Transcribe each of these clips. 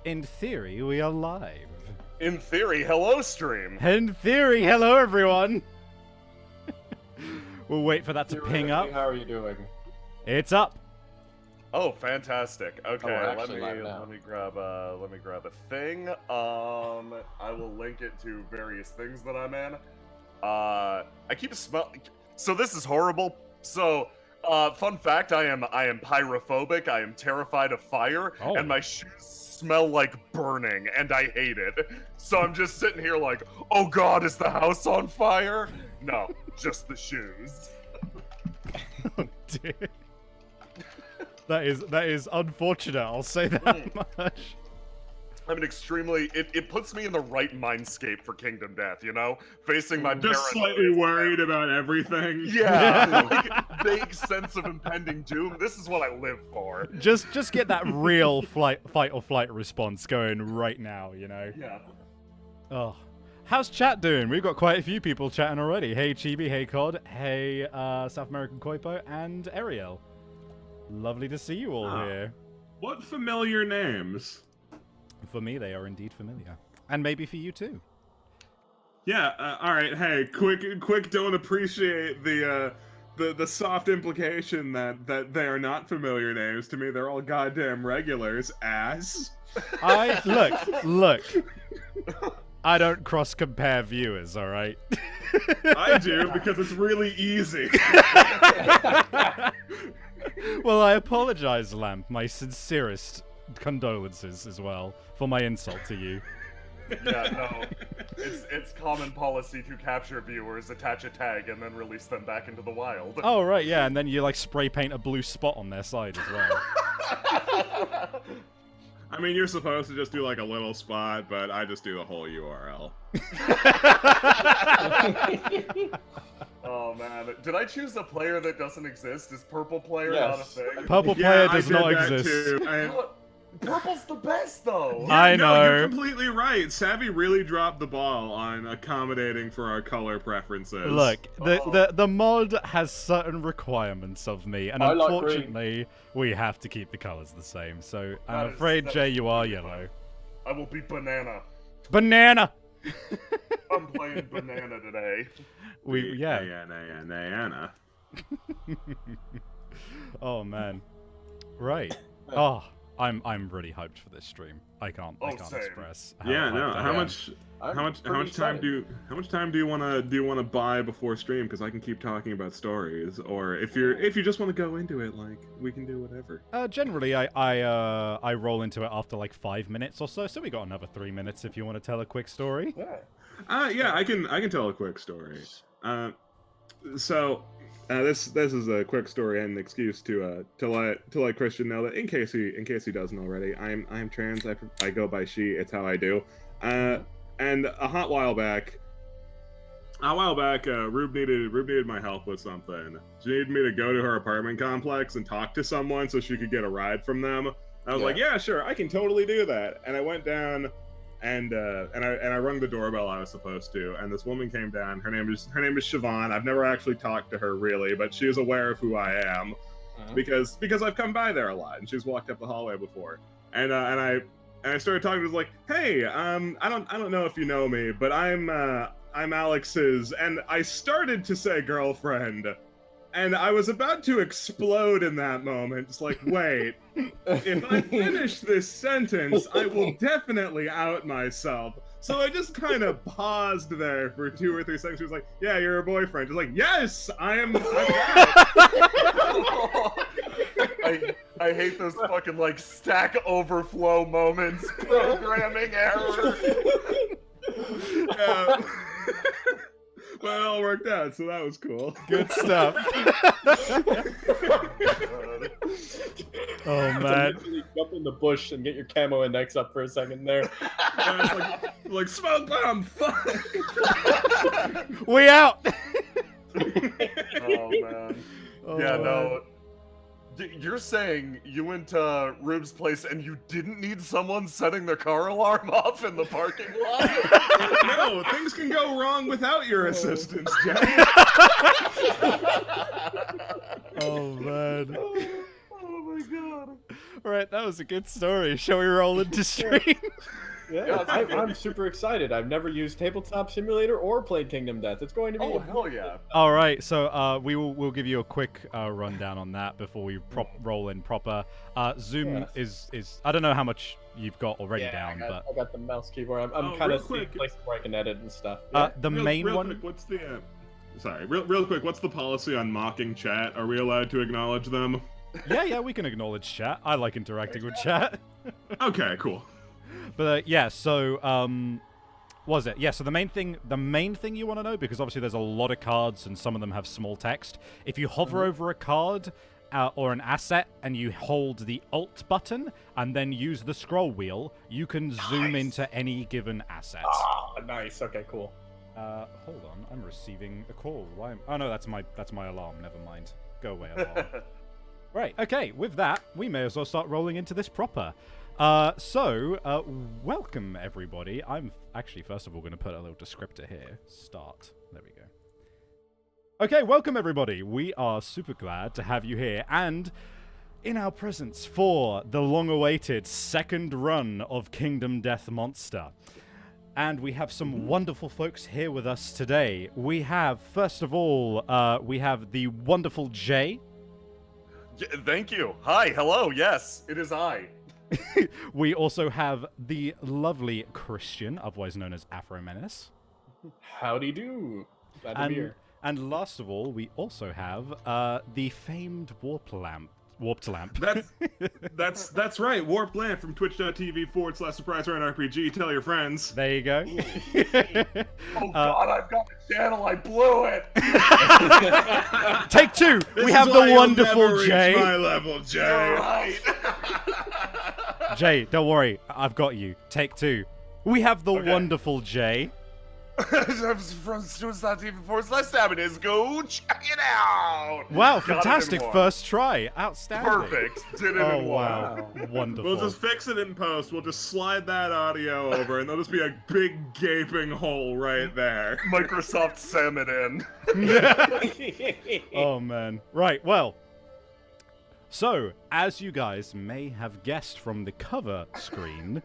In theory, we are live. In theory, hello, stream. In theory, hello, everyone. We'll wait for that to ping up. How are you doing? It's up. Oh, fantastic. Okay, let me grab a thing. I will link it to various things that I'm in. I keep so this is horrible. So, fun fact, I am pyrophobic. I am terrified of fire, and my shoes smell like burning, and I hate it. So I'm just sitting here like, oh god, is the house on fire? No, just the shoes. Oh dear. That is unfortunate, I'll say that much. I'm an extremely... It puts me in the right mindscape for Kingdom Death, you know? Facing my just slightly worried about everything. Yeah, like, vague sense of impending doom. This is what I live for. Just get that real fight or flight response going right now, you know? Yeah. Oh. How's chat doing? We've got quite a few people chatting already. Hey Chibi, hey Cod, hey South American Koipo, and Ariel. Lovely to see you all here. What familiar names? For me, they are indeed familiar. And maybe for you too. Yeah, alright, hey, quick, don't appreciate the soft implication that they are not familiar names to me. They're all goddamn regulars, ass. Look. I don't cross-compare viewers, alright? I do, because it's really easy. Well, I apologize, Lamp. My sincerest condolences as well for my insult to you. Yeah, no. It's common policy to capture viewers, attach a tag, and then release them back into the wild. Oh, right, yeah, and then you, like, spray paint a blue spot on their side as well. I mean, you're supposed to just do, like, a little spot, but I just do the whole URL. Oh, man. Did I choose a player that doesn't exist? Is purple player not a thing? Purple player does not exist. Purple's the best, though! Yeah, I know. You're completely right. Savvy really dropped the ball on accommodating for our color preferences. Look, the mod has certain requirements of me, and unfortunately, we have to keep the colors the same. So I'm afraid, Jay, you are yellow. I will be banana. Banana! I'm playing banana today. Diana. Oh man. Right. Oh, I'm really hyped for this stream. I can't express. How much time do you want to buy before stream? Because I can keep talking about stories, or if you just want to go into it, like we can do whatever. Generally, I roll into it after like 5 minutes or so. So we got another 3 minutes if you want to tell a quick story. Yeah, I can tell a quick story. This is a quick story and an excuse to let Christian know that in case he doesn't already, I'm trans. I go by she. It's how I do. And a while back, Rube needed my help with something. She needed me to go to her apartment complex and talk to someone so she could get a ride from them. I was like, yeah, sure, I can totally do that. And I went down. And I rung the doorbell I was supposed to, and this woman came down. Her name is Siobhan. I've never actually talked to her really, but she is aware of who I am, because I've come by there a lot, and she's walked up the hallway before. And I started talking to her, like, hey, I don't know if you know me, but I'm Alex's, and I started to say girlfriend. And I was about to explode in that moment. It's like, wait, if I finish this sentence, I will definitely out myself. So I just kind of paused there for 2 or 3 seconds. She was like, yeah, you're a boyfriend. She's like, yes, I'm I hate those fucking, like, Stack Overflow moments. Programming error. Yeah. But it all worked out, so that was cool. Good stuff. Oh man! Jump in the bush and get your camo index up for a second there. like smoke bomb. Fuck. We out. Oh man. Yeah, no. You're saying you went to Rube's place and you didn't need someone setting the car alarm off in the parking lot? No, things can go wrong without your assistance, Jay. Oh, man. Oh, my God. Right, that was a good story. Shall we roll into stream? Yeah, I'm super excited. I've never used Tabletop Simulator or played Kingdom Death. It's going to be. Oh hell yeah! All right, so we'll give you a quick rundown on that before we roll in proper. Zoom is I don't know how much you've got already down, but I got the mouse keyboard. I'm kind of seeing places where I can edit and stuff. The main one. Quick, what's the? Sorry, real quick. What's the policy on mocking chat? Are we allowed to acknowledge them? Yeah, we can acknowledge chat. I like interacting with chat. Okay, cool. But so was it? Yeah, so the main thing you want to know, because obviously there's a lot of cards and some of them have small text. If you hover over a card or an asset and you hold the Alt button and then use the scroll wheel, you can zoom into any given asset. Ah, nice. Okay, cool. Hold on, I'm receiving a call. Why? Oh no, that's my alarm. Never mind. Go away, alarm. Right. Okay. With that, we may as well start rolling into this proper. Welcome everybody. I'm actually first of all going to put a little descriptor here. Start. There we go. Okay, welcome everybody. We are super glad to have you here and in our presence for the long-awaited second run of Kingdom Death Monster. And we have some wonderful folks here with us today. We have, first of all, we have the wonderful Jay. Thank you. Hi, hello, yes, it is I. We also have the lovely Christian, otherwise known as Afro Menace. Howdy do. Glad to be here. And last of all, we also have the famed Warped Lamp. That's right. Warped Lamp from twitch.tv/SurpriseRunRPG. Tell your friends. There you go. Oh God, I've got the channel. I blew it. Take two. We have the wonderful Jay. My level, Jay. You're right. Jay, don't worry. I've got you. Take two. We have the wonderful Jay. I'm from students.tv/Savvylization. Go check it out. Wow, fantastic first try. Outstanding. Perfect. Did it in wow. Wonderful. We'll just fix it in post. We'll just slide that audio over, and there'll just be a big gaping hole right there. Microsoft Sam it in. Oh, man. Right, well. So, as you guys may have guessed from the cover screen,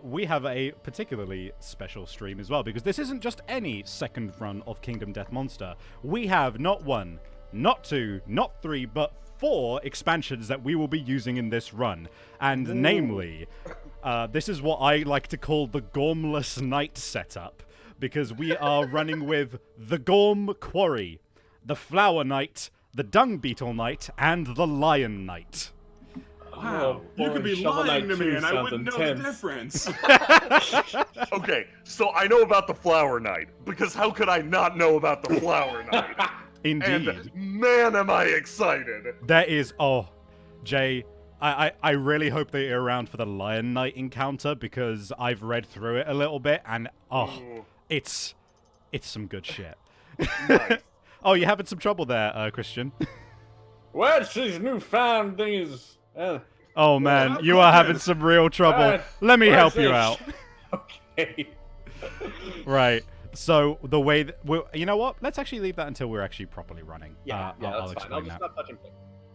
we have a particularly special stream as well, because this isn't just any second run of Kingdom Death Monster. We have not one, not two, not three, but 4 expansions that we will be using in this run. And namely, this is what I like to call the Gormless Knight setup, because we are running with the Gorm Quarry, the Flower Knight, the Dung Beetle Knight, and the Lion Knight. Wow, you could be lying to me and I wouldn't know the difference. Okay, so I know about the Flower Knight, because how could I not know about the Flower Knight? Indeed. And man, am I excited. That is, Jay, I really hope that you're around for the Lion Knight encounter, because I've read through it a little bit, and, it's some good shit. Nice. Oh, you're having some trouble there, Christian. What's these newfound things? Oh man, you are having some real trouble. Let me help you out. Okay. Right. So the way that you know what? Let's actually leave that until we're actually properly running. Yeah, I'll that's fine. I'll just stop touching things.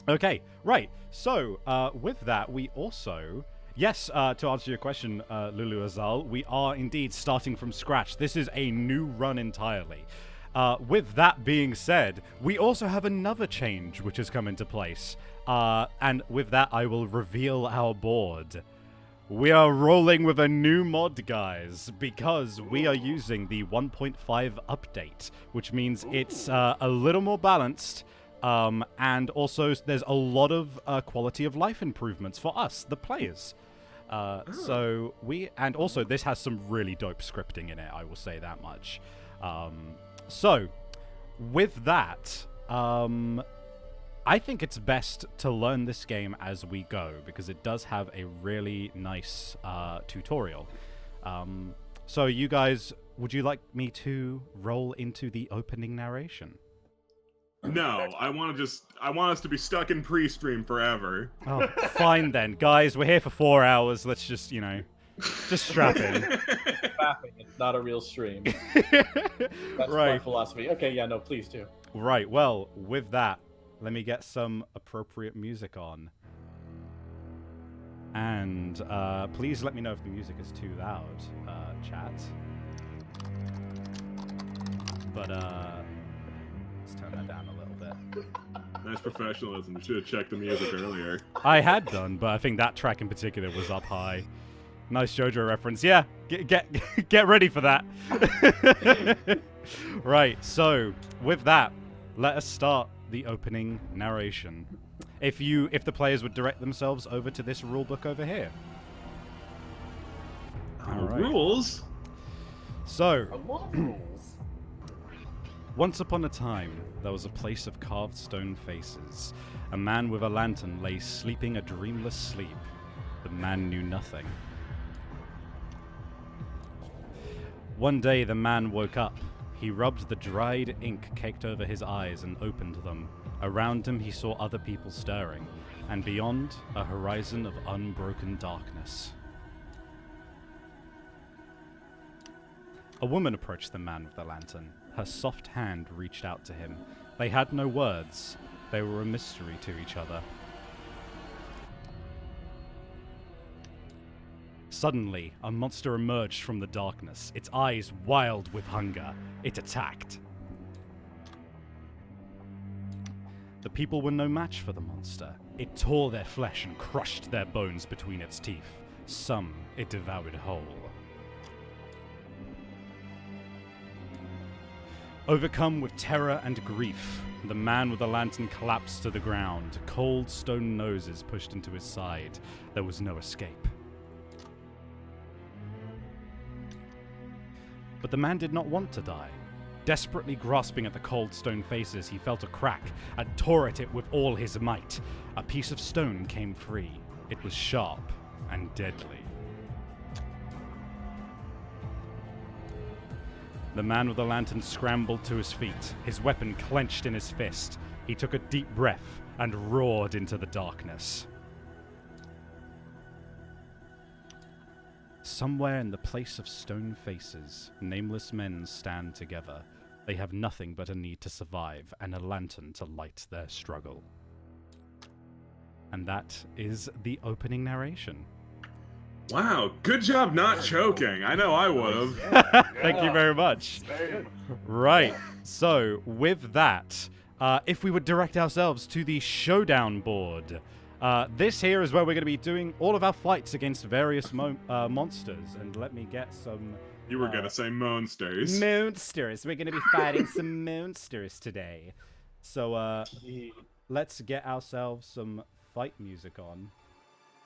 Okay. Right. So with that, we also. Yes, to answer your question, Lulu Azal, we are indeed starting from scratch. This is a new run entirely. With that being said, we also have another change which has come into place. And with that, I will reveal our board. We are rolling with a new mod, guys, because we are using the 1.5 update, which means it's a little more balanced, and also there's a lot of quality of life improvements for us, the players. So and also this has some really dope scripting in it, I will say that much. So, with that, I think it's best to learn this game as we go, because it does have a really nice tutorial. So you guys, would you like me to roll into the opening narration? No, I want us to be stuck in pre-stream forever. Oh, fine then. Guys, we're here for 4 hours. Let's just, just strap in. It's not a real stream. That's my philosophy. Okay, yeah, no, please do. Right, well, with that, let me get some appropriate music on. And please let me know if the music is too loud, chat. But let's turn that down a little bit. Nice professionalism. You should have checked the music earlier. I had done, but I think that track in particular was up high. Nice JoJo reference. Yeah, get ready for that. Right, so with that, let us start the opening narration. If the players would direct themselves over to this rulebook over here. All right. Rules? So, I love rules. once upon a time, there was a place of carved stone faces. A man with a lantern lay sleeping a dreamless sleep. The man knew nothing. One day, the man woke up. He rubbed the dried ink caked over his eyes and opened them. Around him, he saw other people stirring, and beyond, a horizon of unbroken darkness. A woman approached the man with the lantern. Her soft hand reached out to him. They had no words. They were a mystery to each other. Suddenly, a monster emerged from the darkness, its eyes wild with hunger. It attacked. The people were no match for the monster. It tore their flesh and crushed their bones between its teeth. Some it devoured whole. Overcome with terror and grief, the man with the lantern collapsed to the ground. Cold stone noses pushed into his side. There was no escape. But the man did not want to die. Desperately grasping at the cold stone faces, he felt a crack and tore at it with all his might. A piece of stone came free. It was sharp and deadly. The man with the lantern scrambled to his feet, his weapon clenched in his fist. He took a deep breath and roared into the darkness. Somewhere in the place of stone faces, nameless men stand together. They have nothing but a need to survive and a lantern to light their struggle. And that is the opening narration. Wow, good job not choking. I know I would have. Thank you very much. Same. Right, so with that, if we would direct ourselves to the showdown board, this here is where we're going to be doing all of our fights against various monsters. And let me get some... You were going to say monsters. Monsters. We're going to be fighting some monsters today. So let's get ourselves some fight music on.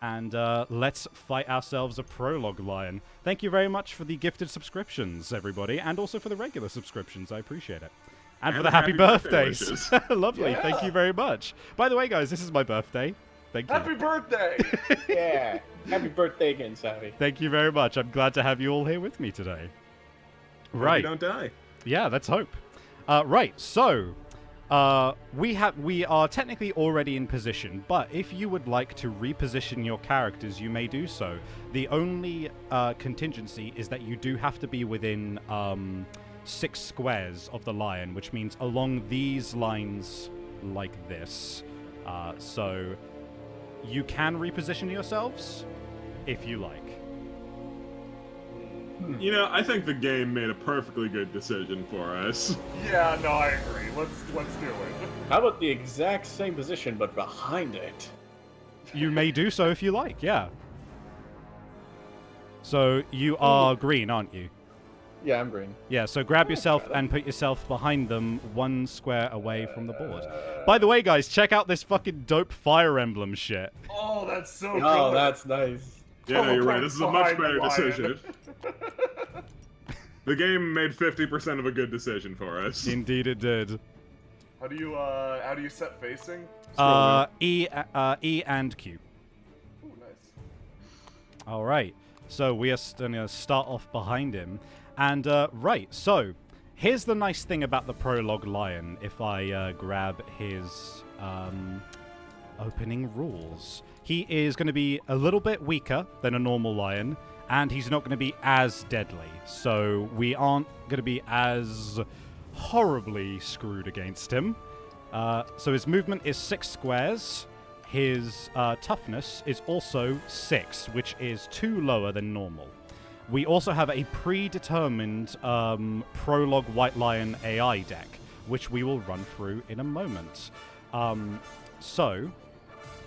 And let's fight ourselves a prologue lion. Thank you very much for the gifted subscriptions, everybody. And also for the regular subscriptions. I appreciate it. And for the happy birthdays. Lovely. Yeah. Thank you very much. By the way, guys, this is my birthday. Thank you. Happy birthday! Yeah. Happy birthday again, Savvy. Thank you very much. I'm glad to have you all here with me today. Right. Hope you don't die. Yeah, let's hope. Right, so we are technically already in position, but if you would like to reposition your characters, you may do so. The only contingency is that you do have to be within 6 squares of the lion, which means along these lines like this. So you can reposition yourselves if you like. You know, I think the game made a perfectly good decision for us. Yeah, no, I agree. Let's do it. How about the exact same position, but behind it? You may do so if you like, yeah. So you are green, aren't you? Yeah, I'm green. Yeah, so grab yourself and put yourself behind them 1 square away from the board. By the way, guys, check out this fucking dope Fire Emblem shit. Oh, that's so good. Oh, that's nice. Yeah, no, you're right. This is a much better decision. The game made 50% of a good decision for us. Indeed it did. How do you set facing? E and Q. Ooh, nice. All right. So we are going to start off behind him. And, right, so here's the nice thing about the prologue lion. If I grab his opening rules. He is going to be a little bit weaker than a normal lion, and he's not going to be as deadly. So we aren't going to be as horribly screwed against him. So his movement is 6 squares. his toughness is also 6, which is 2 lower than normal. We also have a predetermined Prologue White Lion AI deck, which we will run through in a moment. So,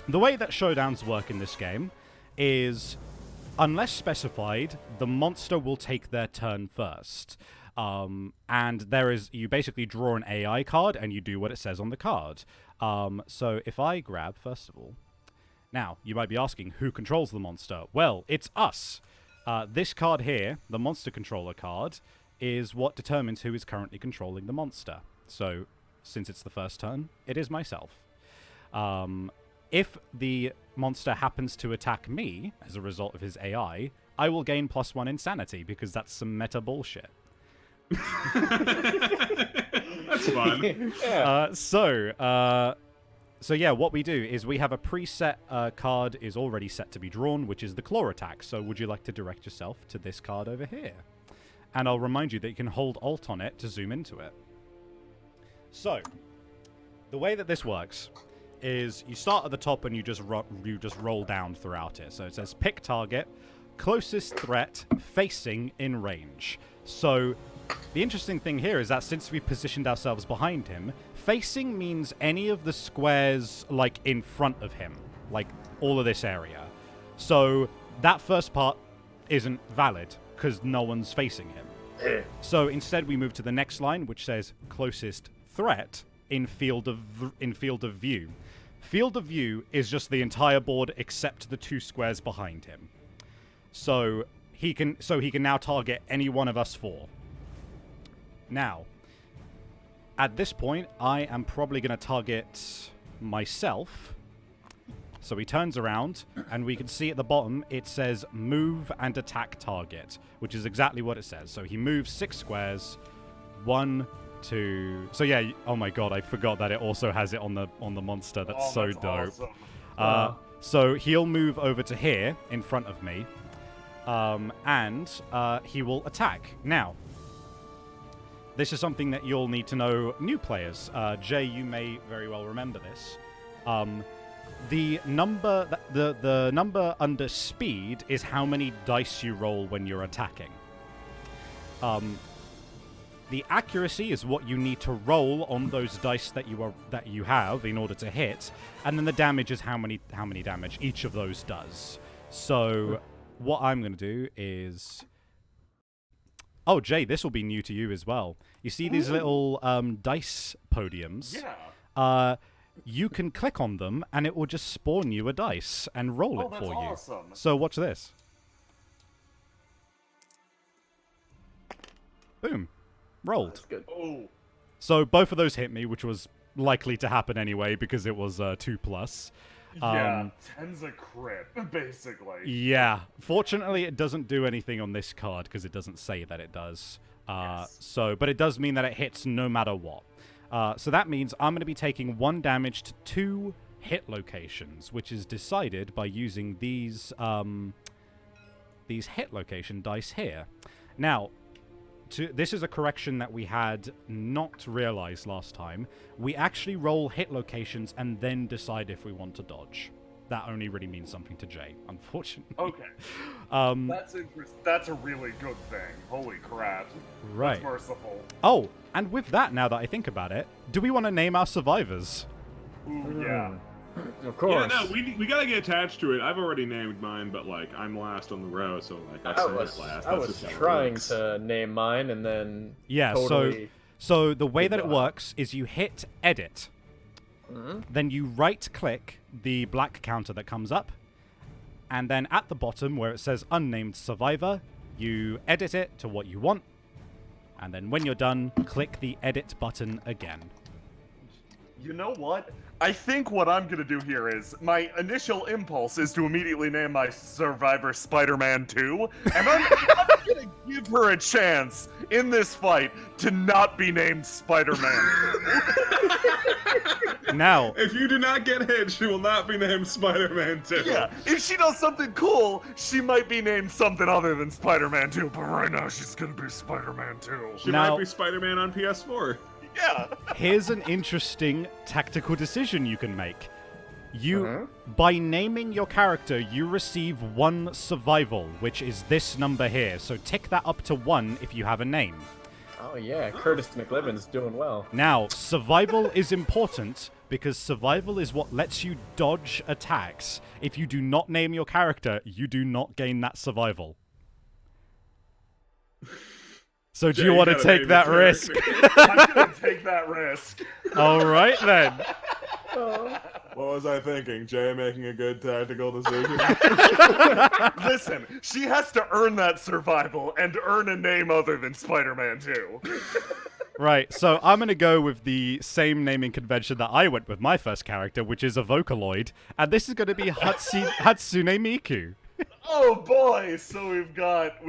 the way that showdowns work in this game is, unless specified, the monster will take their turn first. And you basically draw an AI card and you do what it says on the card. So if I grab, first of all, now you might be asking, who controls the monster? Well, it's us. This card here, the monster controller card, is what determines who is currently controlling the monster. So since it's the first turn, it is myself. If the monster happens to attack me as a result of his AI, I will gain +1 insanity because that's some meta bullshit. That's fun. Yeah. So yeah, what we do is we have a preset card is already set to be drawn, which is the claw attack. So would you like to direct yourself to this card over here? And I'll remind you that you can hold Alt on it to zoom into it. So, the way that this works is you start at the top and you just roll down throughout it. So it says pick target, closest threat, facing in range. So the interesting thing here is that since we positioned ourselves behind him, facing means any of the squares like in front of him, like all of this area. So that first part isn't valid because no one's facing him. So instead we move to the next line, which says closest threat in field of view. Field of view is just the entire board except the 2 squares behind him. So he can now target any one of us 4. Now, at this point, I am probably going to target myself. So he turns around, and we can see at the bottom, it says move and attack target, which is exactly what it says. So he moves 6 squares, 1, 2... So yeah, oh my god, I forgot that it also has it on the monster. That's so dope. Awesome. So he'll move over to here, in front of me, and he will attack. Now, this is something that you'll need to know, new players. Jay, you may very well remember this. The number under speed is how many dice you roll when you're attacking. The accuracy is what you need to roll on those dice that you have in order to hit, and then the damage is how many damage each of those does. So what I'm going to do is... Oh, Jay, this will be new to you as well. You see these little dice podiums? Yeah. You can click on them, and it will just spawn you a dice and roll it for you. Awesome. So watch this. Boom. Rolled. That's good. Oh. So both of those hit me, which was likely to happen anyway because it was 2+. Yeah, 10's a crit, basically. Yeah. Fortunately, it doesn't do anything on this card because it doesn't say that it does. Yes. But it does mean that it hits no matter what. So that means I'm going to be taking 1 damage to 2 hit locations, which is decided by using these hit location dice here. Now, this is a correction that we had not realized last time. We actually roll hit locations and then decide if we want to dodge. That only really means something to Jay, unfortunately. Okay. That's interesting. That's a really good thing. Holy crap. Right. That's merciful. Oh, and with that, now that I think about it, do we want to name our survivors? Ooh, yeah. Of course. Yeah, no, we gotta get attached to it. I've already named mine, but like I'm last on the row, so like I was trying to name mine, and then totally... so the way that it works is you hit edit, then you right-click the black counter that comes up, and then at the bottom where it says unnamed survivor, you edit it to what you want, and then when you're done, click the edit button again. You know what? I think what I'm gonna do here is, my initial impulse is to immediately name my survivor Spider-Man 2, and I'm gonna give her a chance in this fight to not be named Spider-Man. Now, if you do not get hit, she will not be named Spider-Man 2. Yeah, if she does something cool, she might be named something other than Spider-Man 2, but right now she's gonna be Spider-Man 2. She might be Spider-Man on PS4. Yeah. Here's an interesting tactical decision you can make. By naming your character, you receive 1 survival, which is this number here. So tick that up to 1 if you have a name. Oh yeah, Curtis McLivin's doing well. Now, survival is important because survival is what lets you dodge attacks. If you do not name your character, you do not gain that survival. So do you want to take that risk? I'm going to take that risk. All right, then. What was I thinking? Jay making a good tactical decision? Listen, she has to earn that survival and earn a name other than Spider-Man 2. Right, so I'm going to go with the same naming convention that I went with my first character, which is a Vocaloid, and this is going to be Hatsune Miku. Oh boy! So we've got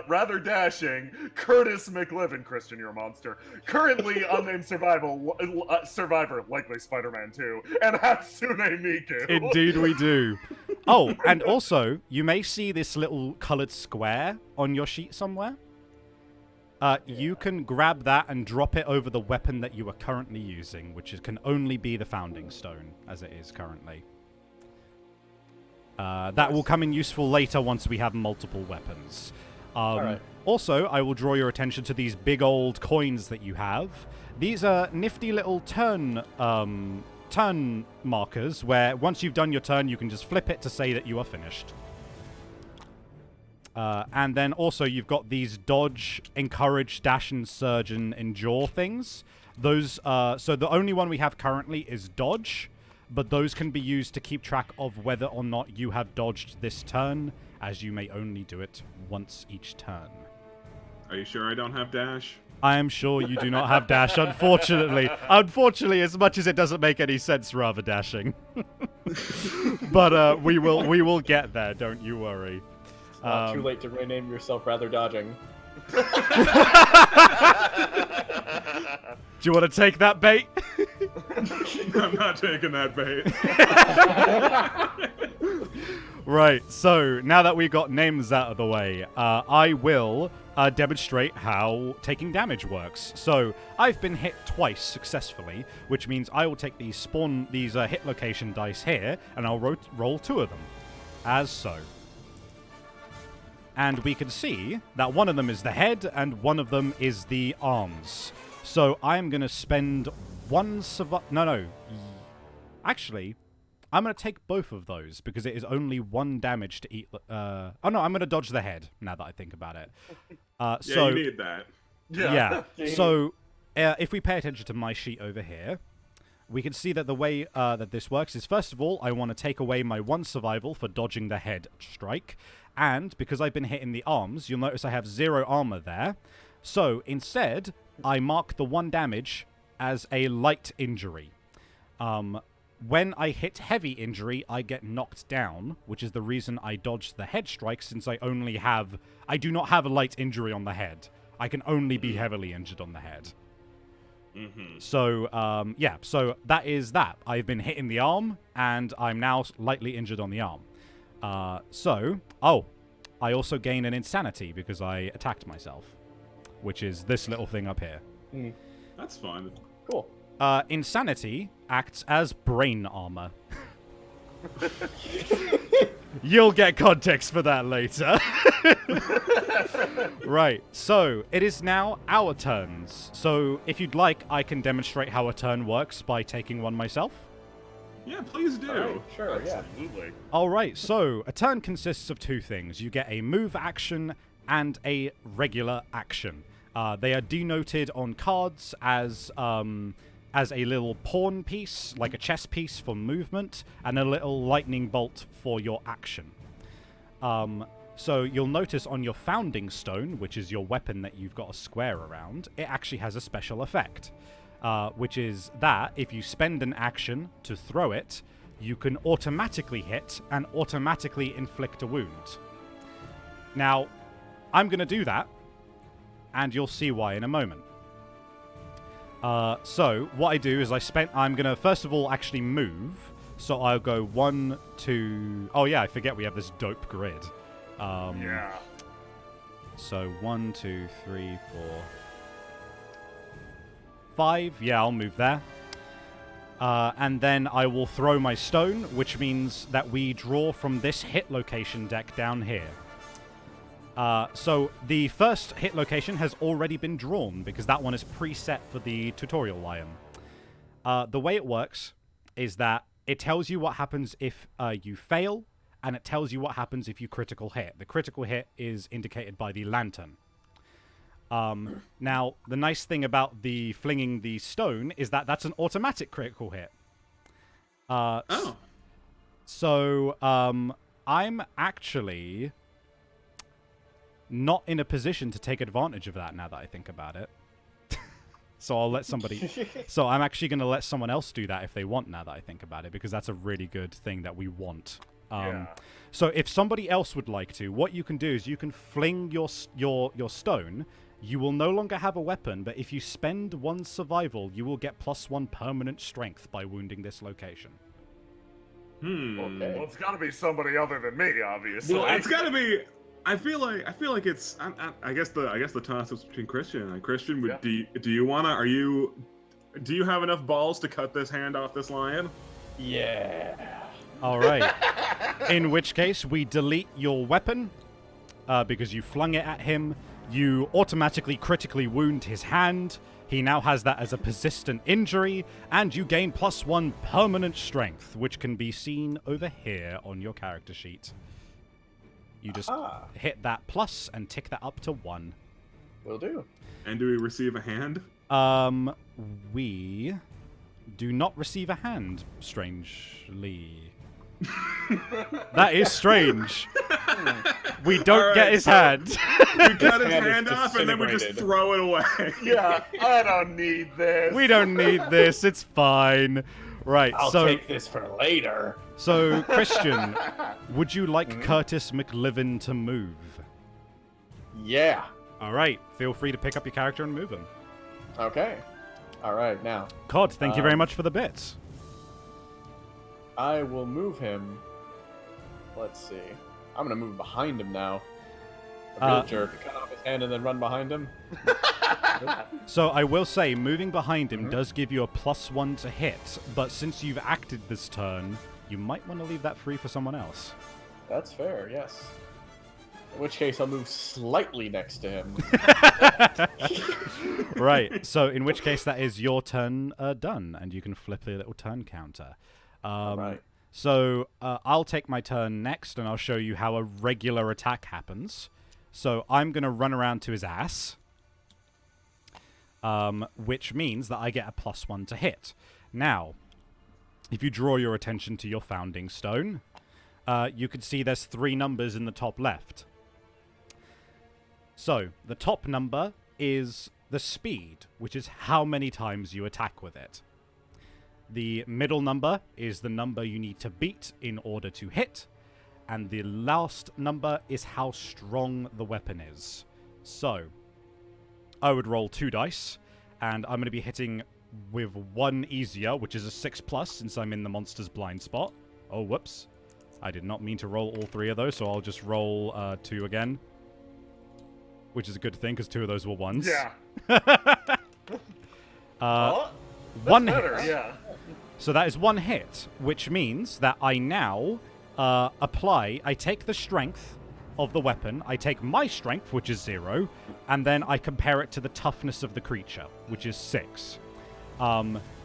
rather dashing Curtis McLivin, Christian, you're a monster. Currently unnamed survivor, likely Spider-Man 2, and Hatsune Miku. Indeed, we do. Oh, and also you may see this little colored square on your sheet somewhere. You can grab that and drop it over the weapon that you are currently using, which can only be the Founding Stone, as it is currently. That will come in useful later once we have multiple weapons. Also, I will draw your attention to these big old coins that you have. These are nifty little turn markers, where once you've done your turn, you can just flip it to say that you are finished. And then also you've got these dodge, encourage, dash, and surge, and endure things. Those, so the only one we have currently is dodge, but those can be used to keep track of whether or not you have dodged this turn, as you may only do it once each turn. Are you sure I don't have dash? I am sure you do not have dash, unfortunately. Unfortunately, as much as it doesn't make any sense rather dashing. But we will get there, don't you worry. Not too late to rename yourself rather dodging. Do you want to take that bait? I'm not taking that bait. Right, so now that we've got names out of the way, I will demonstrate how taking damage works. So I've been hit twice successfully, which means I will take these hit location dice here, and I'll roll 2 of them, as so. And we can see that one of them is the head, and one of them is the arms. So I'm going to spend 1 Actually, I'm going to take both of those, because it is only 1 damage to eat... oh no, I'm going to dodge the head, now that I think about it. So you need that. Yeah. So, if we pay attention to my sheet over here, we can see that the way that this works is, first of all, I want to take away my 1 survival for dodging the head strike. And because I've been hit in the arms, you'll notice I have 0 armor there. So instead, I mark the 1 damage as a light injury. When I hit heavy injury, I get knocked down, which is the reason I dodged the head strike, since I do not have a light injury on the head. I can only be heavily injured on the head. So, yeah, so that is that. I've been hit in the arm, and I'm now lightly injured on the arm. I also gain an insanity because I attacked myself, which is this little thing up here. That's fun. Cool. Insanity acts as brain armor. You'll get context for that later. Right, so it is now our turns. So if you'd like, I can demonstrate how a turn works by taking one myself. Yeah, please do. Right, sure, Absolutely. yeah. Alright, so a turn consists of 2 things. You get a move action and a regular action. They are denoted on cards as a little pawn piece, like a chess piece for movement, and a little lightning bolt for your action. So you'll notice on your Founding Stone, which is your weapon that you've got a square around, it actually has a special effect. Which is that if you spend an action to throw it, you can automatically hit and automatically inflict a wound. Now, I'm going to do that, and you'll see why in a moment. So, what I do is I'm going to, first of all, actually move. So I'll go 1, 2... Oh, yeah, I forget we have this dope grid. Yeah. So, 1, 2, 3, 4... 5, yeah, I'll move there. And then I will throw my stone, which means that we draw from this hit location deck down here. So the first hit location has already been drawn because that one is preset for the tutorial lion. The way it works is that it tells you what happens if you fail, and it tells you what happens if you critical hit. The critical hit is indicated by the lantern. Now, the nice thing about the flinging the stone is that that's an automatic critical hit. So, I'm actually not in a position to take advantage of that now that I think about it. So I'll let somebody... So I'm actually going to let someone else do that if they want now that I think about it, because that's a really good thing that we want. So if somebody else would like to, what you can do is you can fling your stone. You will no longer have a weapon, but if you spend 1 survival, you will get +1 permanent strength by wounding this location. Okay. Well, it's got to be somebody other than me, obviously. Well, it's got to be... I feel like it's. I guess the toss is between Christian and Christian. Do you have enough balls to cut this hand off this lion? Yeah. All right. In which case, we delete your weapon because you flung it at him. You automatically critically wound his hand. He now has that as a persistent injury, and you gain +1 permanent strength, which can be seen over here on your character sheet. You just hit that plus and tick that up to 1. Will do. And do we receive a hand? We do not receive a hand, strangely. That is strange. We don't get his hand. We cut his hand off and then we just throw it away. Yeah, I don't need this. We don't need this. It's fine. Right, I'll take this for later. So, Christian, would you like Curtis McLivin to move? Yeah. All right, feel free to pick up your character and move him. Okay. All right, now. Cod, thank you very much for the bits. I will move him. Let's see. I'm going to move behind him now. A real jerk. Cut off his hand and then run behind him. So I will say, moving behind him does give you a +1 to hit, but since you've acted this turn, you might want to leave that free for someone else. That's fair, yes. In which case, I'll move slightly next to him. Right, so in which case that is your turn done, and you can flip a little turn counter. Right. So I'll take my turn next, and I'll show you how a regular attack happens. So I'm going to run around to his ass, which means that I get a +1 to hit. Now, if you draw your attention to your founding stone, you can see there's 3 numbers in the top left. So, the top number is the speed, which is how many times you attack with it. The middle number is the number you need to beat in order to hit, and the last number is how strong the weapon is. So, I would roll 2 dice, and I'm going to be hitting with 1 easier, which is a 6+, since I'm in the monster's blind spot. Oh, whoops. I did not mean to roll all 3 of those, so I'll just roll 2 again. Which is a good thing, because 2 of those were 1s. Yeah. One better, hit. Yeah. So that is 1 hit, which means that I now I take the strength of the weapon, I take my strength, which is 0, and then I compare it to the toughness of the creature, which is 6.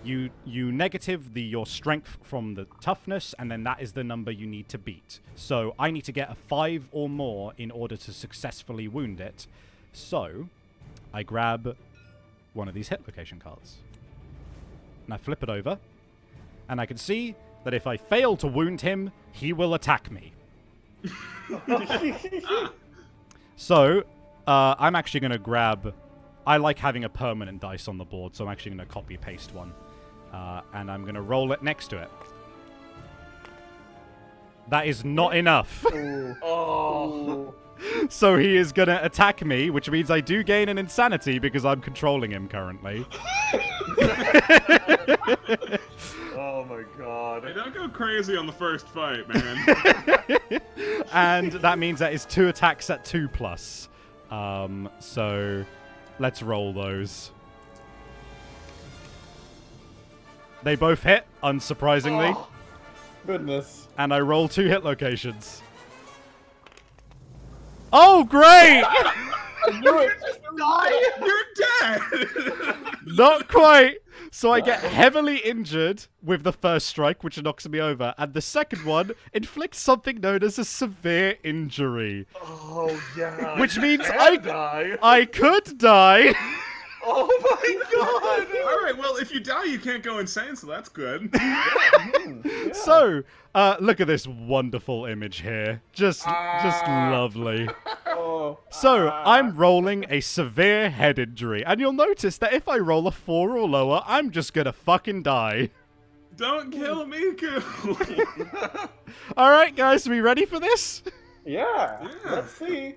You negative your strength from the toughness, and then that is the number you need to beat. So I need to get a 5 or more in order to successfully wound it. So I grab one of these hit location cards, and I flip it over, and I can see that if I fail to wound him, he will attack me. So, I'm actually going to grab... I like having a permanent dice on the board, so I'm actually going to copy-paste one. And I'm going to roll it next to it. That is not enough. Oh. So he is going to attack me, which means I do gain an insanity because I'm controlling him currently. Oh my god. Hey, don't go crazy on the first fight, man. And that means that is 2 attacks at 2+. So let's roll those. They both hit, unsurprisingly. Oh, goodness. And I roll 2 hit locations. Oh, great! I knew it. You're dead! Not quite. So I get heavily injured with the first strike, which knocks me over. And the second one inflicts something known as a severe injury. Oh, yeah. Which means die. I could die. Oh my god! All right, well, if you die, you can't go insane, so that's good. Yeah. So, look at this wonderful image here. Just lovely. Oh. So, I'm rolling a severe head injury, and you'll notice that if I roll a 4 or lower, I'm just gonna fucking die. Don't kill Miku! Alright, guys, are we ready for this? Yeah. Let's see.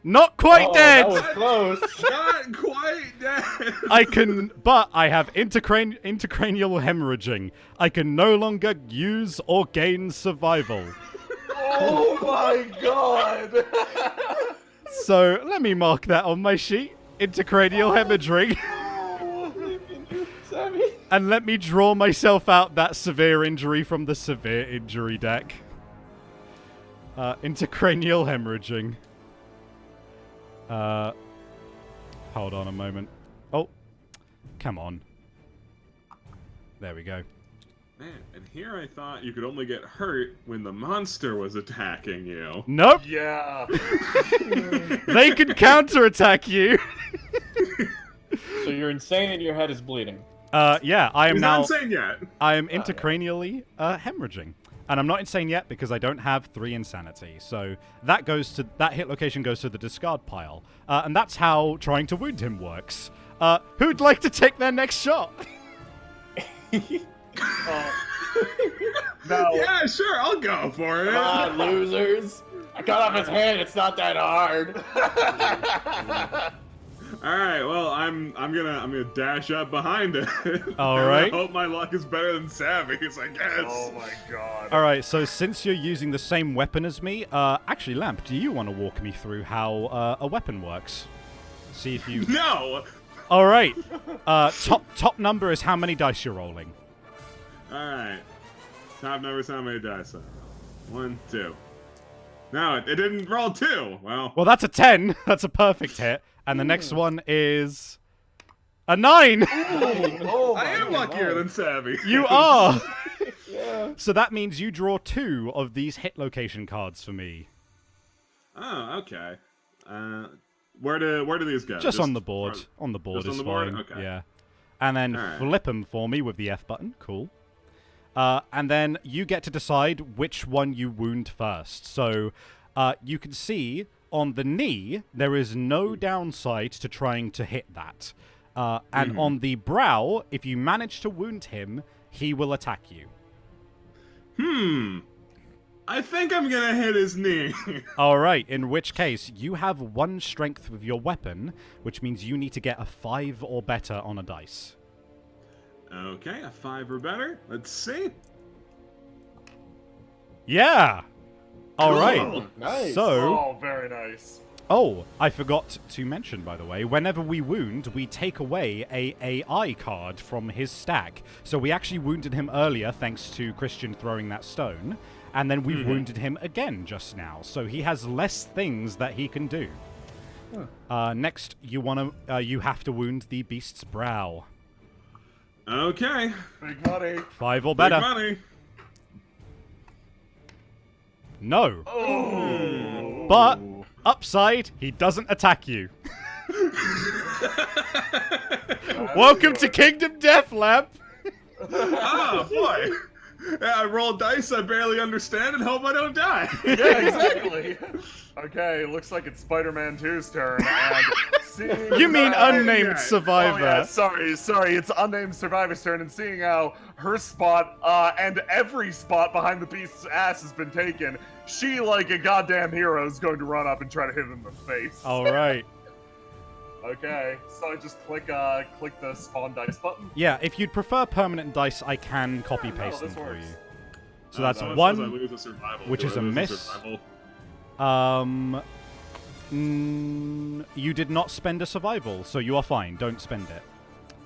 Not quite dead! That was close. Not quite dead! But I have intracranial hemorrhaging. I can no longer use or gain survival. Oh my god! So, let me mark that on my sheet. Intracranial hemorrhaging. And let me draw myself out that severe injury from the severe injury deck. Intracranial hemorrhaging. Hold on a moment. Oh, come on. There we go. Man, and here I thought you could only get hurt when the monster was attacking you. Nope. Yeah. They can counterattack you. So you're insane and your head is bleeding. Yeah, I am He's now. not insane yet. I am intracranially hemorrhaging. And I'm not insane yet because I don't have 3 insanity. So that hit location goes to the discard pile. And that's how trying to wound him works. Who'd like to take their next shot? No. Yeah, sure, I'll go for it. Come on, losers. I cut off his head. It's not that hard. All right, well, I'm gonna dash up behind it. All right. I hope my luck is better than Savvy's, I guess. Oh my god. All right, so since you're using the same weapon as me, actually, Lamp, do you want to walk me through how a weapon works? See if you. No. All right. Top number is how many dice you're rolling. All right. Top number is how many dice I roll. 1, 2. No, it didn't roll 2. Well, that's a 10. That's a perfect hit. And the next one is a 9. Oh I am luckier than Savvy. You are. Yeah. So that means you draw 2 of these hit location cards for me. Oh, okay. Where do these go? Just on the board. On the board just is on the board? fine. Okay. Yeah. And then flip them for me with the F button. Cool. And then you get to decide which one you wound first. So you can see on the knee, there is no downside to trying to hit that. And on the brow, if you manage to wound him, he will attack you. I think I'm gonna hit his knee. Alright, in which case, you have 1 strength with your weapon, which means you need to get a 5 or better on a dice. Okay, a 5 or better. Let's see. Yeah! Alright, Cool. Nice. so... Oh, very nice. Oh, I forgot to mention, by the way, whenever we wound, we take away a AI card from his stack. So we actually wounded him earlier, thanks to Christian throwing that stone, and then we've wounded him again just now. So he has less things that he can do. Next, you have to wound the beast's brow. Okay. Big money. 5 or better. Big money. No. Oh. But, upside, he doesn't attack you. Welcome to Kingdom Death Lab. Oh, boy. Yeah, I roll dice I barely understand and hope I don't die. Yeah, exactly. Okay, looks like it's Spider-Man 2's turn. And You mean unnamed Yeah. survivor? Oh, yeah, sorry, it's unnamed survivor's turn, and seeing how her spot, and every spot behind the beast's ass has been taken, she, like a goddamn hero, is going to run up and try to hit him in the face. Alright. Okay, so I just click the spawn dice button. Yeah, if you'd prefer permanent dice, I can copy-paste them this for works. you. So that's No, it says I 1, lose a survival. which Do is I a lose miss. survival? You did not spend a survival, so you are fine. Don't spend it.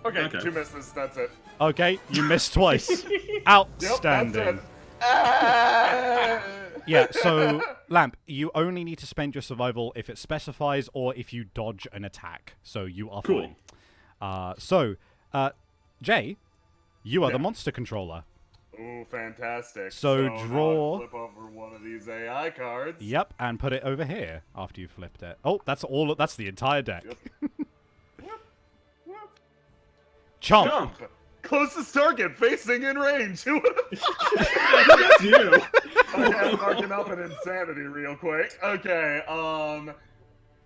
Okay, 2 misses. That's it. Okay, you missed twice. Outstanding. Yep, that's it. Yeah, so, Lamp, you only need to spend your survival if it specifies or if you dodge an attack. So you are fine. Jay, you are the monster controller. Ooh, fantastic. So draw... flip over one of these AI cards. Yep, and put it over here after you flipped it. Oh, that's the entire deck. Yep. Chomp! Closest target facing in range. Who would That's you. Okay, I'm marking up an insanity real quick. Okay,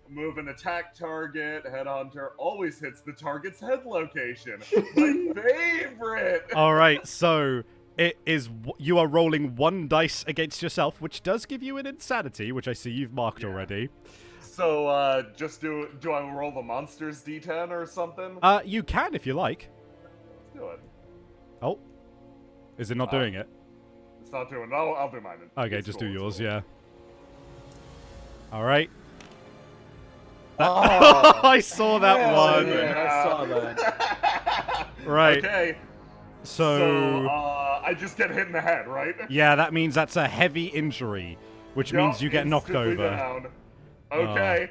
move an attack target. Headhunter always hits the target's head location. My favorite. All right, so you are rolling 1 dice against yourself, which does give you an insanity, which I see you've marked already. So, just do I roll the monster's D10 or something? You can if you like. Let's do it. Oh, is it not doing it? It's not doing. No, I'll do mine. Okay, just do yours. Yeah. All right. Oh, I saw that one. Yeah, I saw that. Right. Okay. So I just get hit in the head, right? Yeah, that means that's a heavy injury, which means you get knocked instantly over. Down. Okay.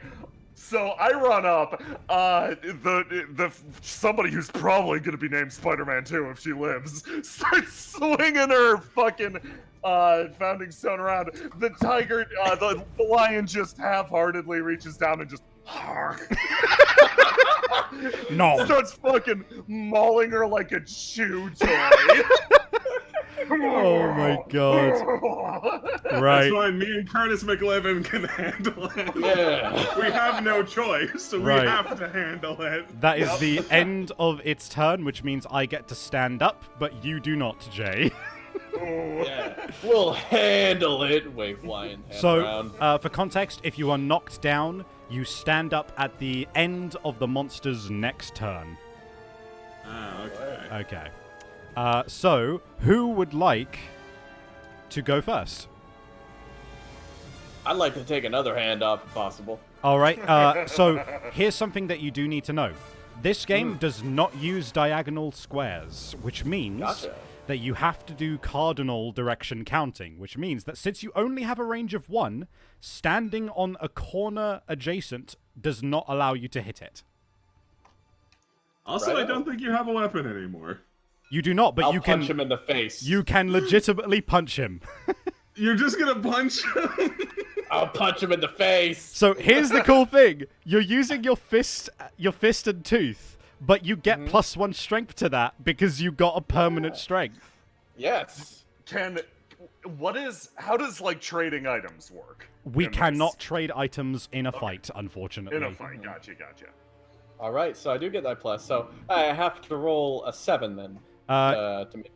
So I run up. The somebody who's probably gonna be named Spider-Man 2 if she lives starts swinging her fucking founding stone around. The tiger, the lion just half-heartedly reaches down and just No. starts fucking mauling her like a chew toy. Oh my god. Right. That's fine. Me and Curtis McLevin can handle it. Yeah. We have no choice, so we have to handle it. That is the end of its turn, which means I get to stand up, but you do not, Jay. Yeah. We'll handle it. Wave flying hand around. For context, if you are knocked down, you stand up at the end of the monster's next turn. Okay. Okay. So, who would like to go first? I'd like to take another hand off if possible. All right. So, here's something that you do need to know. This game does not use diagonal squares, which means that you have to do cardinal direction counting, which means that since you only have a range of 1, standing on a corner adjacent does not allow you to hit it. Also, I don't think you have a weapon anymore. You do not, but I'll you can punch him in the face. You can legitimately punch him. You're just gonna punch him? I'll punch him in the face. So here's the cool thing: you're using your fist and tooth, but you get +1 strength to that because you got a permanent strength. Yes. How does like trading items work? We cannot trade items in a fight, unfortunately. In a fight, gotcha. All right, so I do get that plus. So I have to roll a 7 then to make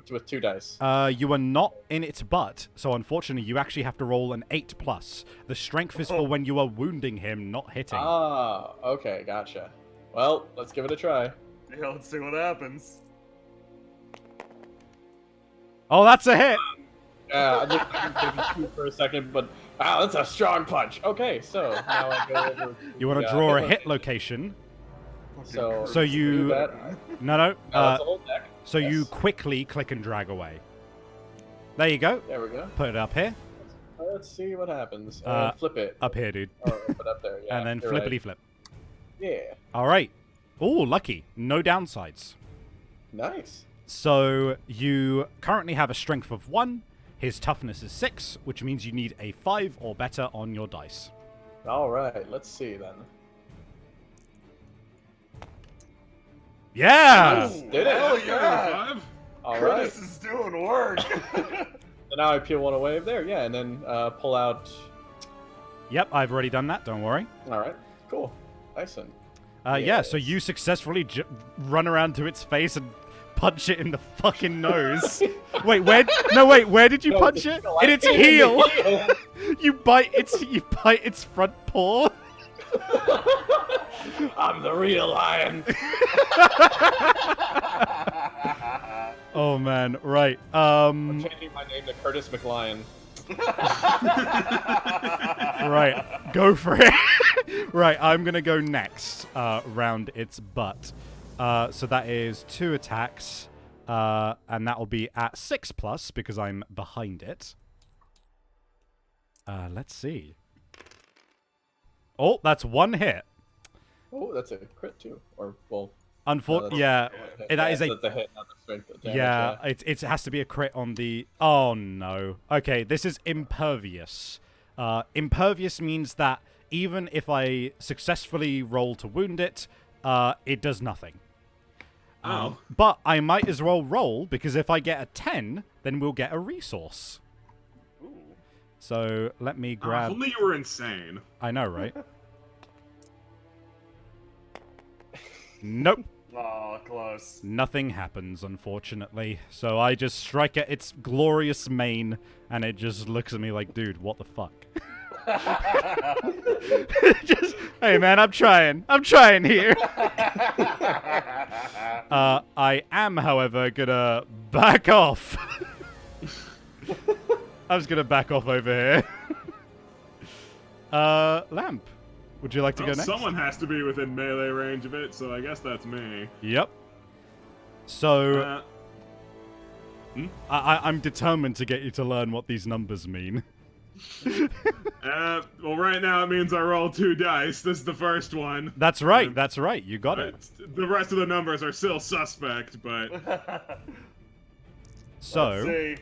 with 2 dice. You are not in its butt, so unfortunately you actually have to roll an 8+. The strength is for when you are wounding him, not hitting. Ah, okay, gotcha. Well, let's give it a try. Yeah, let's see what happens. Oh, that's a hit! Yeah, I looked like I shoot for a second, but wow, that's a strong punch. Okay, so now I go over. You want to draw a hit location. So you... No. That's the whole deck. So you quickly click and drag away. There you go. There we go. Put it up here. Let's see what happens. Flip it. Up here, dude. Or put up there, yeah. And then flippity-flip. Yeah. All right. Ooh, lucky. No downsides. Nice. So you currently have a strength of 1. His toughness is 6, which means you need a 5 or better on your dice. All right. Let's see then. Yeah! Nice. Did it? Hell yeah! All Curtis right. is doing work. So now I peel one away there, yeah, and then pull out. Yep, I've already done that. Don't worry. All right. Cool. Nice one. Yeah, so you successfully run around to its face and punch it in the fucking nose. Wait, where? No, wait. Where did you punch it? In its heel. You bite its front paw. I'm the real lion. Oh man, right. I'm changing my name to Curtis McLion. Right, go for it. Right, I'm gonna go next. Round its butt. So that is 2 attacks, and that will be at 6+ because I'm behind it. Let's see. Oh, that's 1 hit. Oh, that's a crit too. Or, well... Unfortunately, that is a... the hit, not the strength of damage. Yeah, it has to be a crit on the... Oh, no. Okay, this is impervious. Impervious means that even if I successfully roll to wound it, it does nothing. But I might as well roll, because if I get a 10, then we'll get a resource. Ooh. So let me grab... If only you were insane. I know, right? Nope. Oh, close. Nothing happens, unfortunately. So I just strike at its glorious mane, and it just looks at me like, dude, what the fuck? Just, hey man, I'm trying here. I am, however, gonna back off. I was gonna back off over here. Lamp, would you like to go next? Someone has to be within melee range of it, so I guess that's me. Yep. So I'm determined to get you to learn what these numbers mean. Well, right now it means I roll 2 dice. This is the first one. That's right. That's right. You got it. The rest of the numbers are still suspect, but... So... Let's see.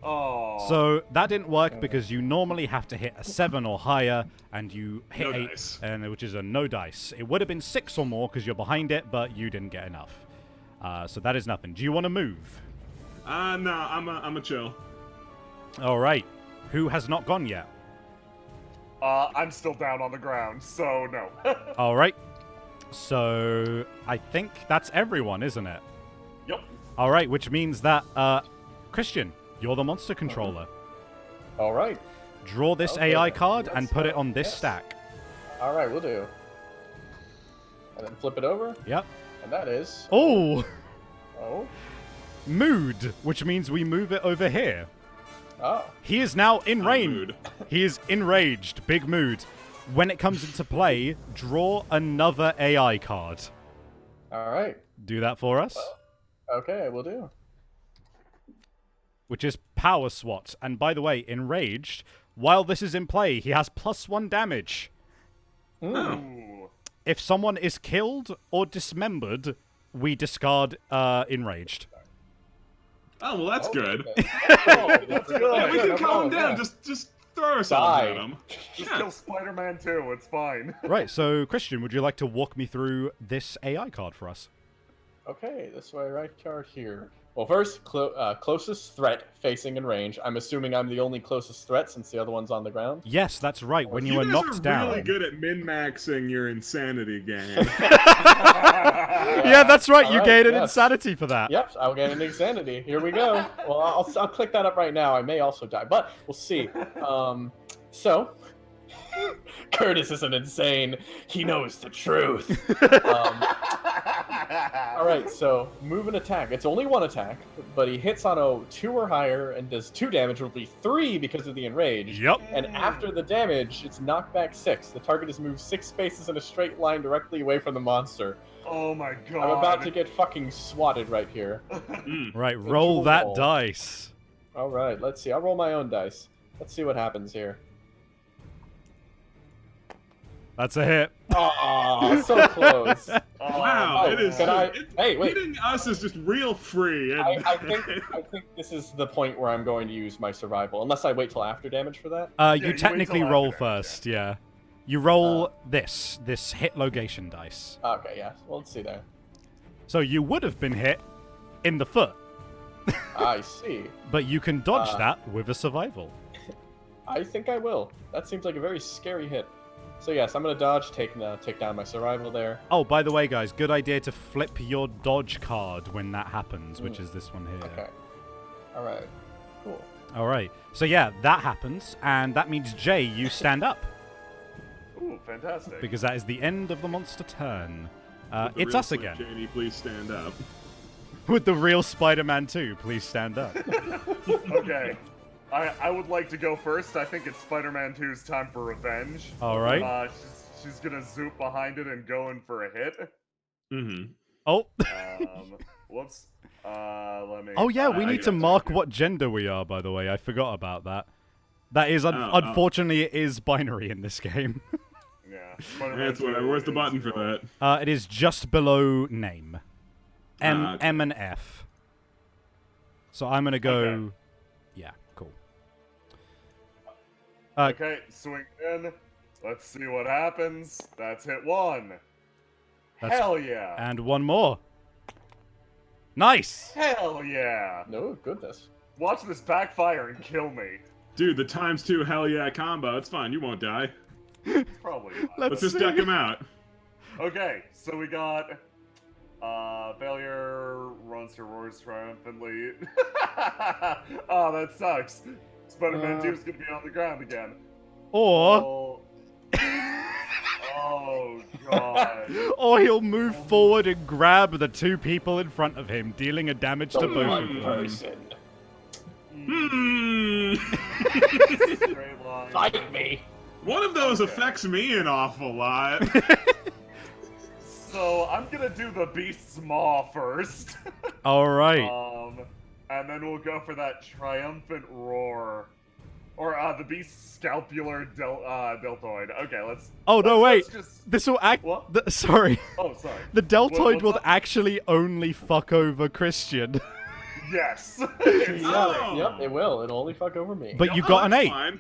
Oh. So that didn't work because you normally have to hit a 7 or higher, and you hit No 8, dice. which is a no dice. It would have been 6 or more because you're behind it, but you didn't get enough. So that is nothing. Do you want to move? No, I'm a chill. All right. Who has not gone yet? I'm still down on the ground, so no. All right. So I think that's everyone, isn't it? Yep. All right, which means that Christian, you're the monster controller. All right. Draw this Okay, AI card let's and put it go. on this Yes. stack. All right, we'll do. And then flip it over, Yep. and that is... Oh, Oh. mood, which means we move it over here. Oh. He is now enraged. Mood. He is enraged. Big mood. When it comes into play, draw another AI card. All right. Do that for us. Okay, we'll do. Which is Power SWAT. And by the way, enraged, while this is in play, he has +1 damage. Ooh. If someone is killed or dismembered, we discard enraged. Oh, well, that's good. Okay. Oh, that's good. Yeah, we can No calm him problem, down. yeah. Just throw ourselves Die. at him. Just Yeah. kill Spider-Man too, it's fine. Right, so Christian, would you like to walk me through this AI card for us? Okay, this way, right card here. Well, first, closest threat facing in range. I'm assuming I'm the only closest threat since the other one's on the ground. Yes, that's right. When you You are guys knocked are down. really good at min-maxing your insanity game. Yeah, that's right. You Alright, gain an yes. insanity for that. Yep, I'll get an insanity. Here we go. Well, I'll click that up right now. I may also die, but we'll see. So, Curtis isn't insane. He knows the truth. All right, so move and attack. It's only 1 attack, but he hits on a 2 or higher and does 2 damage, will be 3 because of the enrage. Yep. And after the damage, it's knockback 6. The target is moved 6 spaces in a straight line directly away from the monster. Oh my god. I'm about to get fucking swatted right here. Right, roll that roll. dice. All right, let's see. I'll roll my own dice. Let's see what happens here. That's a hit. Oh, so close. Wow, Oh, it is. can I- Hey, wait. Hitting us is just real free. And I think this is the point where I'm going to use my survival, unless I wait till after damage for that. you You wait technically till roll after, first, yeah. You roll this hit location dice. Okay, yeah. Well, let's see there. So you would have been hit in the foot, I see. but you can dodge that with a survival. I think I will. That seems like a very scary hit. So yes, I'm gonna dodge, take down my survival there. Oh, by the way, guys, good idea to flip your dodge card when that happens, which is this one here. Okay. All right. Cool. All right. So yeah, that happens, and that means Jay, you stand up Ooh, fantastic. because that is the end of the monster turn. With the It's real us quick, again. Janie, please stand up. With the real Spider-Man 2, please stand up. Okay. I would like to go first. I think it's Spider-Man 2's time for revenge. All right. She's gonna zoop behind it and go in for a hit. Mm-hmm. Oh. Whoops. Let me. Oh yeah, we need to mark you. what gender we are. By the way, I forgot about that. That is unfortunately it is binary in this game. Yeah. That's whatever. Where's the button for that? It is just below name. M okay. M and F. So I'm gonna go. Okay. Yeah, cool. Okay, swing in. Let's see what happens. That's hit 1. Hell yeah. And one more. Nice. Hell yeah. No goodness. Watch this backfire and kill me. Dude, the ×2 hell yeah combo. It's fine. You won't die. Probably not. Let's just see. deck him out. Okay, so we got failure runs to roars triumphantly. Oh, that sucks. Spider-Man 2 is gonna be on the ground again. Or Oh god. or he'll move forward and grab the 2 people in front of him, dealing a damage to both of them. Person. Straight line. Fight me. One of those affects me an awful lot. So I'm gonna do the beast's maw first. All right. And then we'll go for that triumphant roar. Or the beast's scapular deltoid. Okay, let's. Oh no! let's Wait. just... This will act. What? Sorry. Oh, sorry. The deltoid will what's up? actually only fuck over Christian. Yes. Oh. Yep, it will. It'll only fuck over me. But you got an that's 8. fine.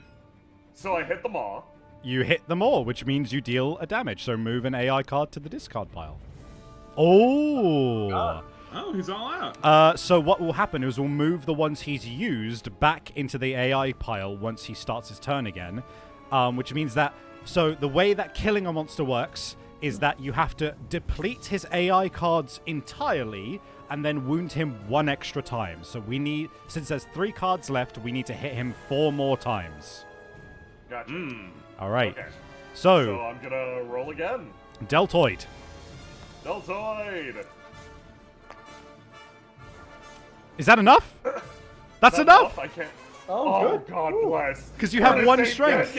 So I hit the maw. You hit them all, which means you deal a damage. So move an AI card to the discard pile. Oh. Oh, he's all out. So what will happen is we'll move the ones he's used back into the AI pile once he starts his turn again, which means that... So the way that killing a monster works is that you have to deplete his AI cards entirely and then wound him 1 extra time. So we need... Since there's 3 cards left, we need to hit him 4 more times. Gotcha. All right. Okay. So So I'm gonna roll again. Deltoid. Deltoid. Is that enough? That's enough! I can't. Oh, good. God bless. Because you have 1 strength.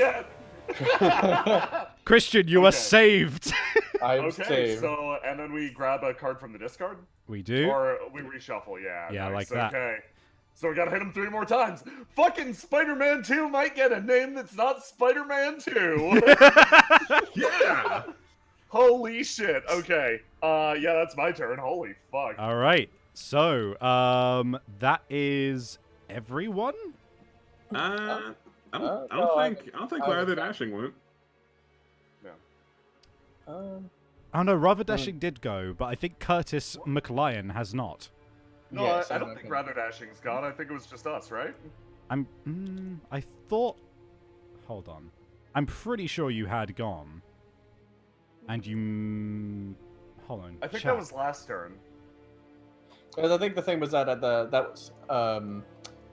Christian, you are saved. I'm Okay, saved. so, and then we grab a card from the discard? We do. Or we reshuffle, yeah. Yeah, nice. like that. Okay. So we gotta hit him 3 more times. Fucking Spider-Man 2 might get a name that's not Spider-Man 2. Yeah. Holy shit. Okay. Yeah, that's my turn. Holy fuck. All right. So, that is everyone? I don't no, think Rather Dashing went. Oh no, Rather Dashing did go, but I think Curtis McLyon has not. No, Yes, I don't think Rather Dashing's gone. I think it was just us, right? I thought... Hold on. I'm pretty sure you had gone. And you... Hold on. I think chat. that was last turn. Because I think the thing was that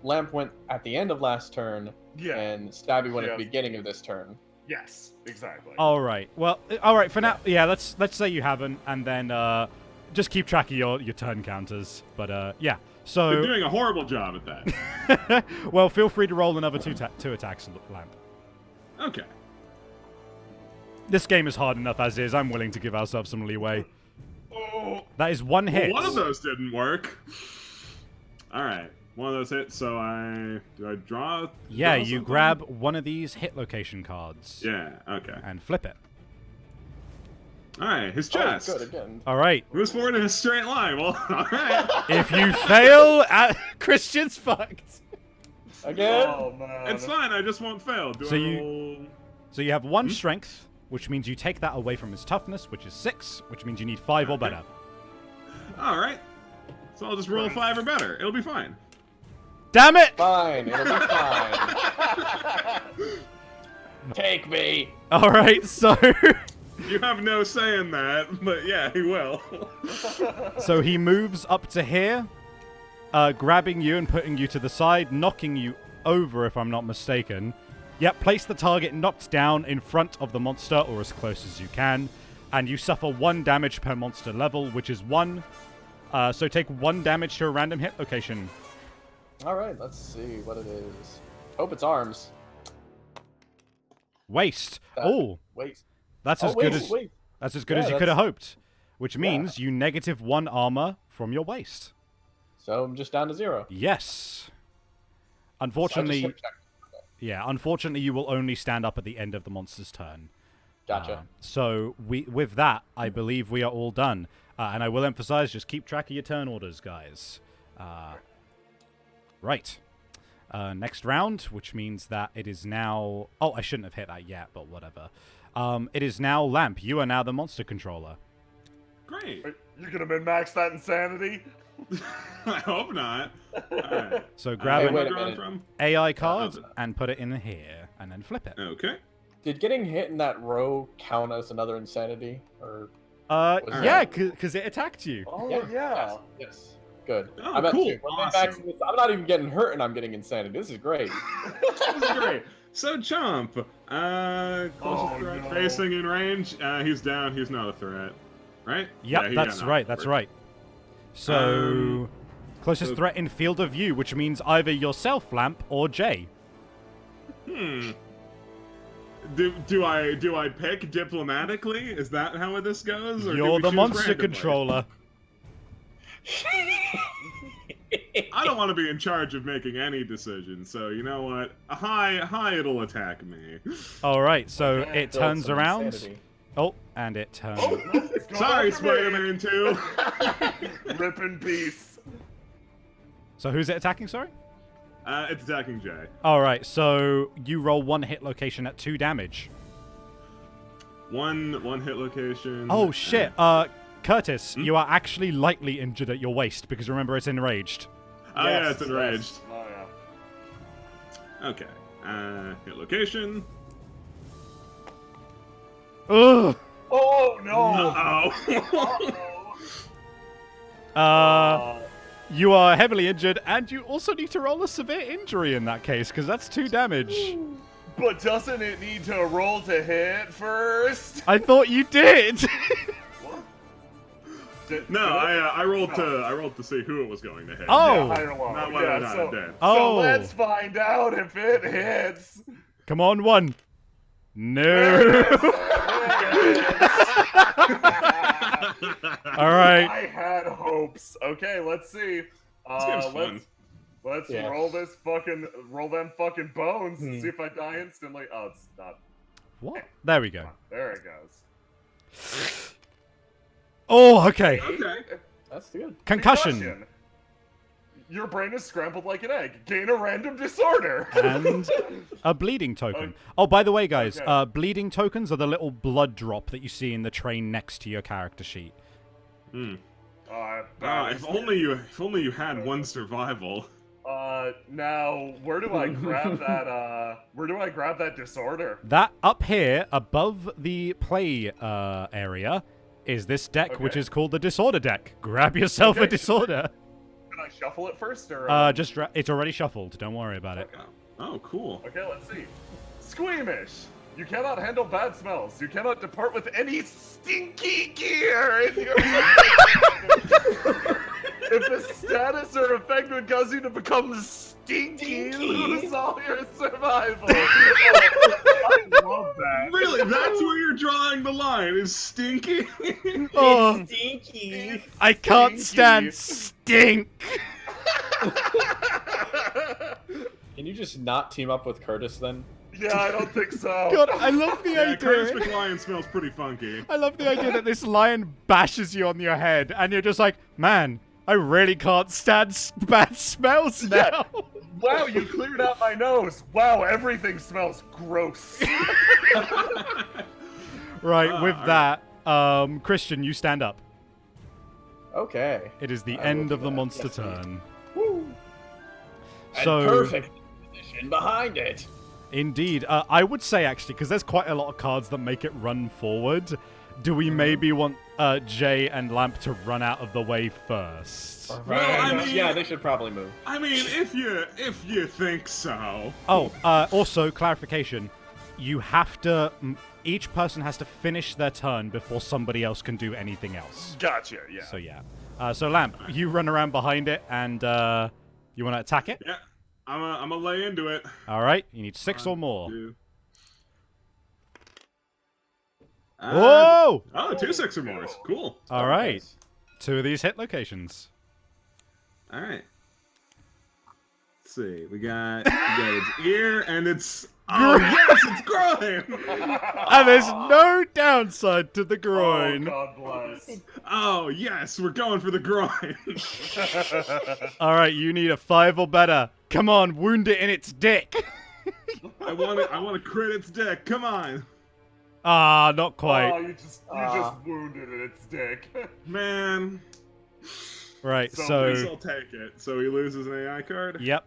Lamp went at the end of last turn, Yeah. and Stabby went at Yeah. the beginning of this turn. Yes, exactly. All right. Well, all right. For now, yeah. Let's say you haven't, and then just keep track of your turn counters. But yeah. So You're doing a horrible job at that. well, feel free to roll another 2 attacks, Lamp. Okay. This game is hard enough as is. I'm willing to give ourselves some leeway. Oh, That is 1 hit. Well, one of those didn't work. All right. One of those hits, so do I draw? Yeah, draw you something? grab one of these hit location cards. Yeah, okay. And flip it. All right, his chest. Oh, good again. All right. Moves forward in a straight line. Well, all right. If you fail, Christian's fucked. Again? oh man. It's fine. I just won't fail. Do So I you- roll? So you have 1 strength, which means you take that away from his toughness, which is 6, which means you need 5 or better. All right. So I'll just roll 5 or better. It'll be fine. Damn it! Fine, it'll be fine. Take me. All right, so You have no say in that, but yeah, he will. so he moves up to here, grabbing you and putting you to the side, knocking you over, if I'm not mistaken. Yep, place the target knocked down in front of the monster, or as close as you can, and you suffer 1 damage per monster level, which is 1. So take 1 damage to a random hit location. All right, let's see what it is. Hope it's arms. Waste. That- Oh, Wait. that's Oh, as good as wait. that's as good Yeah, as you could have hoped. which means you -1 armor from your waist. So I'm just down to 0. Yes. Unfortunately, unfortunately, you will only stand up at the end of the monster's turn. Gotcha. So with that, I believe we are all done. And I will emphasize, just keep track of your turn orders, guys. Right. Next round, which means that it is now... Oh, I shouldn't have hit that yet, but whatever. It is now Lamp. You are now the monster controller. Great. You're going to min-max that insanity? I hope not. Right. So grab an from AI card and put it in here, and then flip it. Okay. Did getting hit in that row count as another insanity? Or yeah, because it attacked you. Oh, yeah. Yes. Good. Oh, I'm cool. Awesome. I'm not even getting hurt and I'm getting insanity. This is great. This is great. So, Chomp, closest threat facing in range. He's down. He's not a threat. Right? Yep, yeah, that's right. That's right. So, closest threat in field of view, which means either yourself, Lamp, or Jay. Do I pick diplomatically? Is that how this goes? Or You're the monster controller. I don't want to be in charge of making any decisions, so you know what? Hi, it'll attack me. All right, so it turns around. Insanity. Oh, and it turns. Oh, sorry, Spider-Man 2. Rip in peace. So who's it attacking? Sorry. It's attacking Jay. All right, so you roll 1 hit location at 2 damage. One hit location. Oh shit. Curtis, you are actually lightly injured at your waist because remember it's enraged. Oh yes, yeah, it's enraged. Oh yeah. Okay. Hit location. Ugh. Oh no. You are heavily injured, and you also need to roll a severe injury in that case, because that's 2 damage. But doesn't it need to roll to hit first? I thought you did. I rolled to see who it was going to hit. Oh, yeah, I don't know. Not whether or not it did. So let's find out if it hits. Come on, 1. No. All right. I had hopes. Okay, let's see. Let's roll them fucking bones and see if I die instantly. Oh, it's not. What? There we go. There it goes. Oh, okay. That's good. Concussion. Your brain is scrambled like an egg. Gain a random disorder. And a bleeding token. Oh, by the way, guys, bleeding tokens are the little blood drop that you see in the train next to your character sheet. If only you had 1 survival. Now where do I grab that? Where do I grab that disorder? That up here above the play area is this deck, which is called the disorder deck. Grab yourself a disorder. Can I shuffle it first, or it's already shuffled. Don't worry about it. Oh, cool. Okay, let's see. Squeamish. You cannot handle bad smells. You cannot depart with any stinky gear in your If the status or effect would cause you to become stinky, lose all your survival. I love that. Really? That's where you're drawing the line, is stinky? Oh, stinky. I can't stand stink. Can you just not team up with Curtis then? Yeah, I don't think so. God, I love the idea. Curtis McLion smells pretty funky. I love the idea that this lion bashes you on your head, and you're just like, man, I really can't stand bad smells now. Yeah. Wow, you cleared out my nose. Wow, everything smells gross. Right, with that, Christian, you stand up. Okay. It is the end of the monster turn. Woo. So, and perfect position behind it. Indeed. I would say, actually, because there's quite a lot of cards that make it run forward, do we maybe want Jay and Lamp to run out of the way first? Well, yeah, they should probably move. I mean, if you think so. Oh, also, clarification. You have to... Each person has to finish their turn before somebody else can do anything else. Gotcha, yeah. So, yeah. So, Lamp, you run around behind it, and you want to attack it? Yeah, I'm gonna lay into it. All right, you need 6 or more. Whoa! Oh, 2 6 or more. Cool. All right. 2 of these hit locations. All right. Let's see. We got its ear, and it's... Oh, yes, it's groin! And there's no downside to the groin. Oh, God bless. Oh, yes, we're going for the groin. All right, you need a 5 or better. Come on, wound it in its dick. I want to crit its dick. Come on. Ah, not quite. Oh, you just wounded it, its dick. Man. Right, Please, so... I'll take it. So he loses an AI card? Yep.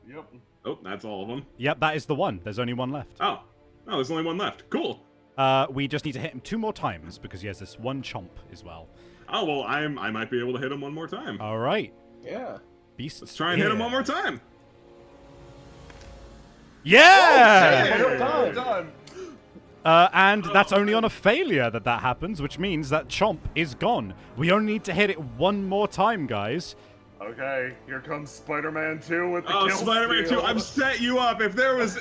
Oh, that's all of them. Yep, that is the one. There's only one left. Oh, there's only one left. Cool. We just need to hit him 2 more times because he has this one chomp as well. Oh, well, I might be able to hit him one more time. All right. Yeah. Beast. Let's try and hit him one more time. Yeah! One more time. And that's only on a failure that happens, which means that chomp is gone. We only need to hit it 1 more time, guys. Okay, here comes Spider-Man 2 with the kill Spider-Man 2, steal. I've set you up. If there was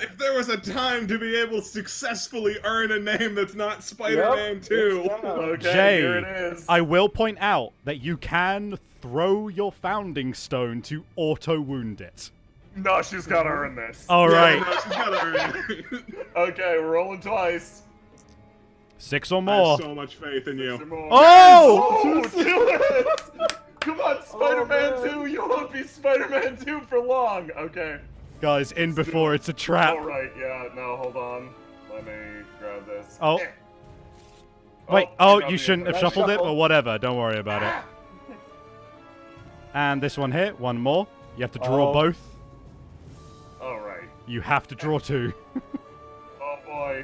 a time to be able to successfully earn a name that's not Spider-Man 2. Okay, Jay, here it is. I will point out that you can throw your founding stone to auto-wound it. No, she's gotta earn this. All right. No, she's gotta earn it. Okay, we're rolling twice. 6 or I more. have so much faith in you. Oh! Oh, do it! Come on, Spider-Man 2, you won't be Spider-Man 2 for long. Okay. Guys, in before it's a trap. All right, yeah, no, hold on. Let me grab this. Oh. Eh. Wait, I oh, got you the shouldn't have info. shuffled it, but whatever. Don't worry about it. And this one here, 1 more. You have to draw both. All right. You have to draw 2. Oh, boy.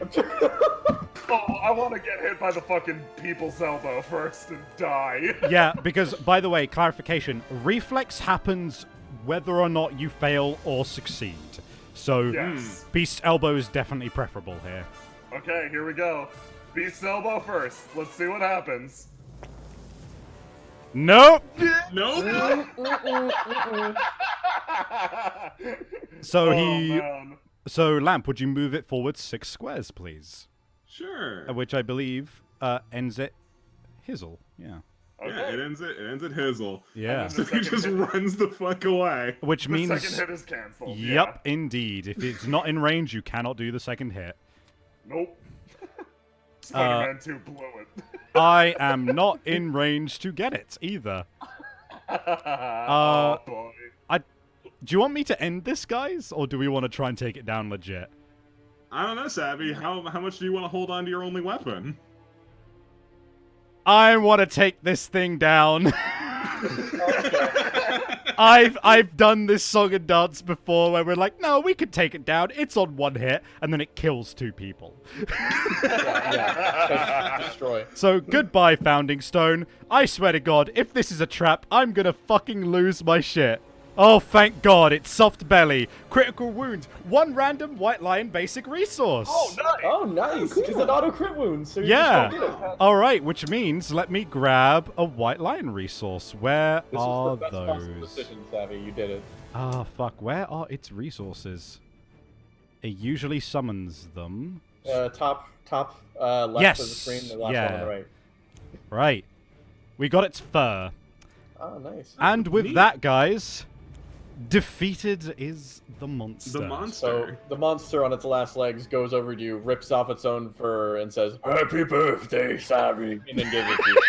Oh, I want to get hit by the fucking people's elbow first and die. Yeah, because, by the way, clarification, reflex happens whether or not you fail or succeed. So, Yes. Beast Elbow is definitely preferable here. Okay, here we go. Beast elbow first. Let's see what happens. Nope! Nope. So man. So, Lamp, would you move it forward 6 squares, please? Sure. Which I believe ends it Hizzle. Yeah. Okay. Yeah, it ends at Hizzle. Yeah. And So he just runs the fuck away. Which The means... second hit is cancelled. Yep, indeed. If it's not in range, you cannot do the second hit. Yeah. Nope. Spider-Man 2 blew it. I am not in range to get it either. Oh, boy. Do you want me to end this, guys? Or do we want to try and take it down legit? I don't know, Savvy. How much do you want to hold on to your only weapon? I want to take this thing down. I've done this song and dance before where we're like, no, we could take it down. It's on 1 hit, and then it kills 2 people. Yeah. Destroy. So goodbye, Founding Stone. I swear to God, if this is a trap, I'm gonna fucking lose my shit. Oh, thank God, it's soft belly. Critical wound. 1 random white lion basic resource. Oh, nice. Oh, nice. cool. It's an auto crit wound. So you Yeah. just don't get it. All right, which means let me grab a white lion resource. Where This are is the best possible those? decision, Savvy. You did it. Ah, fuck. Where are its resources? It usually summons them. Top left Yes, of the screen. The last yeah. one on the right. Right. We got its fur. Oh, nice. And with Neat. that, guys, defeated is the monster. The monster. So the monster on its last legs goes over to you, rips off its own fur, and says, "Happy birthday, Savvy," and then gives it to you.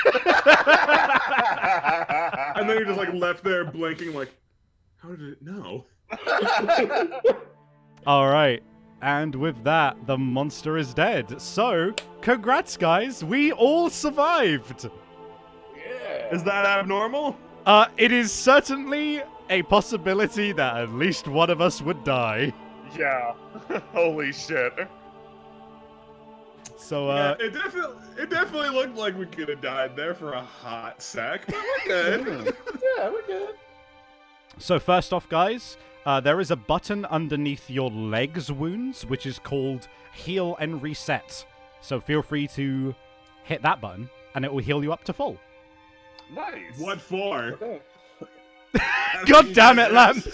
And then you're just like left there blinking like, how did it know? All right. And with that, the monster is dead. So, congrats, guys. We all survived. Yeah. Is that abnormal? It is certainly a possibility that at least one of us would die. Yeah. Holy shit. So, Yeah, it definitely looked like we could have died there for a hot sec. But we're good. Yeah, we're good. So first off, guys, there is a button underneath your legs wounds, which is called Heal and Reset. So feel free to hit that button, and it will heal you up to full. Nice. What for? Okay. God damn it, Lamp!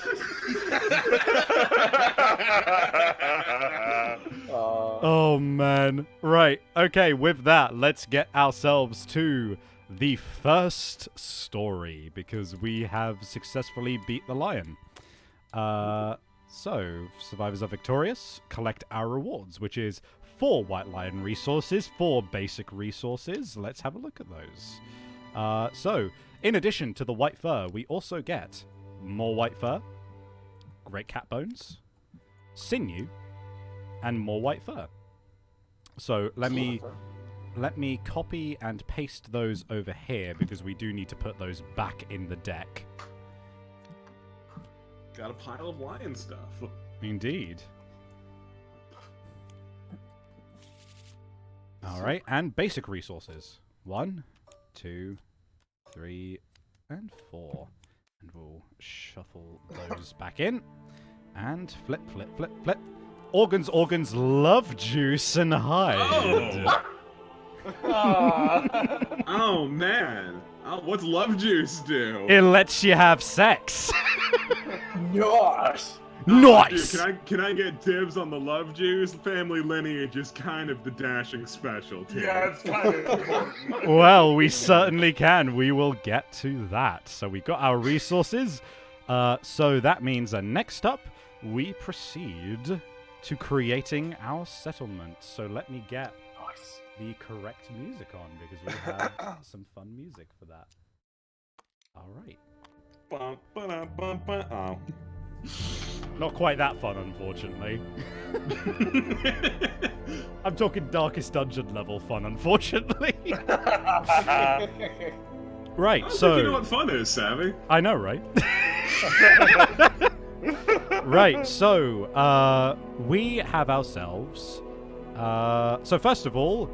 Oh, man. Right. Okay, with that, let's get ourselves to the first story, because we have successfully beat the lion. So, survivors are victorious. Collect our rewards, which is 4 white lion resources, 4 basic resources. Let's have a look at those. So, in addition to the white fur, we also get more white fur, great cat bones, sinew, and more white fur. So let me copy and paste those over here, because we do need to put those back in the deck. Got a pile of lion stuff. Indeed. Alright, and basic resources. 1, 2, 3, and 4. And we'll shuffle those back in. And flip, flip, flip, flip. Organs, love juice, and hide. Oh, oh man. Oh, what's love juice do? It lets you have sex. Nice! Nice! Dude, can I get dibs on the love juice? Family lineage is kind of the dashing specialty. Yeah, it's kind of important. Well, we certainly can. We will get to that. So we got our resources. So that means next up, we proceed to creating our settlement. So let me get the correct music on, because we have some fun music for that. All right. Oh. Not quite that fun, unfortunately. I'm talking Darkest Dungeon level fun, unfortunately. Right, I don't so... think you know what fun is, Savvy. I know, right? Right, so, we have ourselves... so first of all,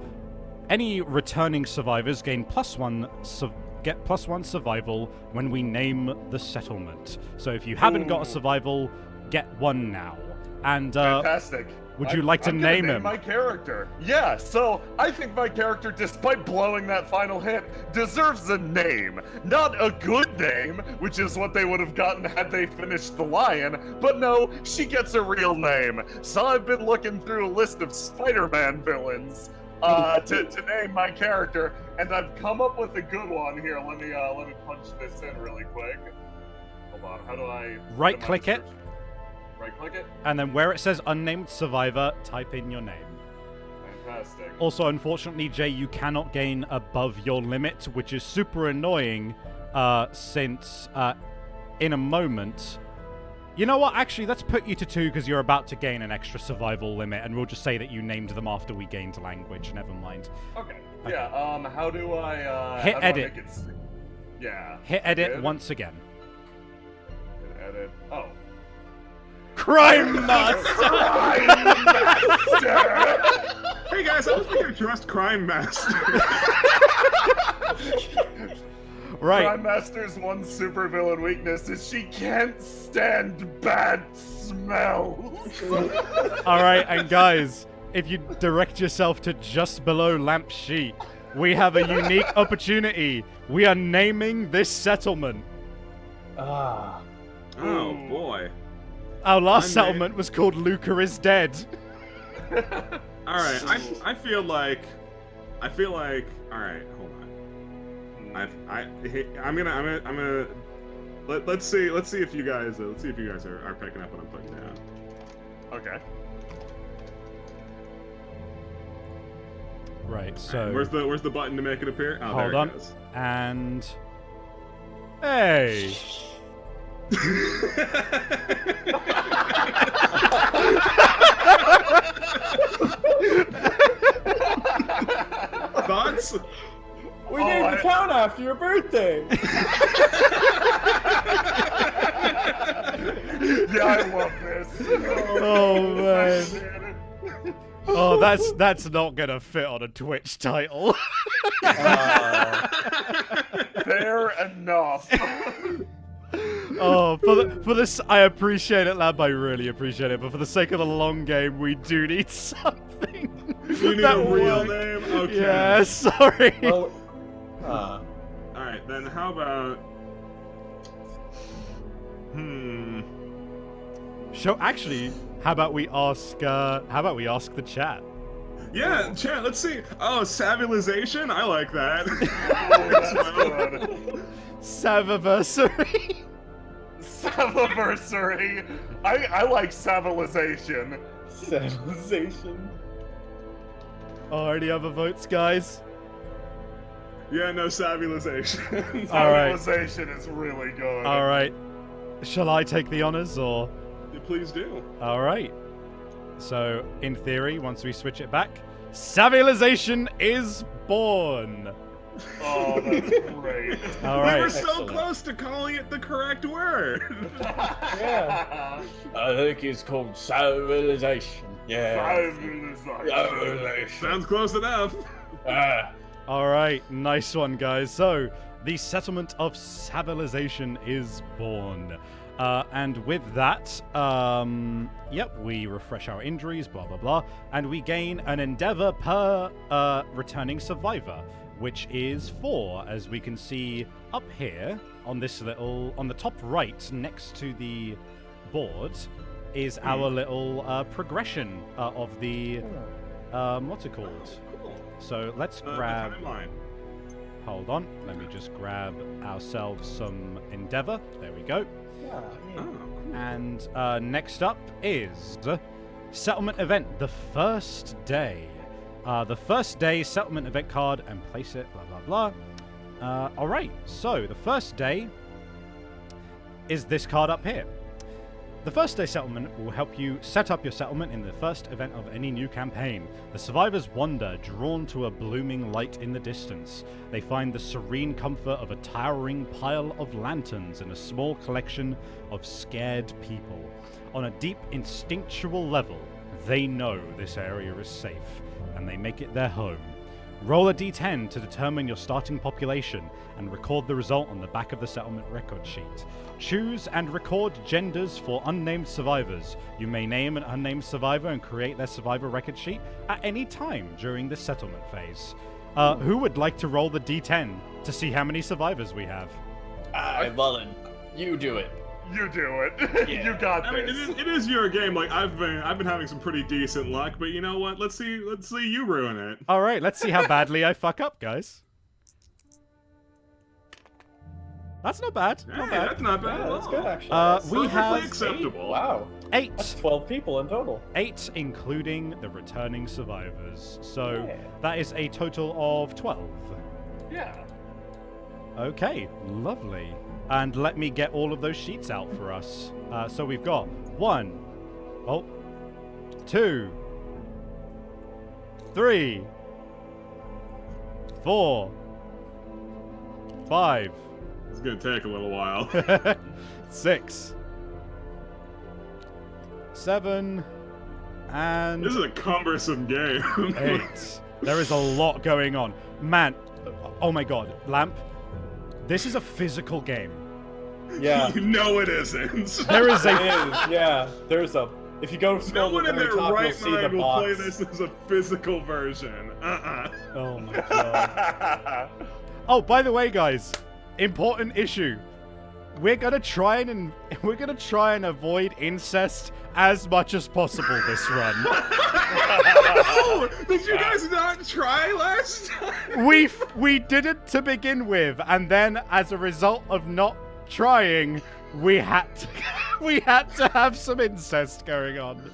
any returning survivors gain get +1 survival when we name the settlement. So if you haven't got a survival, get 1 now. And fantastic. Would you like to name him? My character. Yeah, so I think my character, despite blowing that final hit, deserves a name. Not a good name, which is what they would have gotten had they finished the lion, but no, she gets a real name. So I've been looking through a list of Spider-Man villains to name my character, and I've come up with a good one here. Let me punch this in really quick. Hold on, how do I... Right-click it. Right-click it? And then where it says unnamed survivor, type in your name. Fantastic. Also, unfortunately, Jay, you cannot gain above your limit, which is super annoying, since in a moment... You know what? Actually, let's put you to 2, because you're about to gain an extra survival limit, and we'll just say that you named them after we gained language. Never mind. Okay. Yeah, how do I, hit edit. Yeah. Hit edit once again. Hit edit. Oh. Crime Master! Crime Master! Hey guys, I was gonna trust Crime Master. Right. Crime Master's one supervillain weakness is she can't stand bad smells. Alright, and guys, if you direct yourself to just below Lamp Sheet, we have a unique opportunity. We are naming this settlement. Ah. Oh boy. Our last settlement was called Luca is Dead. Alright, I feel like alright, hold on. I'm gonna let's see if you guys are picking up what I'm putting down. Okay. Right, so where's the button to make it appear? Oh, hold there on. it goes. And hey. Thoughts? We named the town after your birthday. Yeah, I love this. Oh man. Oh, that's not gonna fit on a Twitch title. Fair enough. Oh, for this, I appreciate it, Lab. I really appreciate it. But for the sake of the long game, we do need something. You need a real name? Okay. Yeah, sorry. Well, alright, then how about... So actually, how about we ask the chat? Yeah, chat, let's see. Oh, Savvylization? I like that. Oh, that's good. Savviversary. Savviversary. I like Savvylization. Savvylization. Any other votes, guys? Yeah, no Savvylization. All right. Savvylization is really good. All right. Shall I take the honors, or? Please do. All right. So, in theory, once we switch it back, Savvylization is born. Oh, that's great. All right. We were so Excellent. close to calling it the correct word. Yeah. I think it's called Savvylization. Yeah. Savvylization. Sounds close enough. All right. Nice one, guys. So, the settlement of Savvylization is born. And with that, yep, we refresh our injuries, blah, blah, blah, and we gain an endeavor per returning survivor, which is 4, as we can see up here on this little, on the top right, next to the board, is our little progression of the, what's it called? Cool. So let's grab, hold on, let me just grab ourselves some endeavor, there we go. Yeah. Oh, cool. And next up is settlement event, the first day. The first day settlement event card, and place it, blah, blah, blah. All right, so the first day is this card up here. The first day settlement will help you set up your settlement in the first event of any new campaign. The survivors wander, drawn to a blooming light in the distance. They find the serene comfort of a towering pile of lanterns and a small collection of scared people. On a deep instinctual level, they know this area is safe, and they make it their home. Roll a d10 to determine your starting population and record the result on the back of the settlement record sheet. Choose and record genders for unnamed survivors. You may name an unnamed survivor and create their survivor record sheet at any time during the settlement phase. Who would like to roll the d10 to see how many survivors we have? Mullen, you do it. You do it. Yeah. You got I mean, this. it is your game. Like I've been having some pretty decent luck, but you know what? Let's see you ruin it. All right, let's see how badly I fuck up, guys. That's not bad. Hey, Not bad. that's not bad. Yeah, at that's all. good, actually. We Perfectly have acceptable. Wow. 8. That's 12 people in total. 8, including the returning survivors. So Yeah. that is a total of 12. Yeah. Okay, lovely. And let me get all of those sheets out for us. So we've got 1, 2, 3, 4, 5, It's gonna take a little while. 6, 7, and This is a cumbersome game. 8. There is a lot going on. Man, oh my god, Lamp, this is a physical game. Yeah. No, it isn't. There is It a... is, yeah. There's a. If you go No scroll to one the in very their top, you'll right see the mind will play box. this as a physical version. Oh my god. Oh, by the way, guys, important issue. We're gonna try and avoid incest as much as possible this run. Oh, did you guys not try last time? We didn't to begin with, and then as a result of not trying, we had to have some incest going on.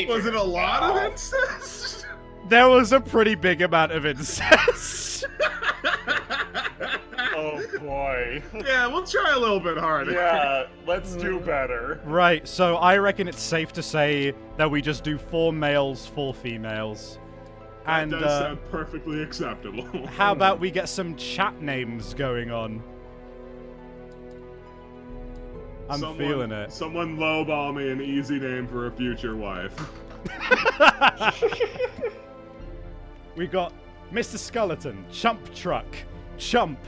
Was it a lot of incest? There was a pretty big amount of incest. Oh boy. Yeah, we'll try a little bit harder. Yeah, let's do better. Right, so I reckon it's safe to say that we just do 4 males, 4 females. That And does sound perfectly acceptable. how about we get some chat names going on? I'm feeling it. Someone lowball me an easy name for a future wife. We got Mr. Skeleton, Chump Truck, Chump.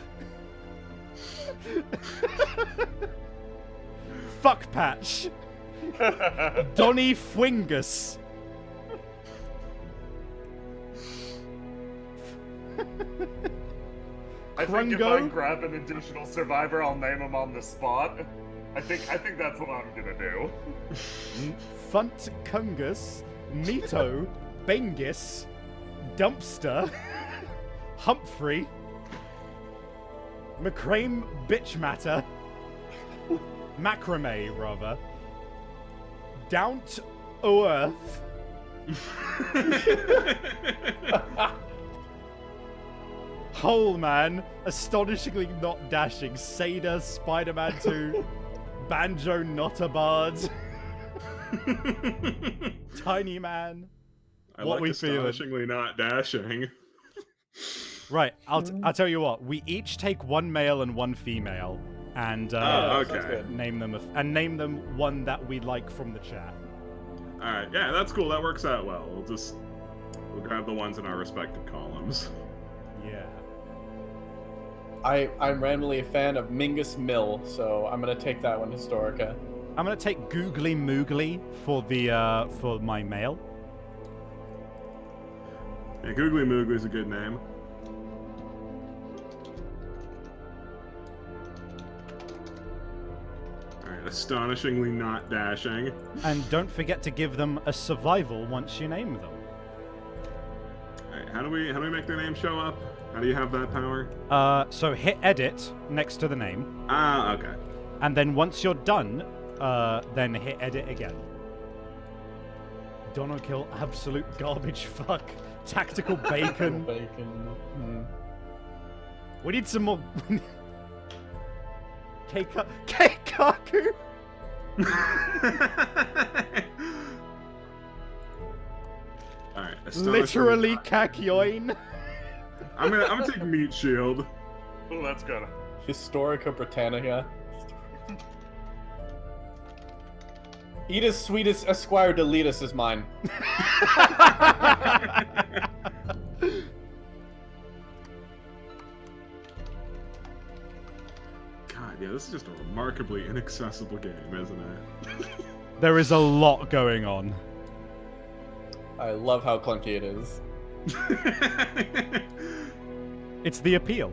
Fuck Patch, Donny Fwingus. I think if I Krungo? grab an additional survivor, I'll name him on the spot. I think that's what I'm gonna do. Funt Kungus, Mito, Bengis, Dumpster, Humphrey, McCrame Bitchmatter, Macrame, rather, Dount Earth, Whole Man, Astonishingly Not Dashing, Sada, Spider-Man 2, Banjo Not a Bard, Tiny Man. I what like we astonishingly not dashing. Right, I'll tell you what. We each take one male and one female, and okay. name them one that we like from the chat. All right, yeah, that's cool. That works out well. We'll grab the ones in our respective columns. Yeah. I'm randomly a fan of Mingus Mill, so I'm gonna take that one, Historica. I'm gonna take Googly Moogly for my male. Yeah, Googly Moogly's a good name. Alright, astonishingly not dashing. And don't forget to give them a survival once you name them. Alright, how do we make their name show up? How do you have that power? So hit edit next to the name. Ah, okay. And then once you're done, then hit edit again. Donokill, absolute garbage fuck. Tactical bacon. We need some more. Keikaku. Alright, Literally Kakyoin. I'm gonna take Meat Shield. Oh, that's good. Historica Britannica. Edith Sweetest Esquire Deletus is mine. God, yeah, this is just a remarkably inaccessible game, isn't it? There is a lot going on. I love how clunky it is. It's the appeal.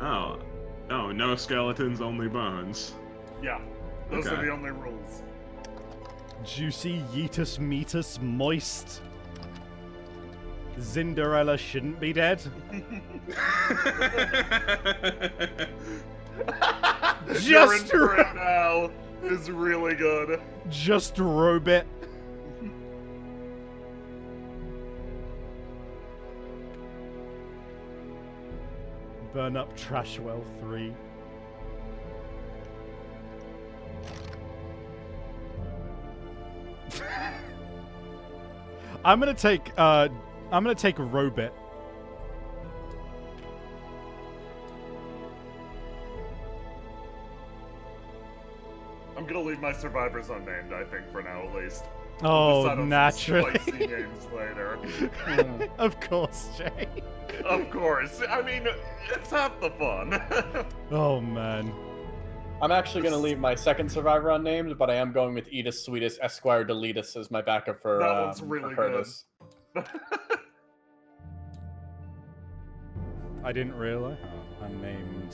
Oh, no skeletons, only bones. Yeah, those are the only rules. Juicy, Yeetus, Meatus, Moist. Cinderella shouldn't be dead. Just right now is really good. Just Robit. Burn up Trashwell 3. I'm gonna take Robit. I'm gonna leave my survivors unnamed, I think, for now at least. Oh, naturally. Spicy names later. Of course, Jay. Of course. I mean, it's half the fun. Oh, man. I'm actually going to leave my second survivor unnamed, but I am going with Edith Sweetest Esquire Deletus as my backup for that one's really Curtis. Good. I didn't realize. Unnamed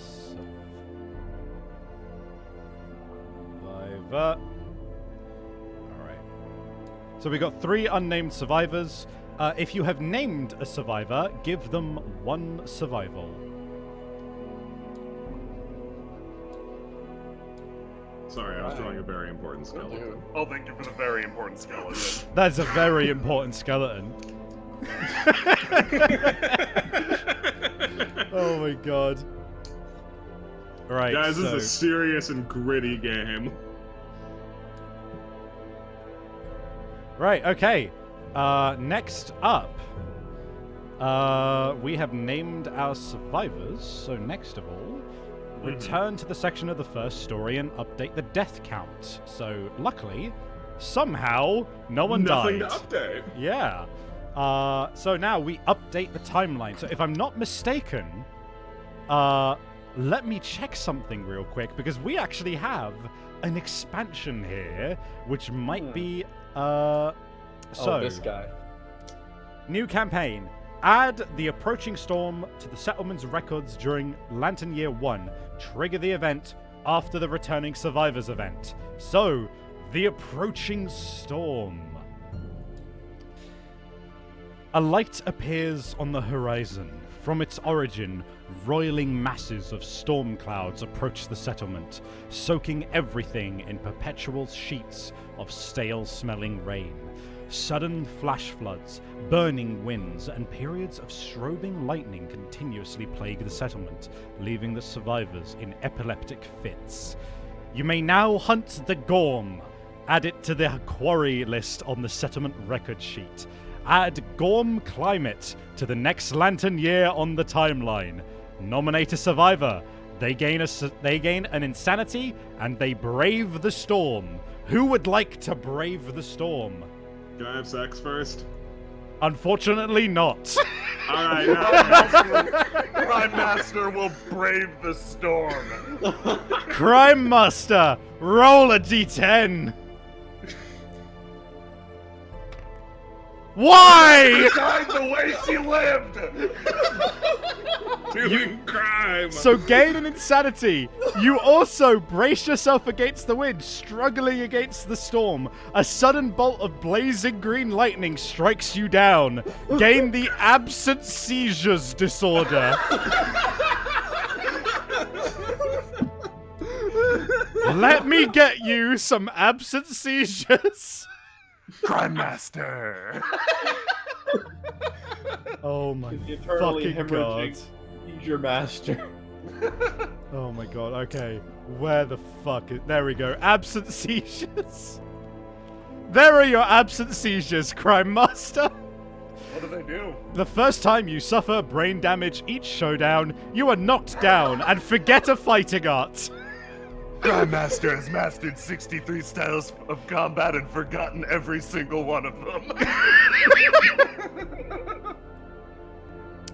survivor. Alright. So we got 3 unnamed survivors. If you have named a survivor, give them 1 survival. Sorry, I was drawing a very important skeleton. Oh, thank you for the very important skeleton. That's a very important skeleton. Oh my god. Alright, guys, this is a serious and gritty game. Right, okay. Next up, we have named our survivors. So next of all, return to the section of the first story and update the death count. So luckily, somehow, no one died. Nothing to update. Yeah. So now we update the timeline. So if I'm not mistaken, let me check something real quick, because we actually have an expansion here, which might be, this guy. New campaign. Add the approaching storm to the settlement's records during Lantern Year 1. Trigger the event after the returning survivors event. So, the approaching storm. A light appears on the horizon. From its origin, roiling masses of storm clouds approach the settlement, soaking everything in perpetual sheets of stale-smelling rain. Sudden flash floods, burning winds, and periods of strobing lightning continuously plague the settlement, leaving the survivors in epileptic fits. You may now hunt the Gorm. Add it to the quarry list on the settlement record sheet. Add Gorm Climate to the next Lantern Year on the timeline. Nominate a survivor. They gain an insanity, and they brave the storm. Who would like to brave the storm? Can I have sex first? Unfortunately not. Alright, Crime Master will brave the storm. Crime Master, roll a d10. Why? She died the way she lived. Doing crime. So gain an insanity. You also brace yourself against the wind, struggling against the storm. A sudden bolt of blazing green lightning strikes you down. Gain the absent seizures disorder. Let me get you some absent seizures. Crime Master. Oh my The eternally fucking god. hemorrhaging seizure master. Oh my god, okay. Where the fuck is... There we go. Absent seizures. There are your absent seizures, Crime Master. What do they do? The first time you suffer brain damage each showdown, you are knocked down and forget a fighting art. Crime Master has mastered 63 styles of combat and forgotten every single one of them.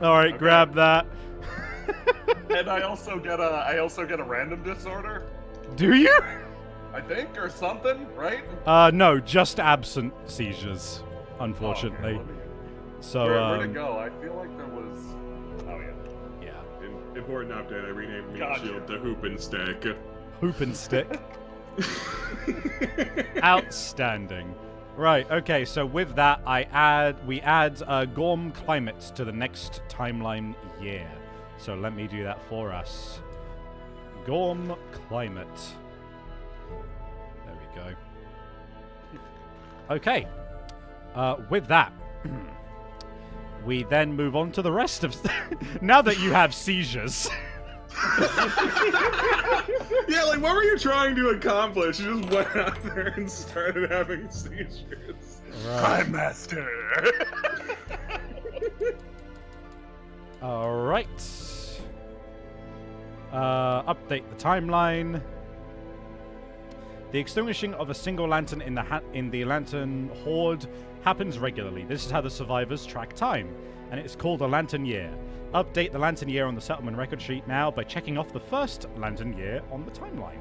Alright, grab that. And I also get a random disorder, Do you? I think, or something, right? No, just absent seizures, unfortunately. Oh, okay, So, where'd it go? I feel like there was... Oh, yeah. yeah. Important update, I renamed Meat Gotcha. Shield to Hoop and Stick. Hoop and stick. Outstanding. Right, okay, so with that, we add Gorm Climate to the next timeline year. So let me do that for us. Gorm Climate. There we go. Okay. With that, we then move on to the rest of... Now that you have seizures... Yeah, like, what were you trying to accomplish? You just went out there and started having seizures. Right. Crime Master! Alright. Update the timeline. The extinguishing of a single lantern in the lantern horde happens regularly. This is how the survivors track time, and it's called a lantern year. Update the lantern year on the settlement record sheet now by checking off the first lantern year on the timeline,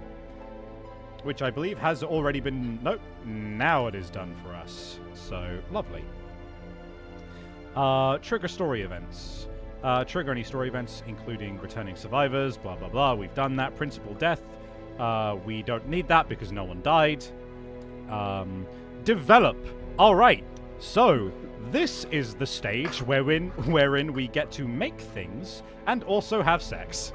which I believe has already been... Nope, now it is done for us. So, lovely. Trigger story events. Trigger any story events, including returning survivors, blah, blah, blah. We've done that. Principal death. We don't need that because no one died. Develop. All right. So, this is the stage wherein we get to make things and also have sex.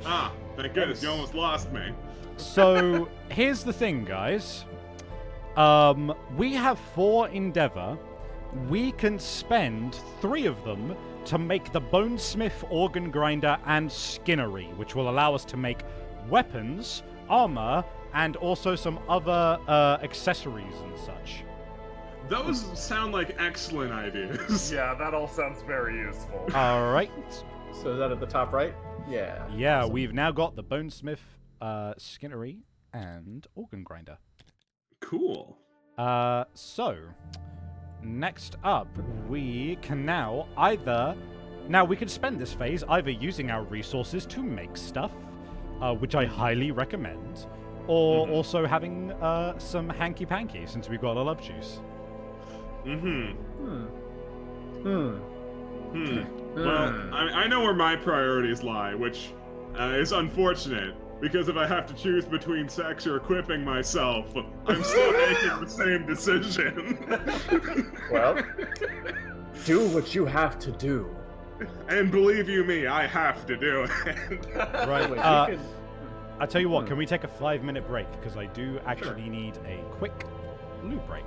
Ah, thank goodness, you almost lost me. So, here's the thing, guys. We have 4 Endeavor. We can spend 3 of them to make the Bonesmith, Organ Grinder, and Skinnery, which will allow us to make weapons, armor, and also some other accessories and such. Those sound like excellent ideas. Yeah, that all sounds very useful. All right. So is that at the top right? Yeah. Yeah, Awesome. we've now got the Bonesmith, Skinnery, and Organ Grinder. Cool. So, next up, we can now either... Now, we can spend this phase either using our resources to make stuff, which I highly recommend, or also having some hanky-panky, since we've got a love juice. Well, I know where my priorities lie, which is unfortunate, because if I have to choose between sex or equipping myself, I'm still making the same decision. Well, do what you have to do. And believe you me, I have to do it. Right. I tell you what, can we take a 5-minute break? Because I do actually need a quick loo break.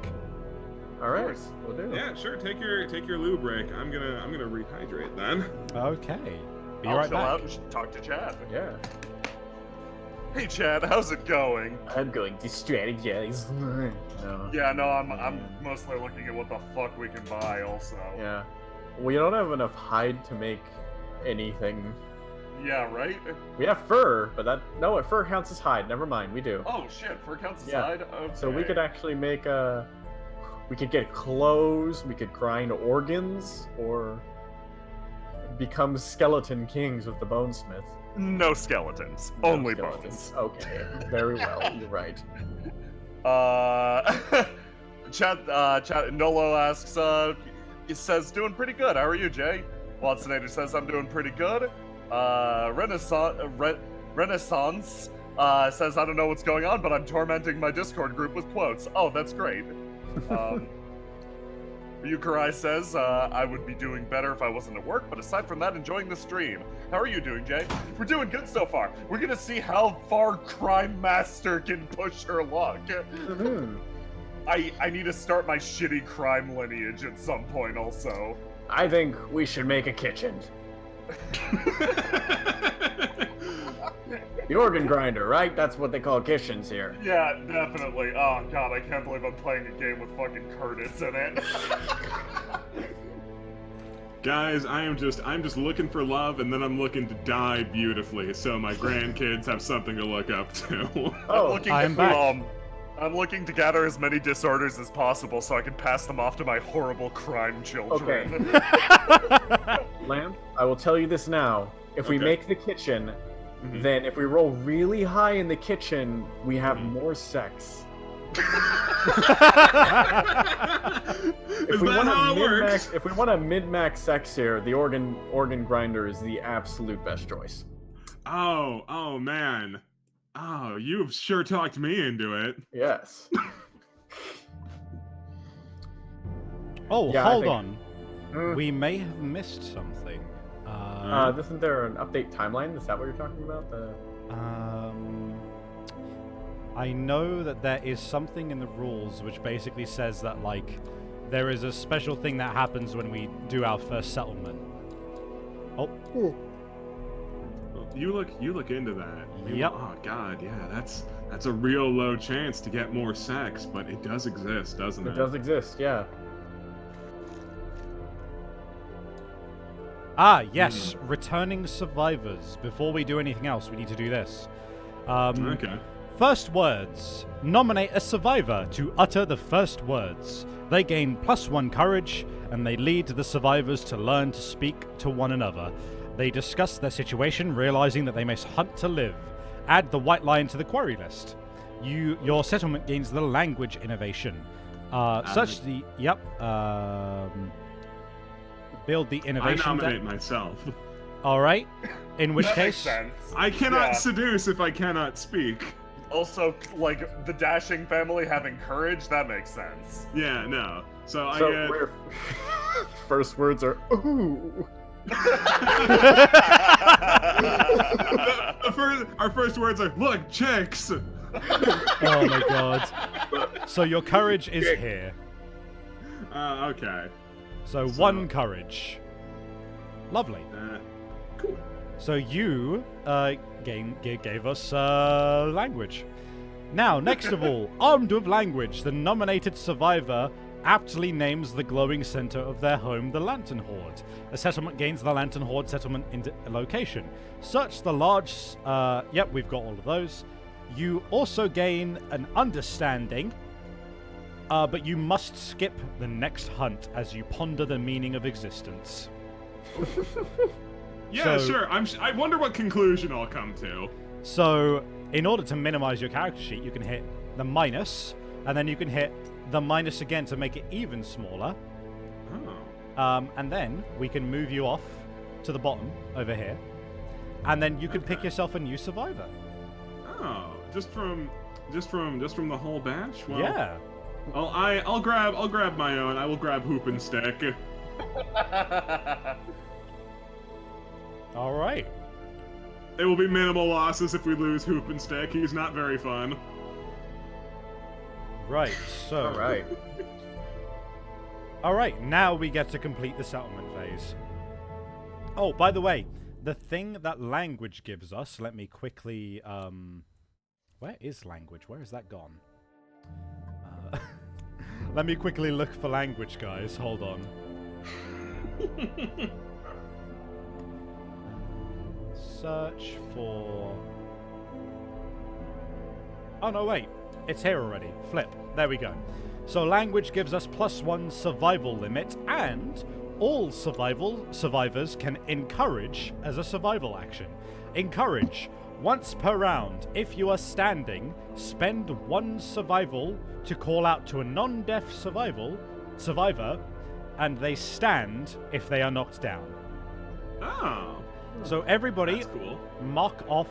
All right, we'll do. Yeah, sure. Take your loo break. I'm gonna rehydrate then. Okay. Be I'll right chill back. out and talk to Chad. Yeah. Hey Chad, how's it going? I'm going to strategize. No. Yeah, no, I'm mostly looking at what the fuck we can buy also. Yeah. We don't have enough hide to make anything. Yeah, right? We have fur, but fur counts as hide. Never mind, we do. Oh shit, fur counts as Yeah. hide? Okay. So we could actually make we could get clothes, we could grind organs, or become skeleton kings with the bonesmith. No skeletons. No Only skeletons. bones. Okay, very well, you're right. Chat Nolo asks, he says, doing pretty good. How are you, Jay? Watsinator says, I'm doing pretty good. Renaissance says, I don't know what's going on, but I'm tormenting my Discord group with quotes. Oh, that's great. Yukarai says, I would be doing better if I wasn't at work, but aside from that, enjoying the stream. How are you doing, Jay? We're doing good so far. We're gonna see how far Crime Master can push her luck. Mm-hmm. I need to start my shitty crime lineage at some point also. I think we should make a kitchen. The organ grinder, right? That's what they call kitchens here. Yeah, definitely. Oh god, I can't believe I'm playing a game with fucking Curtis in it. Guys, I'm just looking for love, and then I'm looking to die beautifully, so my grandkids have something to look up to. I'm looking to gather as many disorders as possible so I can pass them off to my horrible crime children. Okay. Lamb, I will tell you this now. If we make the kitchen, then if we roll really high in the kitchen, we have more sex. If we want a mid-max sex here, the organ grinder is the absolute best choice. Oh man. Oh, you've sure talked me into it. Yes. Oh, yeah, hold on. We may have missed something. Isn't there an update timeline? Is that what you're talking about? I know that there is something in the rules which basically says that, like, there is a special thing that happens when we do our first settlement. Oh. You look into that. Yep. Oh god, yeah, that's a real low chance to get more sex, but it does exist, doesn't it? It does exist, yeah. Ah, yes, returning survivors. Before we do anything else, we need to do this. Okay. First words. Nominate a survivor to utter the first words. They gain +1 courage, and they lead the survivors to learn to speak to one another. They discuss their situation, realizing that they must hunt to live. Add the white lion to the quarry list. Your settlement gains the language innovation. Build the innovation. I nominate myself. All right. In which That case, makes sense. I cannot seduce if I cannot speak. Also, like, the Dashing family having courage, that makes sense. Yeah, no. So I get... First words are, ooh. Our first words are, look, chicks. Oh my god. So your courage is here. Okay. So 1 courage. Lovely. Cool. So you gave us language. Now, next of all, armed with language, the nominated survivor aptly names the glowing center of their home the Lantern Horde. A settlement gains the Lantern Horde settlement location. Search the large... yep, we've got all of those. You also gain an understanding, but you must skip the next hunt as you ponder the meaning of existence. Yeah, sure. I wonder what conclusion I'll come to. So, in order to minimize your character sheet, you can hit the minus, and then you can hit the minus again to make it even smaller. Oh. And then we can move you off to the bottom over here, and then you can pick yourself a new survivor. Oh, just from the whole batch. Well, yeah. I'll grab my own. I will grab Hoop and Stick. All right. It will be minimal losses if we lose Hoop and Stick. He's not very fun. Right, so... Alright. Alright, now we get to complete the settlement phase. Oh, by the way, the thing that language gives us, let me quickly, where is language? Where has that gone? Let me quickly look for language, guys. Hold on. Search for... Oh, no, wait. It's here already. Flip. There we go. So language gives us +1 survival limit, and all survivors can encourage as a survival action. Encourage. Once per round, if you are standing, spend 1 survival to call out to a non-deaf survivor, and they stand if they are knocked down. Oh. So everybody That's cool. mark off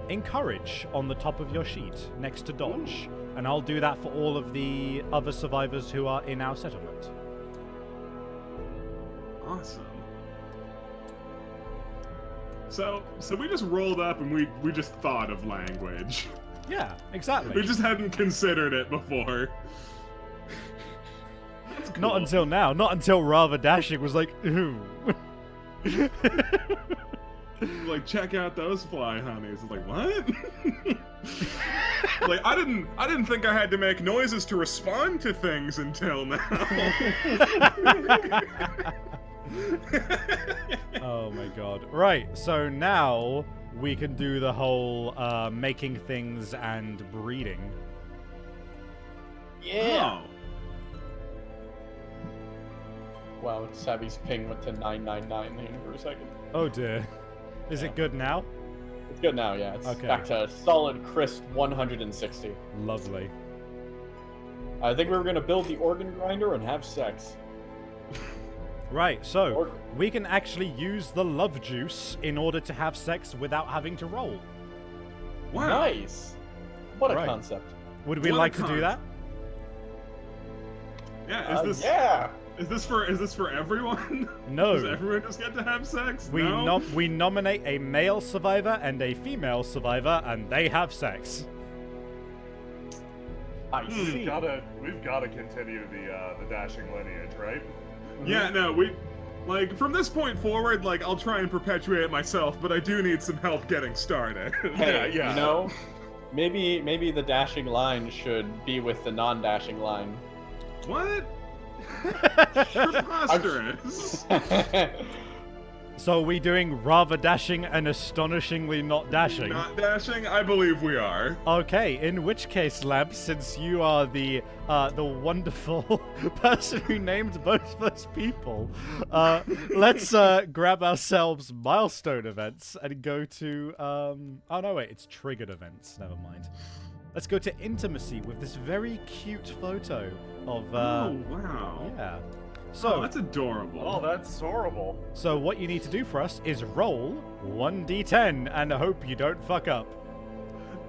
encourage on the top of your sheet next to dodge. Ooh. And I'll do that for all of the other survivors who are in our settlement. Awesome. So we just rolled up and we just thought of language. Yeah, exactly. We just hadn't considered it before. Cool. Not until now. Not until Rather Dashing was like, ooh. Like, check out those fly honeys. It's like, what? Like, I didn't think I had to make noises to respond to things until now. Oh my god. Right, so now we can do the whole making things and breeding. Yeah. Oh. Wow, Savvy's ping went to 999 here for a second. Oh dear. Is it good now? It's good now, yeah. It's okay. Back to solid, crisp 160. Lovely. I think we were going to build the organ grinder and have sex. Right, so we can actually use the love juice in order to have sex without having to roll. Wow. Nice. What a concept. Would we like to do that? Yeah, Is this for everyone? No. Does everyone just get to have sex? We no? We nominate a male survivor and a female survivor, and they have sex. I see. We've gotta continue the dashing lineage, right? Yeah, no, like, from this point forward, like, I'll try and perpetuate it myself, but I do need some help getting started. Hey, yeah. You know, maybe the dashing line should be with the non-dashing line. What? Preposterous. So are we doing rather dashing and astonishingly not dashing? Not dashing? I believe we are. Okay, in which case, Lab, since you are the wonderful person who named both those people, let's grab ourselves milestone events and go to oh no wait, it's triggered events. Never mind. Let's go to intimacy with this very cute photo of oh wow. Yeah. So that's adorable. Oh, that's horrible. So what you need to do for us is roll 1d10 and hope you don't fuck up.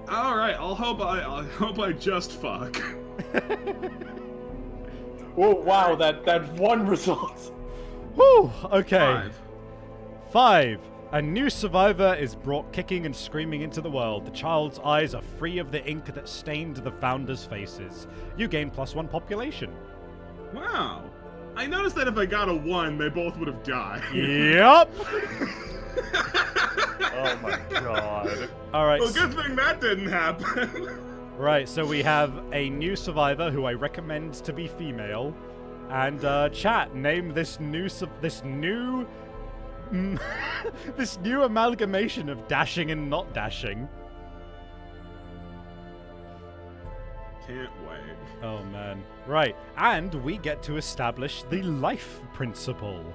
All right, I'll hope I just fuck. Oh wow, that one result. Woo! Okay. 5. A new survivor is brought kicking and screaming into the world. The child's eyes are free of the ink that stained the founders' faces. You gain +1 population. Wow. I noticed that if I got a 1, they both would have died. Yep. Oh my god. Alright. Well, good thing that didn't happen. Right, so we have a new survivor who I recommend to be female. And, chat, name this new this new amalgamation of dashing and not dashing. Can't wait. Oh man. Right, and we get to establish the life principle.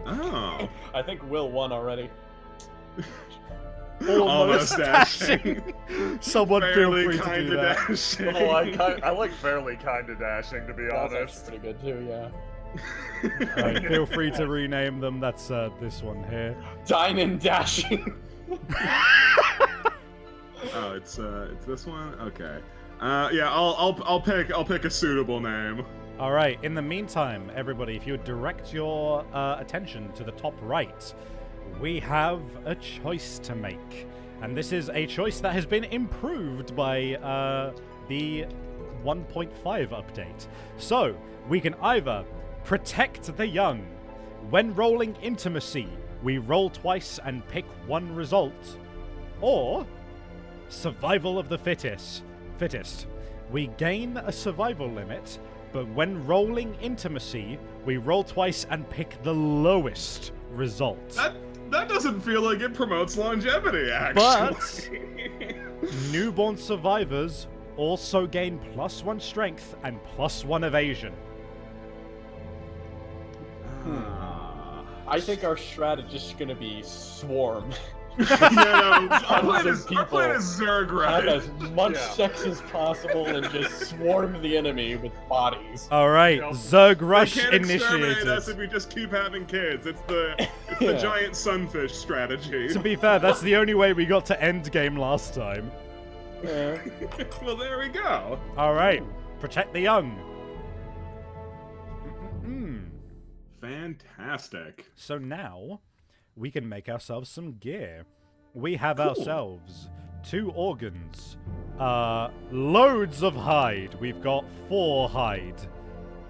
Oh. I think Will won already. Almost dashing. Someone fairly feel free to do that. Dashing. Oh, I like fairly kinda dashing, to be That's honest. pretty good too, yeah. Right, feel free to rename them. That's this one here. Dine and dashing. Oh, it's this one. Okay. Yeah, I'll pick a suitable name. All right. In the meantime, everybody, if you would direct your attention to the top right, we have a choice to make. And this is a choice that has been improved by the 1.5 update. So, we can either protect the young. When rolling intimacy, we roll twice and pick one result. Or survival of the fittest. We gain a survival limit, but when rolling intimacy, we roll twice and pick the lowest result. That doesn't feel like it promotes longevity, actually. But newborn survivors also gain +1 strength and +1 evasion. I think our strategist is going to be swarm. I'm playing as Zerg, right? Have as much sex as possible and just swarm the enemy with bodies. All right, Zerg rush they can't initiated. Exterminate us if we just keep having kids. It's the giant sunfish strategy. To be fair, that's the only way we got to end game last time. Yeah. Well, there we go. All right, protect the young. Fantastic. So now we can make ourselves some gear. We have ourselves 2 organs, loads of hide. We've got 4 hide,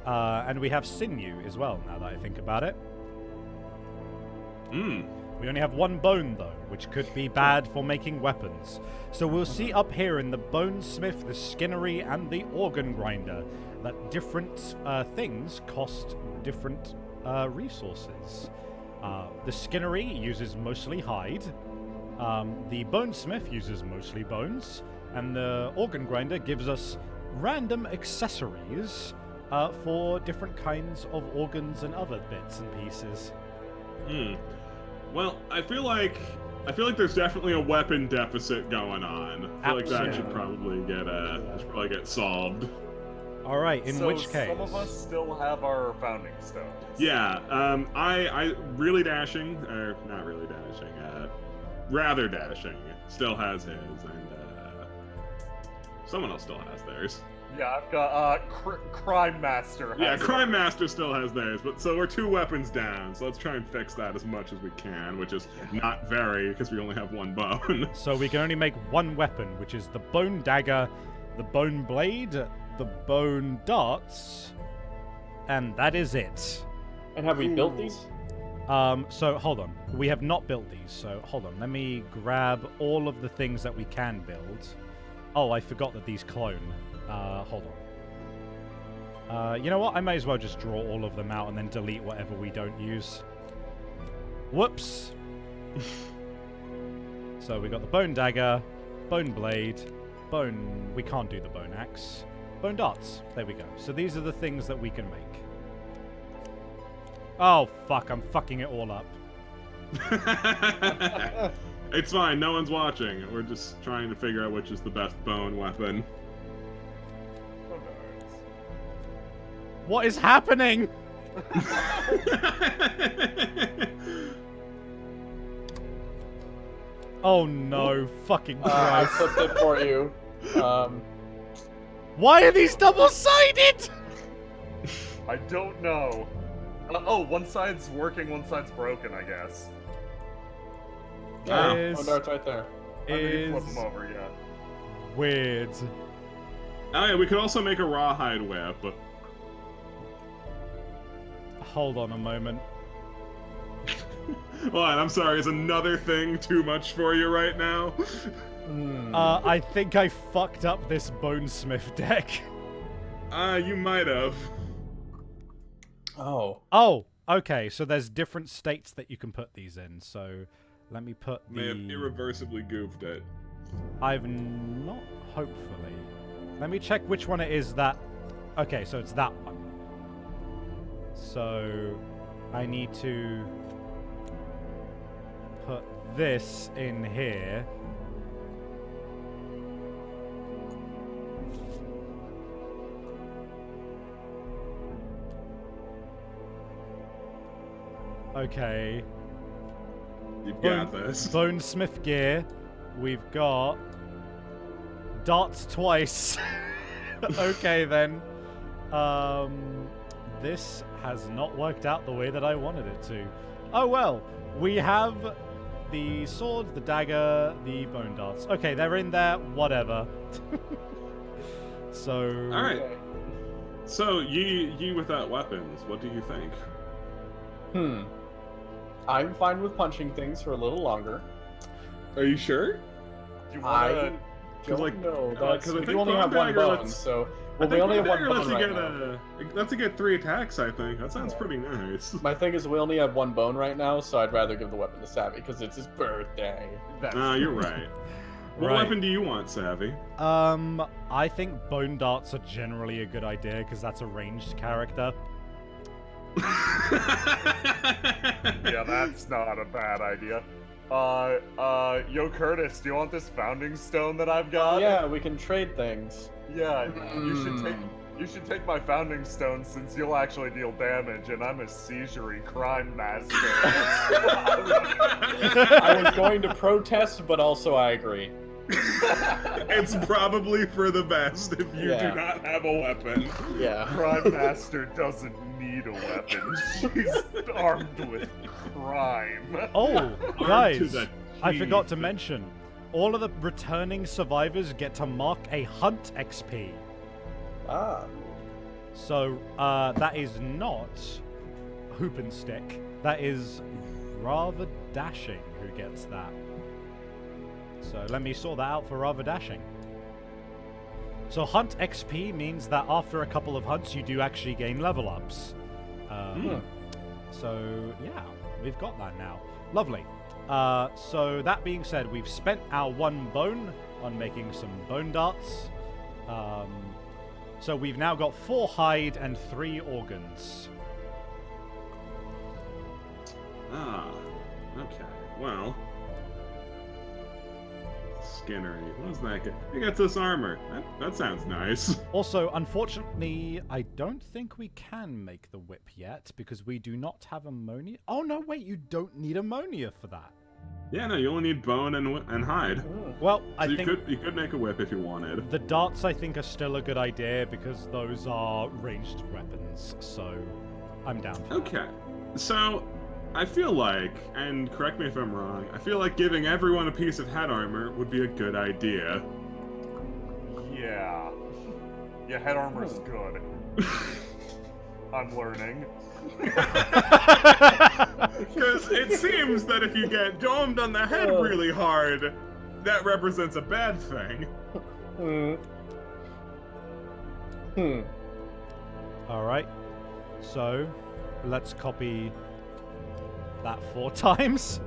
and we have sinew as well. Now that I think about it, we only have 1 bone though, which could be bad for making weapons. So we'll see up here in the bonesmith, the skinnery, and the organ grinder that different things cost different resources. The skinnery uses mostly hide, the bonesmith uses mostly bones, and the organ grinder gives us random accessories for different kinds of organs and other bits and pieces. Well, I feel like there's definitely a weapon deficit going on. I feel like that should probably get solved. All right, in which case, some of us still have our founding stones. Yeah, I really dashing, or not really dashing, rather dashing, still has his, and someone else still has theirs. Yeah, I've got Crime Master. Yeah, Crime Master still has theirs, but so we're 2 weapons down. So let's try and fix that as much as we can, which is not very because we only have 1 bone. So we can only make 1 weapon, which is the bone dagger, the bone blade, the bone darts, and that is it. And have we built these? So hold on. We have not built these, so hold on. Let me grab all of the things that we can build. Oh, I forgot that these clone. Hold on. You know what? I may as well just draw all of them out and then delete whatever we don't use. Whoops. So we got the bone dagger, bone blade, bone... We can't do the bone axe. Bone darts. There we go. So these are the things that we can make. Oh, fuck. I'm fucking it all up. It's fine. No one's watching. We're just trying to figure out which is the best bone weapon. What is happening? Oh no, fucking Christ. I flipped it for you. Why are these double-sided? I don't know. Oh, one side's working, one side's broken, I guess. Yeah, oh, no, it's right there. Flip them over, yeah. Weird. Oh yeah, we could also make a rawhide whip. Hold on a moment. Hold on, I'm sorry, is another thing too much for you right now? I think I fucked up this bonesmith deck. You might have. Oh, okay, so there's different states that you can put these in, so let me put the... May have irreversibly goofed it. I've not, hopefully. Let me check which one it is that... Okay, so it's that one. So, I need to put this in here. Okay. You've got this. Bonesmith gear. We've got darts twice. Okay then. This has not worked out the way that I wanted it to. Oh well, we have the sword, the dagger, the bone darts. Okay, they're in there, whatever. So... Alright. So, you without weapons, what do you think? I'm fine with punching things for a little longer. Are you sure? Do you want to... No, because we only have one bone, so... Well, we only have one bone right now. Lets you get 3 attacks, I think. That sounds pretty nice. My thing is we only have one bone right now, so I'd rather give the weapon to Savvy, because it's his birthday. You're right. What weapon do you want, Savvy? I think bone darts are generally a good idea, because that's a ranged character. Yeah, that's not a bad idea. Yo, Curtis, do you want this founding stone that I've got? Yeah, we can trade things. Yeah, you should take my founding stone since you'll actually deal damage, and I'm a seizure crime master. I was going to protest, but also I agree. It's probably for the best if you do not have a weapon. Yeah. Crime master doesn't need a weapon. She's armed with crime. Oh, guys, I forgot to mention. All of the returning survivors get to mark a hunt XP. Ah. So, that is not Hoop and Stick. That is Rather Dashing who gets that. So let me sort that out for Rather Dashing. So Hunt XP means that after a couple of hunts, you do actually gain level ups. So, yeah, we've got that now. Lovely. So that being said, we've spent our 1 bone on making some bone darts. So we've now got 4 hide and 3 organs. Okay. Well, Skinnery. What's that get? He gets this armor. That sounds nice. Also, unfortunately, I don't think we can make the whip yet because we do not have ammonia. Oh no, wait, you don't need ammonia for that. Yeah, no, you only need bone and hide. Well, so I think you could make a whip if you wanted. The darts, I think, are still a good idea because those are ranged weapons. So, I'm down for that. Okay, so I feel like, and correct me if I'm wrong, I feel like giving everyone a piece of head armor would be a good idea. Yeah. Yeah, head armor's good. I'm learning. Because it seems that if you get domed on the head really hard, that represents a bad thing. Alright. So, let's copy that 4 times.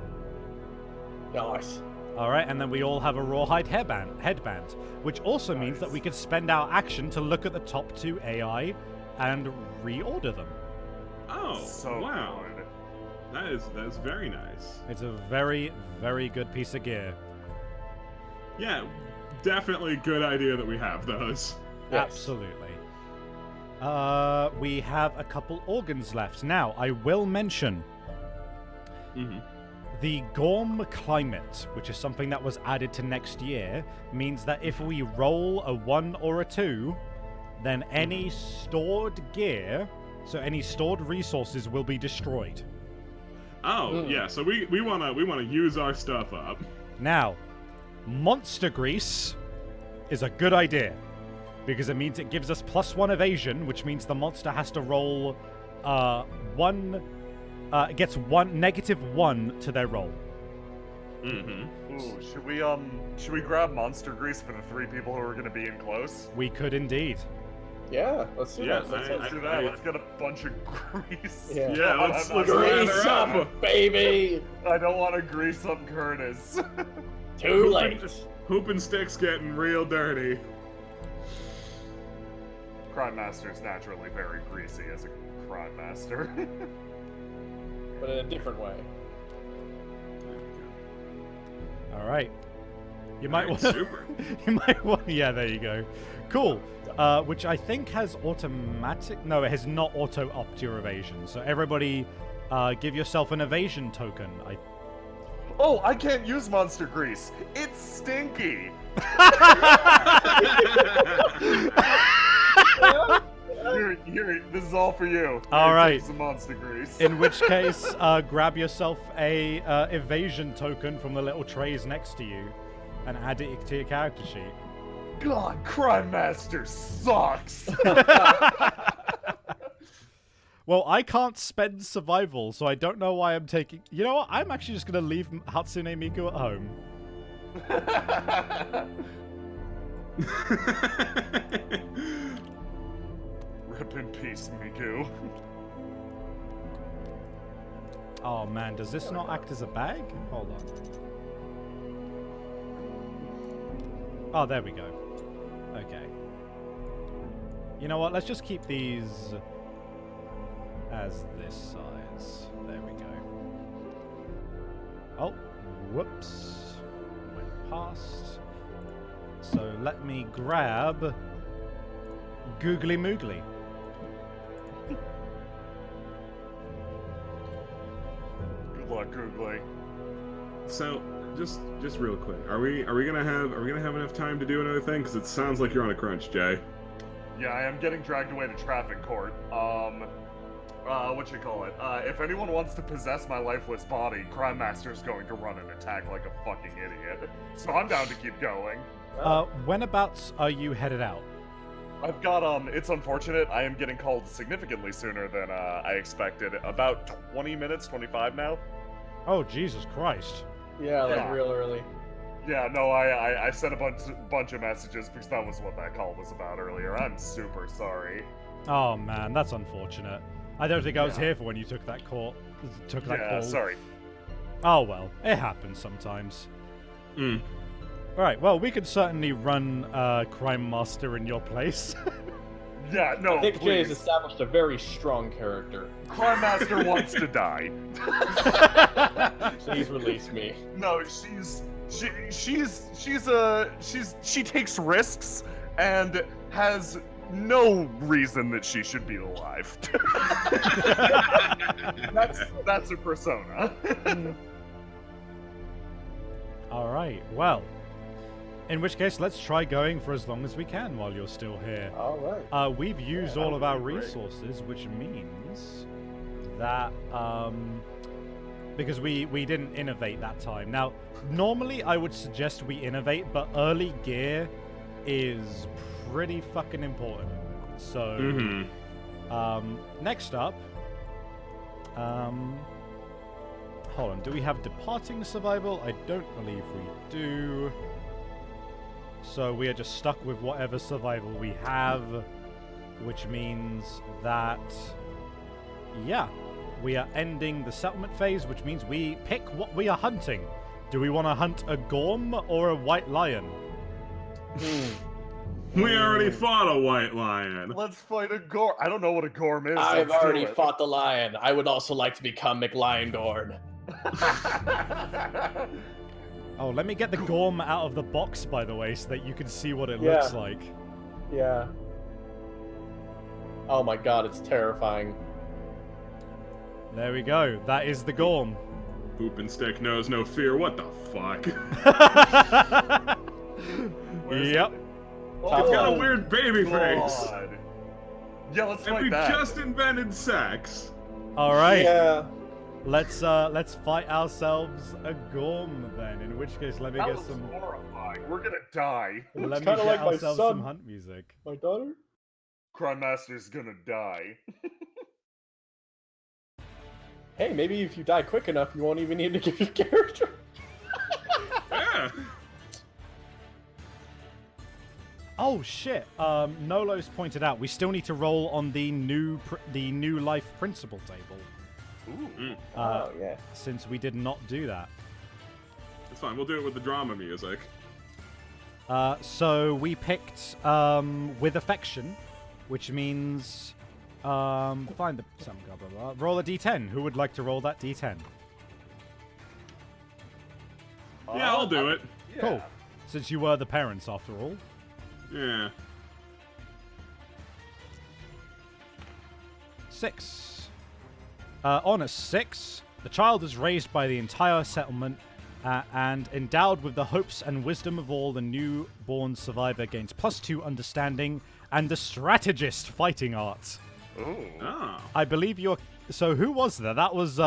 Nice. Alright, and then we all have a rawhide headband, which also means that we could spend our action to look at the top 2 AI and reorder them. Oh, so wow. good. That is very nice. It's a very, very good piece of gear. Yeah, definitely good idea that we have those. Yes. Absolutely. We have a couple organs left. Now, I will mention the Gorm climate, which is something that was added to next year, means that if we roll a 1 or a 2, then any stored gear, so any stored resources, will be destroyed. Oh, yeah, so we wanna use our stuff up. Now, monster grease is a good idea, because it means it gives us +1 evasion, which means the monster has to roll gets -1 to their roll. Ooh, should we grab monster grease for the 3 people who are gonna be in close? We could indeed. Yeah, let's do that. Let's do that. Let's get a bunch of grease. Yeah, let's grease up, baby. I don't want to grease up Curtis. Too late. Hoop and Stick's getting real dirty. Crime Master's naturally very greasy as a crime master. But in a different way. All right. You might want super. You might want. Yeah, there you go. Cool. Which I think has automatic. No, it has not auto-opt your evasion. So everybody, give yourself an evasion token. Oh, I can't use monster grease. It's stinky. Here, this is all for you. All right. Some monster grease. In which case, grab yourself a evasion token from the little trays next to you, and add it to your character sheet. God, Crime Master sucks. Well, I can't spend survival, so I don't know why I'm taking... You know what? I'm actually just going to leave Hatsune Miku at home. Rip in peace, Miku. Oh, man. Does this not act as a bag? Hold on. Oh, there we go. Okay. You know what? Let's just keep these... as this size. There we go. Oh, whoops. Went past. So let me grab Googly Moogly. Good luck, Googly. So, just real quick, are we gonna have enough time to do another thing? Because it sounds like you're on a crunch, Jay. Yeah, I am getting dragged away to traffic court. If anyone wants to possess my lifeless body, Crime Master's going to run an attack like a fucking idiot. So I'm down to keep going. Whenabouts are you headed out? I've got, it's unfortunate, I am getting called significantly sooner than, I expected. About 20 minutes, 25 now. Oh, Jesus Christ. Yeah, like real early. Yeah, no, I sent a bunch of messages because that was what that call was about earlier. I'm super sorry. Oh, man, that's unfortunate. I don't think I was here for when you took that call. Yeah, sorry. Oh, well, it happens sometimes. Alright, well, we could certainly run Crime Master in your place. Yeah, no, I think Jay has please. established a very strong character. Crime Master wants to die. Please release me. No, she takes risks and has no reason that she should be alive. That's her persona. All right, well, in which case, let's try going for as long as we can while you're still here. All right. We've used all of our resources, which means that, because we didn't innovate that time. Now, normally I would suggest we innovate, but early gear is pretty fucking important. So, next up, hold on, do we have departing survival? I don't believe we do. So we are just stuck with whatever survival we have, which means that, yeah, we are ending the settlement phase, which means we pick what we are hunting. Do we want to hunt a gorm or a white lion? We already fought a white lion. Let's fight a gorm. I don't know what a gorm is. I've already fought the lion. I would also like to become McLiongorn. Oh, let me get the gorm out of the box, by the way, so that you can see what it looks like. Yeah. Oh my god, it's terrifying. There we go. That is the gorm. Poop and stick knows no fear. What the fuck? Yep. It's got a weird baby face. Yeah, let's fight we that. just invented sex. All right. Yeah. Let's fight ourselves a gorm then. In which case, let me That get was some. horrifying. We're gonna die. Let me kinda get like my ourselves son. some hunt music. My daughter? Crime Master's gonna die. Hey, maybe if you die quick enough, you won't even need to give your character. Yeah. Oh shit! Nolo's pointed out we still need to roll on the new life principle table. Ooh. Oh yeah. Since we did not do that. It's fine. We'll do it with the drama music. So we picked with affection, which means find the some blah blah blah. Roll a d10. Who would like to roll that d10? Yeah, I'll do it. Yeah. Cool. Since you were the parents after all. Yeah. 6. On a 6, the child is raised by the entire settlement and endowed with the hopes and wisdom of all. The newborn survivor gains +2 understanding and the strategist fighting art. Ooh. Oh. I believe you're... So who was that? That was,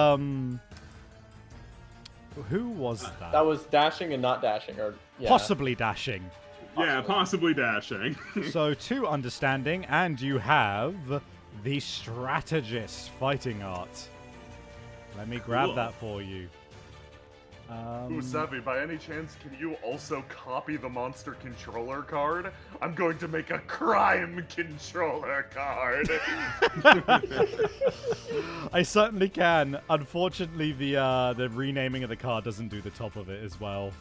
Who was that? That was dashing and not dashing, or yeah. Possibly dashing. Yeah, possibly dashing. So 2 understanding, and you have the strategist fighting art. Let me grab Cool. that for you. Ooh, Savvy, by any chance, can you also copy the monster controller card? I'm going to make a crime controller card. I certainly can. Unfortunately, the renaming of the card doesn't do the top of it as well.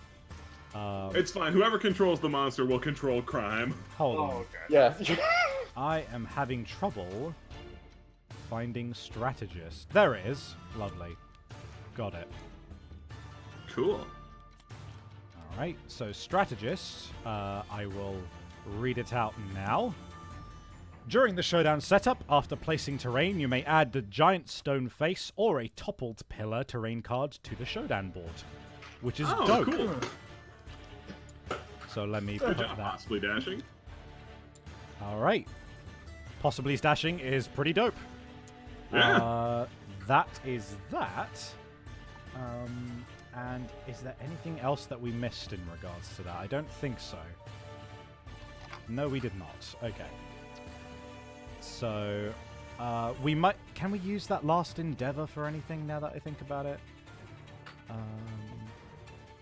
It's fine. Whoever controls the monster will control crime. Hold on. Okay. Yeah. I am having trouble finding strategist. There it is. Lovely. Got it. Cool. Alright, so strategist, I will read it out now. During the showdown setup, after placing terrain, you may add the giant stone face or a toppled pillar terrain card to the showdown board, which is dope. Cool. So let me Good put job, that. possibly dashing. Alright. Possibly dashing is pretty dope. Yeah. That is that. And is there anything else that we missed in regards to that? I don't think so. No, we did not. Okay. So, we might... Can we use that last endeavor for anything now that I think about it?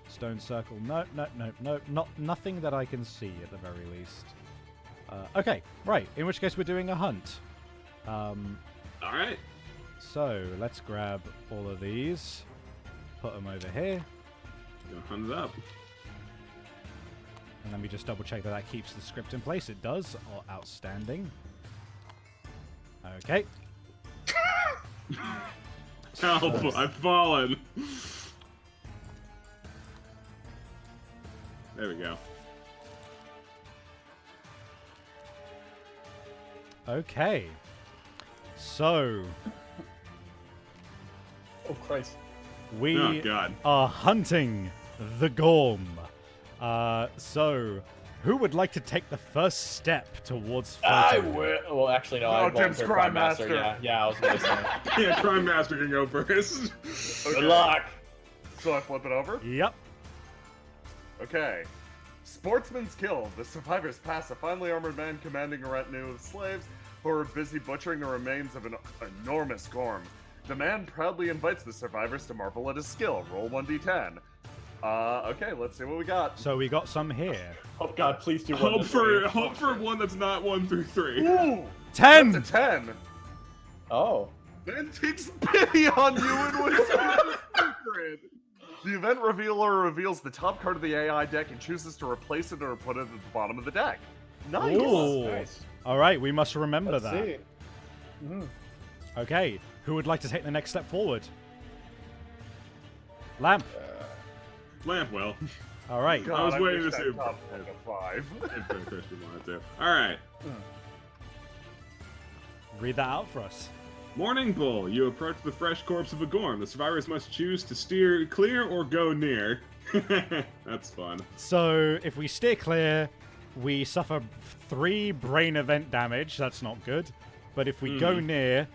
Stone circle. No. Nothing that I can see at the very least. Okay, right. In which case we're doing a hunt. Alright. So, let's grab all of these. Put them over here. Gonna hunt it up. And let me just double check that that keeps the script in place. It does. Oh, outstanding. Okay. Help! I've fallen! There we go. Okay. So, Oh Christ. we Oh, God. are hunting the Gorm. So, who would like to take the first step towards I fighting? will. Well, actually, no. No, I Tim's volunteered Crime Master. Master. Yeah, I was gonna say. Yeah, Crime Master can go first. Good luck. So I flip it over? Yep. Okay. Sportsman's Kill. The survivors pass a finely armored man commanding a retinue of slaves who are busy butchering the remains of an enormous gorm. The man proudly invites the survivors to marvel at his skill. Roll 1d10. Okay, let's see what we got. So we got some here. Oh God, please do one. Hope for one that's not 1 through 3. Ooh! 10! That's a 10. Oh. Then takes pity on you and was secret. The event revealer reveals the top card of the AI deck and chooses to replace it or put it at the bottom of the deck. Nice. Ooh. Nice. All right, we must remember Let's that. see. Mhm. Okay, who would like to take the next step forward? Lamp. Lamp will. All right. God, I was waiting wish to that see if- top was like a 5. If Christian wanted to. Alright. Read that out for us. Morning Bull. You approach the fresh corpse of a gorm. The survivors must choose to steer clear or go near. That's fun. So if we steer clear, we suffer 3 brain event damage. That's not good. But if we go near,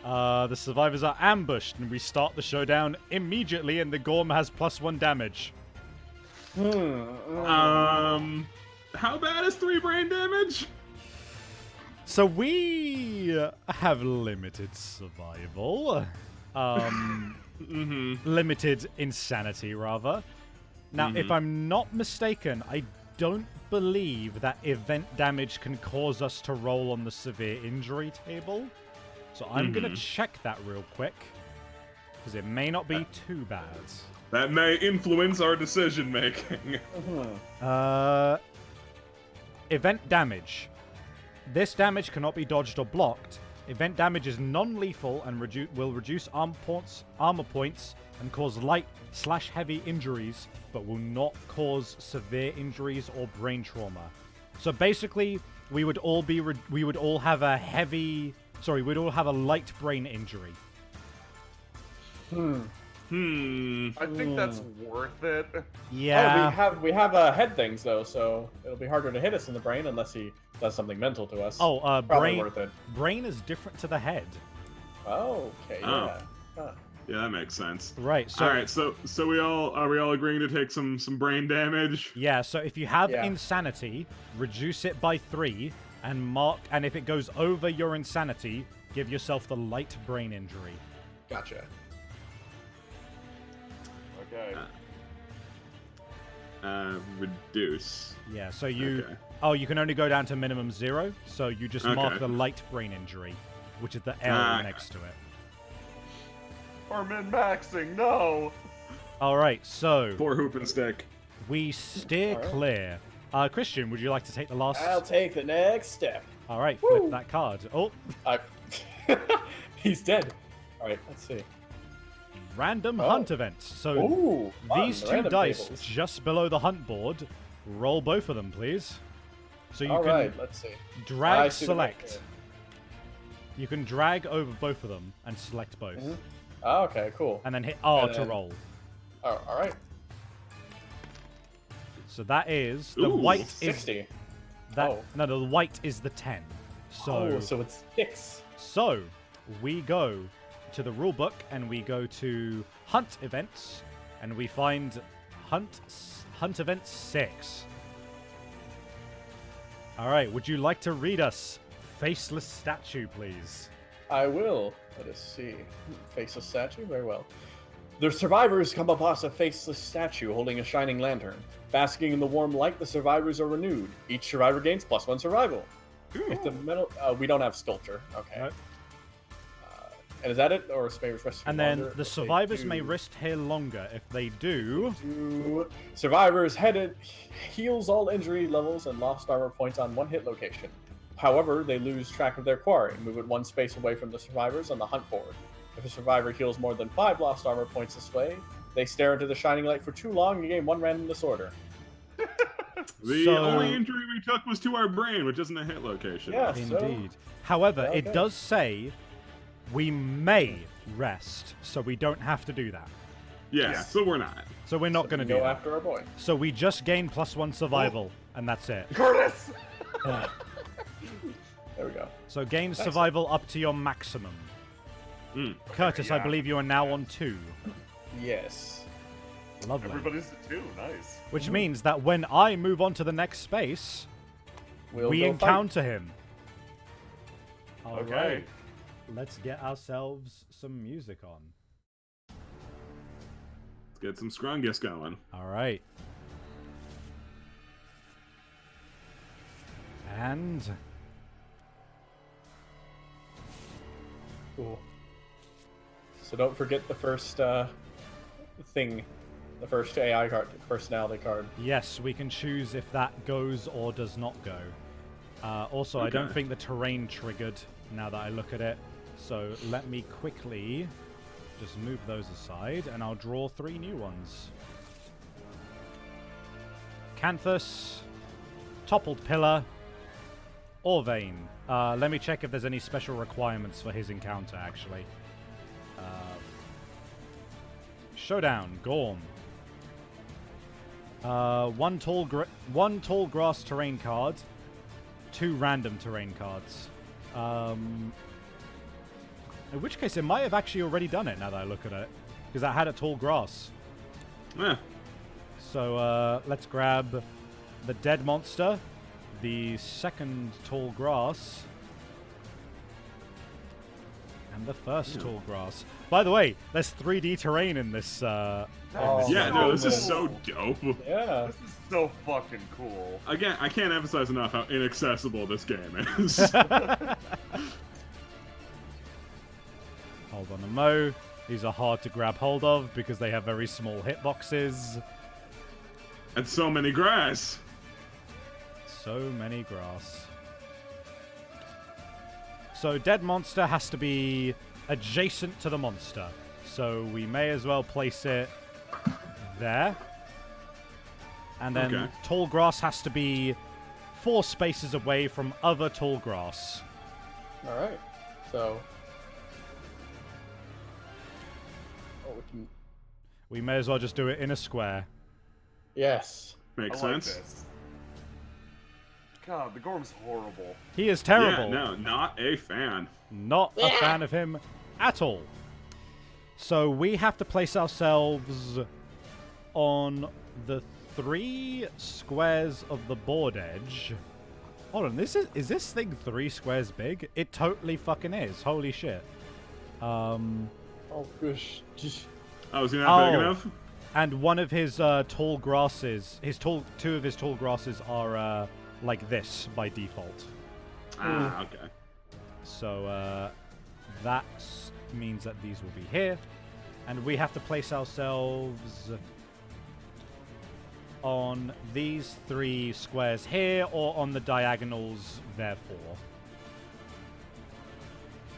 the survivors are ambushed, and we start the showdown immediately, and the Gorm has +1 damage. How bad is 3 brain damage? So we have limited survival. Limited insanity, rather. Now, if I'm not mistaken, I don't believe that event damage can cause us to roll on the severe injury table. So I'm going to check that real quick, because it may not be too bad. That may influence our decision making. Event damage. This damage cannot be dodged or blocked. Event damage is non-lethal and will reduce armor points and cause light/heavy injuries, but will not cause severe injuries or brain trauma. So basically, we would all have a we'd all have a light brain injury. I think that's worth it. Yeah. Oh, we have head things though, so it'll be harder to hit us in the brain unless he does something mental to us. Oh, probably brain. worth it. Brain is different to the head. Oh, okay. Yeah. Huh. Yeah, that makes sense. Right. So. All right. So we all agreeing to take some brain damage? Yeah. So if you have insanity, reduce it by 3, and if it goes over your insanity, give yourself the light brain injury. Gotcha. Okay. Reduce. Yeah. So you. Okay. Oh, you can only go down to minimum 0. So you just mark the light brain injury, which is the L next to it. Or min-maxing, no! Alright, so... Poor hoop and stick. We steer clear. Christian, would you like to take the last... I'll take the next step. Alright, flip that card. Oh! He's dead. Alright, let's see. Random hunt events. So Ooh, these 2 dice tables. Just below the hunt board, roll both of them, please. So you can let's see. Drag select. You can drag over both of them and select both. Mm-hmm. Oh, okay, cool. And then hit R to roll. Oh, all right. So that is the white 60. is that no, the white is the 10. So so it's 6. So we go to the rule book and we go to hunt events and we find hunt event 6. All right, would you like to read us Faceless Statue, please? I will. Let us see. Faceless statue? Very well. The survivors come across a faceless statue holding a shining lantern. Basking in the warm light, the survivors are renewed. Each survivor gains +1 survival. If the metal... we don't have sculpture. Okay. Nope. And is that it? Or survivors rest And longer? then the survivors may rest here longer. If they do... Survivors heals all injury levels and lost armor points on 1 hit location. However, they lose track of their quarry and move it 1 space away from the survivors on the hunt board. If a survivor heals more than 5 lost armor points this way, they stare into the shining light for too long and gain 1 random disorder. The only injury we took was to our brain, which isn't a hit location. Yeah, indeed. However, it does say we may rest, so we don't have to do that. Yeah, so we're not. So we're not going to do that. Go after our boy. So we just gain +1 survival, and that's it. Curtis! There we go. So gain survival up to your maximum. Curtis, I believe you are now on 2. Yes. Lovely. Everybody's at 2, nice. Which means that when I move on to the next space, we encounter him. All right. Let's get ourselves some music on. Let's get some Scrungus going. All right. And... Cool. So don't forget the first thing, the first AI card, personality card. Yes, we can choose if that goes or does not go. Also, I don't think the terrain triggered now that I look at it. So let me quickly just move those aside, and I'll draw 3 new ones. Canthus, Toppled Pillar, Orvane. Let me check if there's any special requirements for his encounter, actually. Showdown, Gorm. 1 tall grass terrain card, 2 random terrain cards. In which case, it might have actually already done it now that I look at it, because I had a tall grass. Yeah. So let's grab the dead monster, the 2nd tall grass, and the 1st tall grass. By the way, there's 3D terrain in this. This is so dope. Yeah. This is so fucking cool. Again, I can't emphasize enough how inaccessible this game is. Hold on a mo. These are hard to grab hold of because they have very small hitboxes. And so many grass. So many grass. So dead monster has to be adjacent to the monster. So we may as well place it there. And then tall grass has to be 4 spaces away from other tall grass. Alright. So... we may as well just do it in a square. Yes. Makes I like sense. this. God, the Gorm's horrible. He is terrible. Yeah, no, not a fan. Not a fan of him at all. So we have to place ourselves on the 3 squares of the board edge. Hold on, is this thing 3 squares big? It totally fucking is. Holy shit. Oh, gosh. Oh, is he not big enough? And one of his tall grasses, 2 of his tall grasses are like this by default. Ah, okay. So that means that these will be here. And we have to place ourselves on these 3 squares here or on the diagonals therefore.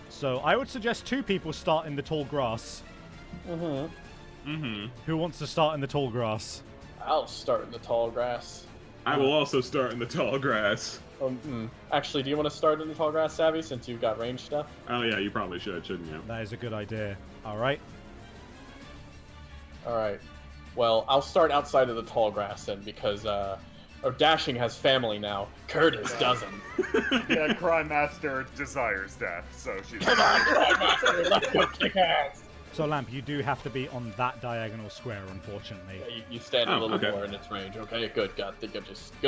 So I would suggest 2 people start in the tall grass. Who wants to start in the tall grass? I'll start in the tall grass. I will also start in the tall grass. Actually, do you want to start in the tall grass, Savvy, since you've got range stuff? Oh yeah, you probably should, shouldn't you? That is a good idea. Alright. Alright. Well, I'll start outside of the tall grass then, because Dashing has family now. Curtis doesn't. Yeah, Crime Master desires death, so she's... Come on, Crime Master, let's go kick ass! So, Lamp, you do have to be on that diagonal square, unfortunately. Yeah, you stand a little more in its range, okay? Good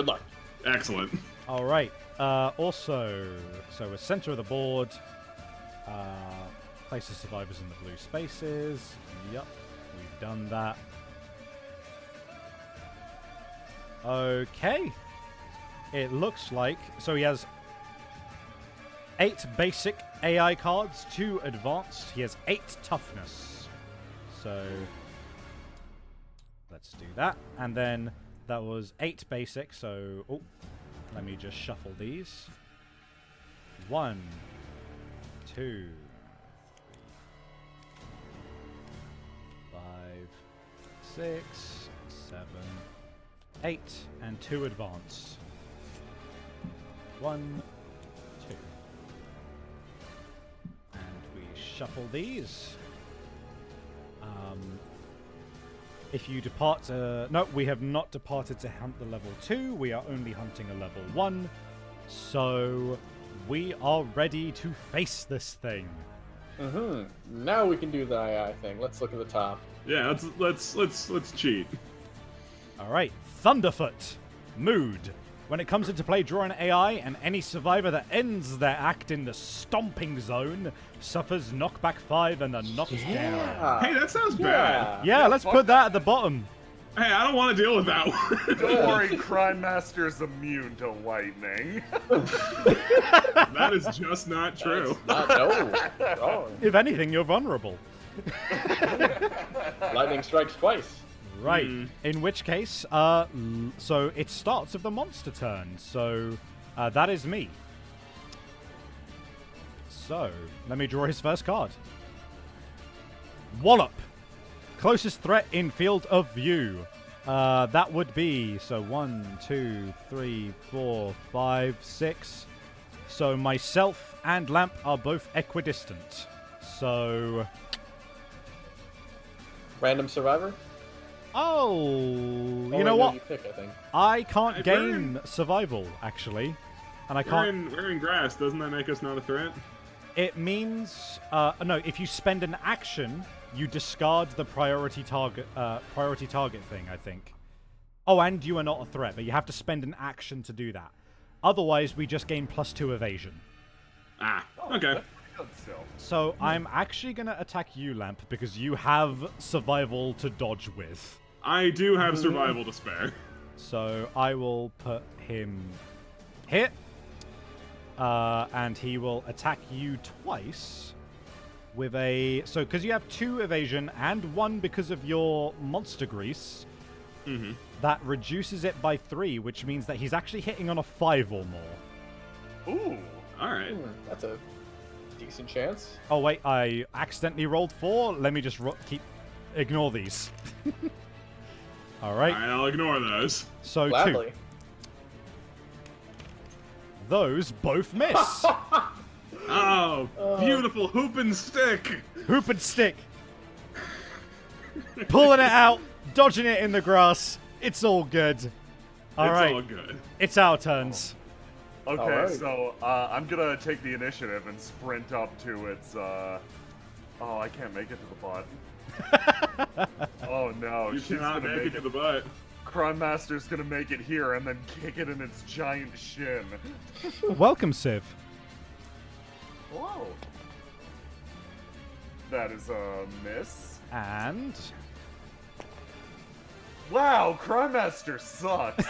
luck. Excellent. Alright. Also, so we're center of the board. Place the survivors in the blue spaces. Yup, we've done that. Okay. It looks like... So he has 8 basic AI cards, 2 advanced. He has 8 toughness. So let's do that. And then that was 8 basic, so... Oh, let me just shuffle these. 1, 2, 3, 5, 6, 7, 8, and 2 advance. 1, 2. And we shuffle these. If you depart... no, we have not departed to hunt the level 2. We are only hunting a level 1. So we are ready to face this thing. Now we can do the AI thing. Let's look at the top. Yeah, let's cheat. All right, Thunderfoot. Mood. When it comes into play, draw an AI, and any survivor that ends their act in the stomping zone suffers knockback 5 and a knockdown. Hey, that sounds bad. Yeah, let's put that at the bottom. Hey, I don't want to deal with that one. Don't worry, Crime Master's immune to lightning. That is just not true. No. If anything, you're vulnerable. Lightning strikes twice. Right. In which case, so it starts with the monster turn. So that is me. So let me draw his first card. Wallop. Closest threat in field of view. That would be, so 1, 2, 3, 4, 5, 6. So myself and Lamp are both equidistant. So... Random survivor? Oh, you know what? You pick, I think. I can't gain survival, actually. And I can't... We're in grass. Doesn't that make us not a threat? It means... no, if you spend an action... You discard the priority target thing, I think. Oh, and you are not a threat, but you have to spend an action to do that. Otherwise, we just gain +2 evasion. Ah, okay. So I'm actually going to attack you, Lamp, because you have survival to dodge with. I do have survival to spare. So I will put him here. And he will attack you twice. With a... So, because you have 2 evasion and 1 because of your monster grease, that reduces it by 3, which means that he's actually hitting on a 5 or more. Ooh. Alright. That's a decent chance. Oh, wait, I accidentally rolled 4. Let me just ignore these. Alright. Alright, I'll ignore those. So, Gladly. 2. Those both miss. Oh, beautiful hoop and stick. Hoop and stick. Pulling it out, dodging it in the grass. It's all good. All right. It's all good. It's our turns. Okay, so I'm gonna take the initiative and sprint up to its. Oh, I can't make it to the butt. Oh no, You cannot make it to the butt. Crime Master's gonna make it here and then kick it in its giant shin. Welcome, Civ. Whoa. That is a miss. And... Wow, Crime Master sucks.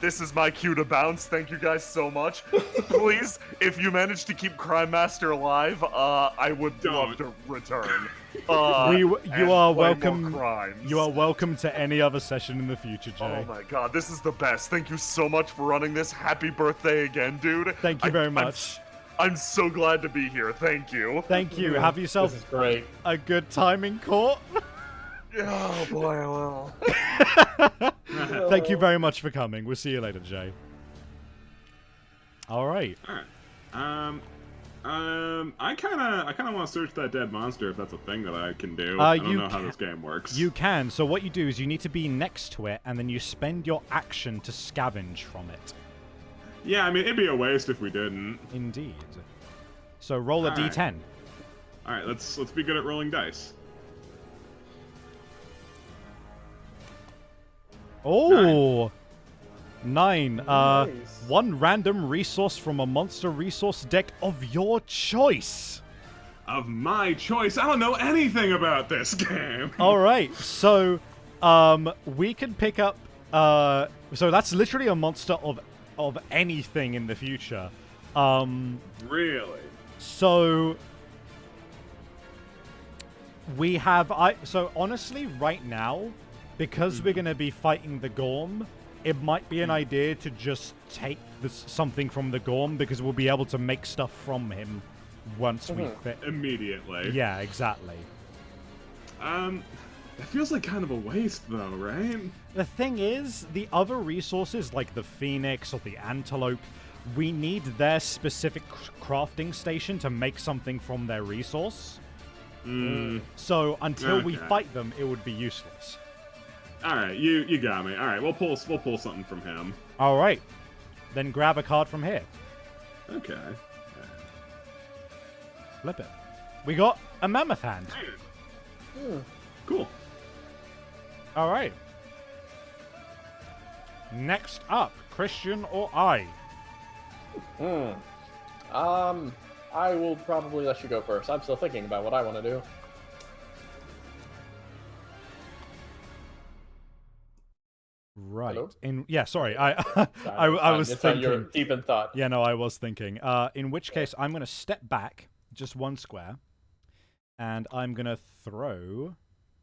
This is my cue to bounce. Thank you guys so much. Please, if you manage to keep Crime Master alive, I would love to return. You are welcome. You are welcome to any other session in the future, Jay. Oh my god, this is the best. Thank you so much for running this. Happy birthday again, dude. Thank you very much. I'm so glad to be here. Thank you. Thank you. Have yourself this is great. A good time in court. Oh boy, I will. Thank you very much for coming. We'll see you later, Jay. All right. I kind of want to search that dead monster if that's a thing that I can do. I don't know how this game works. You can. So what you do is you need to be next to it, and then you spend your action to scavenge from it. Yeah, I mean, it'd be a waste if we didn't. Indeed. So roll a d10. All right, let's be good at rolling dice. Oh, 9. Nice. One random resource from a monster resource deck of your choice. Of my choice? I don't know anything about this game. All right, so we can pick up. So that's literally a monster of anything in the future. Really? So we have. So honestly, right now, because we're going to be fighting the Gorm, it might be an idea to just take something from the Gorm, because we'll be able to make stuff from him once we fit. Immediately. Yeah, exactly. That feels like kind of a waste, though, right? The thing is, the other resources, like the Phoenix or the Antelope, we need their specific crafting station to make something from their resource. So until we fight them, it would be useless. All right, you got me. All right, we'll pull something from him. All right, then grab a card from here. Okay. Flip it. We got a Mammoth Hand. Cool. All right. Next up, Christian or I? I will probably let you go first. I'm still thinking about what I want to do. Right. Hello? Sorry. I was thinking. You're deep in thought. Yeah, no, I was thinking. In which case, I'm going to step back just one square, and I'm going to throw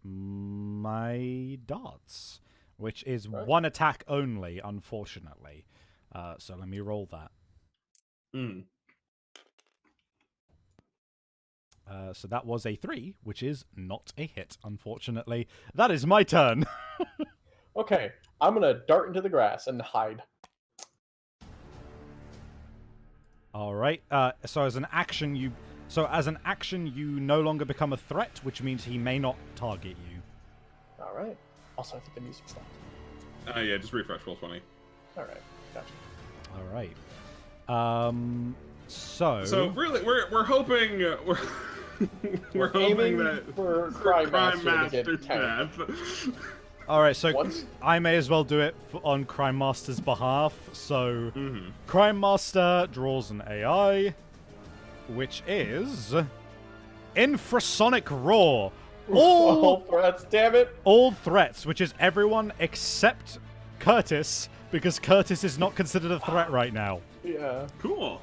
my darts, which is one attack only, unfortunately. So let me roll that. So that was a 3, which is not a hit, unfortunately. That is my turn. Okay, I'm gonna dart into the grass and hide. All right. So as an action, you no longer become a threat, which means he may not target you. All right. Also, I think the music stopped. Yeah, just refresh roll 20. All right, gotcha. All right. So really, we're hoping we're hoping that for Crime Master to get death. All right, so I may as well do it on Crime Master's behalf. So Crime Master draws an AI, which is Infrasonic Roar. All threats, damn it! All threats, which is everyone except Curtis, because Curtis is not considered a threat right now. Yeah. Cool.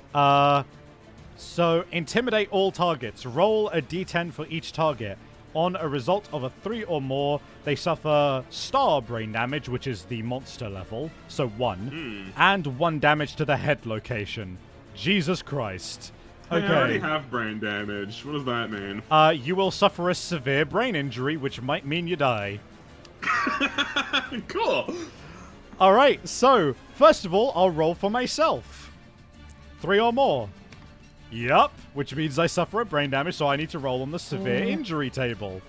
So intimidate all targets. Roll a d10 for each target. On a result of a 3 or more, they suffer star brain damage, which is the monster level, so 1, and 1 damage to the head location. Jesus Christ. Okay. I already have brain damage. What does that mean? You will suffer a severe brain injury, which might mean you die. Cool. All right, so first of all, I'll roll for myself. 3 or more. Yup, which means I suffer a brain damage, so I need to roll on the severe injury table.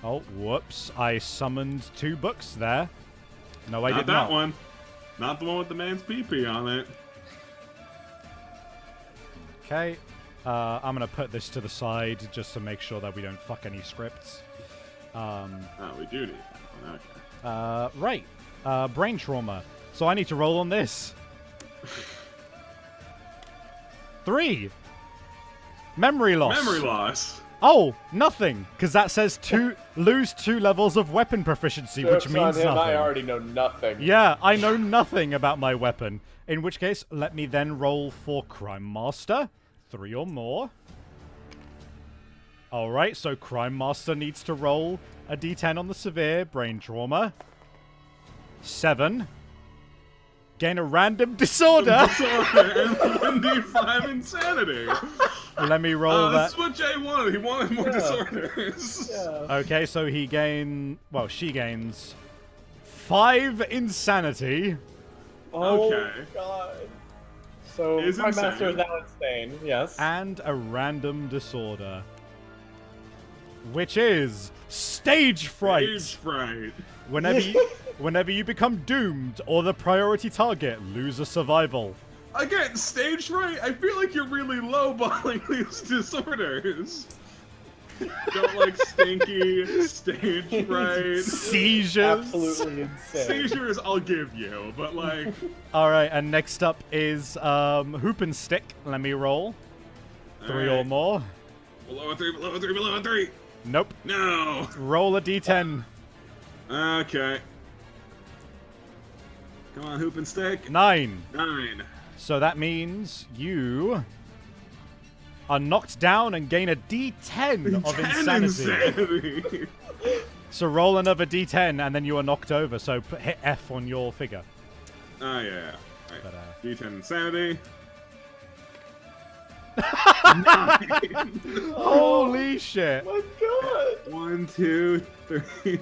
Oh, whoops. I summoned 2 books there. No, I did not. not. That one. Not the one with the man's pee-pee on it. Okay. I'm going to put this to the side just to make sure that we don't fuck any scripts. Oh, we do need that one. Okay. Right. Brain trauma. So I need to roll on this. 3. Memory loss. Memory loss. Oh, nothing, because that says lose 2 levels of weapon proficiency, which means nothing. I already know nothing. Yeah, I know nothing about my weapon. In which case, let me then roll for Crime Master. 3 or more. Alright, so Crime Master needs to roll a d10 on the severe brain trauma. 7. Gain a random disorder. And 1d5 insanity. Let me roll that. That's what Jay wanted. He wanted more disorders. Yeah. Okay, so she gains 5 insanity. Oh, Okay. God. So, Is my insane. master is now insane, yes. And a random disorder. Which is stage fright. Stage fright. Whenever you become doomed or the priority target, lose a survival. Again, stage fright? I feel like you're really lowballing these disorders. Don't like stinky, stage fright. Seizures. Absolutely insane. Seizures I'll give you, but like... Alright, and next up is Hoop and Stick. Let me roll. 3 or more. Below a 3, below a 3, below a 3! Nope. No! Roll a d10. Okay. Come on, Hoop and Stick. 9. 9. So that means you are knocked down and gain a d10 of insanity. So roll another d10 and then you are knocked over. So hit F on your figure. Oh, yeah. All right. But, D10 insanity. 9. Holy shit. Oh my God. 1, 2, 3,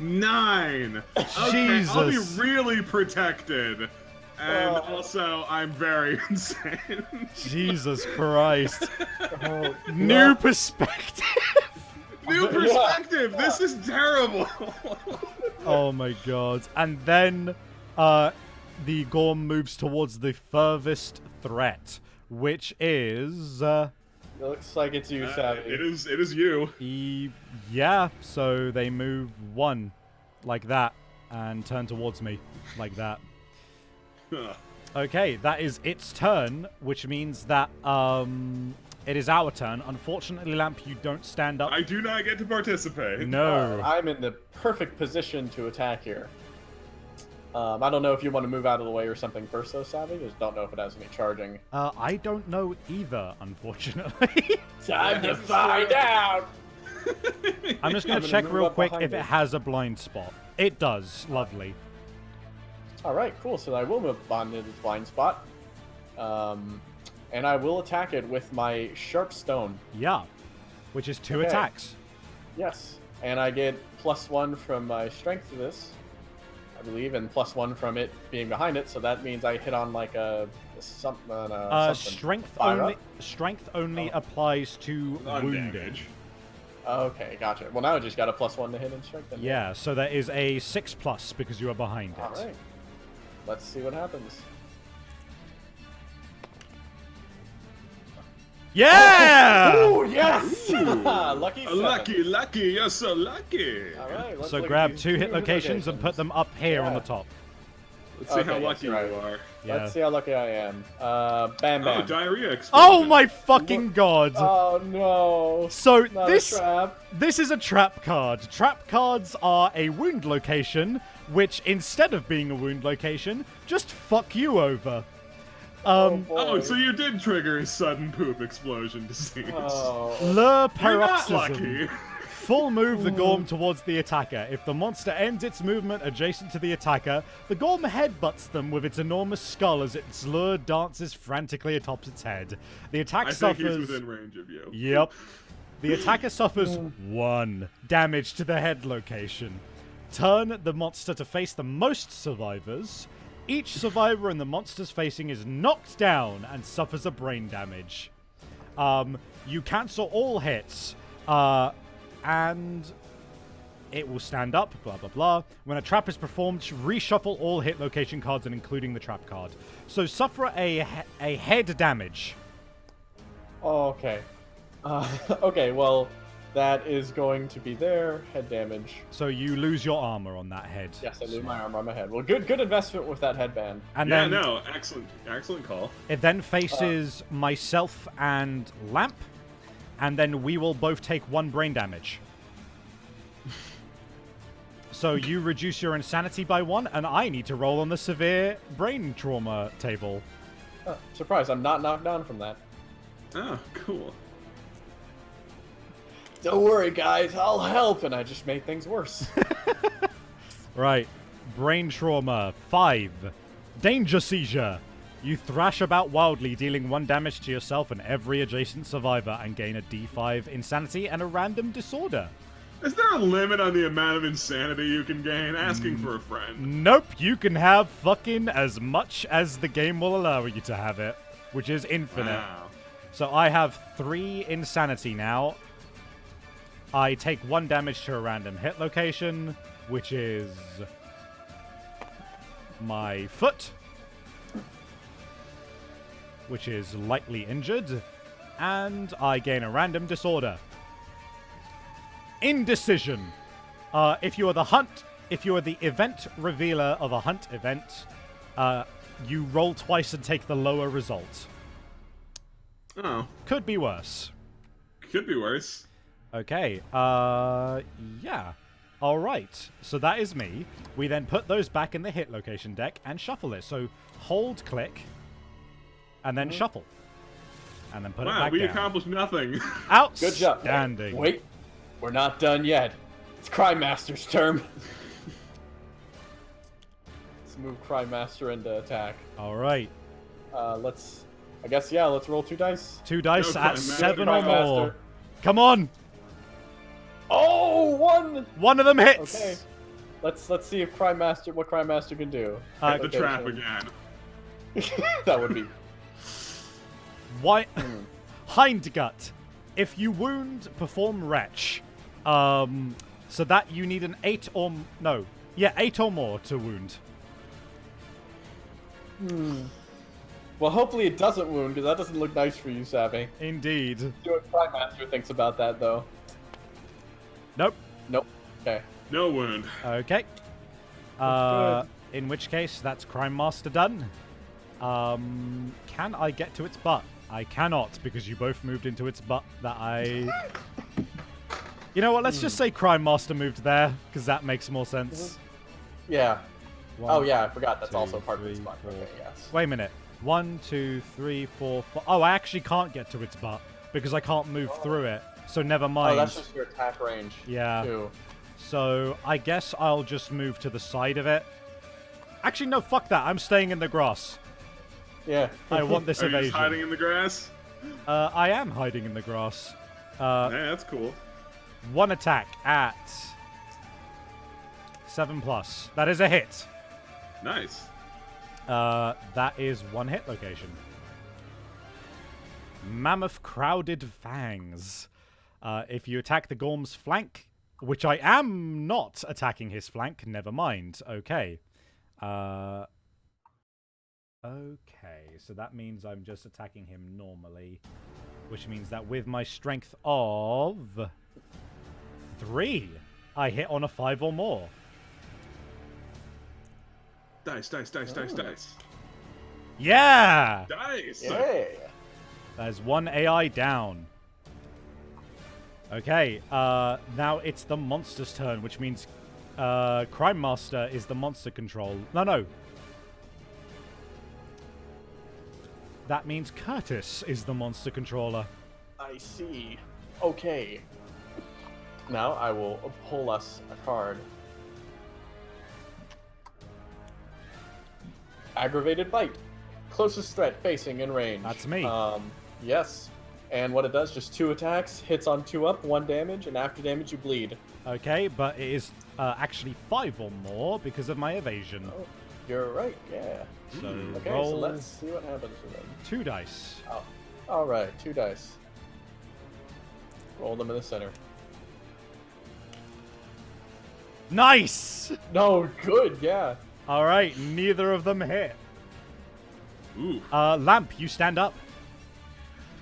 9. Okay, Jesus. I'll be really protected. And also, I'm very insane. Jesus Christ. Oh, New perspective. New perspective! This is terrible! Oh my god. And then the Gorm moves towards the furthest threat, which is... It looks like it's you, Savvy. It is you. Yeah, so they move 1 like that and turn towards me like that. Okay, that is its turn, which means that it is our turn. Unfortunately, Lamp, you don't stand up. I do not get to participate. No. I'm in the perfect position to attack here. I don't know if you want to move out of the way or something first, though, Savvy. Just don't know if it has any charging. I don't know either, unfortunately. Time to find out! I'm just going to check real quick if it has a blind spot. It does. Lovely. Alright, cool. So I will move on to its blind spot. And I will attack it with my Sharp Stone. Yeah. Which is 2 Okay. attacks. Yes. And I get +1 from my strength to this, I believe, and +1 from it being behind it. So that means I hit on like a something. Strength only applies to wounding. Damage. Okay, gotcha. Well, now I just got a +1 to hit and strength. Then. Yeah, so there is a 6+ because you are behind it. Alright. Let's see what happens. Yeah! Oh, yes! Ooh. Lucky 7. Lucky, you're so lucky. Alright, let's So look at grab these 2 hit locations and put them up here on the top. Let's see how Okay, lucky yes, you are. Yeah. Let's see how lucky I am. Bam Oh, bam. diarrhea explosion. Oh my fucking god! Oh no. So Not this a trap. this is a trap card. Trap cards are a wound location, which instead of being a wound location, just fuck you over. Boy. Oh, so you did trigger a sudden poop explosion disease. Oh. Le You're not paroxysm. lucky. Full move the Gorm towards the attacker. If the monster ends its movement adjacent to the attacker, the Gorm headbutts them with its enormous skull as its lure dances frantically atop its head. The attack I think suffers... he's within range of you. Yep. The attacker suffers 1 damage to the head location. Turn the monster to face the most survivors. Each survivor in the monster's facing is knocked down and suffers a brain damage. You cancel all hits, and it will stand up, blah, blah, blah. When a trap is performed, reshuffle all hit location cards, and including the trap card. So suffer a head damage. Oh, okay. Okay, well, that is going to be their head damage. So you lose your armor on that head. Yes, I lose my armor on my head. Well, good investment with that headband. And yeah, then no, excellent call. It then faces myself and Lamp, and then we will both take 1 brain damage. So you reduce your insanity by 1, and I need to roll on the severe brain trauma table. Surprise, I'm not knocked down from that. Oh, cool. Don't worry, guys, I'll help, and I just made things worse. Right. Brain trauma 5. Danger seizure. You thrash about wildly, dealing 1 damage to yourself and every adjacent survivor, and gain a D5 insanity and a random disorder. Is there a limit on the amount of insanity you can gain? Asking for a friend. Nope, you can have fucking as much as the game will allow you to have it, which is infinite. Wow. So I have 3 insanity now. I take 1 damage to a random hit location, which is my foot, which is lightly injured, and I gain a random disorder. Indecision. If you are the event revealer of a hunt event, you roll twice and take the lower result. Oh. Could be worse. Could be worse. Okay, yeah. Alright, so that is me. We then put those back in the hit location deck and shuffle it. So hold, click, and then shuffle. And then put it back down. Wow, we accomplished nothing. Outstanding. Good job. Wait, we're not done yet. It's Crime Master's turn. Let's move Crime Master into attack. Alright. Let's roll 2 dice. 2 dice No, at Crime 7 or Crime more. Master. Come on! Oh, 1! 1 of them hits! Okay. Let's see if what Crime Master can do. The trap again. That would be. Why? Hindgut. If you wound, perform Retch. So that you need an 8 or... No. Yeah, 8 or more to wound. Well, hopefully it doesn't wound, because that doesn't look nice for you, Savvy. Indeed. See what Crime Master thinks about that, though. Nope. Nope. Okay. No wound. Okay. That's In which case, that's Crime Master done. Can I get to its butt? I cannot, because you both moved into its butt that I... You know what, let's just say Crime Master moved there, because that makes more sense. Yeah. 1, Oh, yeah, I forgot that's 2, also part of 3, its butt. 4. Okay, yes. Wait a minute. 1, 2, 3, 4, 5... Oh, I actually can't get to its butt, because I can't move through it. So never mind. Oh, that's just your attack range. Yeah. Too. So I guess I'll just move to the side of it. Actually, no, fuck that. I'm staying in the grass. Yeah. I want this Are you evasion. just hiding in the grass? I am hiding in the grass. Yeah, that's cool. 1 attack at 7+. That is a hit. Nice. That is 1 hit location. Mammoth Crowded Fangs. If you attack the Gorm's flank, which I am not attacking his flank, never mind. Okay. Okay, so that means I'm just attacking him normally, which means that with my strength of 3, I hit on a 5 or more. Dice, dice, dice, dice, dice. Yeah! Dice! Yeah. That is 1 AI down. Okay, now it's the monster's turn, which means Crime Master is the monster control. No. That means Curtis is the monster controller. I see. Okay. Now I will pull us a card. Aggravated Bite. Closest threat facing in range. That's me. Yes. And what it does, just 2 attacks, hits on 2 up, 1 damage, and after damage you bleed. Okay, but it is actually 5 or more because of my evasion. Oh, you're right, yeah. So Okay, roll so let's see what happens to them. 2 dice. Oh. Alright, 2 dice. Roll them in the center. Nice! No, good, yeah. All right, neither of them hit. Ooh. Lamp, you stand up.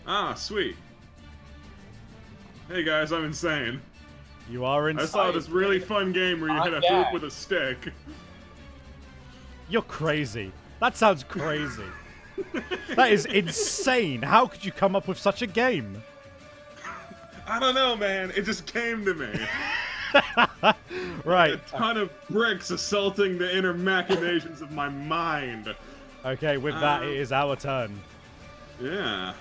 Ah, sweet. Hey guys, I'm insane. You are insane. I saw this really fun game where you hit a hoop with a stick. You're crazy. That sounds crazy. That is insane. How could you come up with such a game? I don't know, man. It just came to me. Right. A ton of bricks assaulting the inner machinations of my mind. Okay, with that, it is our turn. Yeah.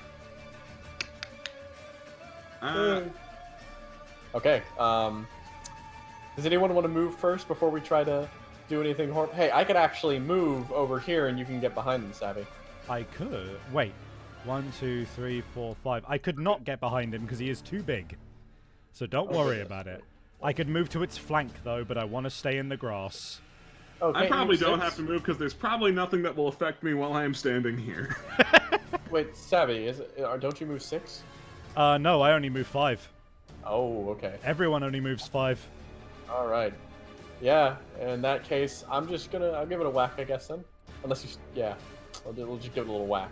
Okay, does anyone want to move first before we try to do anything horrible? Hey, I could actually move over here and you can get behind them, Savvy. I could. Wait. 1, 2, 3, 4, 5. I could not get behind him because he is too big. So don't worry about it. I could move to its flank, though, but I want to stay in the grass. Oh, I probably don't have to move because there's probably nothing that will affect me while I am standing here. Wait, Savvy, don't you move 6? No, I only move 5. Oh, okay. Everyone only moves 5. All right. Yeah, in that case, I'll give it a whack, I guess, then. Unless you, yeah. We'll just give it a little whack.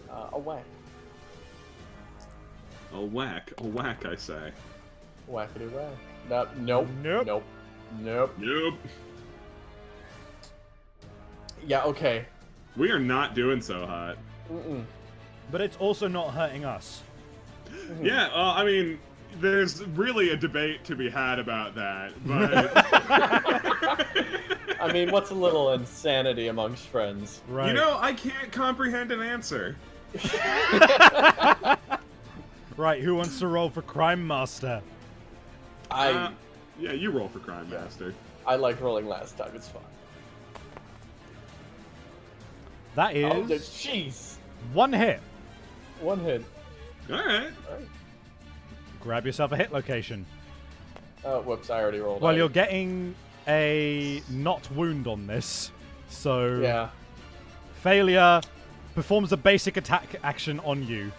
A whack. A whack, I say. Whackity whack. Nope. Yeah, okay. We are not doing so hot. But it's also not hurting us. Yeah, I mean, there's really a debate to be had about that, but... I mean, what's a little insanity amongst friends? Right. You know, I can't comprehend an answer. Right, who wants to roll for Crime Master? Yeah, you roll for Crime Master. I liked rolling last time, it's fine. That is... Oh, jeez! 1 hit. 1 hit. Alright. Grab yourself a hit location. Oh, whoops, I already rolled. Well, you're getting a not wound on this, so... Yeah. Failure performs a basic attack action on you.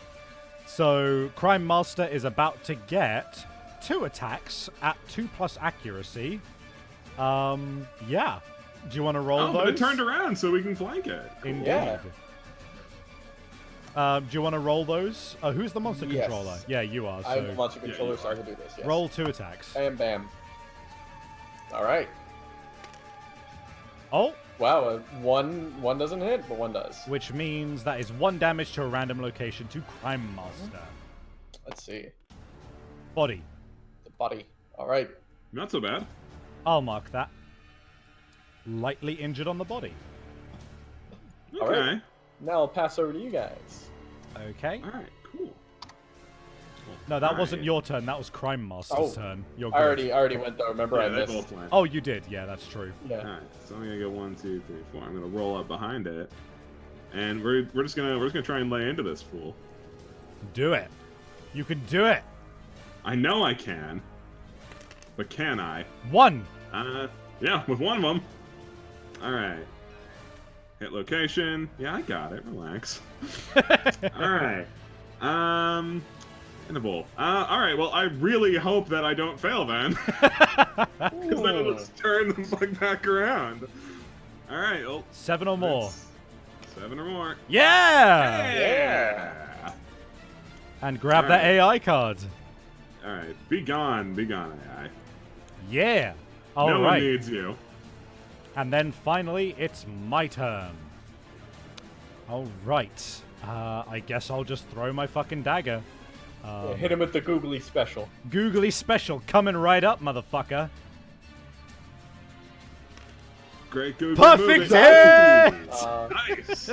So, Crime Master is about to get 2 attacks at 2+ accuracy. Yeah. Do you want to roll those? But it turned around so we can flank it. Indeed. Yeah. Do you want to roll those? Who's the monster controller? Yeah, you are. I'm the monster controller, so I can do this, yes. Roll 2 attacks. Bam, bam. Alright. Oh! Wow, one doesn't hit, but 1 does. Which means that is 1 damage to a random location to Crime Master. Let's see. Body. The body. Alright. Not so bad. I'll mark that. Lightly injured on the body. Okay. Alright. Now I'll pass over to you guys. Okay. Alright, cool. No, that wasn't your turn. That was Crime Master's turn. You're good. I already went though. Remember, I they missed. both went. Oh, you did. Yeah, that's true. Yeah. Alright, so I'm gonna go 1, 2, 3, 4. I'm gonna roll up behind it, and we're just gonna try and lay into this fool. Do it. You can do it. I know I can, but can I? 1. Yeah, with 1 of them. All right. Hit location. Yeah, I got it. Relax. All right. In the bowl. All right. Well, I really hope that I don't fail then, because then it'll just turn the fuck back around. All right. Well, 7 or more. 7 or more. Yeah. Yeah. And grab that AI card. All right. Be gone, AI. Yeah. All no right. one needs you. And then finally, it's my turn. All right. I guess I'll just throw my fucking dagger. Yeah, hit him with the googly special. Googly special coming right up, motherfucker. Great Google. Perfect movie. hit! Nice.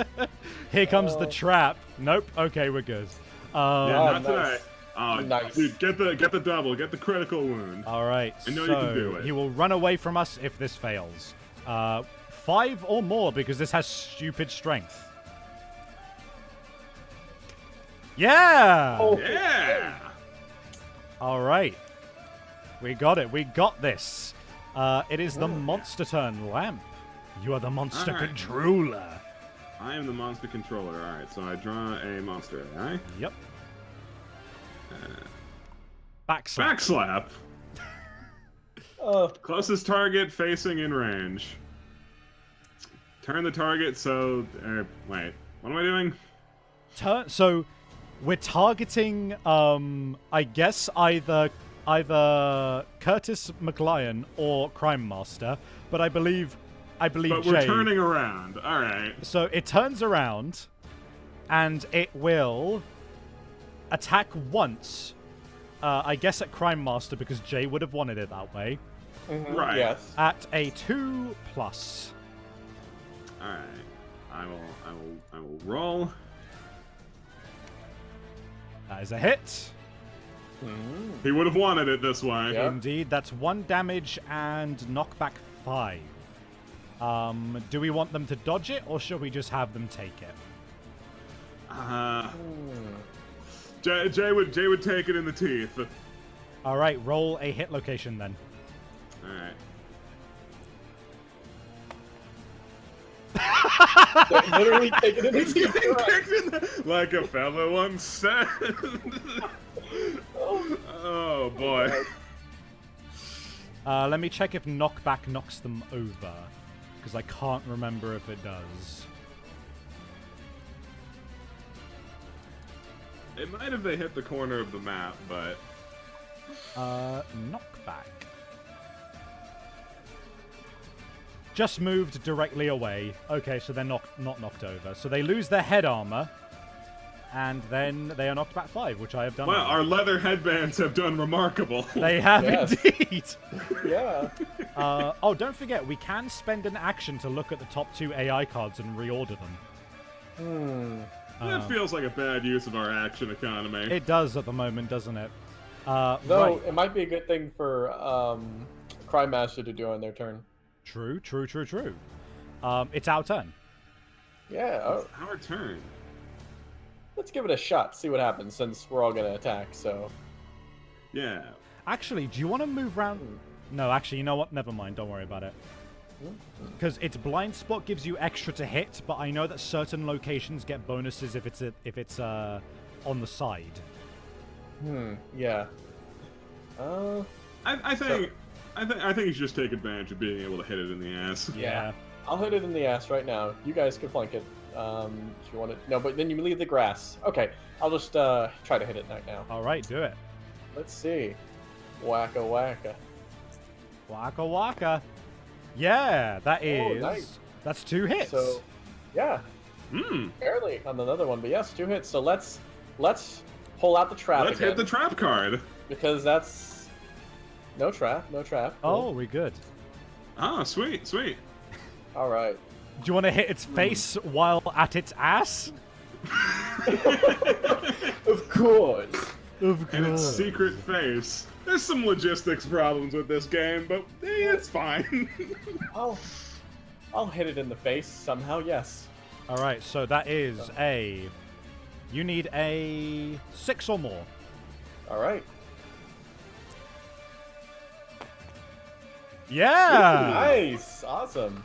Here comes the trap. Nope. Okay, we're good. Yeah, not nice. today. Oh, Nice. dude, get the double, get the critical wound. All right. I know so you can do it. He will run away from us if this fails. 5 or more because this has stupid strength. Yeah! Oh. Yeah. All right. We got it. We got this. It is the monster turn, Lamp. You are the monster All right. controller. I am the monster controller. All right, so I draw a monster. All right. Yep. Backslap. Backslap. Closest target facing in range. Turn the target so... wait, what am I doing? So, we're targeting, I guess, either Curtis McLion or Crime Master, but I believe But we're turning around. All right. So it turns around, and it will attack once. I guess at Crime Master because Jay would have wanted it that way. Mm-hmm. Right. Yes. At a 2+. All right. I will roll. That is a hit. He would have wanted it this way. Yep. Indeed, that's 1 damage and knockback 5. Do we want them to dodge it, or should we just have them take it? Jay would take it in the teeth. All right, roll a hit location then. All right. Literally taking it in He's getting kicked in the... Like a fella once said. Oh boy. Let me check if knockback knocks them over, because I can't remember if it does. It might if they hit the corner of the map, but... Knockback. Just moved directly away. Okay, so they're not knocked over. So they lose their head armor, and then they are knocked back 5, which I have done. Wow, our leather headbands have done remarkable. They have indeed. Yeah. Oh, don't forget, we can spend an action to look at the top 2 AI cards and reorder them. That feels like a bad use of our action economy. It does at the moment, doesn't it? Though, right. it might be a good thing for Crime Master to do on their turn. True. It's our turn. Yeah. It's our turn. Let's give it a shot, see what happens, since we're all going to attack, so... Yeah. Actually, do you want to move around? No, actually, you know what? Never mind. Don't worry about it. Because its blind spot gives you extra to hit, but I know that certain locations get bonuses if it's on the side. Yeah. I think you should just take advantage of being able to hit it in the ass. Yeah. I'll hit it in the ass right now. You guys can flank it. If you want it. No, but then you leave the grass. Okay. I'll just try to hit it right now. All right, do it. Let's see. Wacka wacka. Waka waka. Yeah, that is. Nice. That's 2 hits. So, yeah. Barely on another one, but yes, 2 hits. So let's pull out the trap. Let's hit the trap card. Because that's no trap. Oh, we good. Ah, sweet. All right. Do you want to hit its face while at its ass? Of course. And its secret face. There's some logistics problems with this game, but it's fine. I'll hit it in the face somehow, yes. All right, so that is a... You need a 6 or more. All right. Yeah! Nice. Awesome.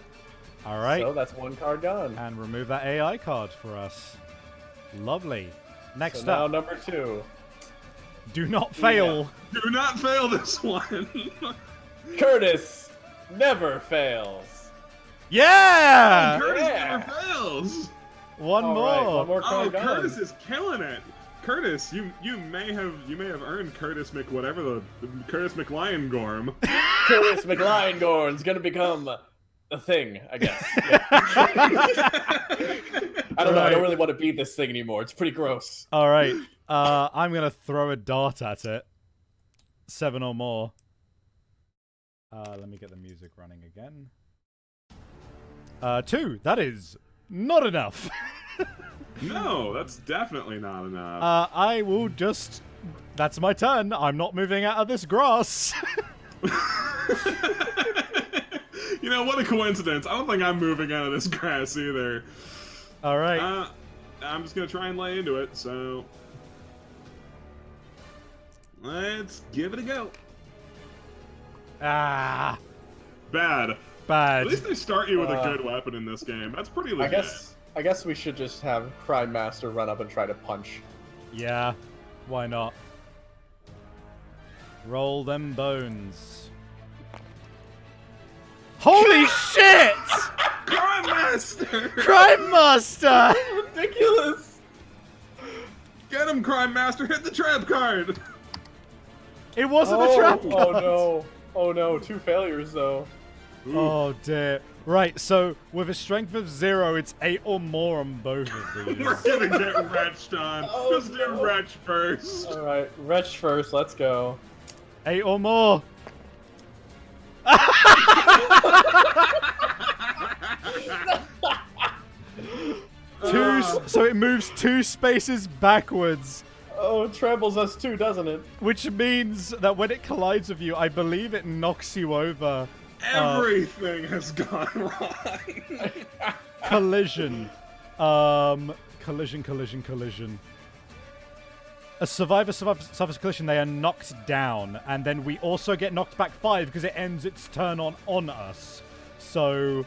All right. So that's 1 card gone. And remove that AI card for us. Lovely. Next So now up. number 2. Do not fail. Do not fail this one. Curtis never fails. Yeah! Curtis Yeah. never fails. One All more. right, one more card gone. Curtis is killing it. Curtis, you may have earned Curtis Curtis McLion Gorm. Curtis McLion-Gorn's gonna become a thing, I guess. Yeah. I don't know. I don't really want to beat this thing anymore. It's pretty gross. All right. I'm going to throw a dart at it. 7 or more. Let me get the music running again. 2. That is not enough. No, that's definitely not enough. I will just... That's my turn. I'm not moving out of this grass. You know, what a coincidence. I don't think I'm moving out of this grass either. All right. I'm just going to try and lay into it, so... Let's give it a go. Ah. Bad. Bad. At least they start you with a good weapon in this game. That's pretty legit. I guess we should just have Crime Master run up and try to punch. Yeah. Why not? Roll them bones. Holy shit! Crime Master! Crime Master! Ridiculous! Get him, Crime Master! Hit the trap card! It wasn't a trap Oh card! no. Oh no, 2 failures though. Ooh. Oh dear. Right, so with a strength of 0, it's 8 or more on both of these. We're gonna get wretched on. Oh, Just do wretch first. Alright, wretch first, let's go. 8 or more. So it moves 2 spaces backwards. Oh, it trembles us too, doesn't it? Which means that when it collides with you, I believe it knocks you over. Everything has gone wrong. Collision. Collision. A survivor suffers collision, they are knocked down. And then we also get knocked back 5 because it ends its turn on us. So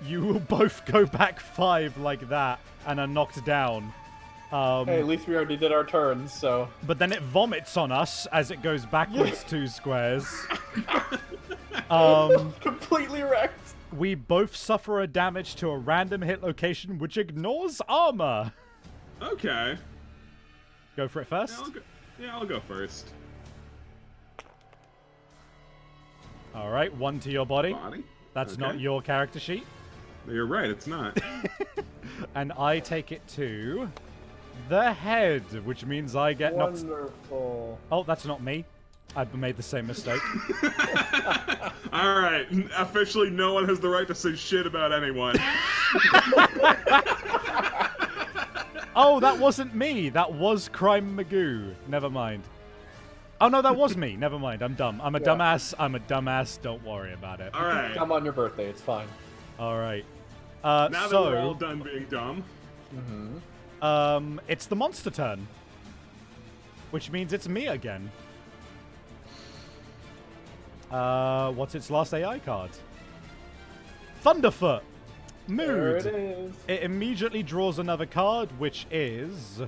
you will both go back 5 like that and are knocked down. Hey, at least we already did our turns, so... But then it vomits on us as it goes backwards 2 squares. Completely wrecked. We both suffer a damage to a random hit location which ignores armor. Okay. Go for it first. I'll go first. Alright, 1 to your body. That's Okay. not your character sheet. You're right, it's not. And I take it to the head, which means I get knocked... Wonderful. Oh, that's not me. I've made the same mistake. Alright, officially no one has the right to say shit about anyone. Oh, that wasn't me. That was Crime Magoo. Never mind. Oh, no, that was me. Never mind. I'm dumb. I'm a dumbass. I'm a dumbass. Don't worry about it. Alright. Come on your birthday, it's fine. Alright. Now that we're all done being dumb. It's the monster turn. Which means it's me again. What's its last AI card? Thunderfoot. Mood. There it is. It immediately draws another card, which is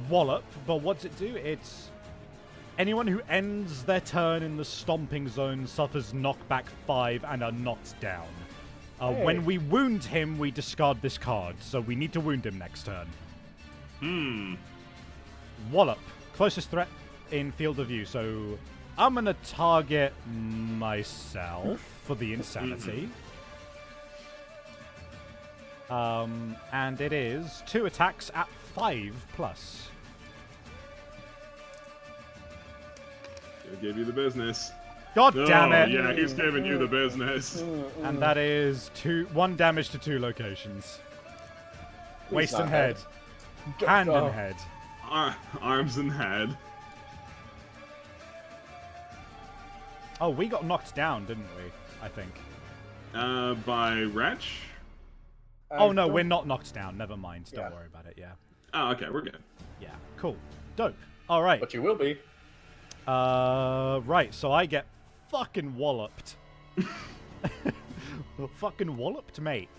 Wallop. But what's it do? It's anyone who ends their turn in the stomping zone suffers knockback 5 and are knocked down. When we wound him, we discard this card, so we need to wound him next turn. Wallop. Closest threat in field of view, so I'm gonna target myself for the insanity. And it is 2 attacks at 5+. He'll give you the business. God damn it! Yeah, he's giving you the business. And that is 1 damage to 2 locations. Waist and head. Hand and head. Arms and head. Oh, we got knocked down, didn't we? I think. By Wretch? Oh no, we're not knocked down. Never mind. Don't worry about it. Yeah. Oh, okay, we're good. Yeah. Cool. Dope. All right. But you will be. Right. So I get fucking walloped. Fucking walloped, mate.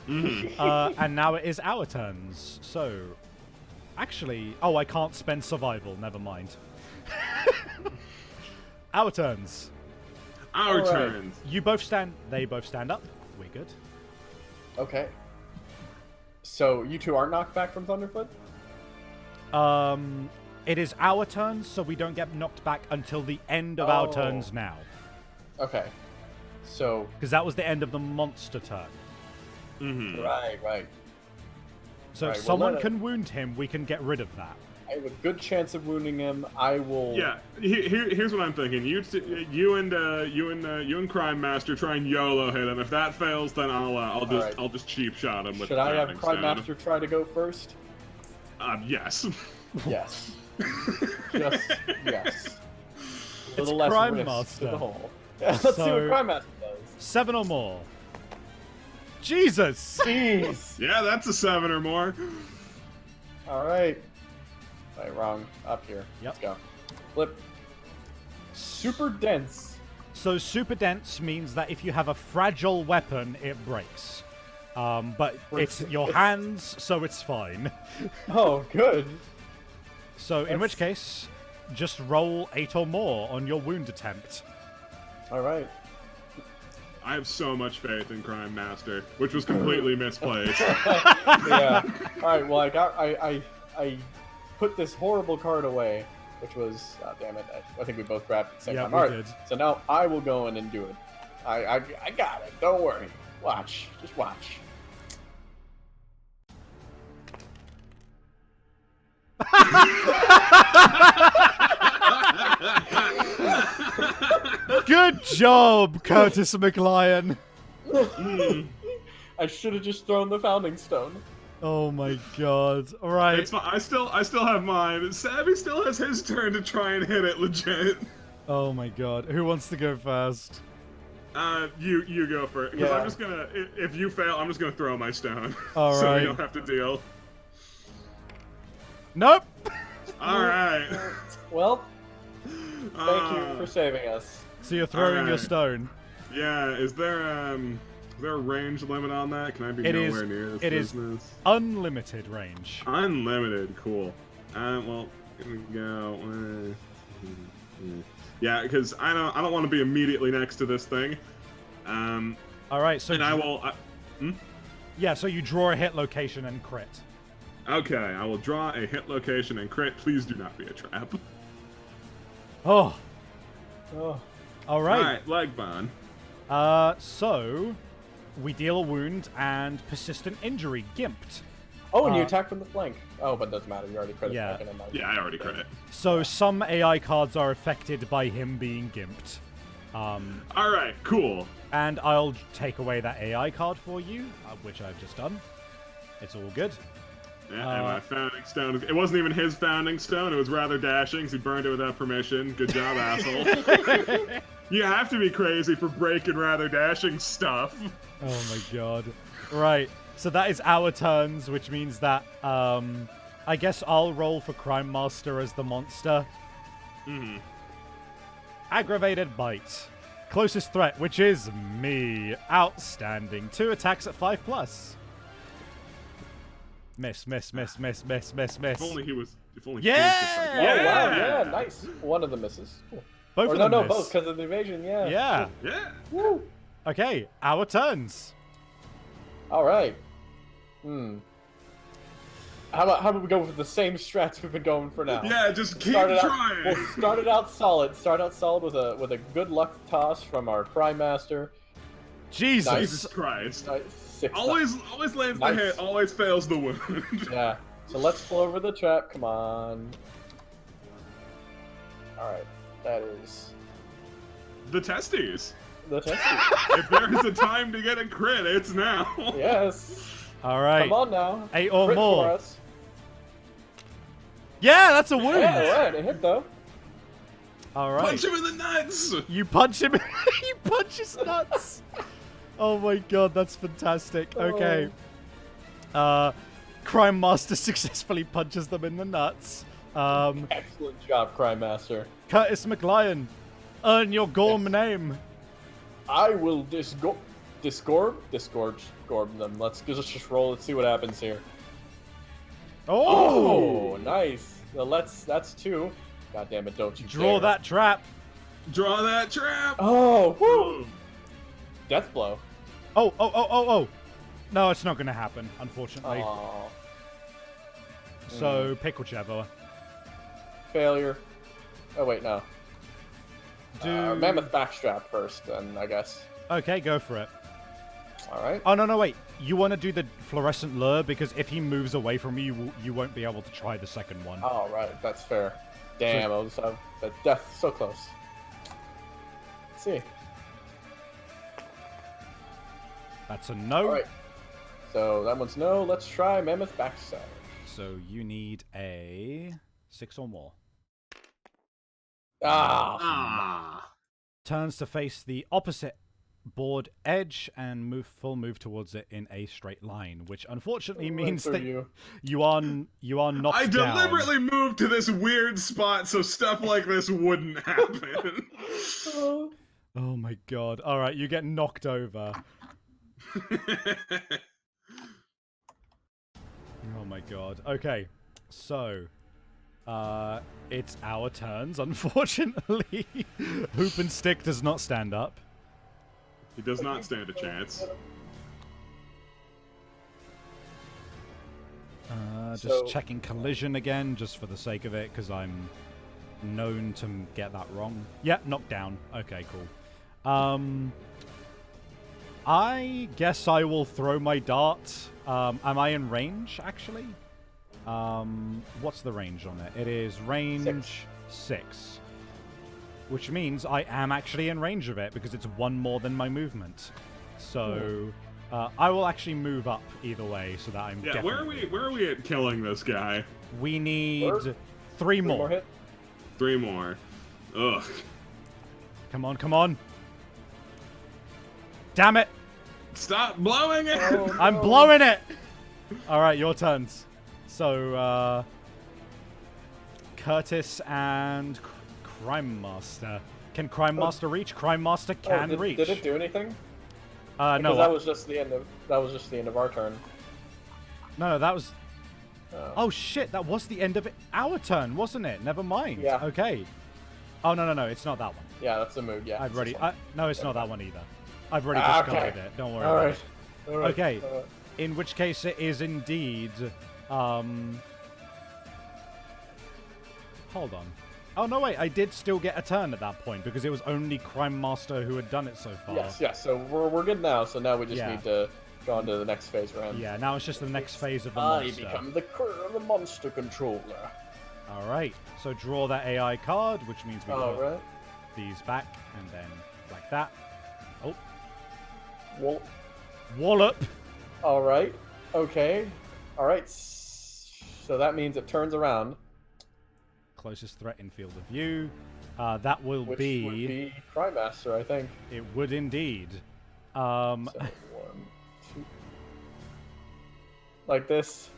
And now it is our turns. So, actually, oh, I can't spend survival. Never mind. Our turns. Our turns. You both stand. They both stand up. We're good. Okay. So you two aren't knocked back from Thunderfoot? It is our turns, so we don't get knocked back until the end of our turns now. Okay. So... Because that was the end of the monster turn. Right. So if someone can wound him, we can get rid of that. I have a good chance of wounding him. I will... Yeah, here's what I'm thinking. You and Crime Master try and YOLO hit him. If that fails, then I'll just cheap shot him with Should I have Crime Master try to go first? Yes. Yes. Just yes. It's less Crime risk Master. to the whole. Yeah, let's see what Crime Master does. 7 or more. Jesus! Jeez. Yeah, that's a 7 or more. All right. Wait, wrong. Up here. Yep. Let's go. Flip. Super dense. So super dense means that if you have a fragile weapon, it breaks. But it's your hands, so it's fine. Oh, good. So in which case, just roll 8 or more on your wound attempt. All right. I have so much faith in Crime Master, which was completely misplaced. Yeah. All right. Well, I put this horrible card away, which was damn it. I think we both grabbed it at the same time. All right. Did. So now I will go in and do it. I got it. Don't worry. Watch. Just watch. Good job, Curtis McLion. I should have just thrown the founding stone. Oh my god. All right. It's fine. I still have mine. Savvy still has his turn to try and hit it legit. Oh my god. Who wants to go first? You go for it. Because Yeah. I'm just gonna, if you fail, I'm just gonna throw my stone. All so right. you don't have to deal. Nope. All right. Well, thank you for saving us. So you're throwing your right. stone. Yeah, is there a range limit on that? Can I be nowhere near this business? Unlimited range. Unlimited, cool. Well, here we go. Yeah, because I don't want to be immediately next to this thing. All right, so and I will. Yeah, so you draw a hit location and crit. Okay, I will draw a hit location and crit. Please do not be a trap. Oh. Oh. All right. Alright, leg bond. So we deal a wound and persistent injury, gimped. Oh, and you attack from the flank. Oh, but it doesn't matter. You already crit Yeah. it. Yeah, I already crit it. So some AI cards are affected by him being gimped. Alright, cool. And I'll take away that AI card for you, which I've just done. It's all good. Yeah, and my founding stone. It wasn't even his founding stone. It was rather dashing. He burned it without permission. Good job, asshole. You have to be crazy for breaking rather dashing stuff. Oh my god. Right. So that is our turns, which means that I guess I'll roll for Crime Master as the monster. Mm-hmm. Aggravated bite. Closest threat, which is me. Outstanding. 2 attacks at 5+. Miss. If only he was. If only. Yeah! Oh, wow. Yeah, nice. One of the misses. Cool. Both Or of no, them no, miss. both because of the evasion. Yeah. Yeah. Yeah. Woo. Okay, our turns. All right. How about we go with the same strats we've been going for now? Yeah, just keep We'll trying. start it out solid. Start out solid with a good luck toss from our Crime Master. Jesus. Jesus Christ. 6. Always lands Nice. the hit. Always fails the wound. Yeah. So let's flow over the trap. Come on. All right. That is The testes. the test. If there is a time to get a crit, it's now. Yes. All right. Come on now. 8 or Crit more. for us. Yeah, that's a wound. Yeah, all right. It hit though. All right. Punch him in the nuts. You punch him. You punch his nuts. Oh my god, that's fantastic. Okay. Crime Master successfully punches them in the nuts. Excellent job, Crime Master. Curtis McLion, earn your Gorm name. I will disgorge them. Let's just roll. Let's see what happens here. Oh, Oh, nice. Well, that's 2. God damn it! Don't you draw dare. that trap. Draw that trap. Oh, woo! Boom. Death blow. Oh. No, it's not going to happen, unfortunately. Oh, So, pick whichever. failure. Oh wait, no. Do... Mammoth backstrap first, then I guess. Okay, go for it. All right. Oh, no, wait. You want to do the fluorescent lure, because if he moves away from you, you won't be able to try the second one. Oh, right. That's fair. Damn, I was the death so close. Let's see. That's a no. All right. So that one's no. Let's try Mammoth backstab. So you need a 6 or more. Ah. Ah. Turns to face the opposite board edge and full move towards it in a straight line, which unfortunately means that you are knocked I down. deliberately moved to this weird spot so stuff like this wouldn't happen. Oh my god. Alright, you get knocked over. Oh my god. Okay, so it's our turns, unfortunately. Hoop and Stick does not stand up. He does not stand a chance. Just checking collision again, just for the sake of it, because I'm known to get that wrong. Yeah, knocked down. Okay, cool. I guess I will throw my dart. Am I in range, actually? What's the range on it? It is range 6. Which means I am actually in range of it, because it's one more than my movement. So... I will actually move up either way, so that I'm definitely... Where are we at killing this guy? We need 3 more. 3 more. Ugh. Come on, come on. Damn it! Stop blowing it! Oh, no. I'm blowing it! Alright, your turns. So, Curtis and Crime Master. Can Crime Master reach? Crime Master can reach. Did it do anything? No. That was just the end of our turn. No, that was... Oh shit, that was the end of our turn, wasn't it? Never mind. Yeah. Okay. Oh, no, it's not that one. Yeah, that's the move, yeah. I've already... no, it's not that one either. I've already discovered it. Don't worry about it. All right. Okay. In which case it is indeed... Hold on. Oh, no, wait. I did still get a turn at that point, because it was only Crime Master who had done it so far. Yes. So we're good now, so now we just need to go on to the next phase round. Yeah, now it's just the next phase of the monster. I become the monster controller. All right. So draw that AI card, which means we put right. these back, and then like that. Oh. Wallop. All right. Okay. All right. So that means it turns around. Closest threat in field of view. That will Which be... would be Crime Master, I think. It would indeed. So 1, 2... Like this.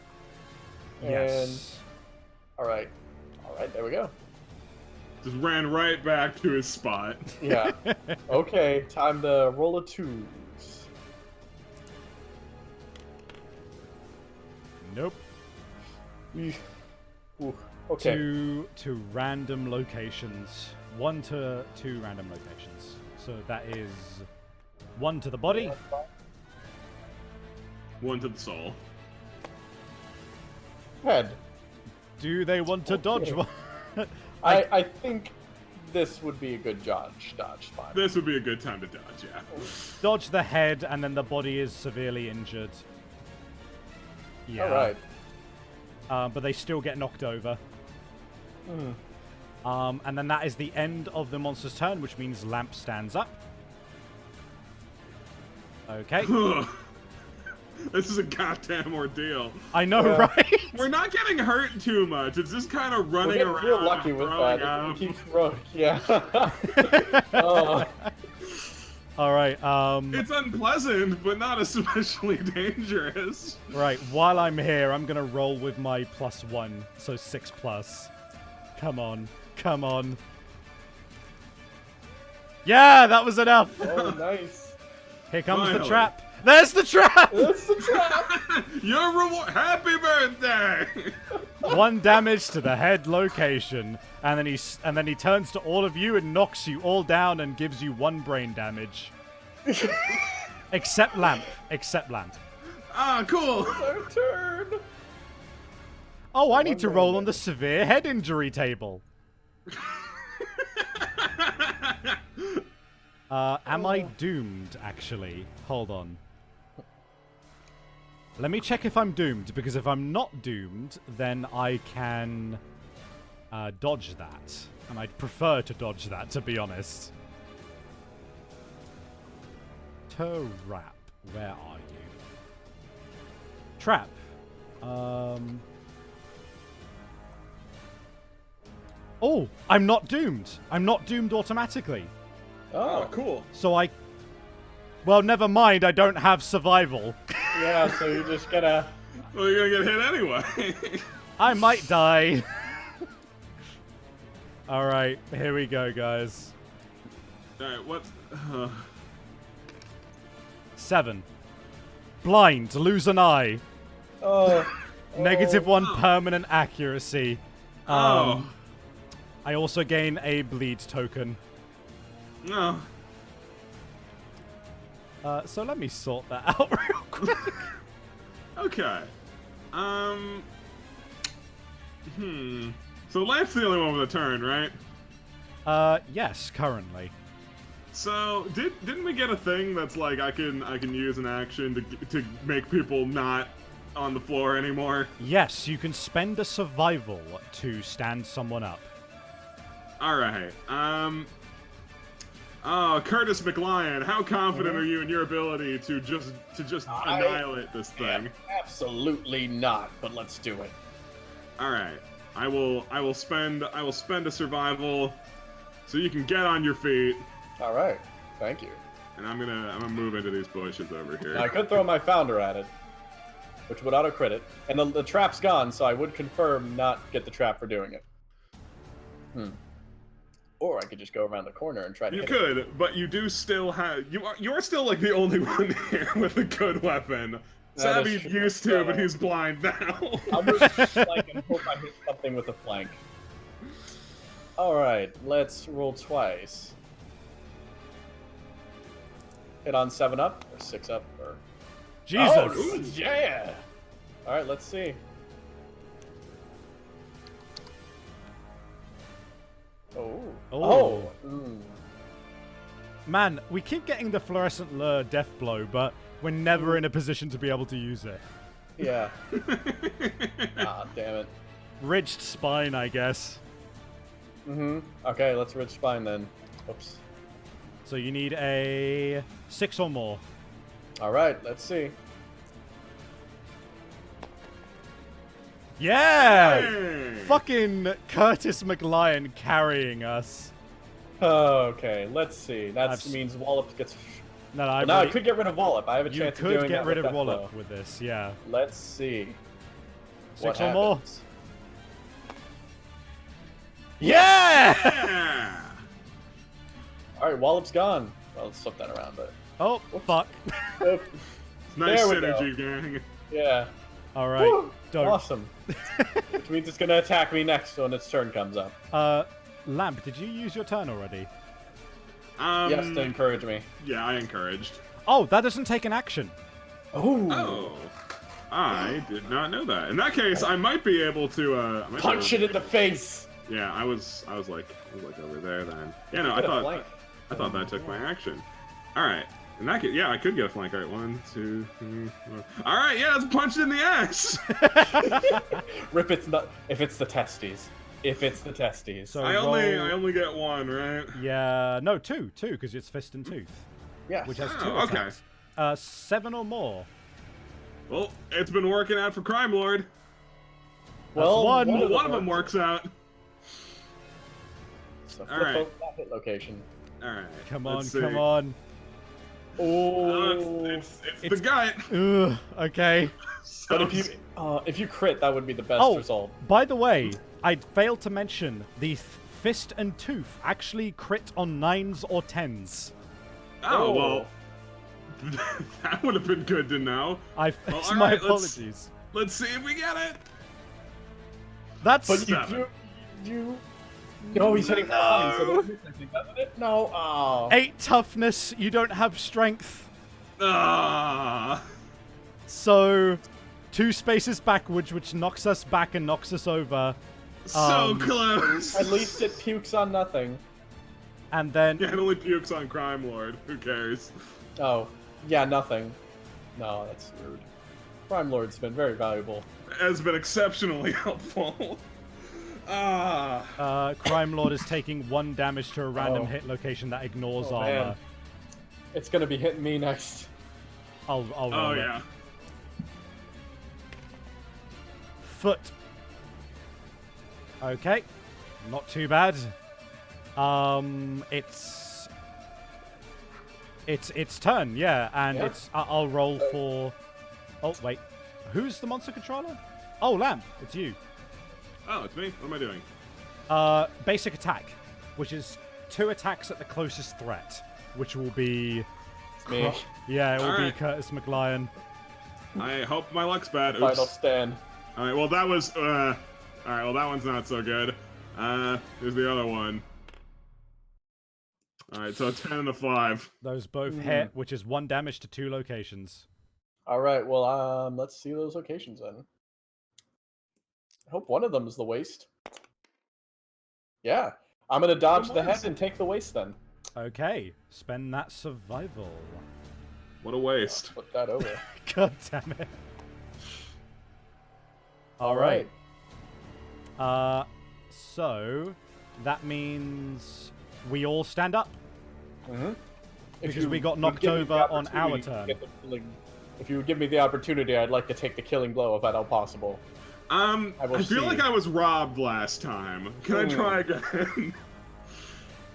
Yes. And... Alright, there we go. Just ran right back to his spot. Yeah. Okay, time to roll a 2s. Nope. Ooh. Okay. 2 to random locations. 1 to 2 random locations. So that is 1 to the body. 1 to the soul. Head. Do they want to dodge one? I think this would be a good dodge spot. This would be a good time to dodge, yeah. Dodge the head, and then the body is severely injured. Yeah. Alright. But they still get knocked over. And then that is the end of the monster's turn, which means Lamp stands up. Okay. This is a goddamn ordeal. I know, right? We're not getting hurt too much. It's just kind of running around. We're real lucky with that. Up. It keeps running. Yeah. All right. It's unpleasant, but not especially dangerous. Right. While I'm here, I'm gonna roll with my +1, so 6+. Come on. Come on. Yeah, that was enough. Oh, nice. Here comes Finally. the trap. There's the trap. That's the trap. Your reward. Happy birthday. 1 damage to the head location, and then he turns to all of you and knocks you all down and gives you 1 brain damage. Except Lamp. Except Lamp. Ah, cool. It's our turn. Oh, I need to roll on the severe head injury table. Am I doomed, actually? Hold on. Let me check if I'm doomed, because if I'm not doomed, then I can dodge that. And I'd prefer to dodge that, to be honest. Trap. Where are you? Trap. Oh, I'm not doomed. I'm not doomed automatically. Oh, cool. So well, never mind. I don't have survival. Yeah, so you're just gonna... Well, you're gonna get hit anyway. I might die. All right, here we go, guys. All right, what? 7. Blind, lose an eye. Oh. -1 permanent accuracy. Oh. I also gain a bleed token. No. So let me sort that out real quick. Okay. So Lamp's the only one with a turn, right? Yes, currently. So didn't we get a thing that's like I can use an action to make people not on the floor anymore? Yes, you can spend a survival to stand someone up. All right. Oh, Curtis McLion, how confident are you in your ability to just annihilate this thing? Absolutely not, but let's do it. All right. I will spend a survival so you can get on your feet. All right. Thank you. And I'm gonna move into these bushes over here. I could throw my founder at it, which would auto crit it, and the trap's gone, so I would confirm not get the trap for doing it. Or I could just go around the corner and try to hit it. You could, but you do still have you are still like the only one here with a good weapon. Savvy used to, but he's blind now. I'll move to the flank and hope I hit something with the flank. Alright, let's roll twice. Hit on 7 up, or 6 up, or... Jesus! Oh, yeah! Alright, let's see. Oh. Man, we keep getting the fluorescent lure death blow, but we're never in a position to be able to use it. Yeah. Ah, damn it. Ridged spine, I guess. Okay, let's ridge spine then. Oops. So you need a 6 or more. Alright, let's see. Yeah! Hey! Fucking Curtis McLion carrying us. Okay, let's see. That means Wallop gets... No, now I could get rid of Wallop. I have a chance of doing that. You could get rid of Death Wallop Blow. with this, yeah. Let's see. 6 or more. Yeah! Yeah! Alright, Wallop's gone. Well, let's flip that around, but... Oh, fuck. Nice There we synergy, gang. Yeah. Alright, don't. Awesome. Which means it's gonna attack me next when its turn comes up. Lamp, did you use your turn already? Yes, to encourage me. Yeah, I encouraged. Oh, that doesn't take an action. Oh. I did not know that. In that case, I might be able to punch it in the face. Yeah, I was like over there then. Yeah, no, I thought that took my action. All right. In that case, yeah, I could get a flank. All right, 1, 2, 3, 4. All right, yeah, let's punch it in the ass. Rip its nut if it's the testes. If it's the testes. So I only get 1, right? Yeah, no, 2, because it's fist and tooth. Yeah. Which has 2 attacks. 7 or more. Well, it's been working out for Crime Lord. Well, one of them works out. So all right. That hit location. All right. Come on. Oh, it's the gut. Ugh, okay. But if you crit, that would be the best result. By the way, I failed to mention the fist and tooth actually crit on 9s or 10s. Oh, well, that would have been good to know. My apologies. Let's see if we get it. That's... But you... No, he's hitting behind, so doesn't it? No, 8 toughness, you don't have strength. Ah. So, 2 spaces backwards, which knocks us back and knocks us over. So close. At least it pukes on nothing. And then... Yeah, it only pukes on Crime Lord. Who cares? Oh, yeah, nothing. No, that's rude. Crime Lord's been very valuable. Has been exceptionally helpful. Crime Lord is taking 1 damage to a random hit location that ignores armor. Man. It's gonna be hitting me next. I'll roll it. Yeah. Foot. Okay. Not too bad. It's turn, yeah, and it's I'll roll for... Oh, wait. Who's the monster controller? Oh, Lamp. It's you. Oh, it's me? What am I doing? Basic attack, which is 2 attacks at the closest threat, which will be... Me. Yeah, it will be Curtis McLion. I hope my luck's bad. Oops. Final stand. Alright, well that was, alright, well that one's not so good. Here's the other one. All right, so 10 and a 5. Those both hit, which is 1 damage to 2 locations. All right, well, let's see those locations then. I hope one of them is the waist. Yeah, I'm gonna dodge the head and take the waist then. Okay, spend that survival. What a waste. Flip that over. God damn it. All right. So that means we all stand up. Because we got knocked over on our turn. If you would give me the opportunity, I'd like to take the killing blow if at all possible. I feel like I was robbed last time. Can I try again?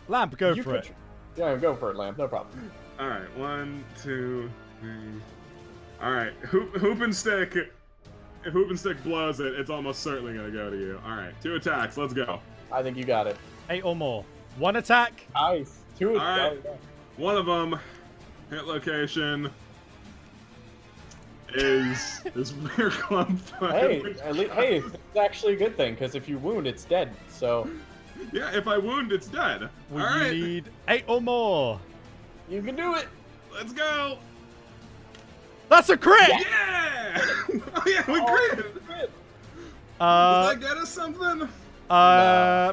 Lamp, go for it. Yeah, go for it, Lamp. No problem. All right, 1, 2, 3. All right, hoop and stick. If hoop and stick blows it, it's almost certainly gonna go to you. All right, 2 attacks. Let's go. I think you got it. 8 or more. 1 attack. Nice. 2 attacks. All right. One of them, hit location, is this rear clump. Hey, it's actually a good thing, because if you wound, it's dead, so... Yeah, if I wound, it's dead. We need 8 or more. You can do it. Let's go. That's a crit! Yeah! Oh, yeah, we crit! Crit. Does that get us something?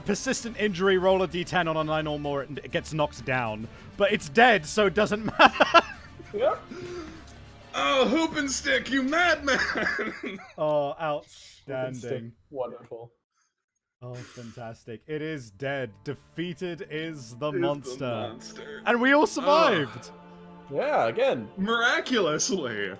Persistent injury, roll a d10 on a 9 or more, it gets knocked down. But it's dead, so it doesn't matter. Yep. Oh, hoop and stick, you madman! Oh, outstanding. Wonderful. Oh, fantastic. It is dead. Defeated is the monster. monster. And we all survived! Yeah, again. Miraculously.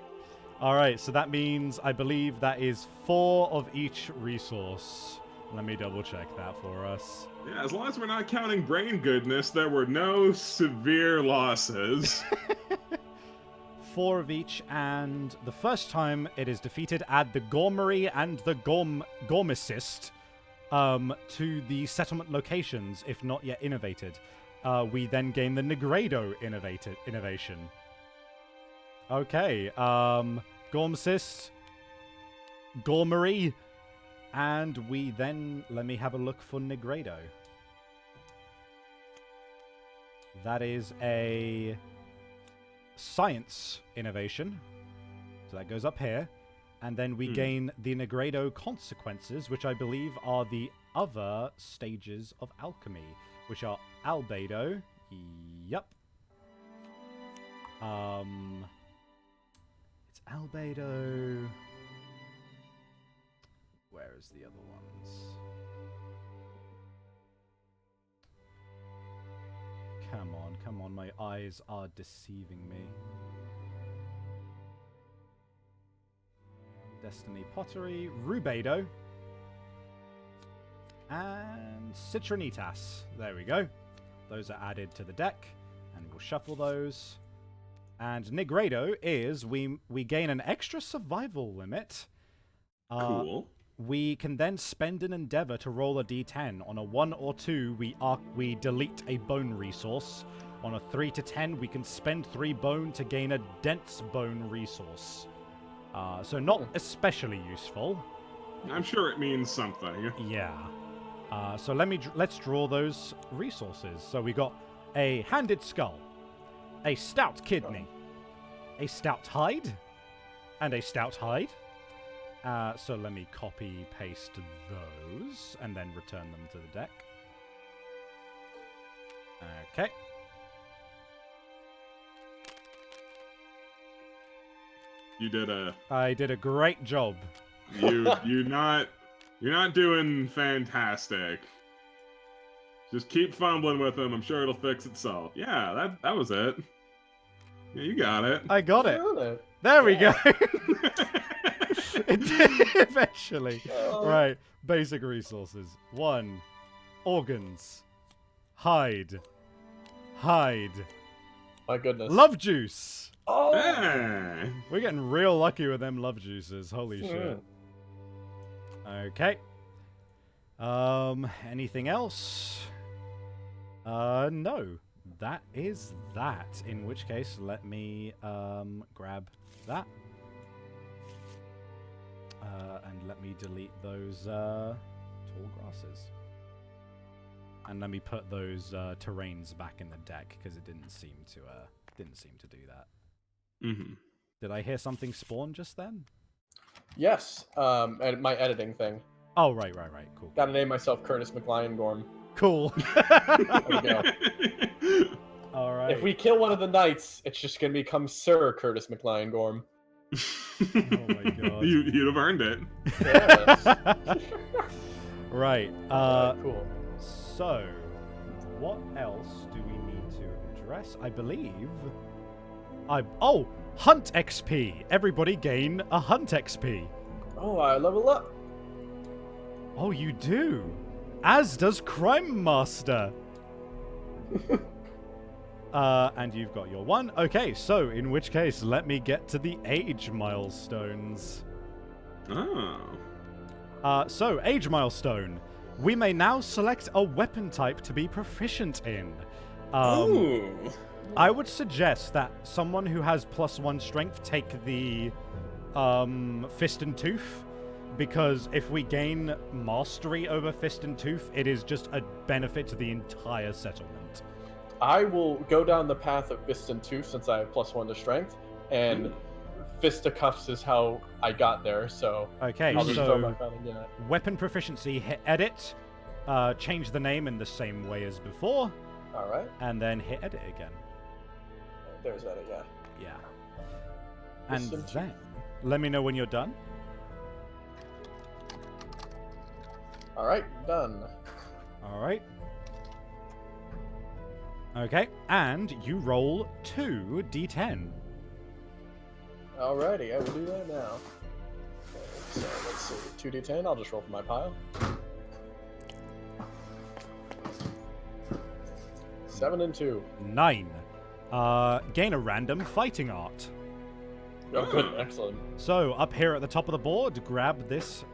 Alright, so that means, I believe that is 4 of each resource. Let me double check that for us. Yeah, as long as we're not counting brain goodness, there were no severe losses. 4 of each, and the first time it is defeated, add the Gormery and the Gormicist to the settlement locations, if not yet innovated. We then gain the Negredo innovation. Okay, Gormicist, Gormery, and we then, let me have a look for Negredo. That is a science innovation. So that goes up here. And then we gain the Negredo consequences, which I believe are the other stages of alchemy, which are albedo. Yep. It's albedo. Where is the other ones? Come on, my eyes are deceiving me. Destiny Pottery, Rubedo, and Citronitas. There we go. Those are added to the deck, and we'll shuffle those. And Negredo is, we gain an extra survival limit. Cool. We can then spend an endeavor to roll a d10. On a 1 or 2, we delete a bone resource. On a 3 to 10, we can spend 3 bone to gain a dense bone resource. So not especially useful. I'm sure it means something. Yeah. So let's draw those resources. So we got a handed skull, a stout kidney, a stout hide, and a stout hide. So let me copy paste those and then return them to the deck. Okay. I did a great job. You're not doing fantastic. Just keep fumbling with them. I'm sure it'll fix itself. Yeah, that was it. Yeah, you got it. I got it. There we go. It did eventually. Right. Basic resources. 1. Organs. Hide. My goodness. Love juice. Oh. Hey. We're getting real lucky with them love juices. Holy shit. Okay. Anything else? No. That is that. In which case, let me grab that. And let me delete those tall grasses. And let me put those terrains back in the deck because it didn't seem to do that. Mm-hmm. Did I hear something spawn just then? Yes, my editing thing. Oh, right, cool. Gotta name myself Curtis McLion Gorm. Cool. There we go. All right. If we kill one of the knights, it's just gonna become Sir Curtis McLion Gorm. Oh my god. You'd have earned it. Yes. Right. Cool. So, what else do we need to address? I believe... Oh! Hunt XP! Everybody gain a Hunt XP. Oh, I level up. Oh, you do? As does Crime Master. And you've got your one. Okay, so in which case, let me get to the age milestones. Oh. So, age milestone. We may now select a weapon type to be proficient in. Ooh. I would suggest that someone who has +1 strength take the Fist and Tooth, because if we gain mastery over Fist and Tooth, it is just a benefit to the entire settlement. I will go down the path of Fist and Tooth since I have +1 to strength, and Fisticuffs is how I got there, so... Okay, I'll just throw my so phone in. weapon proficiency, hit edit, change the name in the same way as before, Alright. and then hit edit again. There's that, yeah. Yeah. And Fist and then, let me know when you're done. Alright, done. Alright. Okay, and you roll 2d10. Alrighty, I will do that now. Okay, so let's see, 2d10, I'll just roll for my pile. 7 and 2. 9. Gain a random fighting art. Oh, good, excellent. So, up here at the top of the board, grab this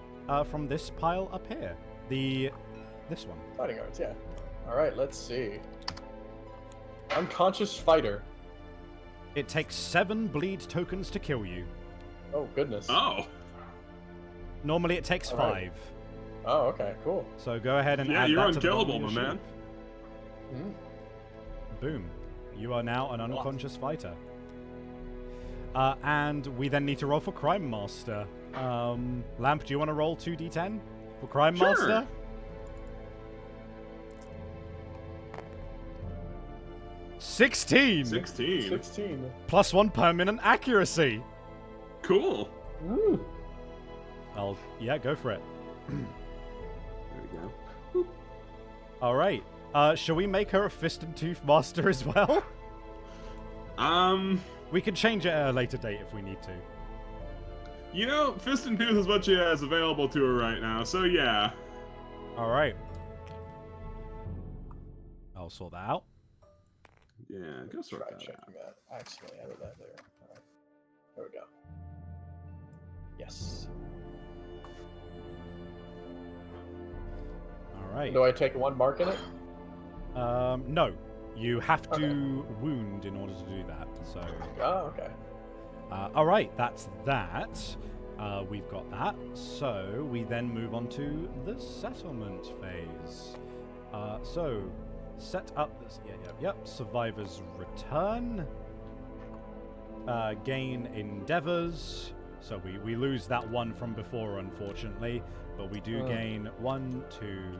from this pile up here. This one. Fighting arts, yeah. Alright, let's see. Unconscious fighter. It takes 7 bleed tokens to kill you. Oh, goodness. Oh. Normally it takes 5. Alright. Oh, okay, cool. So go ahead and Yeah, add you're that to the unkillable, bottom of my your man. sheet. Boom. You are now an unconscious fighter. And we then need to roll for Crime Master. Lamp, do you want to roll 2d10 for Crime Sure. Master? +16. 16. +1 permanent accuracy. Cool. Ooh. Yeah, go for it. There we go. All right. Shall we make her a Fist and Tooth Master as well? We can change it at a later date if we need to. You know, Fist and Tooth is what she has available to her right now, so yeah. All right. I'll sort that out. Yeah, go sort Try that checking out. that. I accidentally added that there. Alright. There we go. Yes. All right. Do I take 1 mark in it? No. You have to Okay. wound in order to do that. So. Oh, okay. All right. That's that. We've got that. So we then move on to the settlement phase. So set up this. Yep. Survivors return. Gain endeavors. So we lose that one from before, unfortunately, but we do gain 1, 2,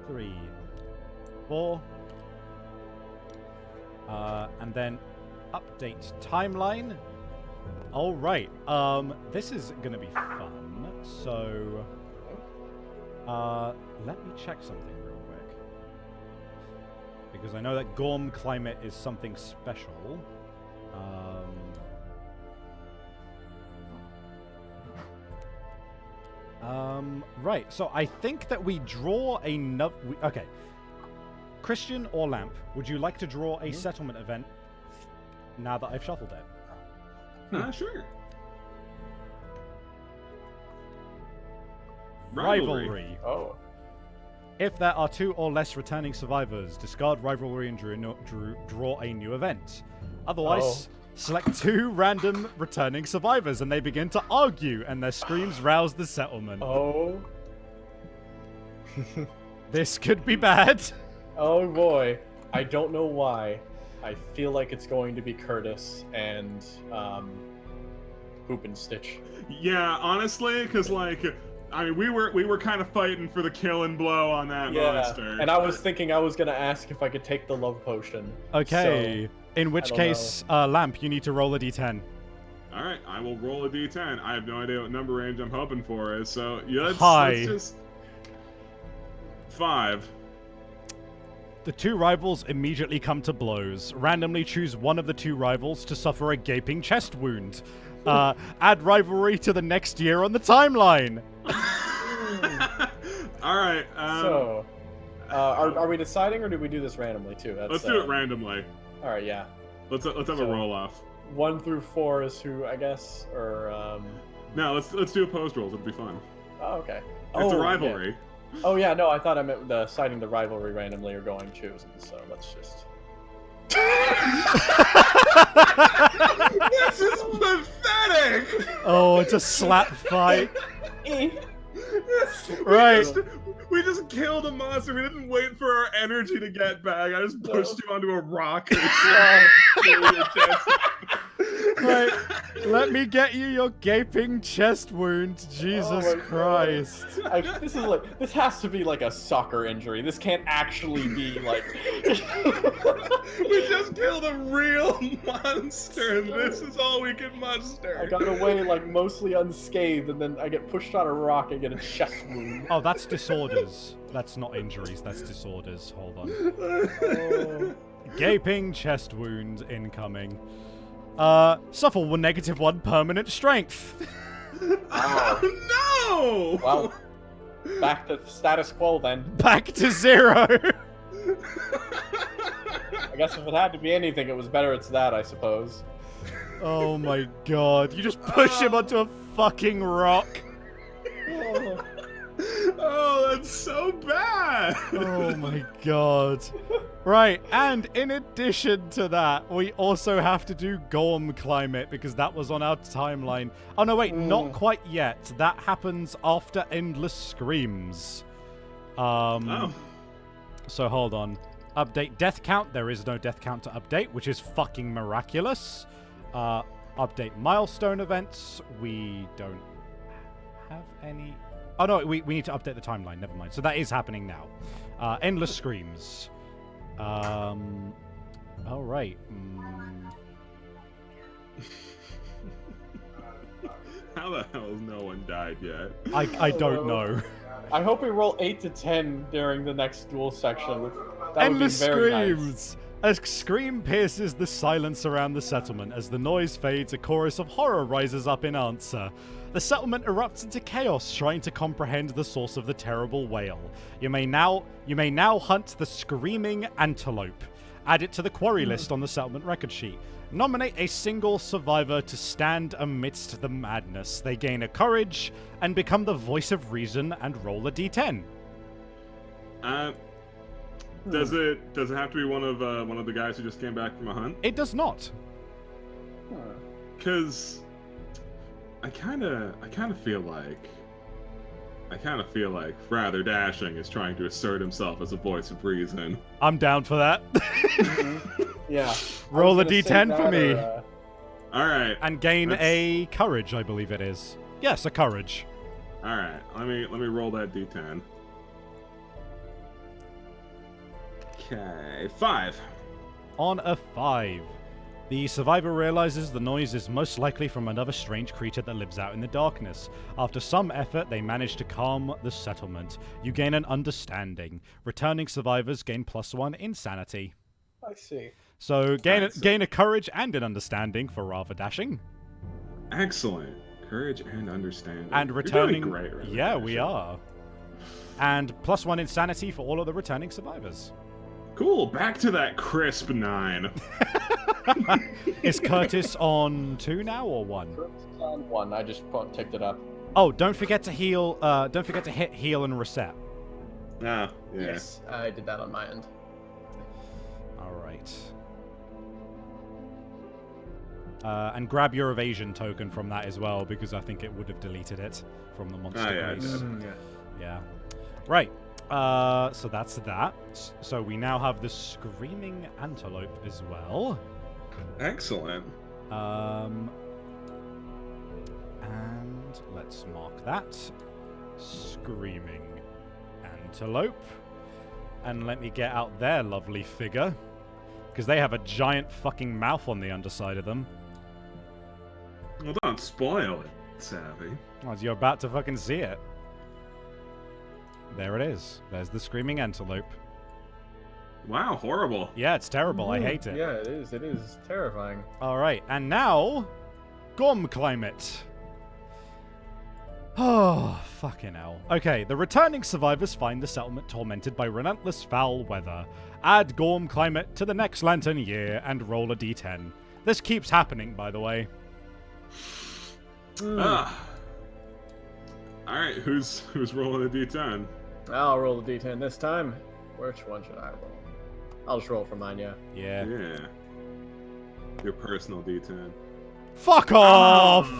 3, 4. And then update timeline. All right. This is gonna be fun. So, let me check something real quick, because I know that Gorm climate is something special. Right. So I think that we draw another. Okay. Christian or Lamp, would you like to draw a settlement event now that I've shuffled it? Sure. Rivalry. Oh. If there are 2 or less returning survivors, discard rivalry and draw a new event. Otherwise, select 2 random returning survivors and they begin to argue and their screams rouse the settlement. Oh. This could be bad. Oh boy, I don't know why. I feel like it's going to be Curtis and Hoop and Stitch. Yeah, honestly, because like, I mean, we were kind of fighting for the kill and blow on that monster. And I was thinking I was gonna ask if I could take the love potion. Okay. So, in which case, Lamp, you need to roll a d10. All right, I will roll a d10. I have no idea what number range I'm hoping for is, so yeah, let's just 5. The two rivals immediately come to blows. Randomly choose one of the two rivals to suffer a gaping chest wound. Add rivalry to the next year on the timeline. All right. Are we deciding, or do we do this randomly too? Let's do it randomly. All right, yeah. Let's have a roll off. 1 through 4 is who, I guess, or No, let's do opposed rolls. It'll be fun. Oh, okay. It's a rivalry. Yeah. Oh yeah, no, I thought I meant deciding the rivalry randomly or going chosen. So let's just. This is pathetic. Oh, it's a slap fight. Right. We just killed a monster. We didn't wait for our energy to get back. I just pushed you onto a rock. Right. Let me get you your gaping chest wound. Jesus Christ. This has to be like a soccer injury. This can't actually be like. We just killed a real monster, and this is all we can muster. I got away like mostly unscathed, and then I get pushed on a rock and get a chest wound. Oh, that's disorders. That's not injuries, that's disorders. Hold on. Oh. Gaping chest wound incoming. Suffer -1 permanent strength. Oh, no! Well, back to status quo then. Back to 0. I guess if it had to be anything, it was better it's that, I suppose. Oh my god. You just push him onto a fucking rock. Oh, that's so bad! Oh my god. Right, and in addition to that, we also have to do Gorm Climate because that was on our timeline. Oh no, wait, not quite yet. That happens after Endless Screams. So hold on. Update death count. There is no death count to update, which is fucking miraculous. Update milestone events. We don't have any. Oh no, we need to update the timeline. Never mind. So that is happening now. Endless Screams. All right. How the hell has no one died yet? I don't know. I hope we roll 8 to 10 during the next duel section. That Endless would be very Screams! Nice. A scream pierces the silence around the settlement. As the noise fades, a chorus of horror rises up in answer. The settlement erupts into chaos, trying to comprehend the source of the terrible wail. You may now hunt the screaming antelope. Add it to the quarry list on the settlement record sheet. Nominate a single survivor to stand amidst the madness. They gain a courage and become the voice of reason and roll a d10. Does it have to be one of the guys who just came back from a hunt? It does not. Because I kind of feel like Rather Dashing is trying to assert himself as a voice of reason. I'm down for that. Yeah. Roll a d10 for me. All right. And gain a courage, I believe it is. Yes, a courage. All right. Let me roll that d10. Okay, 5. On a 5. The survivor realizes the noise is most likely from another strange creature that lives out in the darkness. After some effort, they manage to calm the settlement. You gain an understanding. Returning survivors gain +1 insanity. I see. So gain a courage and an understanding for Rather Dashing. Excellent. Courage and understanding. And returning... You're doing great, Rather yeah, Dashing. we are. And +1 insanity for all of the returning survivors. Cool, back to that crisp 9. Is Curtis on 2 now or 1? Curtis is on 1. I just ticked it up. Oh, don't forget to heal. Don't forget to hit heal and reset. Ah, yeah. Yes, I did that on my end. All right. And grab your evasion token from that as well, because I think it would have deleted it from the monster yeah, base. it did. Yeah. Right. So that's that. So we now have the Screaming Antelope as well. Excellent. And let's mark that. Screaming Antelope. And let me get out their lovely figure. Because they have a giant fucking mouth on the underside of them. Well, don't spoil it, Savvy. Well, you're about to fucking see it. There it is. There's the Screaming Antelope. Wow, horrible. Yeah, it's terrible. I hate it. Yeah, it is. It is terrifying. All right, and now, Gorm Climate. Oh, fucking hell. Okay, the returning survivors find the settlement tormented by relentless foul weather. Add Gorm Climate to the next lantern year and roll a d10. This keeps happening, by the way. Alright, who's rolling a d10? I'll roll the d10 this time. Which one should I roll? I'll just roll for mine, yeah. Yeah. Yeah. Your personal d10. Fuck off!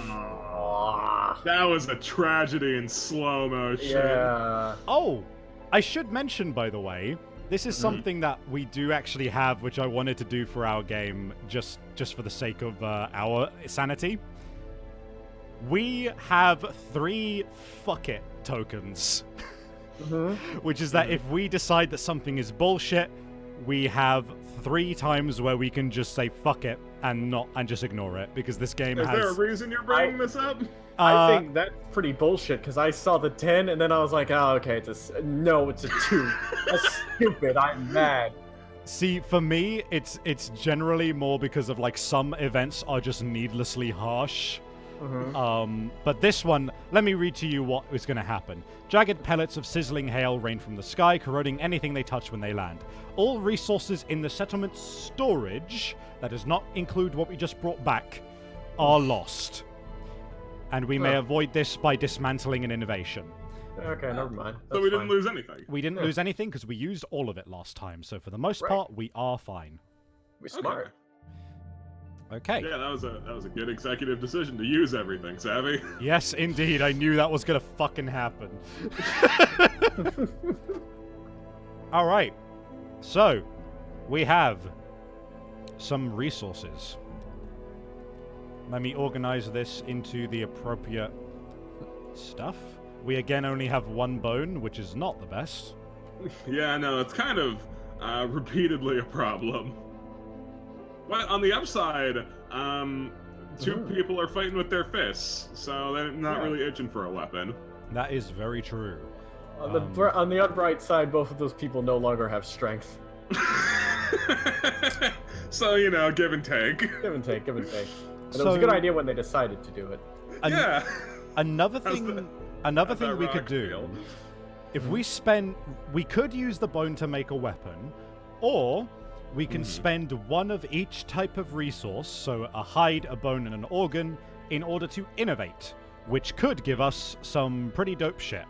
That was a tragedy in slow motion. Yeah. Oh, I should mention, by the way, this is something that we do actually have, which I wanted to do for our game, just for the sake of our sanity. We have 3 fuck it tokens. Which is that if we decide that something is bullshit, we have 3 times where we can just say fuck it and just ignore it, because this game Is there a reason you're bringing this up? I think that's pretty bullshit, because I saw the 10 and then I was like, oh, okay, it's a 2. That's stupid. I'm mad. See, for me, it's generally more because of like some events are just needlessly harsh. But this one, let me read to you what is going to happen. Jagged pellets of sizzling hail rain from the sky, corroding anything they touch when they land. All resources in the settlement's storage, that does not include what we just brought back, are lost. And we may avoid this by dismantling an innovation. Okay, never mind. So we didn't lose anything. We didn't lose anything because we used all of it last time. So for the most part, we are fine. We're smart. Okay. Yeah, that was a good executive decision to use everything, Savvy. Yes, indeed. I knew that was gonna fucking happen. All right. So, we have some resources. Let me organize this into the appropriate stuff. We again only have 1 bone, which is not the best. Yeah, no, it's kind of repeatedly a problem. But on the upside, 2 people are fighting with their fists, so they're not really itching for a weapon. That is very true. On the upright side, both of those people no longer have strength. So, give and take. Give and take. And it was a good idea when they decided to do it. Yeah. Another thing we could do, if we could use the bone to make a weapon, or we can spend 1 of each type of resource, so a hide, a bone, and an organ, in order to innovate, which could give us some pretty dope shit.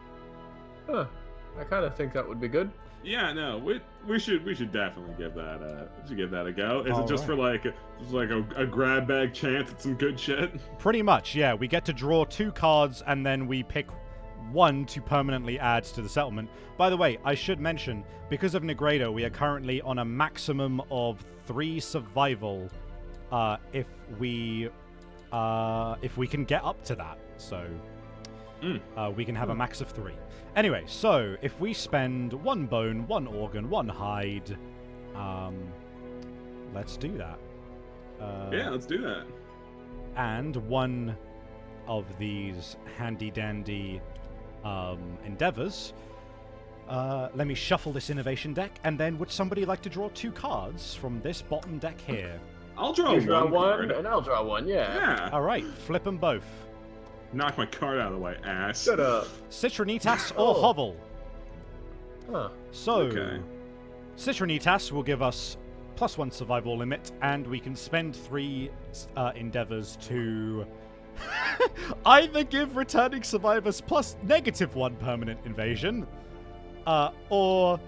Huh. I kind of think that would be good. Yeah, no, we should definitely give that a go. Is it just for like a grab bag chance at some good shit? Pretty much, yeah. We get to draw 2 cards and then we pick 1 to permanently add to the settlement. By the way, I should mention, because of Negredo, we are currently on a maximum of 3 survival if we can get up to that. So we can have a max of 3. Anyway, so if we spend 1 bone, 1 organ, 1 hide, let's do that. Yeah, let's do that. And 1 of these handy-dandy endeavors. Let me shuffle this innovation deck, and then would somebody like to draw 2 cards from this bottom deck here? I'll draw one, and I'll draw 1, yeah. All right, flip them both. Knock my card out of the way, ass. Shut up. Citronitas or Hovel? Huh. So, Citronitas will give us +1 survival limit, and we can spend 3 endeavors to either give returning survivors +(-1) permanent invasion, or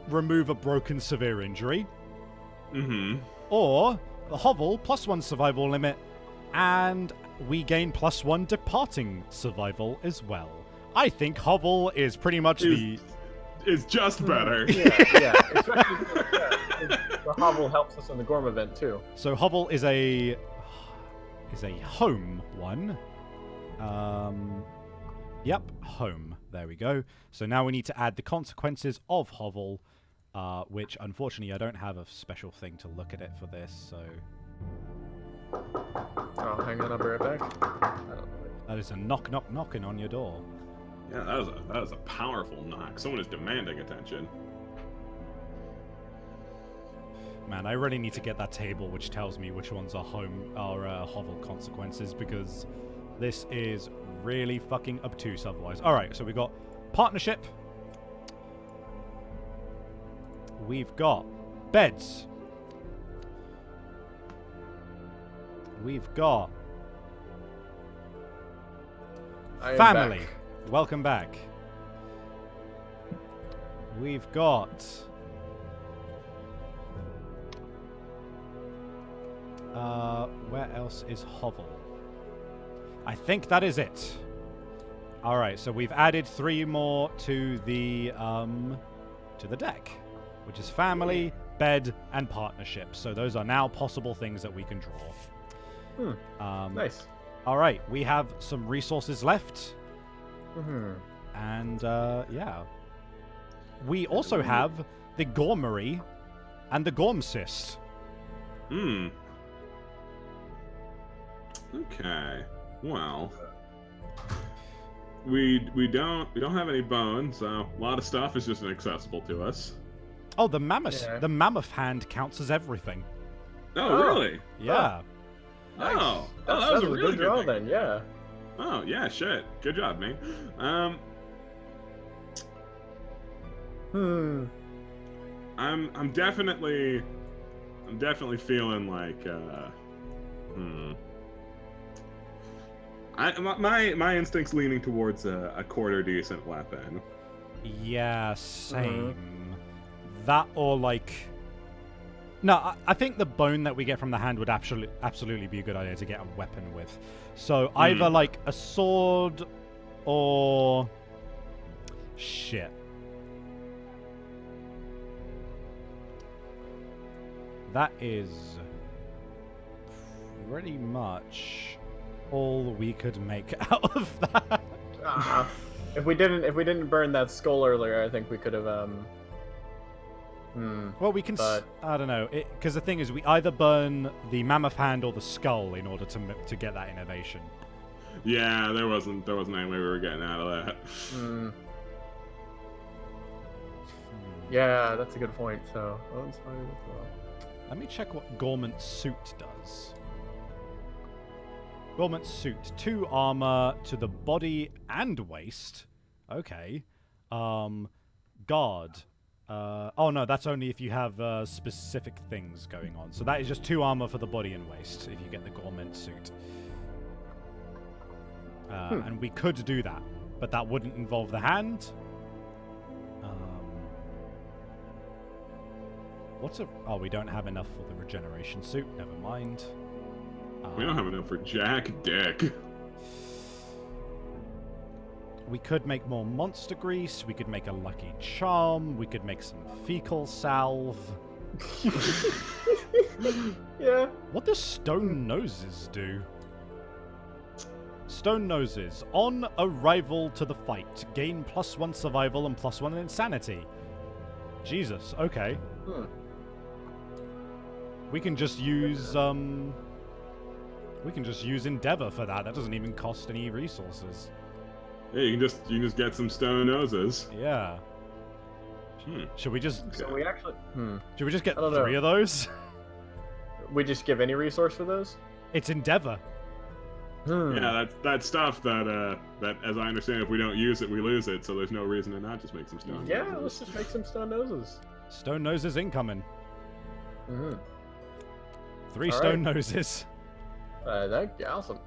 remove a broken severe injury. Or the Hovel +1 survival limit, and we gain +1 departing survival as well. I think Hovel is pretty much is just better. Yeah. Especially the hovel helps us in the Gorm event too. So hovel is a home one. Yep, home. There we go. So now we need to add the consequences of hovel, which unfortunately I don't have a special thing to look at it for this. So. Oh, hang on, I'll be right back. That is a knocking on your door. Yeah, that was a powerful knock. Someone is demanding attention. Man, I really need to get that table which tells me which ones are hovel consequences, because this is really fucking obtuse otherwise. Alright, so we got partnership. We've got beds. We've got family. Back. Welcome back. We've got where else is hovel? I think that is it. Alright, so we've added 3 more to the deck, which is family, bed, and partnership. So those are now possible things that we can draw. Nice. Alright, we have some resources left. Mm-hmm. And, yeah. We also have the Gormery and the Gormcyst. Okay. Well, we don't have any bones, so a lot of stuff is just inaccessible to us. Oh, the mammoth hand counts as everything. Oh, really? Yeah. Nice. Oh, that was a really good draw thing. then, yeah. Oh, yeah, shit. Good job, man. I'm definitely feeling like my instinct's leaning towards a quarter decent weapon. Yeah, same. That or like... No, I think the bone that we get from the hand would absolutely be a good idea to get a weapon with. So either like a sword or... Shit. That is pretty much all we could make out of that. If we didn't burn that skull earlier, I think we could have Well, we can. I don't know, because the thing is, we either burn the mammoth hand or the skull in order to get that innovation. Yeah, there wasn't any way we were getting out of that. Yeah, that's a good point. So, let me check what Gormant's suit does. Gormant's suit, 2 armor to the body and waist. Okay. Guard. Oh no, that's only if you have specific things going on. So that is just 2 armor for the body and waist if you get the Gormant suit. And we could do that, but that wouldn't involve the hand. Oh, we don't have enough for the regeneration suit. Never mind. We don't have enough for Jack Dick. We could make more monster grease. We could make a lucky charm. We could make some fecal salve. Yeah. What do stone noses do? Stone noses. On arrival to the fight, gain +1 survival and +1 insanity. Jesus. Okay. We can just use Endeavor for that. That doesn't even cost any resources. Yeah, you can just get some stone noses. Yeah. Should we just? So we actually. Should we just get 3 of those? We just give any resource for those? It's Endeavor. Yeah, that's stuff that as I understand, if we don't use it, we lose it. So there's no reason to not just make some stone. Yeah, noses. let's just make some stone noses. Stone noses incoming. 3 All stone right. noses. That'd be awesome.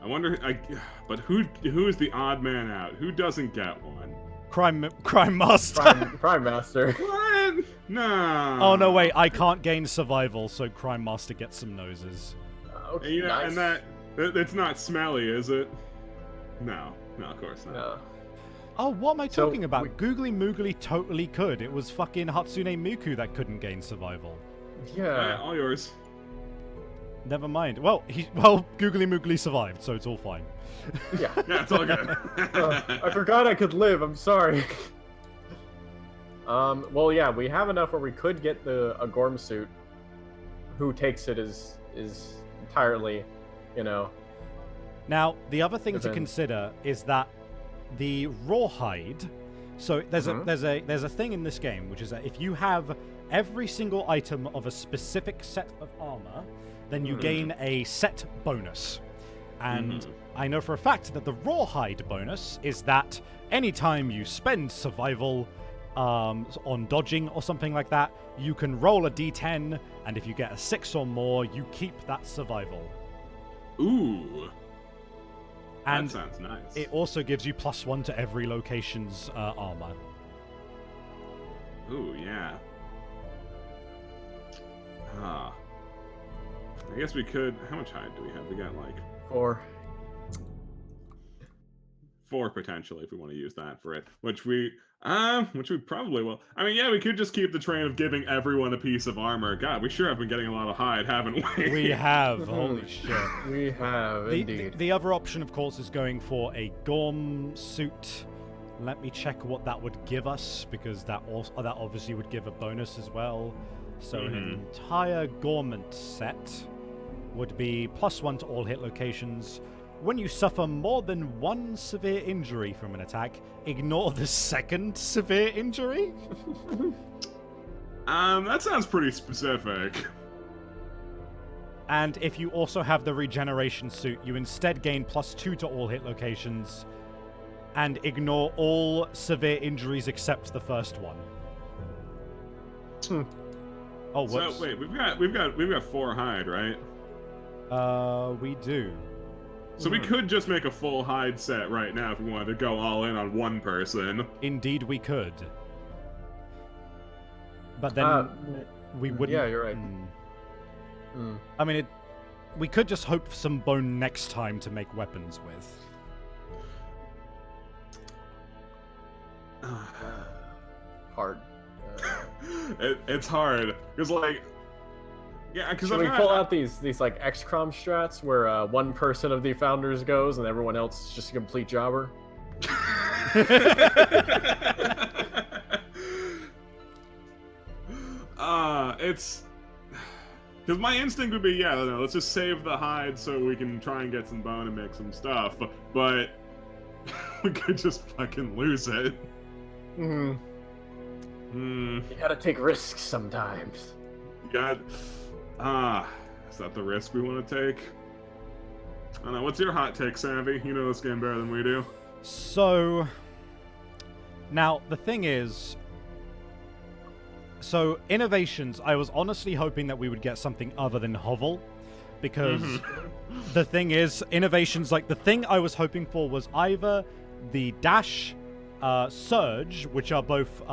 I wonder, but who is the odd man out? Who doesn't get one? Crime Master. Crime Master. What? No. Oh no, wait! I can't gain survival, so Crime Master gets some noses. Okay, You know, nice. and it's not smelly, is it? No, of course not. No. Oh, what am I talking about? Googly Moogly totally could. It was fucking Hatsune Miku that couldn't gain survival. Yeah. All yours. Never mind. Well, Googly Moogly survived, so it's all fine. Yeah. Yeah, it's all good. I forgot I could live. I'm sorry. Well, yeah, we have enough where we could get a Gorm suit. Who takes it is entirely, Now, the other thing to consider is that the rawhide. So there's a thing in this game, which is that if you have every single item of a specific set of armor, then you gain a set bonus. And I know for a fact that the rawhide bonus is that anytime you spend survival on dodging or something like that, you can roll a d10, and if you get a 6 or more, you keep that survival. Ooh. And that sounds nice. It also gives you +1 to every location's armor. Ooh, yeah. I guess we could... How much hide do we have? We got, 4. 4 potentially, if we want to use that for it. Which we probably will. I mean, yeah, we could just keep the train of giving everyone a piece of armor. God, we sure have been getting a lot of hide, haven't we? We have. Holy shit. We have, indeed. The other option, of course, is going for a Gorm suit. Let me check what that would give us, because that obviously would give a bonus as well. So an entire Gormant set would be +1 to all hit locations. When you suffer more than 1 severe injury from an attack, ignore the second severe injury? That sounds pretty specific. And if you also have the regeneration suit, you instead gain +2 to all hit locations and ignore all severe injuries except the first one. Oh, whoops. So wait, we've got 4 hide, right? We do. So we could just make a full hide set right now if we wanted to go all in on one person. Indeed, we could. But then we wouldn't. Yeah, you're right. I mean, we could just hope for some bone next time to make weapons with. Hard. It's hard because yeah, because should we pull out these XCOM strats where one person of the founders goes and everyone else is just a complete jobber? It's because my instinct would be no, let's just save the hide so we can try and get some bone and make some stuff, but we could just fucking lose it. You gotta take risks sometimes. Is that the risk we want to take? I don't know. What's your hot take, Savvy? You know this game better than we do. So, now, the thing is... So, innovations, I was honestly hoping that we would get something other than hovel. Because the thing is, innovations, the thing I was hoping for was either the dash, surge, which are both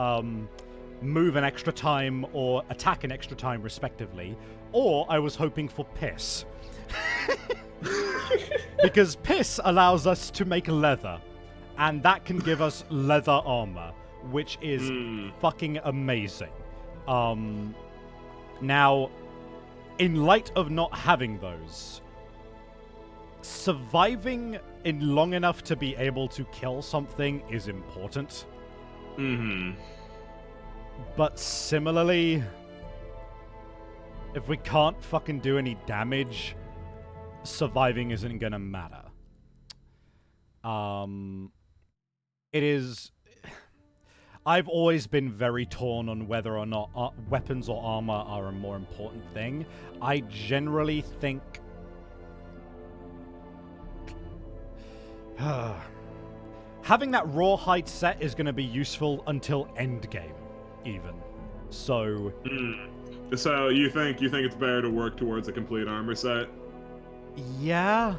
move an extra time or attack an extra time, respectively, or I was hoping for piss. Because piss allows us to make leather, and that can give us leather armor, which is fucking amazing. Now, in light of not having those, surviving in long enough to be able to kill something is important. But similarly, if we can't fucking do any damage, surviving isn't gonna matter. It is... I've always been very torn on whether or not weapons or armor are a more important thing. I generally think... having that rawhide set is going to be useful until endgame, even. So... So you think it's better to work towards a complete armor set? Yeah.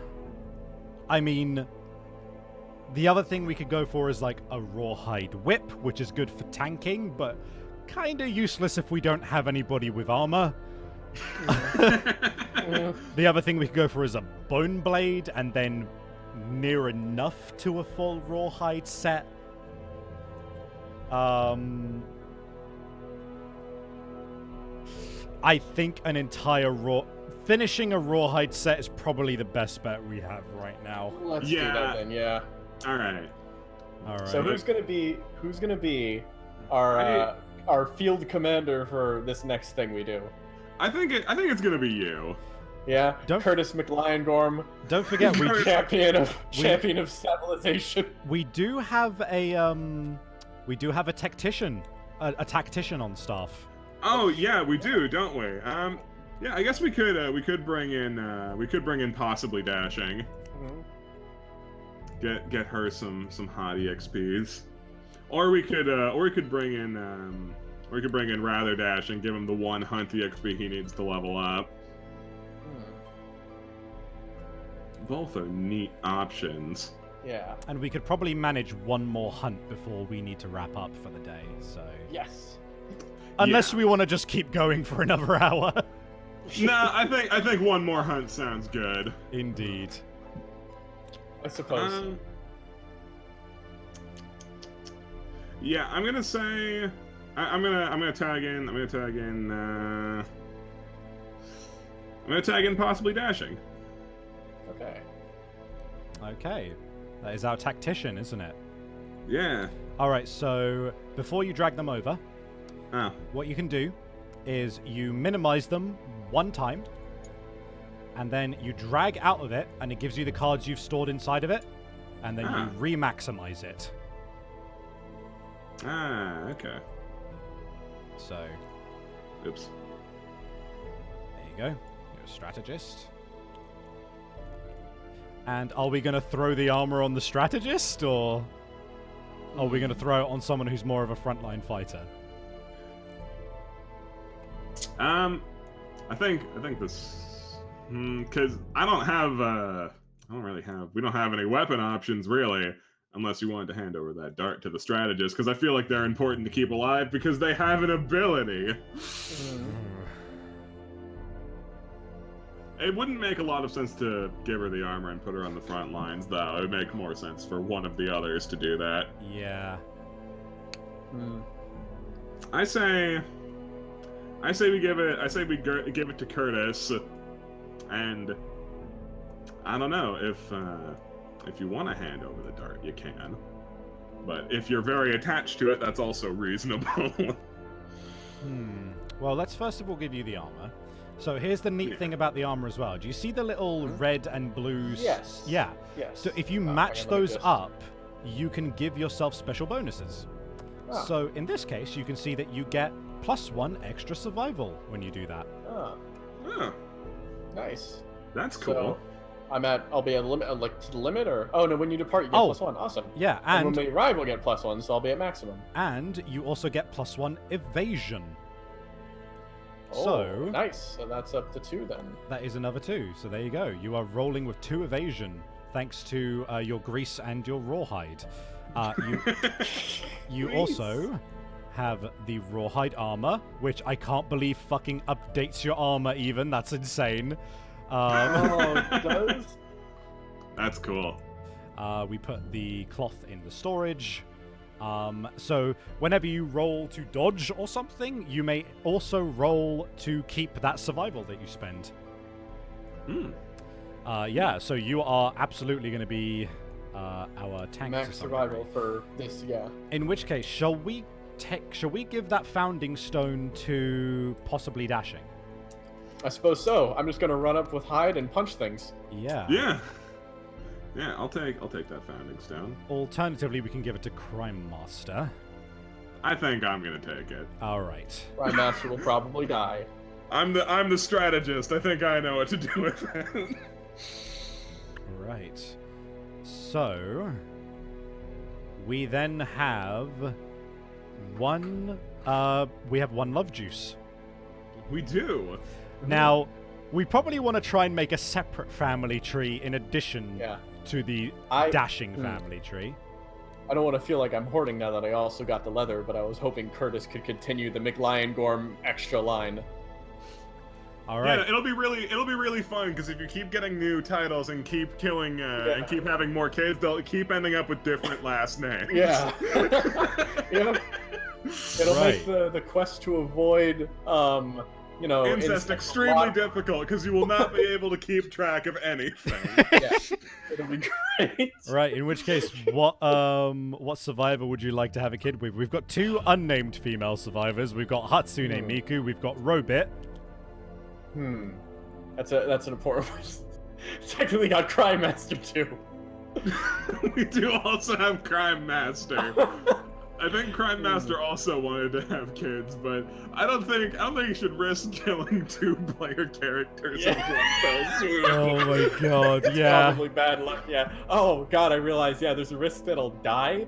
I mean... The other thing we could go for is a rawhide whip, which is good for tanking, but kind of useless if we don't have anybody with armor. The other thing we could go for is a bone blade, and then near enough to a full rawhide set, I think an entire finishing a rawhide set is probably the best bet we have right now. Let's do that then. Yeah. All right. So who's gonna be our field commander for this next thing we do? I think it's gonna be you. Yeah. Curtis McLion-Gorm. Don't forget we champion of Savvylization. We do have a tactician, a tactician on staff. Oh yeah, we do, don't we? Yeah, I guess we could bring in possibly Dashing. Mm-hmm. Get her some hot EXPs, or we could bring in Rather Dash and give him the one hunt EXP he needs to level up. Both are neat options. Yeah. And we could probably manage one more hunt before we need to wrap up for the day. So yes. Unless we want to just keep going for another hour. Nah, I think one more hunt sounds good. Indeed. I suppose. Yeah, I'm gonna say I'm gonna tag in possibly Dashing. Okay. That is our tactician, isn't it? Yeah. Alright, so before you drag them over, Oh. what you can do is you minimize them one time, and then you drag out of it, and it gives you the cards you've stored inside of it, and then you re-maximize it. Okay. So. Oops. There you go. You're a strategist. And are we going to throw the armor on the strategist, or are we going to throw it on someone who's more of a frontline fighter? I think this, because we don't have any weapon options really, unless you wanted to hand over that dart to the strategist, because I feel like they're important to keep alive because they have an ability. It wouldn't make a lot of sense to give her the armor and put her on the front lines, though. It would make more sense for one of the others to do that. Yeah. I say we give it to Curtis, and I don't know if you want to hand over the dart, you can. But if you're very attached to it, that's also reasonable. Well, let's first of all give you the armor. So here's the neat thing about the armor as well. Do you see the little red and blues? Yes. Yeah. Yes. So if you match those up, you can give yourself special bonuses. So in this case, you can see that you get +1 extra survival when you do that. Nice. That's cool. So I'll be at the limit, like to the limit, or no, when you depart you get +1. Awesome. Yeah, and when we arrive we'll get +1, so I'll be at maximum. And you also get +1 evasion. Oh, so nice. So that's up to 2 then. That is another 2. So there you go. You are rolling with 2 evasion, thanks to your grease and your rawhide. You also have the rawhide armor, which I can't believe fucking updates your armor even. That's insane. It does? That's cool. We put the cloth in the storage. So whenever you roll to dodge or something, you may also roll to keep that survival that you spend. Yeah, so you are absolutely going to be our tank. Max survival for this, yeah. In which case, shall we give that founding stone to possibly Dashing? I suppose so. I'm just going to run up with hide and punch things. Yeah, I'll take that founding stone. Alternatively, we can give it to Crime Master. I think I'm gonna take it. All right. Crime Master will probably die. I'm the strategist. I think I know what to do with it. Right. So we then have one love juice. We do. Now, we probably want to try and make a separate family tree in addition to the Dashing family tree. I don't want to feel like I'm hoarding now that I also got the leather, but I was hoping Curtis could continue the McLion-Gorm extra line. All right. Yeah, it'll be really fun because if you keep getting new titles and keep killing and keep having more kids, they'll keep ending up with different last names. Yeah. It'll make the quest to avoid, incest extremely difficult because you will not be able to keep track of anything. Yeah, it'll be great. Right. In which case, what survivor would you like to have a kid with? We've got 2 unnamed female survivors. We've got Hatsune Miku. We've got Robit. That's an important one. Technically got Crime Master too. We do also have Crime Master. I think Crime Master also wanted to have kids, but I don't think you should risk killing 2 player characters in one fell swoop. Oh my god, It's probably bad luck, yeah. Oh god, I realized, there's a risk that I'll die.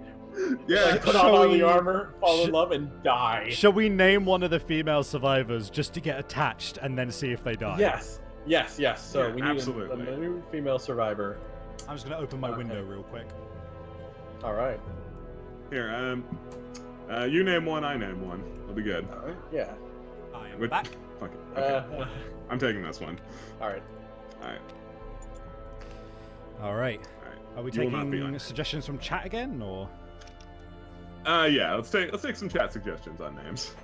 Yeah. Like, put on all the armor, fall in love, and die. Shall we name one of the female survivors just to get attached and then see if they die? Yes. So we need a new female survivor. I'm just gonna open my window real quick. All right. Here, you name one, I name one. That'll be good. All right. Yeah. I am back. Fuck it. Okay. I'm taking this one. All right. All right. Are we taking suggestions from chat again, or? Yeah. Let's take some chat suggestions on names.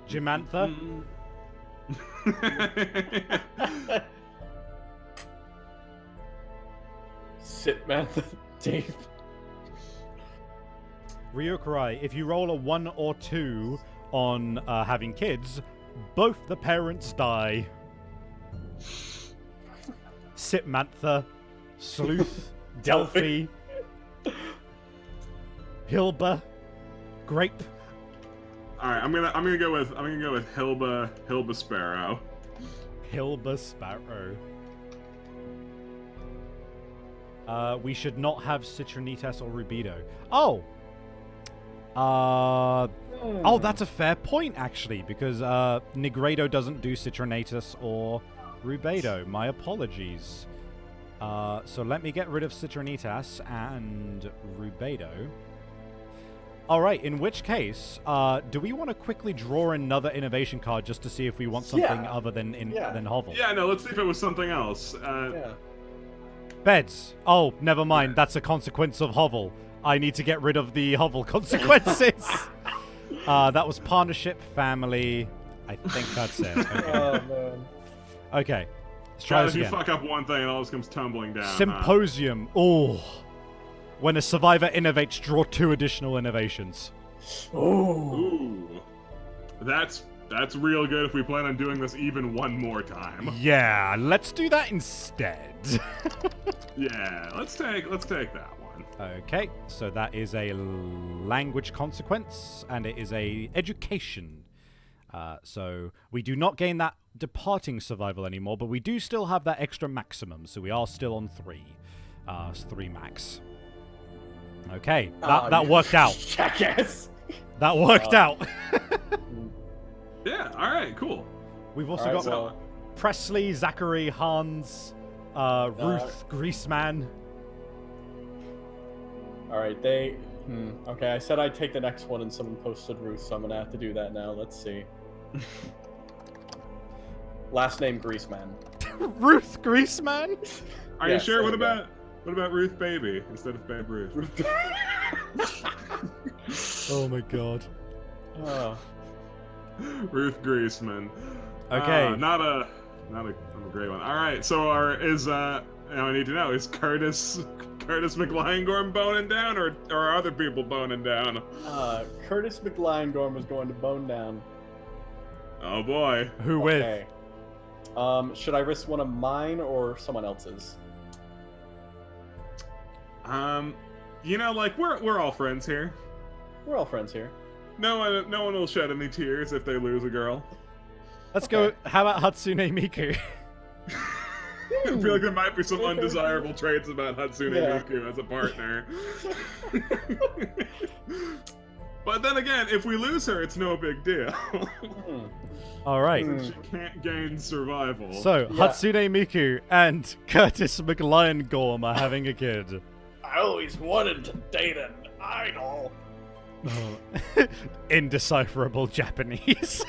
Jimantha. Sitmantha, Dave. Ryukurai, if you roll a 1 or 2 on having kids, both the parents die. Sitmantha, Sleuth, Delphi, Hilba, Grape. All right, I'm gonna go with Hilba Sparrow. Hilba Sparrow. We should not have Citronitas or Rubido. Oh! That's a fair point, actually, because Nigredo doesn't do Citronitas or Rubedo. My apologies. So let me get rid of Citronitas and Rubedo. Alright, in which case, do we want to quickly draw another innovation card just to see if we want something other than Hovel? Yeah, no, let's see if it was something else. Beds. Oh, never mind. That's a consequence of Hovel. I need to get rid of the Hovel consequences. That was partnership, family. I think that's it. Okay. Oh, man. Okay. Let's try this again. If you fuck up one thing, it always comes tumbling down. Symposium. Oh. When a survivor innovates, draw 2 additional innovations. Ooh. That's real good if we plan on doing this even one more time. Yeah, let's do that instead. Yeah, let's take that one. Okay, so that is a language consequence, and it is a education. So we do not gain that departing survival anymore, but we do still have that extra maximum, so we are still on 3. 3 max. Okay, that worked out. Jackass. That worked out. Yeah, alright, cool. We've also got Presley, Zachary, Hans, Ruth, Greaseman. Alright, okay, I said I'd take the next one and someone posted Ruth, so I'm gonna have to do that now. Let's see. Last name Greaseman. Ruth Greaseman? Are you sure? What about Ruth Baby instead of Babe Ruth? Oh my god. Ruth Greaseman. Okay. Not a great one. All right. So I need to know, is Curtis McLion-Gorm boning down, or are other people boning down? Curtis McLion-Gorm was going to bone down. Oh boy. Who with? Should I risk one of mine or someone else's? We're all friends here. We're all friends here. No one will shed any tears if they lose a girl. Let's go. How about Hatsune Miku? I feel like there might be some undesirable traits about Hatsune Miku as a partner. But then again, if we lose her, it's no big deal. All right. She can't gain survival. So, Hatsune Miku and Curtis McLion-Gorm are having a kid. I always wanted to date an idol. Indecipherable Japanese.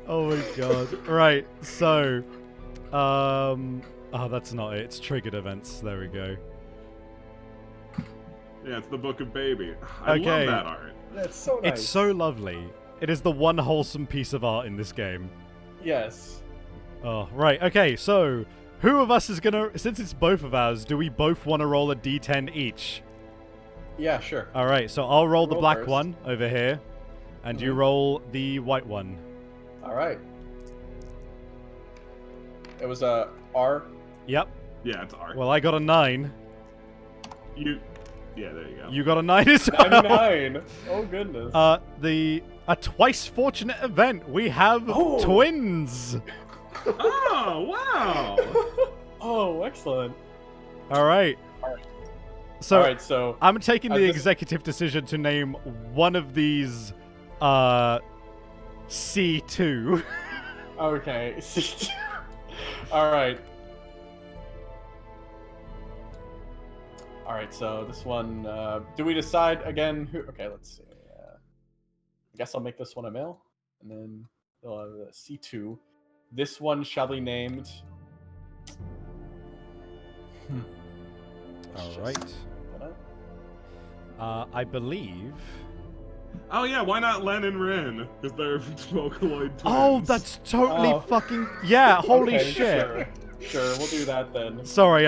Oh my god. Right, so... that's not it. It's triggered events. There we go. Yeah, it's the Book of Baby. I love that art. That's so nice. It's so lovely. It is the one wholesome piece of art in this game. Yes. Oh, right. Okay, so who of us is gonna... Since it's both of ours, do we both want to roll a d10 each? Yeah, sure. All right, so I'll roll the black first. one over here, and you roll the white one. All right. It was a R. Yep. Yeah, it's art. Well, I got a 9. Yeah, there you go. You got a 9 as well. 99. Oh, goodness. A twice fortunate event. We have twins. Oh, wow. Oh, excellent. All right. So I'm taking the executive decision to name one of these C2. Okay. C2. All right. All right, so this one, do we decide again who? Okay, let's see. I guess I'll make this one a male, and then C2. This one shall be named. All right. I believe. Oh yeah, why not Len and Rin? Because they're Vocaloid twins. Oh, that's totally fucking yeah! Holy okay, shit! Sure, we'll do that then. Sorry,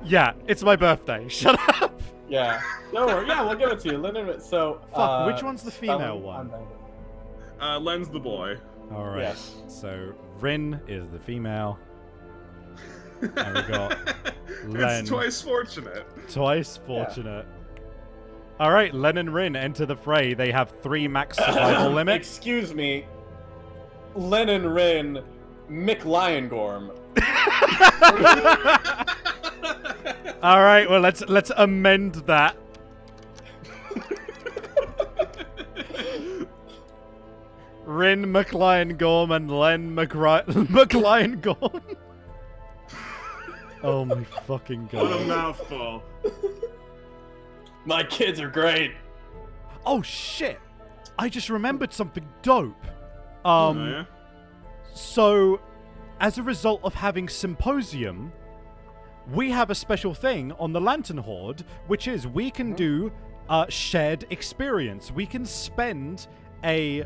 yeah, it's my birthday. Shut up. Yeah, no worries. Yeah, we'll give it to you, Len and Rin. So fuck. Which one's the female one? Len's the boy. All right. Yes. So Rin is the female. And we got Len. It's twice fortunate. Twice fortunate. Yeah. All right, Len and Rin enter the fray. They have 3 max survival limit. Excuse me. Len and Rin, McLiongorm. All right, well let's amend that. Rin McLiongorm and Len McLiongorm. Oh my fucking god. What a mouthful. My kids are great. Oh shit. I just remembered something dope. Yeah? So as a result of having Symposium, we have a special thing on the Lantern Horde, which is we can do shared experience. We can spend a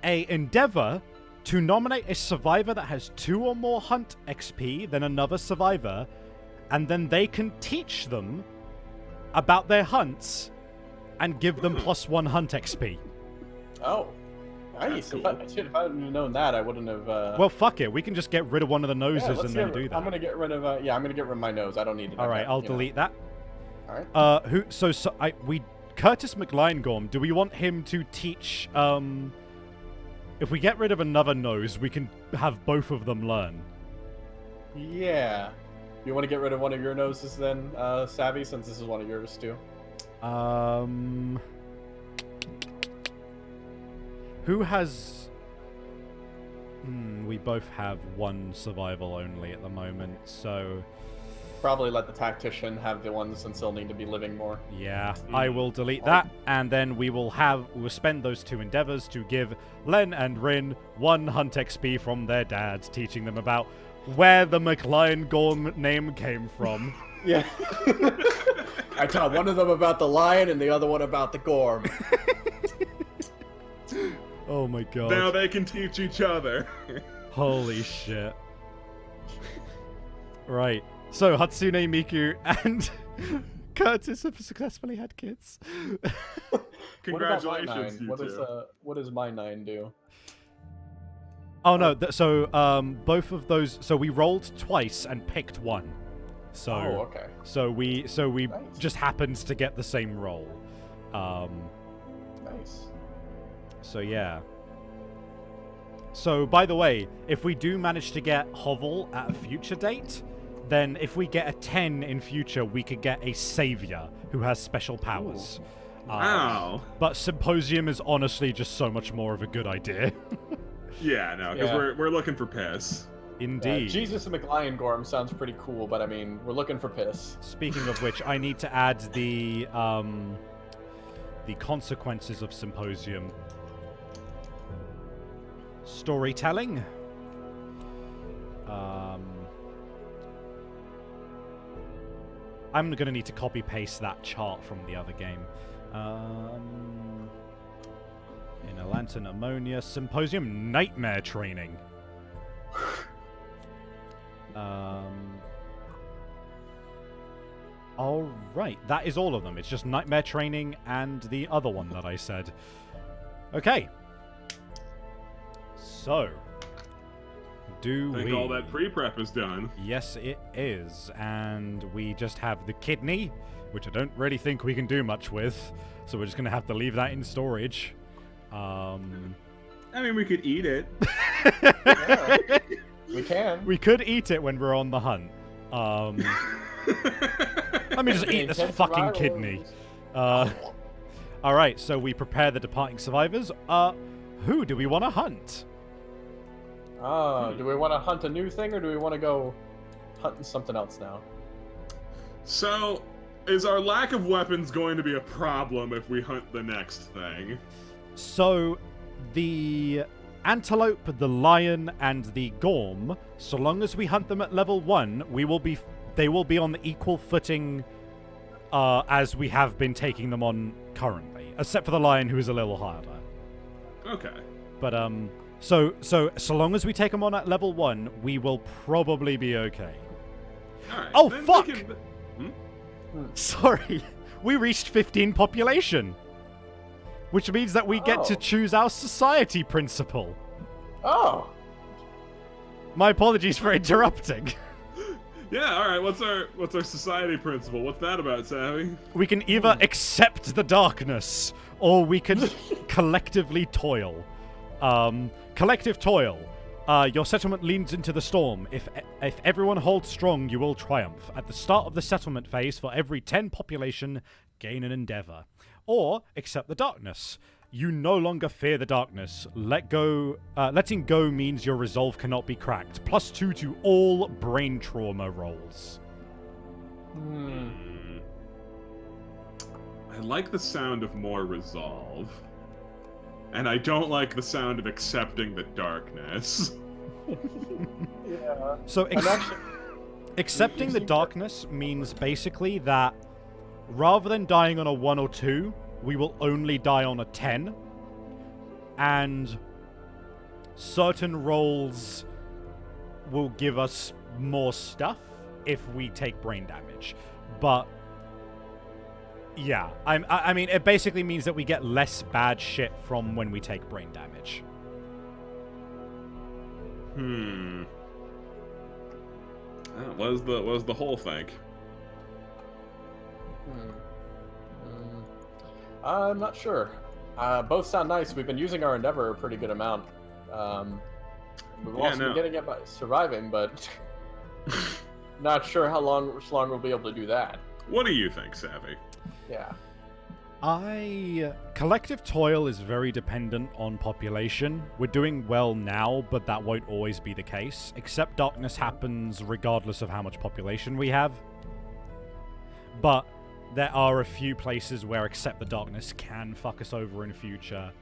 endeavor to nominate a survivor that has 2 or more hunt XP than another survivor, and then they can teach them about their hunts and give them +1 hunt XP. Oh, nice. Cool. If I hadn't known that, I wouldn't have. Well, fuck it. We can just get rid of one of the noses and then do that. I'm gonna get rid of. I'm gonna get rid of my nose. I don't need it. All right, I'll delete that. All right. Curtis McLiongorm. Do we want him to teach? If we get rid of another nose, we can have both of them learn. Yeah. You want to get rid of one of your noses then, Savvy, since this is one of yours too? Who has... we both have 1 survival only at the moment, so... Probably let the tactician have the ones since they'll need to be living more. Yeah, I will delete that, and then we'll spend those 2 endeavors to give Len and Rin 1 hunt XP from their dad, teaching them about where the McLiongorm name came from. Yeah. I taught one of them about the lion and the other one about the gorm. Oh my god. Now they can teach each other. Holy shit. Right. So, Hatsune Miku and Curtis have successfully had kids. Congratulations, you two. What does my 9 do? Oh no, both of those, so we rolled twice and picked 1. So, okay. So we nice. just happened to get the same roll. Nice. So yeah. So by the way, if we do manage to get Hovel at a future date, then if we get a 10 in future, we could get a savior who has special powers. Wow. But Symposium is honestly just so much more of a good idea. Yeah, no, because we're looking for piss. Indeed. Jesus McLiongorm sounds pretty cool, but I mean, we're looking for piss. Speaking of which, I need to add the consequences of Symposium. Storytelling. I'm going to need to copy-paste that chart from the other game. In a lantern, ammonia, symposium, nightmare training. All right, that is all of them. It's just nightmare training and the other one that I said. Okay. So, I think all that pre-prep is done. Yes, it is. And we just have the kidney, which I don't really think we can do much with. So we're just going to have to leave that in storage. I mean, we could eat it. Yeah, we can. We could eat it when we're on the hunt. Let me just eat this fucking kidney. Alright, so we prepare the departing survivors. Who do we want to hunt? Do we want to hunt a new thing, or do we want to go hunting something else now? So, is our lack of weapons going to be a problem if we hunt the next thing? So, the antelope, the lion, and the gorm, so long as we hunt them at level 1, they will be on the equal footing as we have been taking them on currently, except for the lion, who is a little harder. Okay. But so long as we take them on at level 1, we will probably be okay. Alright, oh fuck! Sorry, we reached 15 population, which means that we get to choose our society principle. Oh. My apologies for interrupting. Yeah, alright, what's our society principle? What's that about, Savvy? We can either accept the darkness, or we can collectively toil. Collective toil. Your settlement leans into the storm. If everyone holds strong, you will triumph. At the start of the settlement phase, for every 10 population, gain an endeavor. Or accept the darkness. You no longer fear the darkness. Letting go means your resolve cannot be cracked. +2 to all brain trauma rolls. I like the sound of more resolve. And I don't like the sound of accepting the darkness. Yeah. So accepting the darkness means basically that rather than dying on a 1 or 2, we will only die on a 10. And certain rolls will give us more stuff if we take brain damage. But yeah, I mean, it basically means that we get less bad shit from when we take brain damage. What does the whole think? I'm not sure. Both sound nice. We've been using our endeavor a pretty good amount. We've also been getting it by surviving, but not sure how long we'll be able to do that. What do you think, Savvy? Yeah. Collective toil is very dependent on population. We're doing well now, but that won't always be the case. Accept darkness happens regardless of how much population we have. But there are a few places where accept the darkness can fuck us over in future.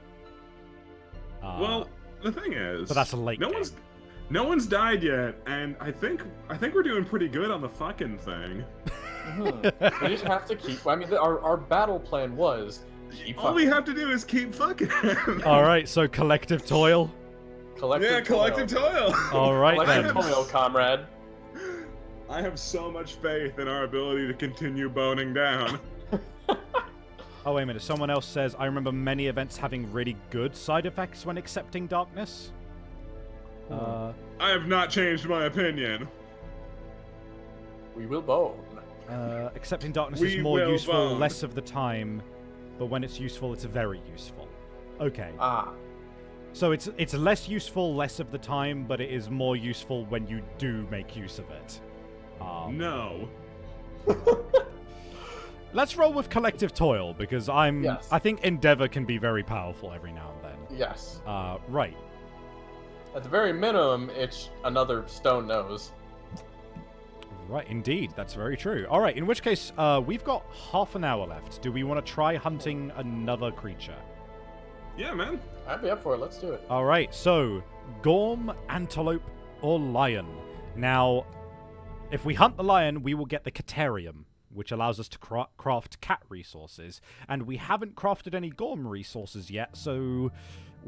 Well, the thing is, but that's a late game. No one's died yet, and I think we're doing pretty good on the fucking thing. We just have to keep. I mean, our battle plan was keep. All we have to do is keep fucking. All right, so collective toil. Collective toil. All right, collective then. toil, comrade. I have so much faith in our ability to continue boning down. Oh, wait a minute. Someone else says, I remember many events having really good side effects when accepting darkness. I have not changed my opinion. We will bone. Accepting darkness is more useful less of the time, but when it's useful, it's very useful. Okay. So it's less useful less of the time, but it is more useful when you do make use of it. No. Let's roll with collective toil, because I think endeavor can be very powerful every now and then. Yes. Right. At the very minimum, it's another stone nose. Right, indeed. That's very true. All right, in which case, we've got half an hour left. Do we want to try hunting another creature? Yeah, man. I'd be up for it. Let's do it. All right, so gorm, antelope, or lion. Now, if we hunt the lion, we will get the caterium, which allows us to craft cat resources. And we haven't crafted any Gorm resources yet, so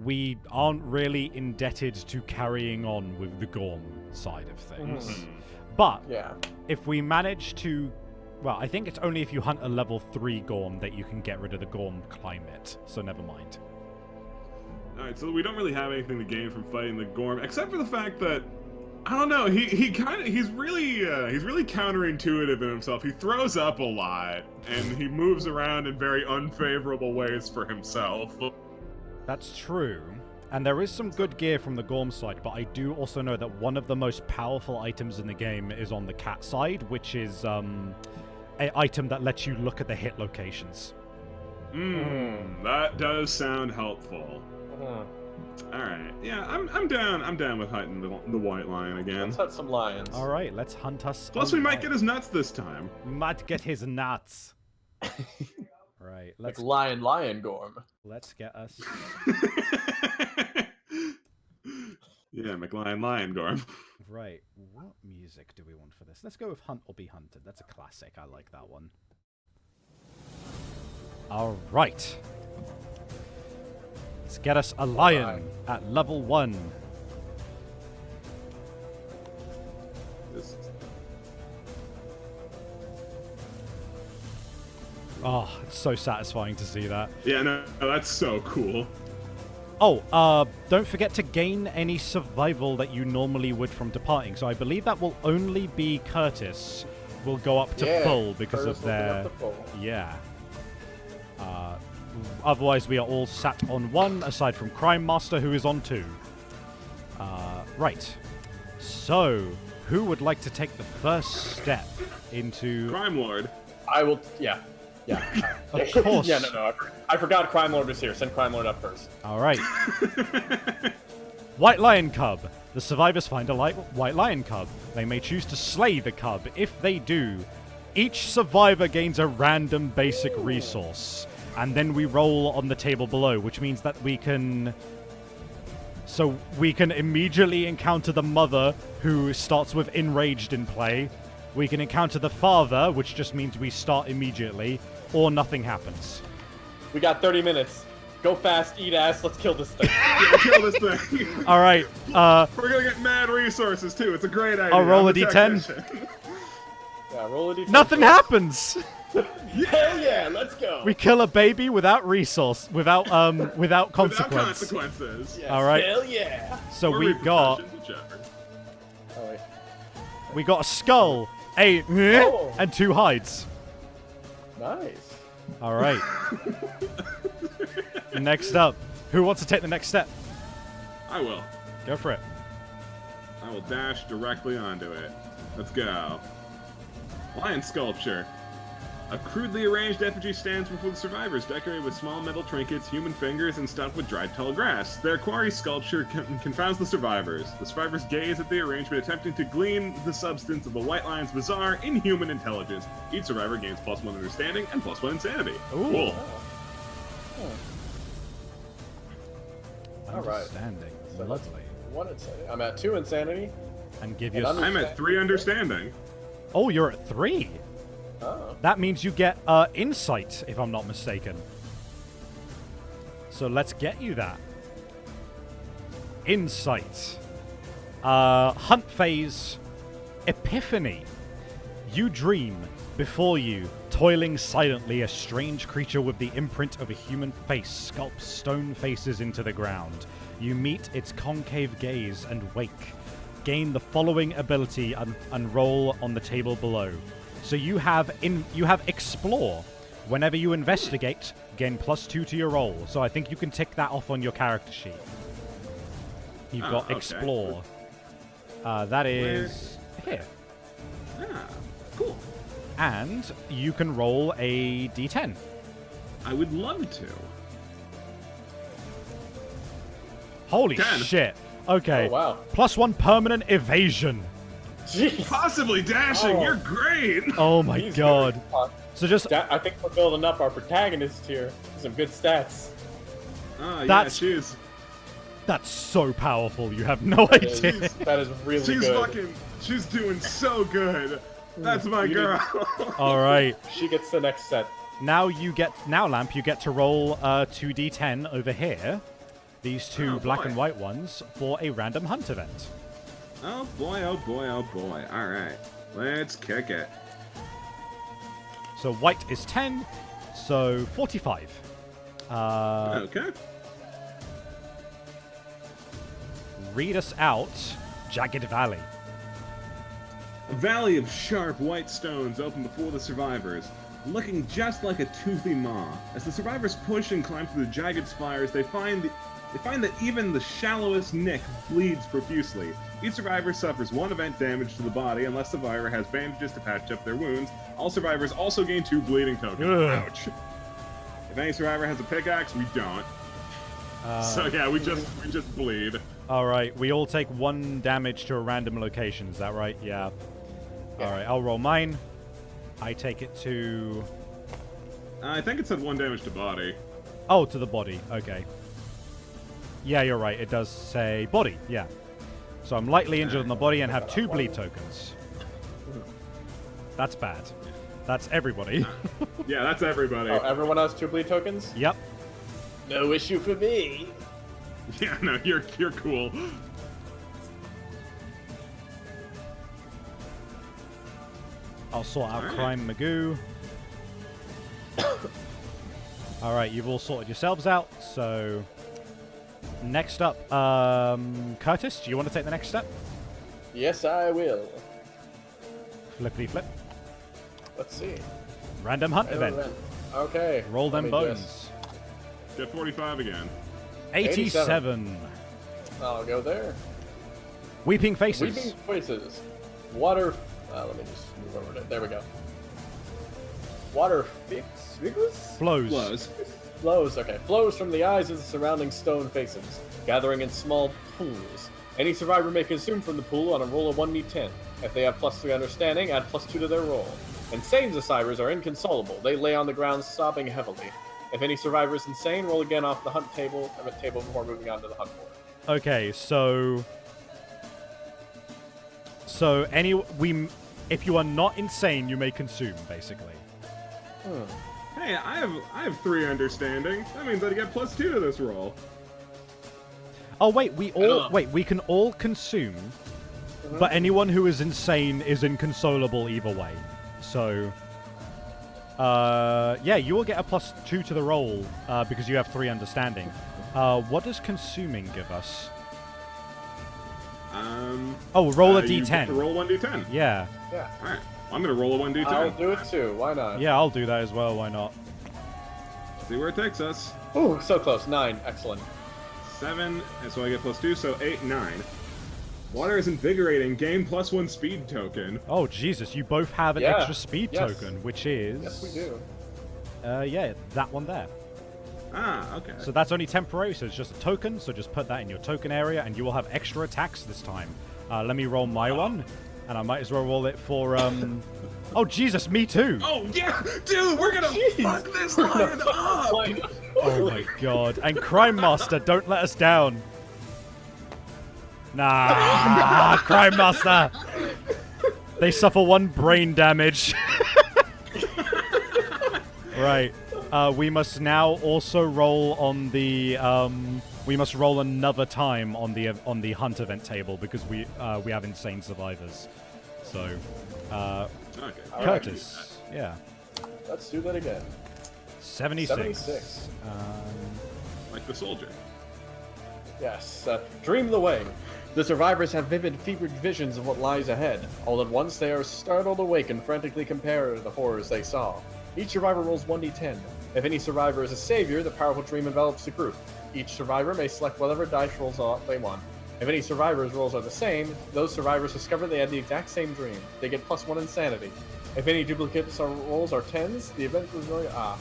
we aren't really indebted to carrying on with the Gorm side of things. But if we manage to... Well, I think it's only if you hunt a level 3 Gorm that you can get rid of the Gorm climate, so never mind. Alright, so we don't really have anything to gain from fighting the Gorm, except for the fact that, I don't know, he's really counterintuitive in himself. He throws up a lot, and he moves around in very unfavorable ways for himself. That's true. And there is some good gear from the Gorm side, but I do also know that one of the most powerful items in the game is on the cat side, which is an item that lets you look at the hit locations. That does sound helpful. Alright, yeah, I'm down with hunting the white lion again. Let's hunt some lions. Alright, let's hunt us. Plus we might get his nuts this time. We might get his nuts. Right, let's... Like lion Gorm. Let's get us... Yeah, Lion Gorm. Right, what music do we want for this? Let's go with Hunt or Be Hunted. That's a classic, I like that one. Alright. Let's get us a lion at level 1. Oh, it's so satisfying to see that. Yeah, no, that's so cool. Oh, don't forget to gain any survival that you normally would from departing. So I believe that will only be Curtis will go up to full because Curtis of their... Yeah. Otherwise, we are all sat on 1, aside from Crime Master, who is on 2. Right. So, who would like to take the first step into... Crime Lord. I will... Yeah. Of course. No. I forgot Crime Lord was here. Send Crime Lord up first. All right. White Lion Cub. The survivors find a white lion cub. They may choose to slay the cub. If they do, each survivor gains a random basic resource. And then we roll on the table below, which means that we can... So we can immediately encounter the mother, who starts with Enraged in play. We can encounter the father, which just means we start immediately, or nothing happens. We got 30 minutes. Go fast, eat ass, let's kill this thing. Yeah, kill this thing. All right. We're gonna get mad resources, too. It's a great idea. I'll roll a d10. Yeah, roll a d10. Nothing happens! Hell yeah, let's go. We kill a baby without resource, without consequence. Without consequences. Yes, all right. Hell yeah. So or we got... Oh, wait. We got a skull, and 2 hides. Nice. All right. Next up, who wants to take the next step? I will. Go for it. I will dash directly onto it. Let's go. Lion sculpture. A crudely arranged effigy stands before the survivors, decorated with small metal trinkets, human fingers, and stuffed with dried tall grass. Their quarry sculpture confounds the survivors. The survivors gaze at the arrangement, attempting to glean the substance of the white lion's bizarre, inhuman intelligence. Each survivor gains +1 understanding and +1 insanity. Ooh. Cool. Understanding. So Lovely. 1 insanity. I'm at 2 insanity. And give you... I'm at 3 understanding. Oh, you're at 3? Oh. That means you get insight, if I'm not mistaken. So let's get you that. Insight. Hunt phase. Epiphany. You dream. Before you, toiling silently, a strange creature with the imprint of a human face sculpts stone faces into the ground. You meet its concave gaze and wake. Gain the following ability and roll on the table below. So you have Explore. Whenever you investigate, gain +2 to your roll. So I think you can tick that off on your character sheet. You've got okay. Explore. That is here. Ah, cool. And you can roll a d10. I would love to. Holy 10. shit. Okay. Oh, wow. +1 permanent evasion. Jeez. Possibly dashing. Oh. You're great. Oh my He's god. very So just... I think we're building up our protagonist here. Some good stats. Oh, yeah, That's- she's That's so powerful. You have no idea. That is really she's good. fucking. She's doing so good. That's my girl. All right. She gets the next set. Now, Lamp, you get to roll 2d10 over here. These two black and white ones for a random hunt event. Oh boy, oh boy, oh boy. All right. Let's kick it. So white is 10, so 45. Okay. Read us out Jagged Valley. A valley of sharp white stones open before the survivors, looking just like a toothy maw. As the survivors push and climb through the jagged spires, they find that even the shallowest nick bleeds profusely. Each survivor suffers 1 event damage to the body unless the survivor has bandages to patch up their wounds. All survivors also gain 2 bleeding tokens. Ouch. If any survivor has a pickaxe, we don't. So yeah, we just bleed. All right, we all take 1 damage to a random location. Is that right? Yeah. All right, I'll roll mine. I take it to... I think it said 1 damage to body. Oh, to the body. Okay. Yeah, you're right. It does say body. Yeah. So I'm lightly injured on the body and have 2 bleed tokens. That's bad. That's everybody. Yeah, that's everybody. Oh, everyone has 2 bleed tokens? Yep. No issue for me. Yeah, no, you're cool. I'll sort out Alright. Crime Magoo. Alright, you've all sorted yourselves out, so... Next up, Curtis, do you want to take the next step? Yes, I will. Flippity flip. Let's see. Random hunt event. Okay. Roll them let me bones. guess. Get 45 again. 87. I'll go there. Weeping Faces. Weeping Faces. Water... let me just move over to... There we go. Water figures? Flows. Flows, okay. Flows from the eyes of the surrounding stone faces, gathering in small pools. Any survivor may consume from the pool on a roll of 1d10. If they have +3 understanding, add +2 to their roll. Insane survivors are inconsolable. They lay on the ground sobbing heavily. If any survivor is insane, roll again off the hunt table before moving on to the hunt board. Okay, so if you are not insane, you may consume, basically. Hey, I have 3 understanding. That means I get +2 to this roll. Oh wait, we can all consume, but anyone who is insane is inconsolable either way. So, yeah, you will get a +2 to the roll because you have 3 understanding. What does consuming give us? Roll a d10. You get to roll 1d10. Yeah. Yeah. All right. I'm gonna roll a 1d10. I'll do it too. Why not? Yeah, I'll do that as well. Why not? See where it takes us. Ooh, so close. 9. Excellent. 7, and so I get +2, so 8, 9. Water is invigorating. Gain +1 speed token. Oh Jesus! You both have an extra speed token, which is Yes, we do. Yeah, that one there. Ah, okay. So that's only temporary, so it's just a token, so just put that in your token area, and you will have extra attacks this time. Let me roll my one, and I might as well roll it for, Oh, Jesus, me too! Oh, yeah! Dude, we're gonna fuck this lion up! Oh my god. And Crime Master, don't let us down. Nah, Crime Master! They suffer 1 brain damage. Right. We must now also roll on the we must roll another time on the hunt event table because we have insane survivors. So Okay. Curtis, yeah. Let's do that again. 76. Like the soldier. Yes. Dream the way. The survivors have vivid, fevered visions of what lies ahead. All at once, they are startled awake and frantically compare the horrors they saw. Each survivor rolls 1d10. If any survivor is a savior, the powerful dream envelops the group. Each survivor may select whatever dice rolls they want. If any survivors' rolls are the same, those survivors discover they had the exact same dream. They get +1 insanity. If any duplicates or rolls are 10s, the event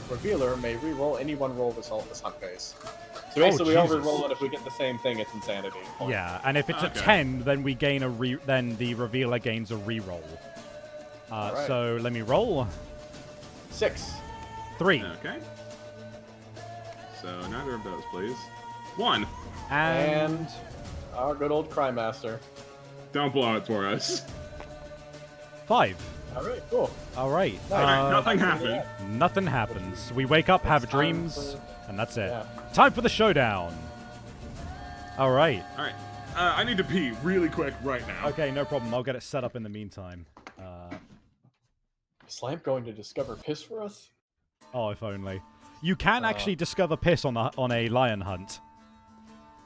revealer may re-roll any one roll result this hunt phase. So basically, we all re-roll it. If we get the same thing, it's insanity. Yeah, and if it's a 10, then we gain then the revealer gains a re-roll. Right. So let me roll. 6. 3. Okay. So neither of those, please. 1. And our good old Crime Master. Don't blow it for us. 5. All right, cool. All right. Nothing happened. Nothing happens. We wake up, have dreams, and that's it. Yeah. Time for the showdown. All right. All right. I need to pee really quick right now. Okay, no problem. I'll get it set up in the meantime. Is Lamp going to discover piss for us? Oh, if only. You can actually discover piss on a lion hunt.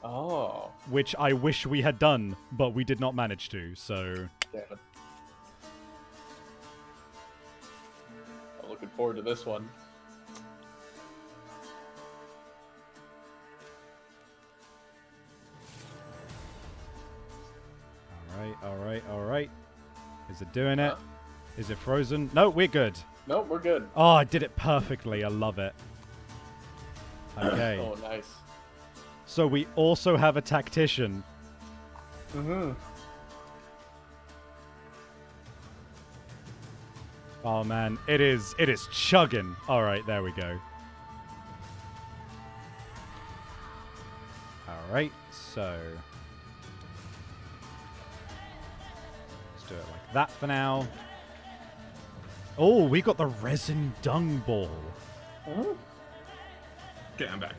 Oh. Which I wish we had done, but we did not manage to, so... Damn it. I'm looking forward to this one. Alright. Is it doing it? Is it frozen? No, we're good. Nope, we're good. Oh, I did it perfectly. I love it. Okay. Oh, nice. So we also have a tactician. Mm-hmm. Oh man, it is chugging. All right, there we go. All right, so let's do it like that for now. Oh, we got the resin dung ball. Okay, I'm back.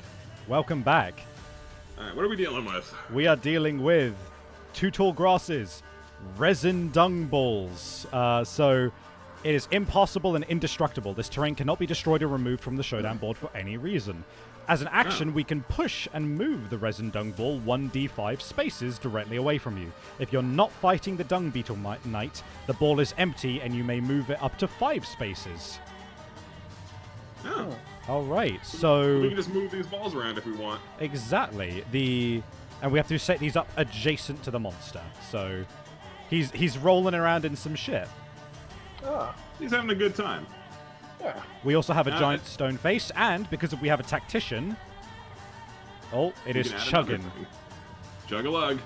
Welcome back. All right, what are we dealing with? We are dealing with 2 tall grasses, resin dung balls. So it is impossible and indestructible. This terrain cannot be destroyed or removed from the showdown board for any reason. As an action, we can push and move the resin dung ball 1d5 spaces directly away from you. If you're not fighting the dung beetle knight, the ball is empty and you may move it up to 5 spaces. Oh. All right, so we can just move these balls around if we want. Exactly. And we have to set these up adjacent to the monster. So he's rolling around in some shit. Ah, He's having a good time. yeah. We also have a giant stone face, and because we have a tactician, it is chugging. Chug-a-lug.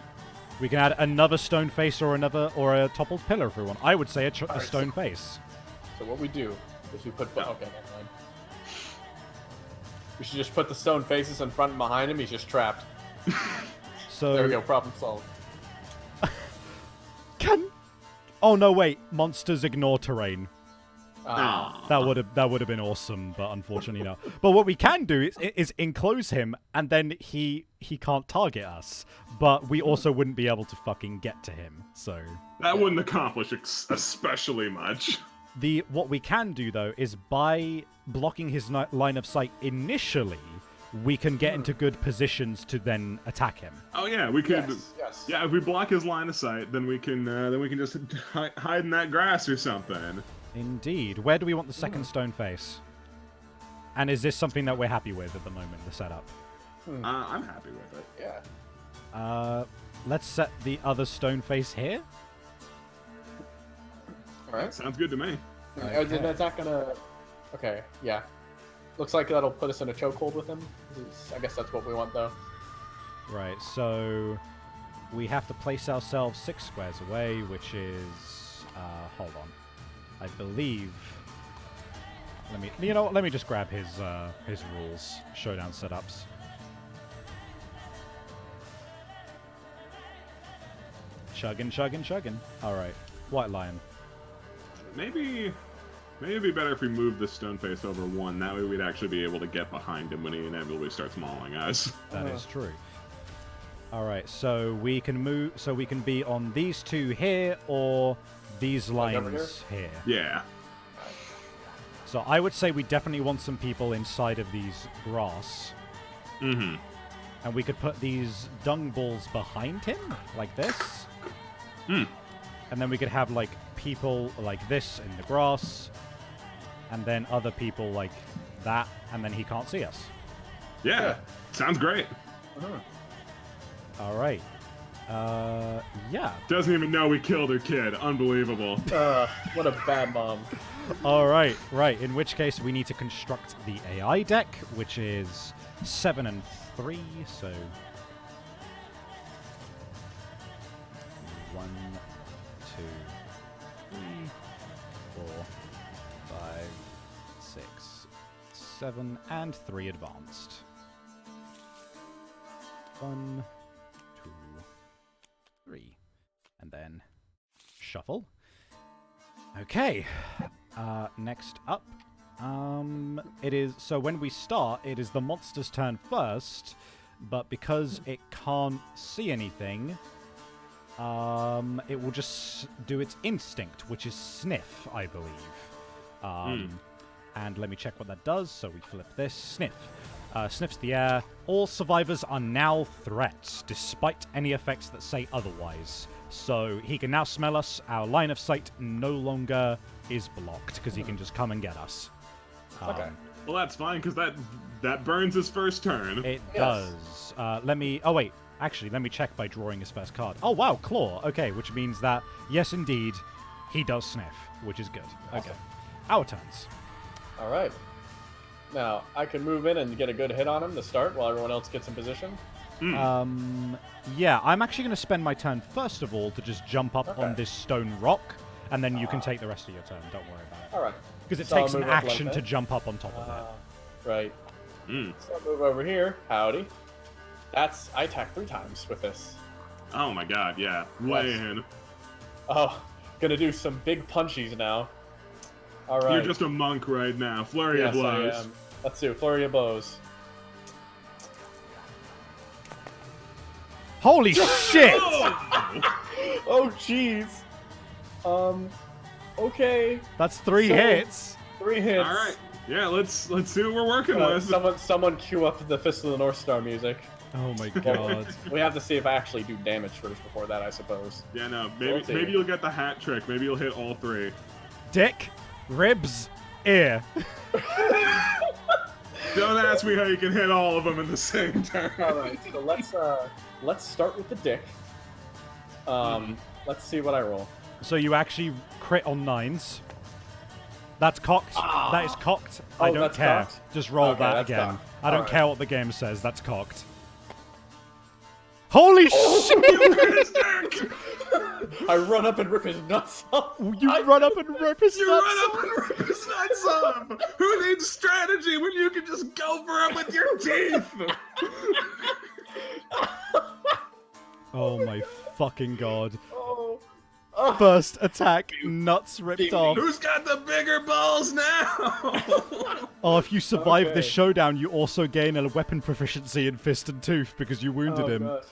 We can add another stone face or a toppled pillar if we want. I would say a stone face. So what we do is we put... Okay, never mind. We should just put the stone faces in front and behind him. He's just trapped. So there we go. Problem solved. Oh no! Wait, monsters ignore terrain. Ah. That would have been awesome, but unfortunately no. But what we can do is enclose him, and then he can't target us. But we also wouldn't be able to fucking get to him. So that wouldn't accomplish especially much. What we can do though is by blocking his line of sight initially, we can get into good positions to then attack him. Oh yeah, we could. Yes. Yeah, if we block his line of sight, then we can just hide in that grass or something. Indeed. Where do we want the second stone face? And is this something that we're happy with at the moment, the setup? I'm happy with it. Yeah. Let's set the other stone face here. All right. Sounds good to me. Okay. That's not gonna... Okay, yeah. Looks like that'll put us in a chokehold with him. I guess that's what we want, though. Right, so we have to place ourselves 6 squares away, which is... hold on. I believe... Let me just grab his rules, showdown setups. Chugging. Alright, White Lion. Maybe it'd be better if we moved the stone face over 1. That way we'd actually be able to get behind him when he inevitably starts mauling us. That is true. Alright, so we can move... So we can be on these 2 here, or these lines here. Yeah. So I would say we definitely want some people inside of these grass. Mm-hmm. And we could put these dung balls behind him, like this. And then we could have, like, people like this in the grass, and then other people like that, and then he can't see us. Yeah. Sounds great. All right. Yeah. Doesn't even know we killed her kid. Unbelievable. What a bad mom. All right. In which case, we need to construct the AI deck, which is 7 and 3. So 1, 2, 3, 4, 5, 6, 7, and 3 advanced. 1, 2, 3. And then shuffle. Okay. Next up. It is... So when we start, it is the monster's turn first, but because it can't see anything, it will just do its instinct, which is sniff, I believe. And let me check what that does. So we flip this. Sniff. Sniffs the air. All survivors are now threats, despite any effects that say otherwise. So he can now smell us. Our line of sight no longer is blocked, because he can just come and get us. Okay. Well, that's fine, because that burns his first turn. It does. Let me... Oh, wait. Actually, let me check by drawing his first card. Oh, wow, Claw. Okay, which means that, yes, indeed, he does sniff, which is good. Awesome. Okay. Our turns. All right. Now, I can move in and get a good hit on him to start while everyone else gets in position. Yeah, I'm actually going to spend my turn, first of all, to just jump up on this stone rock, and then you can take the rest of your turn. Don't worry about it. All right. Because it So I'll takes an move up like action to that. jump up on top of it. Right. So I'll move over here. Howdy. I attack 3 times with this. Oh my god, yeah. Way Yes. in. Oh, gonna do some big punchies now. All right. You're just a monk right now. Flurry of yes, blows. I am. Let's do flurry of blows. Holy shit! Oh, jeez. Okay. That's 3 So- hits. 3 hits. All right. Yeah, let's see what we're working with. Someone cue up the Fist of the North Star music. Oh my god. We have to see if I actually do damage first before that, I suppose. Yeah, no. We'll see. Maybe you'll get the hat trick. Maybe you'll hit all 3. Dick, ribs, ear. Don't ask me how you can hit all of them in the same turn. All right. So let's start with the dick. Let's see what I roll. So you actually crit on 9s. That's cocked. That is cocked. I don't that's care. cocked? Just roll Okay, that that's again. cocked. I don't Alright. care what the game says. That's cocked. Holy shit! I run up and rip his nuts off. You run up and rip his You nuts run up and rip his nuts off! Who needs strategy when you can just go for it with your teeth? Oh my fucking god. Oh. First attack, nuts ripped off. Who's got the bigger balls now? Oh, if you survive this Okay. showdown, you also gain a weapon proficiency in Fist and Tooth because you wounded him. God.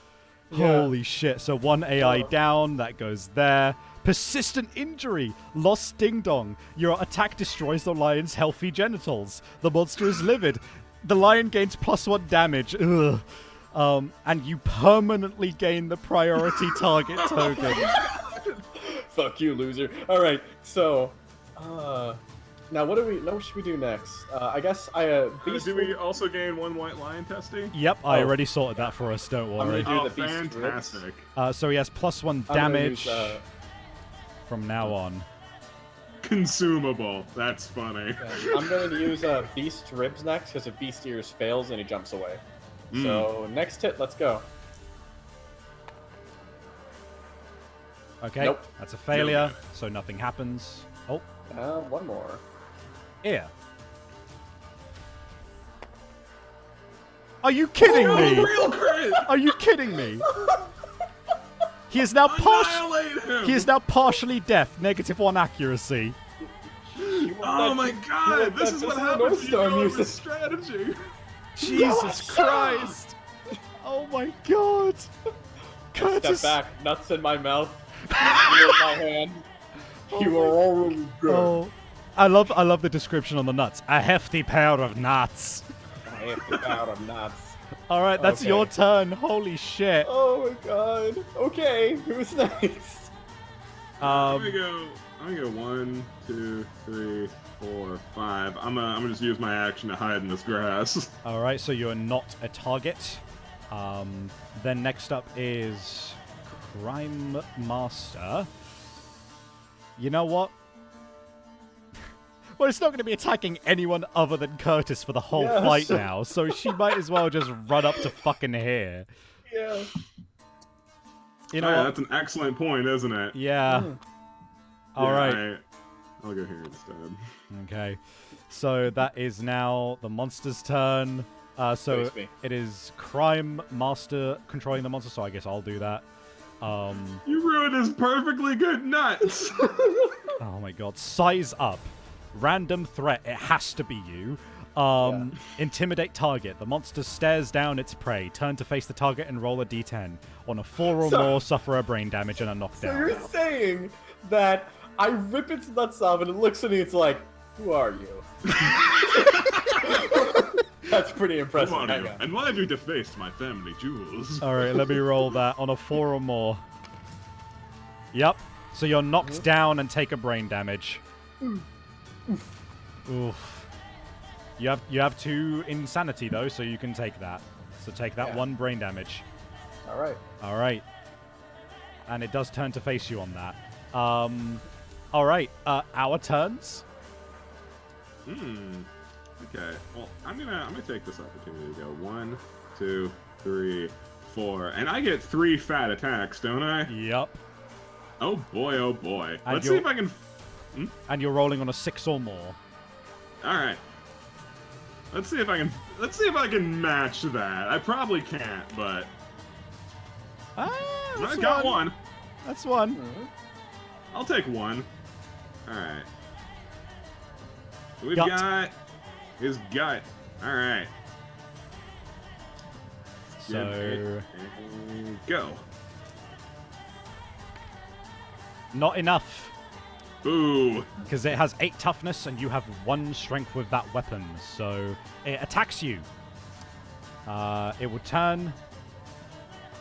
Holy shit. So 1 AI Oh. down, that goes there. Persistent injury, lost ding dong. Your attack destroys the lion's healthy genitals. The monster is livid. The lion gains +1 damage. Ugh. And you permanently gain the priority target token. Fuck you, loser. All right. So, now what should we do next? I guess beast. Do we also gain 1 white lion testing? Yep, I Oh. already sorted that for us, don't I'm worry. gonna do Oh, the beast fantastic. So he has +1 I'm gonna damage use, from now on. Consumable. That's funny. I'm going to use beast ribs next because if beast ears fails, then he jumps away. So next hit, let's go. Okay, Nope. that's a failure, Okay. so nothing happens. Oh, One more. ear. Are you kidding me? Real crit! Are you kidding me? He is now Annihilate him! He is now partially deaf, -1 accuracy. Oh my god! This is what happens when you Star go with music. strategy. Jesus Christ! Oh my god! Curtis! Step back, nuts in my mouth, ear in my hand. You are already dead. Oh, I love the description on the nuts. A hefty pair of nuts. I have to out of nuts. All right, that's Okay. your turn. Holy shit. Oh my god. Okay, who's next? I'm gonna go 1, 2, 3, 4, 5. I'm gonna just use my action to hide in this grass. All right, so you are not a target. Then next up is Crime Master. You know what? Well, it's not going to be attacking anyone other than Curtis for the whole Yes. fight now, so she might as well just run up to fucking here. Yeah. You know Yeah, what? that's an excellent point, isn't it? Yeah. All Yeah, right. I'll go here instead. Okay. So that is now the monster's turn. So Face me. it is Crime Master controlling the monster, so I guess I'll do that. You ruined his perfectly good nuts. Oh my god. Size up. Random threat. It has to be you. Intimidate target. The monster stares down its prey. Turn to face the target and roll a d10. On a 4 or more, suffer a brain damage and a knockdown. So you're saying that I rip its nuts off and it looks at me, it's like, who are you? That's pretty impressive. Who are you? And why have you defaced my family jewels? Alright, let me roll that on a 4 or more. Yep. So you're knocked down and take a brain damage. Oof. You have 2 insanity though, so you can take that. So take that 1 brain damage. Alright. And it does turn to face you on that. Alright, our turns. Okay. Well, I'm gonna take this opportunity to go 1, 2, 3, 4, and I get 3 fat attacks, don't I? Yep. Oh boy, oh boy. And Let's see if I can. And you're rolling on a 6 or more. All right. Let's see if I can match that. I probably can't, but I got 1. That's 1. I'll take 1. All right. We've Gut. got his gut. All right. So go. not enough. Boo. Because it has 8 toughness and you have 1 strength with that weapon. So it attacks you. It will turn.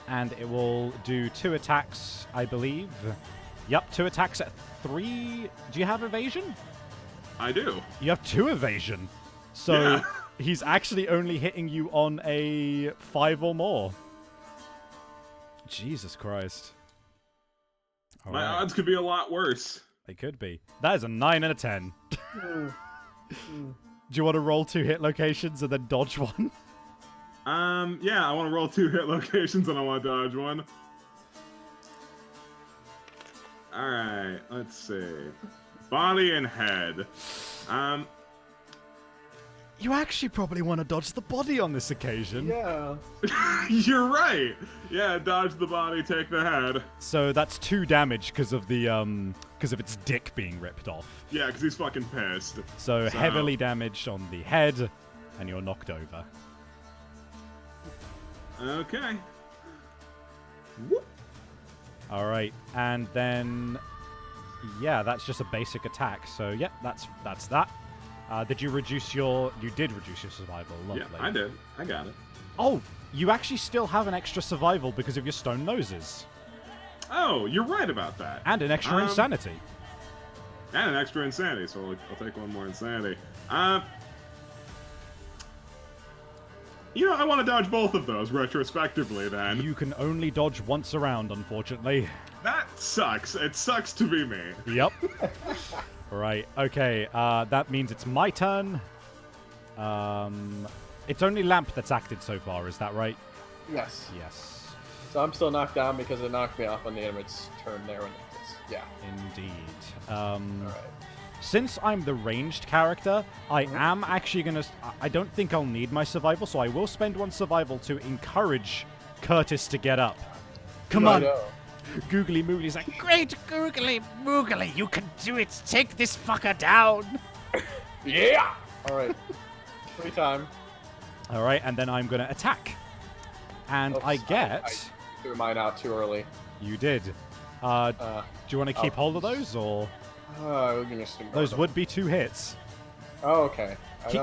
And it will do 2 attacks, I believe. Yep, 2 attacks at 3. Do you have evasion? I do. You have 2 evasion. So he's actually only hitting you on a 5 or more. Jesus Christ. All My right. odds could be a lot worse. They could be. That is a 9 and a 10. Do you want to roll 2 hit locations and then dodge 1? Yeah, I want to roll 2 hit locations and I want to dodge 1. Alright, let's see. Body and head. You actually probably want to dodge the body on this occasion. Yeah. You're right. Yeah, dodge the body, take the head. So that's 2 damage because of the because of its dick being ripped off. Yeah, because he's fucking pissed. So heavily damaged on the head, and you're knocked over. Okay. Whoop. All right, and then yeah, that's just a basic attack. So yeah, that's that. Did you reduce your? You did reduce your survival. Lovely. Yeah, I did. I got it. Oh, you actually still have an extra survival because of your stone noses. Oh, you're right about that. And an extra insanity. And an extra insanity, so I'll take 1 more insanity. You know, I want to dodge both of those retrospectively, then. You can only dodge once around, unfortunately. That sucks. It sucks to be me. Yep. Right, okay, that means it's my turn. It's only Lamp that's acted so far, is that right? Yes. Yes. So I'm still knocked down because it knocked me off on the enemy's turn there. Yeah. Indeed. Alright. Since I'm the ranged character, I am actually going to... I don't think I'll need my survival, so I will spend 1 survival to encourage Curtis to get up. Come on! Googly Moogly's like, great Googly Moogly, you can do it! Take this fucker down! Yeah! Alright. Free time. Alright, and then I'm going to attack. And I get... I threw mine out too early. You did. Do you want to keep hold of those, or... Those would be 2 hits. Oh, okay.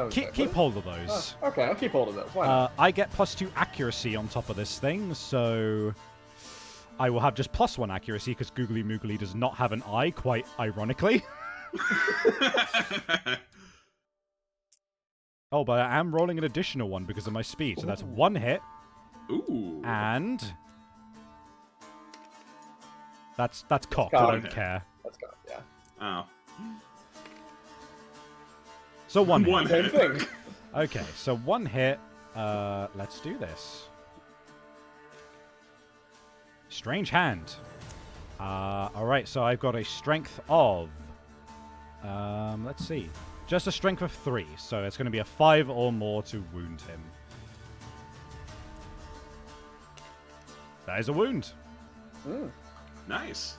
Keep hold of those. Okay, I'll keep hold of those. Why not? I get +2 accuracy on top of this thing, so I will have just +1 accuracy because Googly Moogly does not have an eye, quite ironically. Oh, but I am rolling an additional 1 because of my speed, so that's 1 hit. Ooh. And that's cocked. I don't care. That's cocked, yeah. Oh. So 1 hit. 1 hit. Same thing. Okay, so 1 hit. Let's do this. Strange hand. Alright, so I've got a strength of... let's see. Just a strength of 3, so it's going to be a 5 or more to wound him. That is a wound. Nice.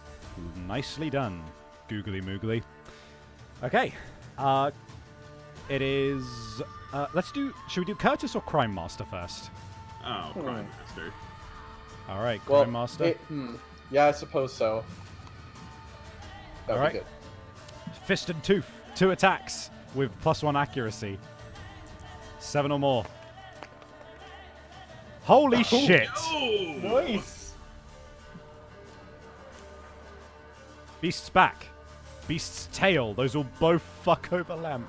Nicely done, googly moogly. Okay. It is... should we do Curtis or Crime Master first? Oh, Crime Master. All right, Crime Master. Yeah, I suppose so. That would be good. Fist and Tooth. 2 attacks with +1 accuracy. 7 or more. Holy shit! No. Nice! Beast's back. Beast's tail. Those will both fuck over Lamp.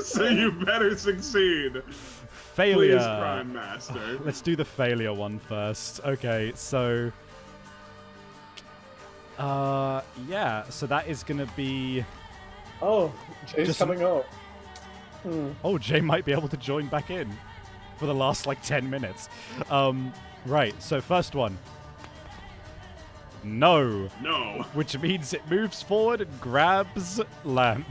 So you better succeed. Failure. Please, Crime Master. Let's do the failure one first. Okay, so... yeah, so that is gonna be... Oh, Jay's coming up. Oh, Jay might be able to join back in for the last, 10 minutes. Right, so first one. No. No. Which means it moves forward and grabs Lamp.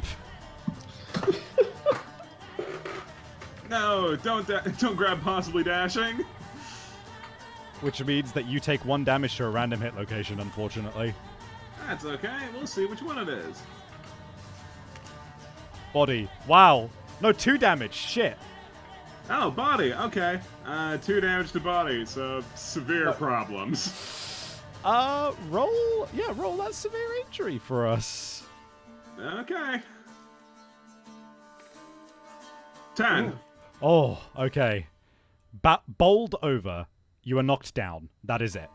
No, don't grab possibly dashing. Which means that you take 1 damage to a random hit location, unfortunately. That's okay. We'll see which one it is. Body. Wow. No, 2 damage. Shit. Oh, body. Okay. 2 damage to body, so severe problems. Roll that severe injury for us. Okay. 10. Ooh. Oh, okay. Bowled over. You are knocked down. That is it.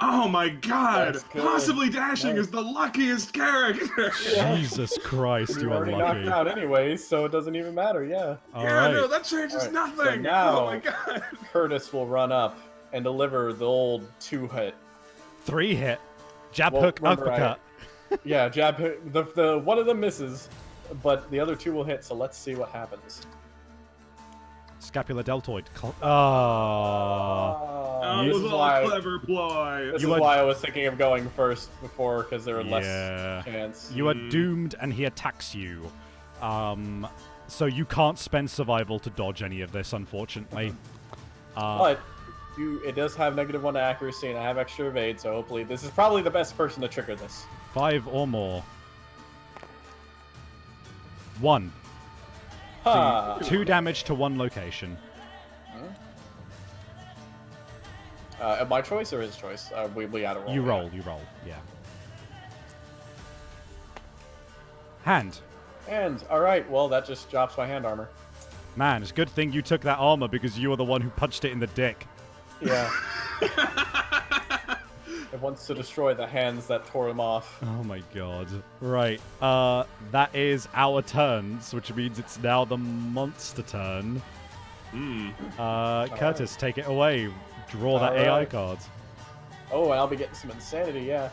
Oh my god! Possibly dashing is the luckiest character! Jesus Christ, you are lucky. You're already knocked out anyways, so it doesn't even matter, yeah. No, that changes nothing! So now, oh my god! Curtis will run up and deliver the old 2-hit. 3-hit. Jab, hook, uppercut. Yeah, jab, hook. The one of them misses, but the other 2 will hit, so let's see what happens. Scapula deltoid. It was all a clever ploy. This is why I was thinking of going first before, because there were less chance. You are doomed, and he attacks you. So you can't spend survival to dodge any of this, unfortunately. But it does have -1 to accuracy, and I have extra evade, so hopefully this is probably the best person to trigger this. 5 or more. 1. Ha! So 2 damage to 1 location. My choice or his choice? We gotta roll. You roll, yeah. Hand. And, alright, well, that just drops my hand armor. Man, it's a good thing you took that armor because you were the one who punched it in the dick. Yeah. It wants to destroy the hands that tore him off. Oh my god. Right. That is our turns, which means it's now the monster turn. Curtis, take it away. Draw that AI card. Oh, and I'll be getting some insanity, yeah.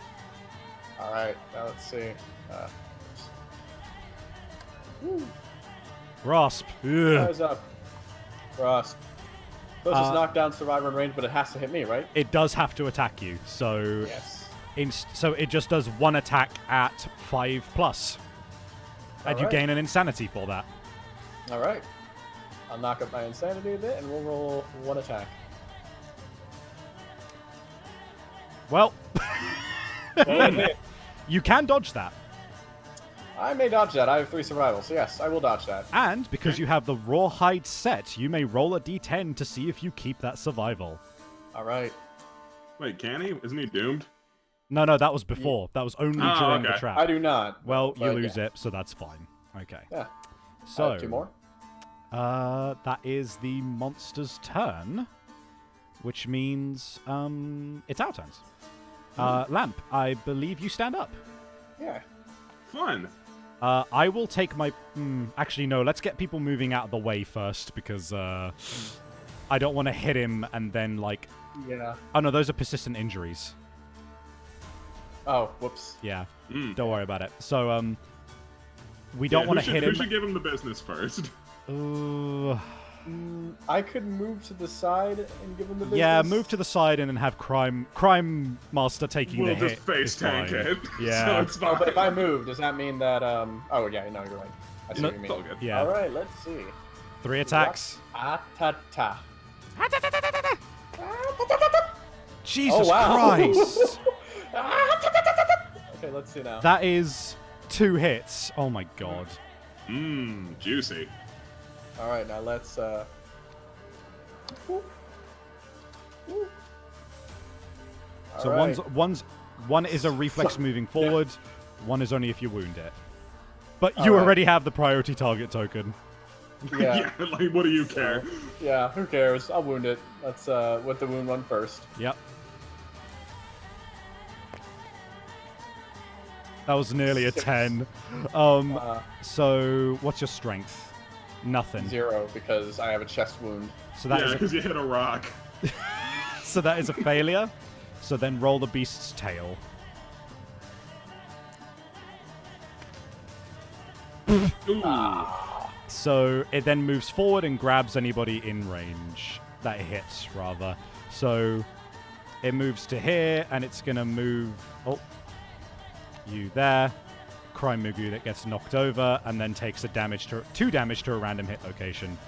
Alright, now let's see. Grasp. Eyes up. Grasp. Closest knockdown survivor in range, but it has to hit me, right? It does have to attack you, so... Yes. So it just does 1 attack at 5+. And you gain an insanity for that. Alright. I'll knock up my insanity a bit, and we'll roll 1 attack. Well... You can dodge that. I may dodge that. I have 3 survival, so yes, I will dodge that. And because you have the rawhide set, you may roll a d10 to see if you keep that survival. Alright. Wait, can he? Isn't he doomed? No, that was before. That was only during the trap. I do not. Well, you lose it, so that's fine. Okay. Yeah. So 2 more. That is the monster's turn, which means it's our turns. Lamp, I believe you stand up. Yeah. Fun. I will take my... actually, no. Let's get people moving out of the way first, because I don't want to hit him and then, Yeah. Oh, no, those are persistent injuries. Oh, whoops. Yeah. Don't worry about it. So, we don't want to hit him. Who should give him the business first? I could move to the side and give him the business. Yeah, move to the side and then have Crime Master taking the hit. We'll just face tank it. Yeah. So it's fine. But if I move, does that mean that, Oh, yeah, no, you're right. I see what you mean. It's all good. Yeah. Alright, let's see. 3 attacks. Ta-ta-ta. Jesus Oh, wow. Christ! Okay, let's see now. That is 2 hits. Oh my god. Juicy. All right, now let's. So one is a reflex moving forward. One is only if you wound it. But you already have the priority target token. Yeah. Like, what do you care? Yeah, who cares? I'll wound it. Let's with the wound one first. Yep. That was nearly a 10. So what's your strength? Nothing. 0 because I have a chest wound. So that is because you hit a rock. so that is a failure. So then roll the beast's tail. So it then moves forward and grabs anybody in range. That hits, rather. So it moves to here, and it's going to move... Oh. You there. Crime Mugu that gets knocked over, and then takes 2 damage to a random hit location.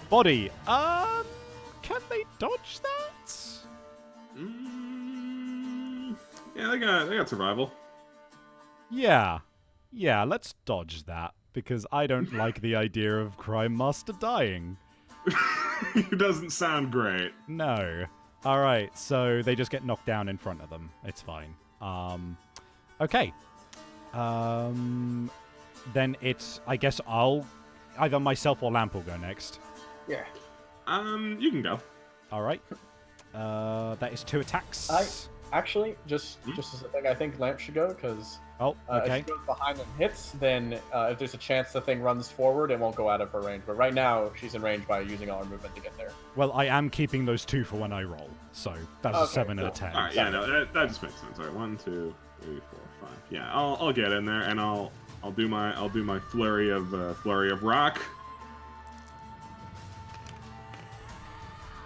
Body. Can they dodge that? Yeah, they got survival. Yeah, let's dodge that, because I don't like the idea of Crime Master dying. It doesn't sound great. No. Alright, so they just get knocked down in front of them. It's fine. Okay. Then it's, I guess either myself or Lamp will go next. Yeah. You can go. Alright. That is 2 attacks. Actually, just as a thing, I think Lamp should go, because okay. if she goes behind and hits, then if there's a chance the thing runs forward, it won't go out of her range. But right now, she's in range by using all her movement to get there. Well, I am keeping those 2 for when I roll, so that's a 7 and a 10. All right, yeah, no, that just makes sense. All right, 1, 2, 3, 4, 5. Yeah, I'll get in there, and I'll do my flurry of rock.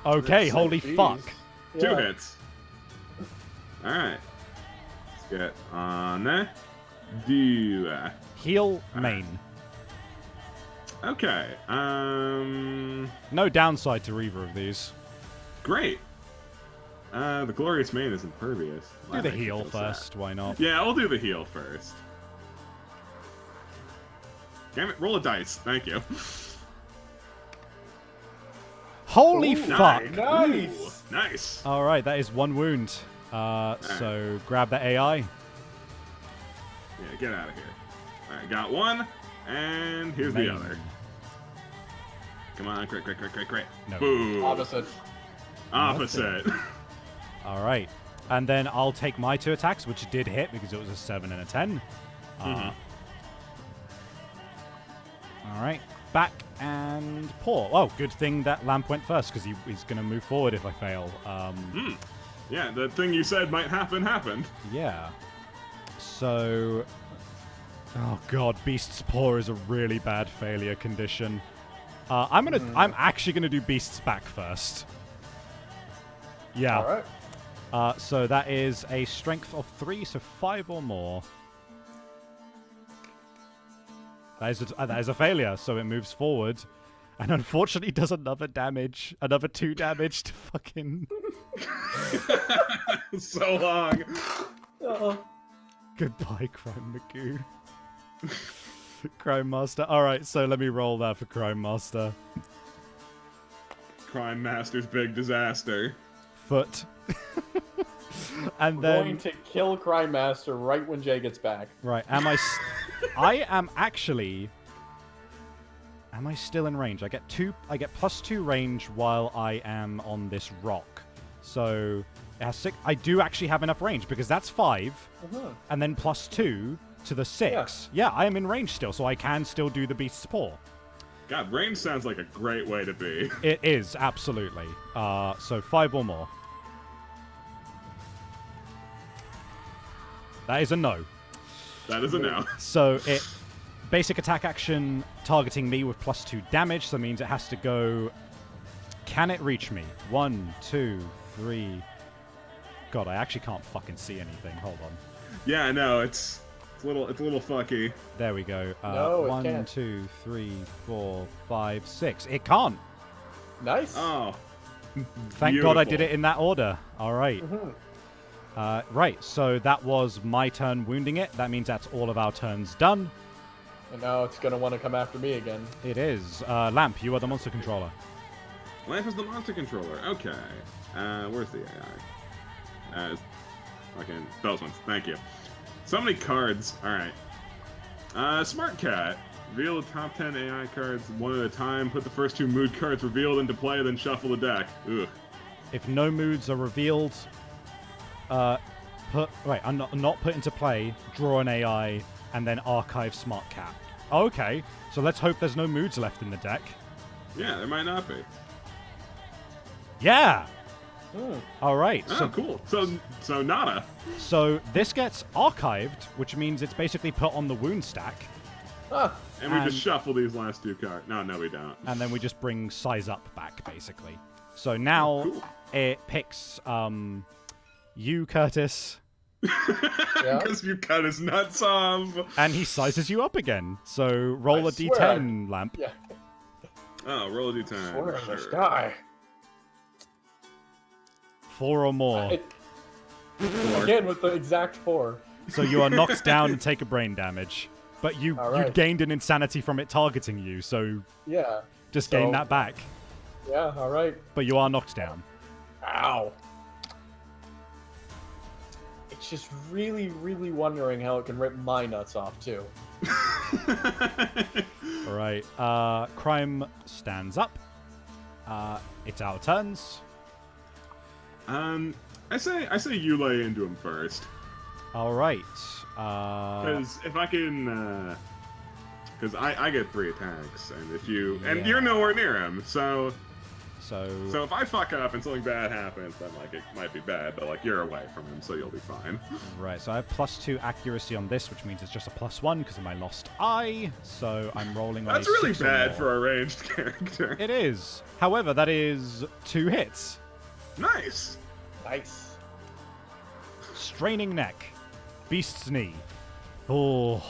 Okay, holy fuck. 2 hits. All right. Let's get on there. Heal main. Okay. No downside to either of these. Great. The glorious main is impervious. Do the heal first. Why not? Yeah, we'll do the heal first. Damn it! Roll a dice. Thank you. Holy fuck! Nice. Ooh, nice. All right, that is 1 wound. So grab the AI. Yeah, get out of here. All right, got 1, and here's the other. Come on, crit. No. Boom. Opposite. All right, and then I'll take my 2 attacks, which did hit because it was a 7 and a 10. All right, back and paw. Oh, good thing that Lamp went first because he's going to move forward if I fail. Yeah, the thing you said might happened. Yeah. So, oh god, Beast's Paw is a really bad failure condition. I'm actually gonna do Beast's Back first. Yeah. All right. So that is a strength of 3, so 5 or more. That is a failure, so it moves forward, and unfortunately does another 2 damage to fucking. So long. Goodbye, Crime Magoo. Crime Master. Alright, so let me roll that for Crime Master. Crime Master's big disaster. Foot. And We're then... going to kill Crime Master right when Jay gets back. Right, am I... I am actually... Am I still in range? I get +2 range while I am on this rock. So it has 6. I do actually have enough range because that's 5, and then +2 to the 6. Yeah, I am in range still, so I can still do the Beast's Paw. God, range sounds like a great way to be. It is, absolutely. So 5 or more. That is a no. That is a no. So it basic attack action targeting me with +2 damage, so that means it has to go. Can it reach me? 1, 2, 3. God, I actually can't fucking see anything. Hold on. Yeah, no, it's a little fucky. There we go. No, it 1, can't. 2, 3, 4, 5, 6. It can't. Nice. Oh. Thank God I did it in that order. All right. Right, so that was my turn wounding it. That means that's all of our turns done. And now it's going to want to come after me again. It is. Lamp, you are the monster controller. Lamp is the monster controller. Okay. Where's the AI? Fucking those ones. Thank you. So many cards. All right. Smart Cat. Reveal the top 10 AI cards one at a time. Put the first 2 mood cards revealed into play, then shuffle the deck. Ugh. If no moods are revealed, not put into play, draw an AI, and then archive Smart Cat. Okay, so let's hope there's no moods left in the deck. Yeah, there might not be. Yeah! All right. Oh, cool. So nada. So this gets archived, which means it's basically put on the wound stack. And we just shuffle these last 2 cards. No, we don't. And then we just bring size up back, basically. So now it picks you, Curtis. Because you cut his nuts off. And he sizes you up again. So roll a d10, Lamp. Yeah. Oh, roll a d10. Swear sure. this guy. 4 or more. Again with the exact 4. So you are knocked down and take a brain damage. But you gained an insanity from it targeting you, so yeah, just gain that back. Yeah, all right. But you are knocked down. Ow. It's just really, really wondering how it can rip my nuts off, too. All right. Crime stands up. It's our turns. I say you lay into him first. All right. Because if I can, because I get 3 attacks, and if you and you're nowhere near him, so if I fuck up and something bad happens, then like it might be bad, but like you're away from him, so you'll be fine. Right. So I have +2 accuracy on this, which means it's just a +1 because of my lost eye. So I'm rolling on. That's really bad for a ranged character. It is. However, that is 2 hits. Nice. Straining neck. Beast's knee. Oh,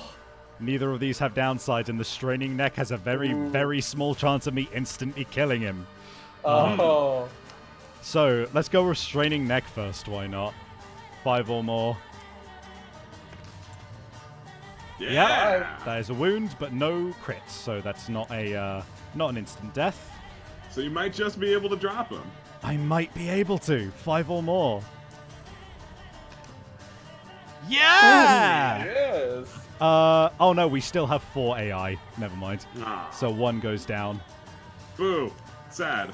neither of these have downsides, and the straining neck has a very, very small chance of me instantly killing him. Oh. So, let's go with straining neck first, why not? 5 or more. Yeah. That is a wound, but no crits, so that's not an instant death. So you might just be able to drop him. I might be able to. 5 or more. Yeah! Yes! Oh no, we still have 4 AI. Never mind. Ah. So 1 goes down. Boo. Sad.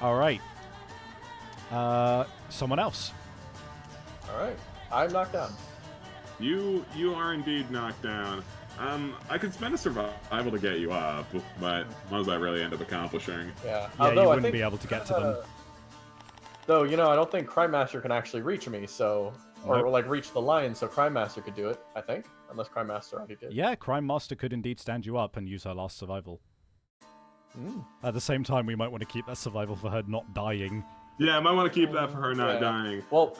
Alright. Someone else. Alright. I'm knocked down. You are indeed knocked down. I could spend a survival to get you up, but what does that really end up accomplishing? Yeah, you wouldn't be able to get to them. Though, I don't think Crime Master can actually reach me, so... Or, like, reach the lion, so Crime Master could do it, I think. Unless Crime Master already did. Yeah, Crime Master could indeed stand you up and use her last survival. At the same time, we might want to keep that survival for her not dying. Yeah, I might want to keep that for her not dying. Well,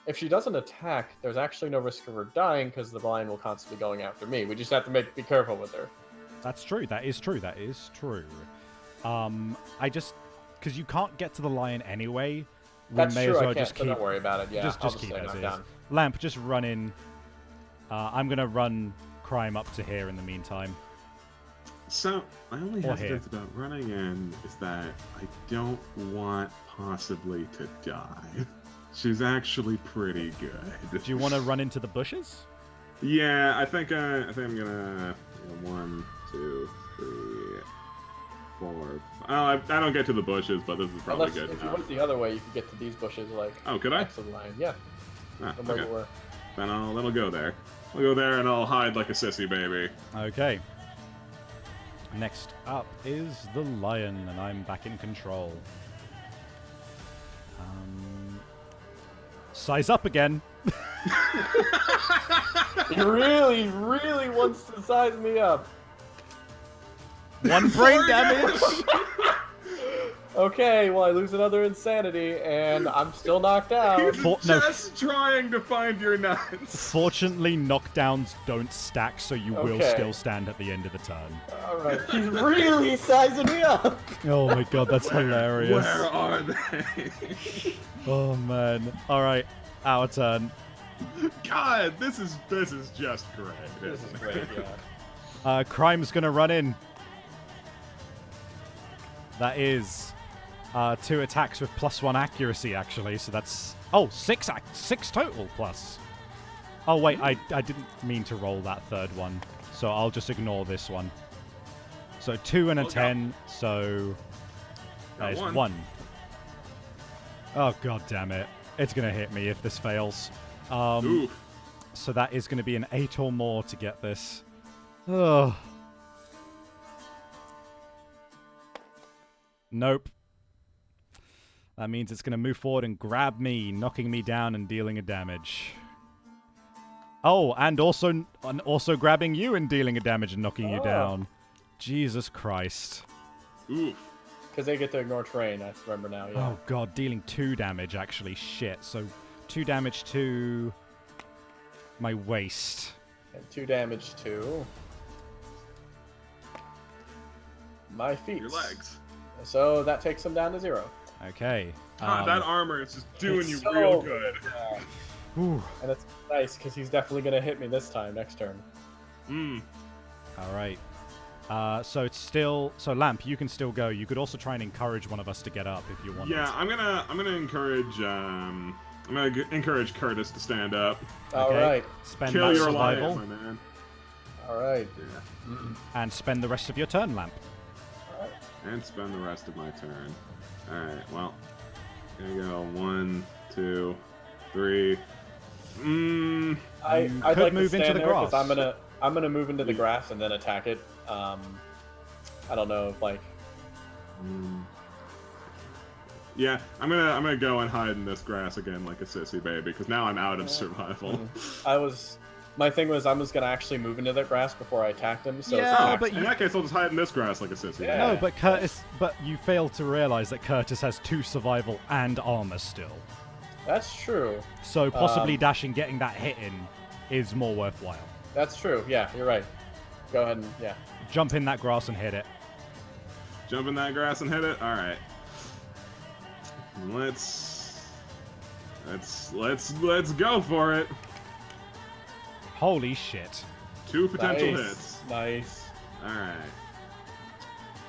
if she doesn't attack, there's actually no risk of her dying, because the lion will constantly be going after me. We just have to be careful with her. That's true. That is true. That is true. Because you can't get to the lion anyway... That's true, I can't, so don't worry about it. Yeah, just keep it as is. Lamp, just run in. I'm going to run Crime up to here in the meantime. So, my only hesitance about running in is that I don't want possibly to die. She's actually pretty good. Do you want to run into the bushes? Yeah, I think I'm gonna 1, 2, 3, 4. Oh, I don't get to the bushes, but this is probably good if enough. you went the other way, you could get to these bushes, like. Oh, could I? Next to the line. Yeah. Okay. Then I'll go there. I'll go there and I'll hide like a sissy baby. Okay. Next up is the lion, and I'm back in control. Size up again. He really, really wants to size me up. 1 brain damage. Okay, well, I lose another insanity, and I'm still knocked out. He's just trying to find your nuts. Fortunately, knockdowns don't stack, so you will still stand at the end of the turn. Alright, he's really sizing me up. Oh my god, that's hilarious. Where are they? Oh man. Alright, our turn. God, this is just great. This is great, yeah. Crime's gonna run in. That is 2 attacks with +1 accuracy, actually. So that's six total plus. Oh wait, I didn't mean to roll that third one, so I'll just ignore this one. So 2 and a 10. So that is 1. Oh god damn it! It's gonna hit me if this fails. Oof. So that is gonna be an 8 or more to get this. Ugh. Nope. That means it's going to move forward and grab me, knocking me down and dealing a damage. Oh, and also grabbing you and dealing a damage and knocking you down. Jesus Christ. Oof. Because they get to ignore terrain, I remember now, yeah. Oh god, dealing 2 damage, actually. Shit. So 2 damage to my waist. And 2 damage to my feet. Your legs. So that takes him down to 0. Okay. God, that armor is just doing you real good. Yeah. Whew. And it's nice, because he's definitely going to hit me this time, next turn. Alright. So it's still... So, Lamp, you can still go. You could also try and encourage one of us to get up if you want. Yeah, I'm gonna encourage... I'm gonna encourage Curtis to stand up. Alright. Spend Kill that your survival. life, my man. Alright. Yeah. And spend the rest of your turn, Lamp. And spend the rest of my turn. Alright, well. Gonna go 1, 2, 3. I'd could like move to into stand the there, grass. 'cause I'm gonna move into the grass and then attack it. I don't know if like... Yeah, I'm gonna go and hide in this grass again like a sissy baby, because now I'm out of survival. My thing was I was gonna actually move into the grass before I attacked him. So Yeah, it's but in that case, I'll just hide in this grass like a sissy. Yeah. No, but Curtis... But you failed to realize that Curtis has 2 survival and armor still. That's true. So possibly dashing, getting that hit in is more worthwhile. That's true. Yeah, you're right. Go ahead and yeah. Jump in that grass and hit it. Jump in that grass and hit it. All right. Let's go for it. Holy shit. 2 potential Nice. hits. Nice. All right.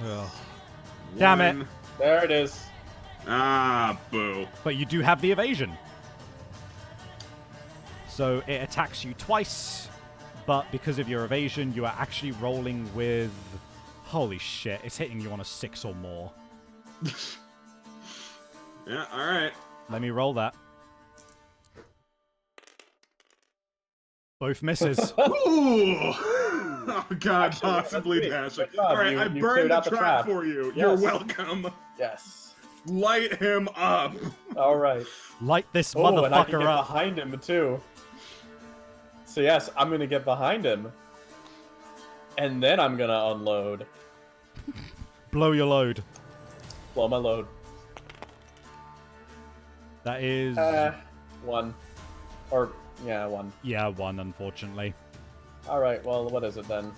Ugh. Damn it. 1. There it is. Ah, boo. But you do have the evasion. So it attacks you twice, but because of your evasion, you are actually rolling with... Holy shit, it's hitting you on a 6 or more. Yeah, all right. Let me roll that. Both misses. Ooh! Oh god, Actually, possibly that's dashing. good job. Alright, You I cleared burned the out the trap trap. for you. Yes. You're welcome. Yes. Light him up. All right. Light this Oh, and I can motherfucker get up. behind him too. So yes, I'm gonna get behind him, and then I'm gonna unload. Blow your load. Blow my load. That is... 1. Or yeah, 1. Yeah, 1, unfortunately. All right. Well, what is it then?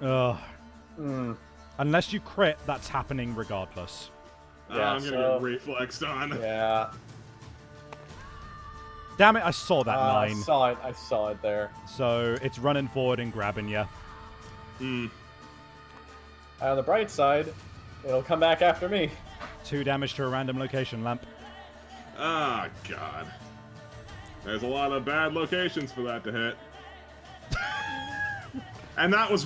Ugh. Unless you crit, that's happening regardless. Yeah, I'm gonna get reflexed on. Yeah. Damn it, I saw that 9. I saw it there. So it's running forward and grabbing you. On the bright side, it'll come back after me. 2 damage to a random location, Lamp. Ah, god. There's a lot of bad locations for that to hit. And that was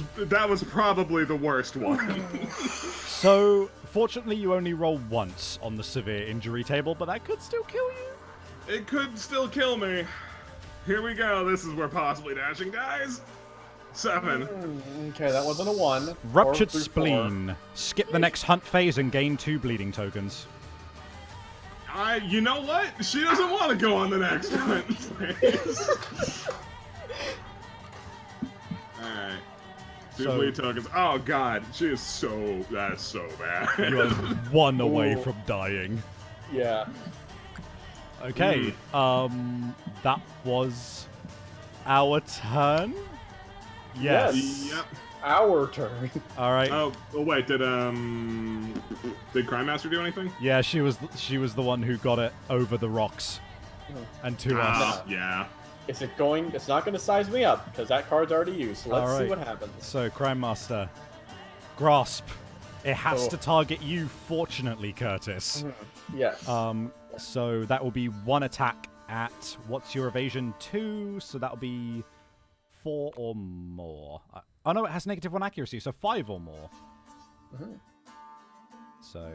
probably the worst one. So, fortunately, you only roll once on the severe injury table, but that could still kill you. It could still kill me. Here we go. This is where possibly dashing dies. 7. Okay, that wasn't a 1. Ruptured 4 through 4. spleen. Skip the next hunt phase and gain 2 bleeding tokens. You know what? She doesn't want to go on the next hunt. Alright. Two bleed tokens. Oh god, that is so bad. You are 1 away from dying. Yeah. Okay, that was our turn? Yes. Yep. Our turn. Alright. Oh, wait, did Crime Master do anything? Yeah, she was the one who got it over the rocks. And to us. Yeah. Is it going? It's not going to size me up, because that card's already used, so let's see what happens. So, Crime Master. Grasp. It has to target you, fortunately, Curtis. Yes. So that will be 1 attack at, what's your evasion? 2, so that'll be 4 or more. Oh no, it has -1 accuracy, so 5 or more. So...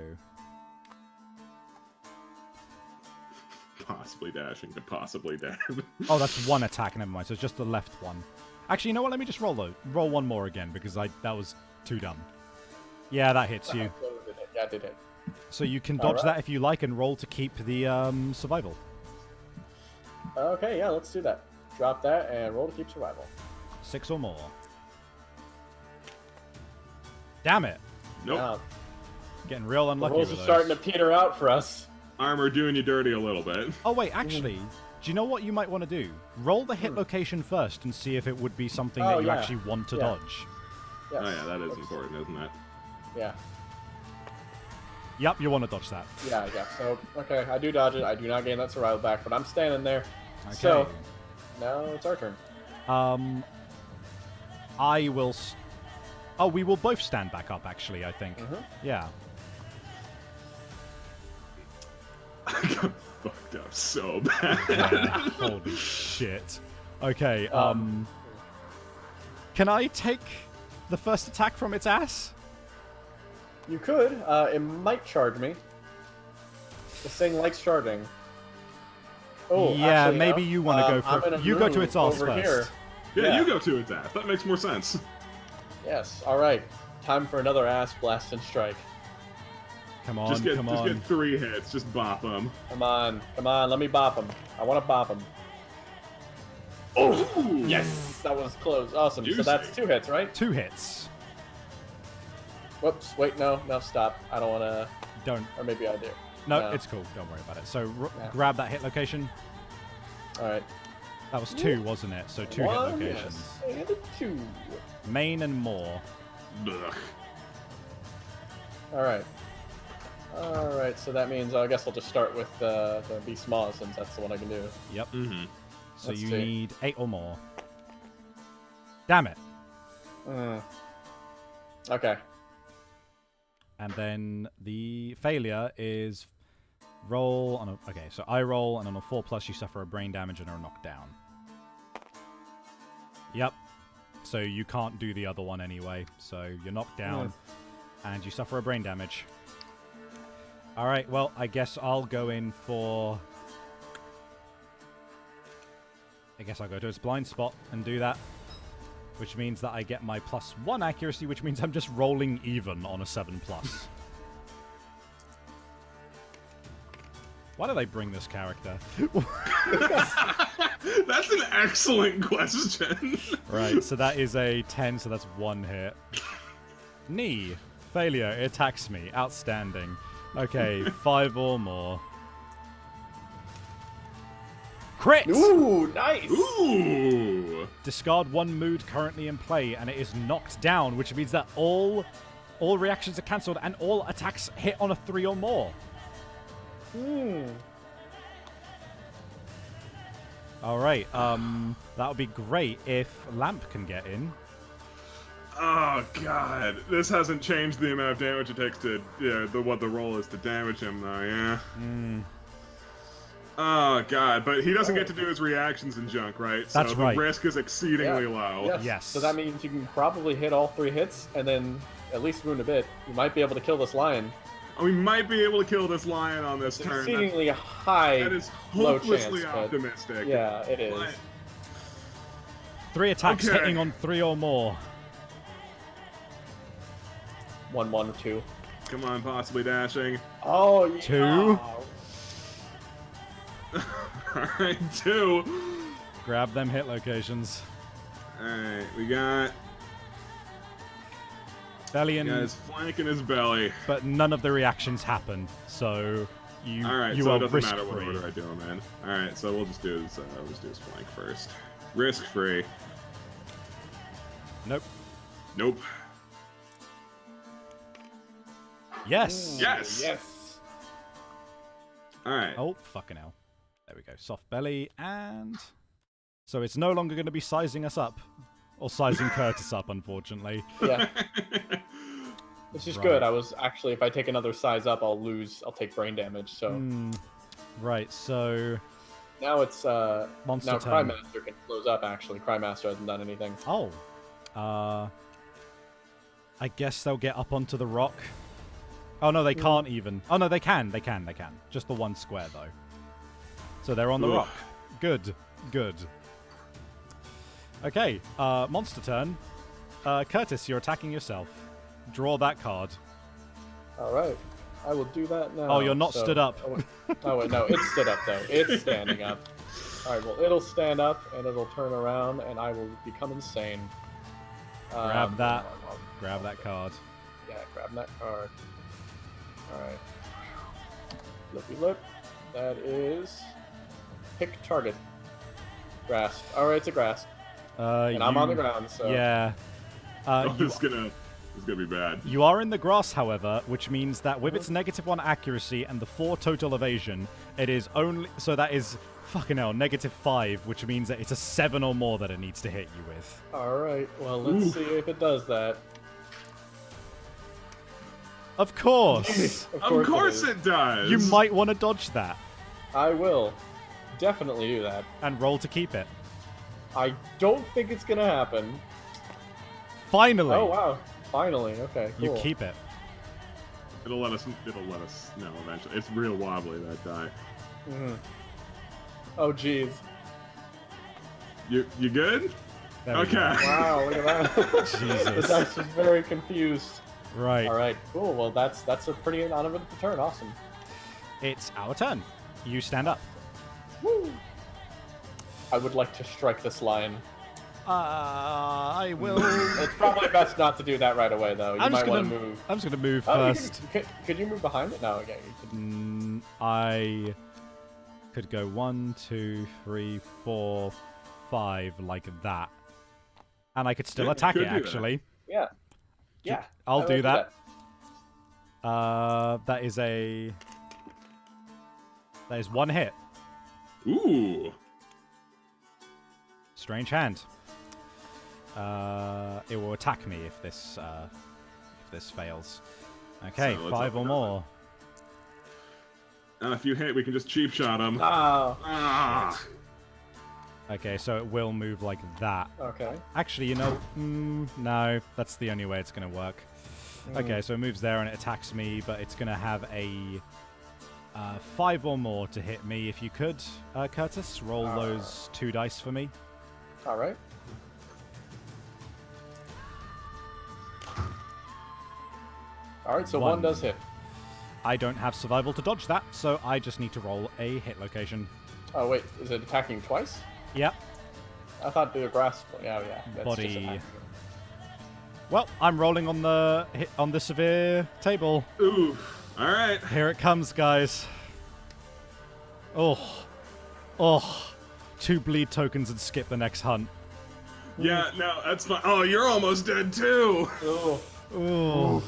Possibly dashing to possibly dash. Oh, that's 1 attack, never mind, so it's just the left one. Actually, you know what, let me just roll 1 more again, because that was too dumb. Yeah, that hits you. Yeah, it did hit. So you can dodge that if you like and roll to keep the survival. Okay, yeah, let's do that. Drop that and roll to keep survival. 6 or more. Damn it. Nope. Wow. Getting real unlucky The rolls with are those. starting to peter out for us. Armor doing you dirty a little bit. Oh wait, actually, do you know what you might want to do? Roll the hit location first and see if it would be something that you actually want to dodge. Yes. Oh yeah, that is important, isn't it? Yeah. Yep, you want to dodge that. Yeah. So, okay, I do dodge it. I do not gain that survival back, but I'm standing there. Okay. So, now it's our turn. I will... Oh, we will both stand back up, actually, I think. Yeah. I got fucked up so bad. Yeah, holy shit. Okay, can I take the first attack from its ass? You could. It might charge me. This thing likes charging. Oh, yeah, actually, maybe you want to go for... You go to its ass over first. here. Yeah, you go to its ass. That makes more sense. Yes, alright. Time for another ass blast and strike. Come on, just get 3 hits. Just bop them. Come on, let me bop him. I want to bop him. Oh, yes, that was close. Awesome. Juicy. So that's 2 hits, right? 2 hits. Whoops, wait, no, stop. I don't want to... Don't. Or maybe I do. No, it's cool. Don't worry about it. So grab that hit location. Alright. That was 2, wasn't it? So 2 hit locations. Yes, and a 2. Main and more. Ugh. Alright. Alright, so that means I guess I'll just start with the Beast Maw, since that's the one I can do. Yep. So Let's you see. need 8 or more. Damn it. Okay. And then the failure is roll on a... Okay, so I roll, and on a 4+, you suffer a brain damage and are knocked down. Yep. So you can't do the other one anyway. So you're knocked down, and you suffer a brain damage. Alright, well, I guess I'll go in for... I guess I'll go to its blind spot and do that. Which means that I get my +1 accuracy, which means I'm just rolling even on a 7+. Why did I bring this character? That's an excellent question. Right, so that is a 10, so that's 1 hit. Knee. Failure. It attacks me. Outstanding. Okay, 5 or more. Crit! Ooh, nice! Ooh! Discard 1 mood currently in play, and it is knocked down, which means that all reactions are cancelled and all attacks hit on a 3 or more. Alright, that would be great if Lamp can get in. Oh god, this hasn't changed the amount of damage it takes to, what the roll is to damage him though, yeah. Oh god, but he doesn't get to do his reactions and junk, right? That's so right. the risk is exceedingly low. Yes. So that means you can probably hit all 3 hits, and then at least wound a bit. You might be able to kill this lion. We might be able to kill this lion on this It's turn. exceedingly high. That is low hopelessly chance, but- optimistic. Yeah, it is. But 3 attacks Okay. hitting on 3 or more. 1, 1, 2. come on, possibly dashing. Oh, yeah. 2. Alright, 2. Grab them hit locations. Alright, we got Belly Yeah, he's flanking his belly. But none of the reactions happened, so you Alright, you so are it doesn't risk matter what free. order I do them in. Alright, so we'll just do his flank first. Risk free. Nope. Nope. Yes. Yes. Yes. Alright. Oh, fucking hell. There we go. Soft belly, and so it's no longer going to be sizing us up. Or sizing Curtis up, unfortunately. Yeah. Which is good. I was actually, if I take another size up, I'll take brain damage, so. Right, so Now it's, monster now turn. Crymaster can close up, actually. Crymaster hasn't done anything. Oh. I guess they'll get up onto the rock. Oh, no, they can't even. Oh, no, they can. They can. Just the one square, though. So they're on the rock. Good. Okay, monster turn. Curtis, you're attacking yourself. Draw that card. Alright. I will do that now. Oh, you're not stood up. Oh, wait, no, it's stood up, though. It's standing up. Alright, well, it'll stand up, and it'll turn around, and I will become insane. Grab that. Grab that card. Yeah, grab that card. Alright. Looky look. That is... Pick target. Grasp. Alright, it's a grasp. And I'm on the ground, so... Yeah. It's gonna be bad. You are in the grass, however, which means that with its -1 accuracy and the 4 total evasion, it is only... So that is, fucking hell, -5, which means that it's a 7 or more that it needs to hit you with. Alright, well, let's see if it does that. Of course! Of course it does! You might want to dodge that. I will. Definitely do that. And roll to keep it. I don't think it's gonna happen. Finally! Oh, wow. Finally, okay, cool. You keep it. It'll let us know eventually. It's real wobbly, that die. Oh, jeez. You good? There we Okay. go. Wow, look at that. Jesus. The dice was very confused. Right. Alright, cool. Well, that's a pretty uneventful turn. Awesome. It's our turn. You stand up. Woo! I would like to strike this lion. I will... It's probably best not to do that right away, though. You might want to move. I'm just going to move Oh, first. could you move behind it? No, okay. You could... I could go 1, 2, 3, 4, 5 like that. And I could still attack it, actually. Yeah. Yeah. I'll do that. That is 1 hit. Ooh. Strange hand. It will attack me if this fails. Okay, So 5 or more. If you hit, we can just cheap shot him. Oh. Okay, so it will move like that. Okay. Actually, you know, no, that's the only way it's going to work. Okay, so it moves there and it attacks me, but it's going to have a 5 or more to hit me. If you could, Curtis, roll those 2 dice for me. All right. All right, so 1 does hit. I don't have survival to dodge that, so I just need to roll a hit location. Oh, wait, is it attacking twice? Yep. I thought the grasp. Yeah. That's Body. just attacking. Well, I'm rolling on the severe table. Ooh. All right. Here it comes, guys. Oh. 2 bleed tokens and skip the next hunt. Yeah, no, that's fine. Oh, you're almost dead too. Oh. Oh.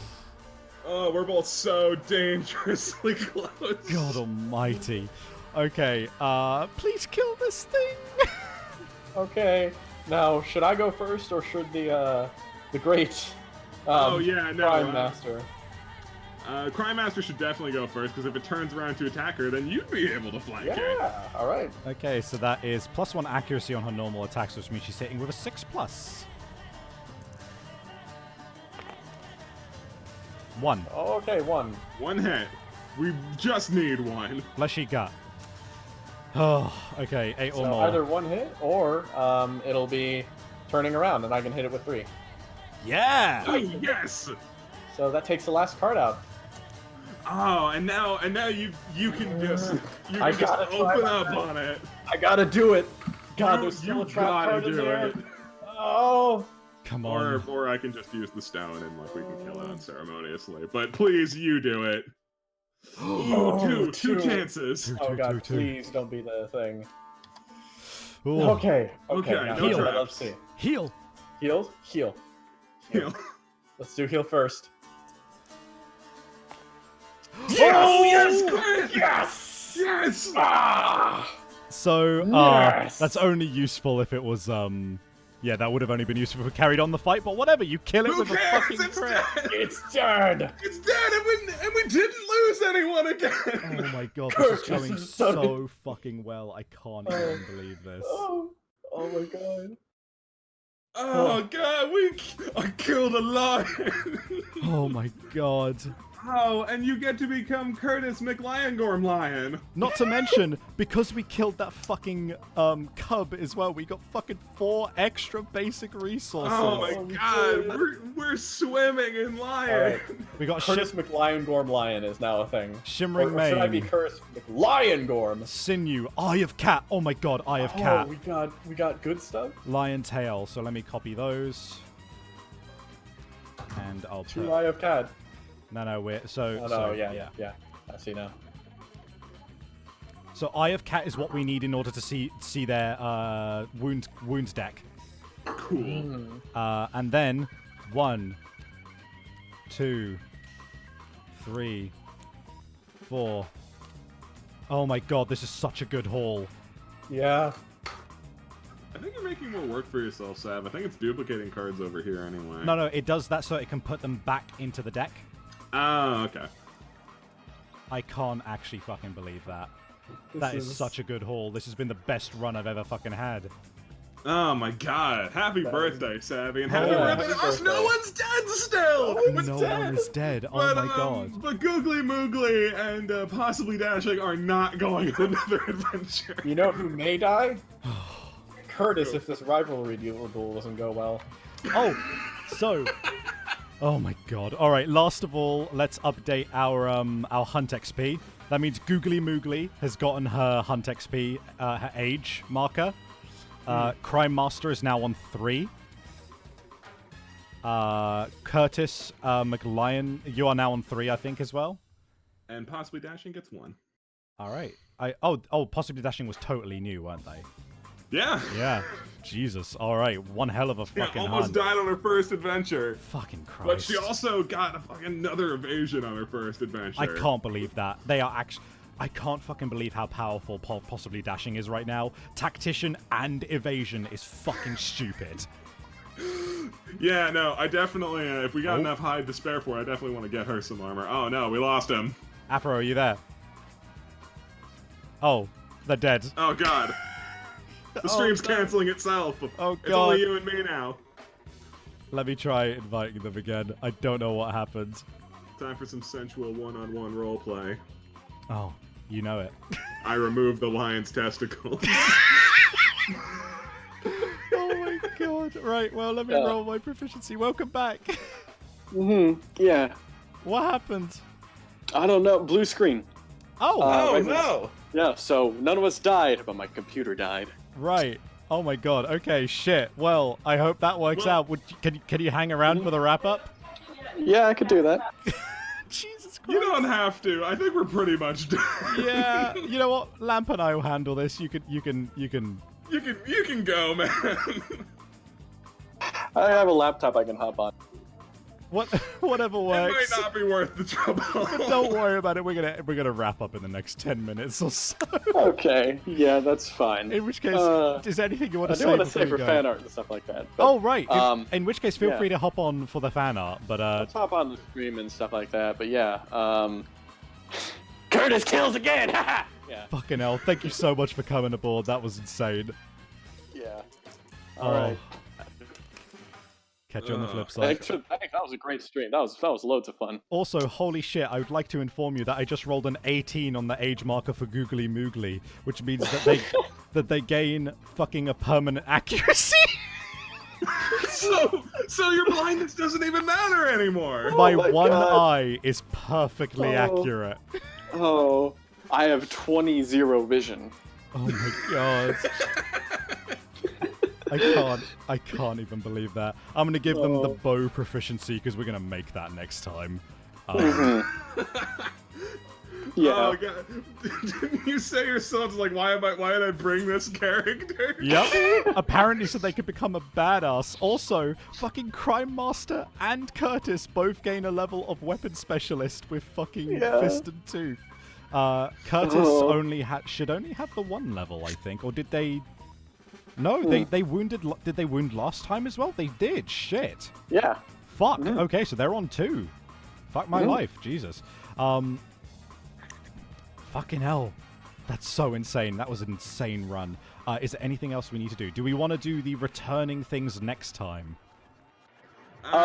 Oh, we're both so dangerously close. God almighty. Okay, please kill this thing. Okay. Now, should I go first, or should the great Prime Master? Crime Master should definitely go first, because if it turns around to attack her, then you'd be able to flank her. Yeah. All right. Okay, so that is +1 accuracy on her normal attacks, which means she's hitting with a 6+. 1. Okay, 1. 1 hit. We just need 1. Fleshy gut. Oh, okay, 8 or So more. either 1 hit, or it'll be turning around, and I can hit it with 3. Yeah! Oh, yes! So that takes the last card out. Oh, and now you can just open up on it. I gotta do it. God, there's still a trap card in there. it. Oh, Come on. Or I can just use the stone and like we can kill it unceremoniously. But please, you do it. Ooh, two chances. Oh god, please don't be the thing. Ooh. Okay. No Heal. traps. Let's see. Heal. Heal. Let's do heal first. Yes! Yes! Ah! So, Yes! that's only useful if it was, yeah, that would have only been useful if we carried on the fight, but whatever, you kill it Who with a cares? fucking It's crit. dead! It's dead! It's dead, and we didn't lose anyone again! Oh my god, this is Curtis going is so fucking well. I can't even believe this. Oh my god. Oh god, I killed a lion! Oh my god. Oh, and you get to become Curtis McLiongorm Lion. Not to mention, because we killed that fucking cub as well, we got fucking 4 extra basic resources. Oh my god, we're swimming in lion. Alright. We got Curtis McLiongorm Lion is now a thing. Shimmering Or should I Mane, be Curtis McLiongorm? Sinew, Eye of Cat. Oh my god, Eye of Cat. Oh, we got good stuff. Lion Tail. So let me copy those. And I'll put... 2 Eye of Cat. No, we're... So, Oh, no, so, yeah. I see now. So Eye of Cat is what we need in order to see their wounds deck. Cool. And then 1, 2, 3, 4. Oh my god, this is such a good haul. Yeah. I think you're making more work for yourself, Sav. I think it's duplicating cards over here anyway. No, it does that so it can put them back into the deck. Oh, okay. I can't actually fucking believe that. That is such a good haul. This has been the best run I've ever fucking had. Oh my god. Happy birthday, Savvy. And happy Yeah, birthday to happy us. No birthday. one's dead still! No one is dead. Oh But, my god. But Googly Moogly and possibly Dashing are not going on another adventure. You know who may die? Curtis, if this rivalry duel doesn't go well. Oh, so... Oh my god. Alright, last of all, let's update our Hunt XP. That means Googly Moogly has gotten her Hunt XP, her age marker. Crime Master is now on 3. Curtis McLion, you are now on 3, I think, as well. And possibly Dashing gets 1. Alright. Possibly Dashing was totally new, weren't they? Yeah. Yeah. Jesus. Alright, one hell of a fucking almost hunt. died on her first adventure. Fucking Christ. But she also got a fucking another evasion on her first adventure. I can't believe that. They are actually... I can't fucking believe how powerful possibly Dashing is right now. Tactician and Evasion is fucking stupid. Yeah, no, I definitely, if we got enough hide to spare for, I definitely want to get her some armor. Oh no, we lost him. Afro, are you there? Oh, they're dead. Oh god. The stream's canceling itself. Oh god. It's only you and me now. Let me try inviting them again. I don't know what happened. Time for some sensual one-on-one roleplay. Oh, you know it. I removed the lion's testicles. Oh my god. Right, well, let me roll my proficiency. Welcome back. Yeah. What happened? I don't know. Blue screen. Oh. Right, no! Yeah, so none of us died, but my computer died. Right. Oh my god. Okay, shit. Well, I hope that works out. Can you hang around for the wrap-up? Yeah, I could do that. Jesus Christ. You don't have to. I think we're pretty much done. Yeah. You know what? Lamp and I will handle this. You can You can go, man. I have a laptop I can hop on. Whatever It works. might not be worth the trouble. But don't worry about it. We're gonna wrap up in the next 10 minutes or so. Okay, yeah, that's fine. In which case, is there anything you want I to do say? want to before say we for go? fan art and stuff like that. But, Oh right. In which case, feel yeah. free to hop on for the fan art. But let's hop on the stream and stuff like that. But yeah, Curtis kills again. Yeah. fucking hell! Thank you so much for coming aboard. That was insane. Yeah. All All right. right. Catch you on the flip side. Thanks. That was a great stream. That was loads of fun. Also, holy shit, I would like to inform you that I just rolled an 18 on the age marker for Googly Moogly, which means that they gain fucking a permanent accuracy. So your blindness doesn't even matter anymore. My my one God. eye is perfectly accurate. Oh, I have 20 zero vision. Oh my god. I can't even believe that. I'm gonna give them the bow proficiency because we're gonna make that next time. Yeah. Oh god! Didn't you say yourself like, why did I bring this character? Yep. Apparently, so they could become a badass. Also, fucking Crime Master and Curtis both gain a level of weapon specialist with fucking Fist and Tooth. Curtis should only have the 1 level, I think, or did they? No, they wounded. Did they wound last time as well? They did. Shit. Yeah. Fuck. Okay, so they're on 2. Fuck my life, Jesus. Fucking hell. That's so insane. That was an insane run. Is there anything else we need to do? Do we want to do the returning things next time?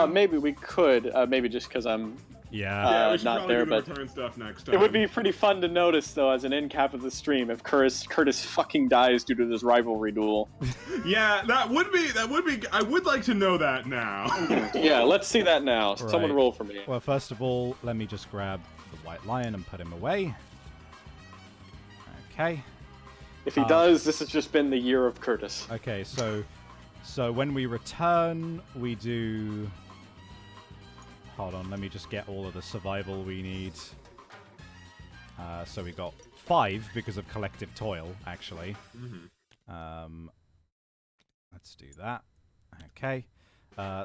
Maybe we could. Maybe just because I'm we should not there, but return stuff next time. It would be pretty fun to notice, though, as an end cap of the stream, if Curtis fucking dies due to this rivalry duel. Yeah, that would be. I would like to know that now. Yeah, let's see that now. Right. Someone roll for me. Well, first of all, let me just grab the White Lion and put him away. Okay. If he does, this has just been the year of Curtis. Okay, so when we return, we do... Hold on, let me just get all of the survival we need. So we got 5 because of collective toil, actually. Let's do that. Okay.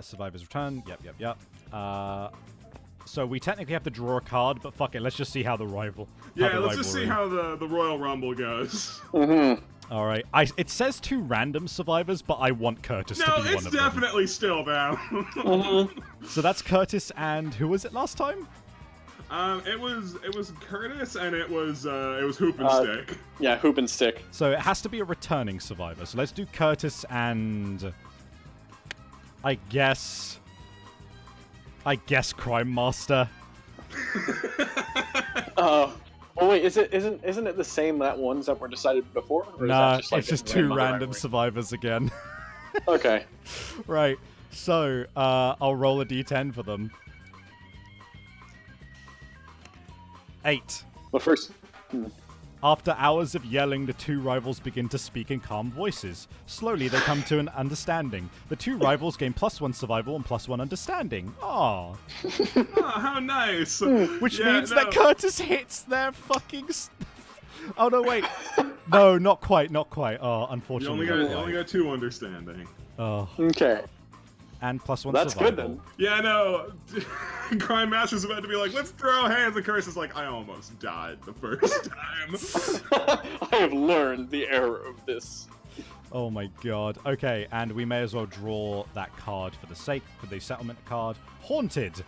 Survivor's return. Yep. So we technically have to draw a card, but fuck it, let's just see how the rival... Yeah, let's just see how the Royal Rumble goes. Alright, it says 2 random survivors, but I want Curtis to be one of them. No, it's definitely still them. So that's Curtis and who was it last time? It was Curtis and it was Hoop and Stick. Yeah, Hoop and Stick. So it has to be a returning survivor. So let's do Curtis and... I guess Crime Master. Oh wait, isn't it the same ones that were decided before? Or Nah, is that it's just 2 random survivors again. Okay. Right. So I'll roll a d10 for them. 8. Well, first. After hours of yelling, the 2 rivals begin to speak in calm voices. Slowly, they come to an understanding. The 2 rivals gain +1 survival and +1 understanding. Aww. Oh, how nice. Which means that Curtis hits their fucking... Oh, no, wait. No, not quite. Oh, unfortunately. You only got 2 understanding. Oh. Okay. And +1 survival. That's good, then. Yeah, no. Crime Master's about to be like, let's throw hands, and Curtis is like, I almost died the first time. I have learned the error of this. Oh my god. Okay, and we may as well draw that card for the settlement card. Haunted.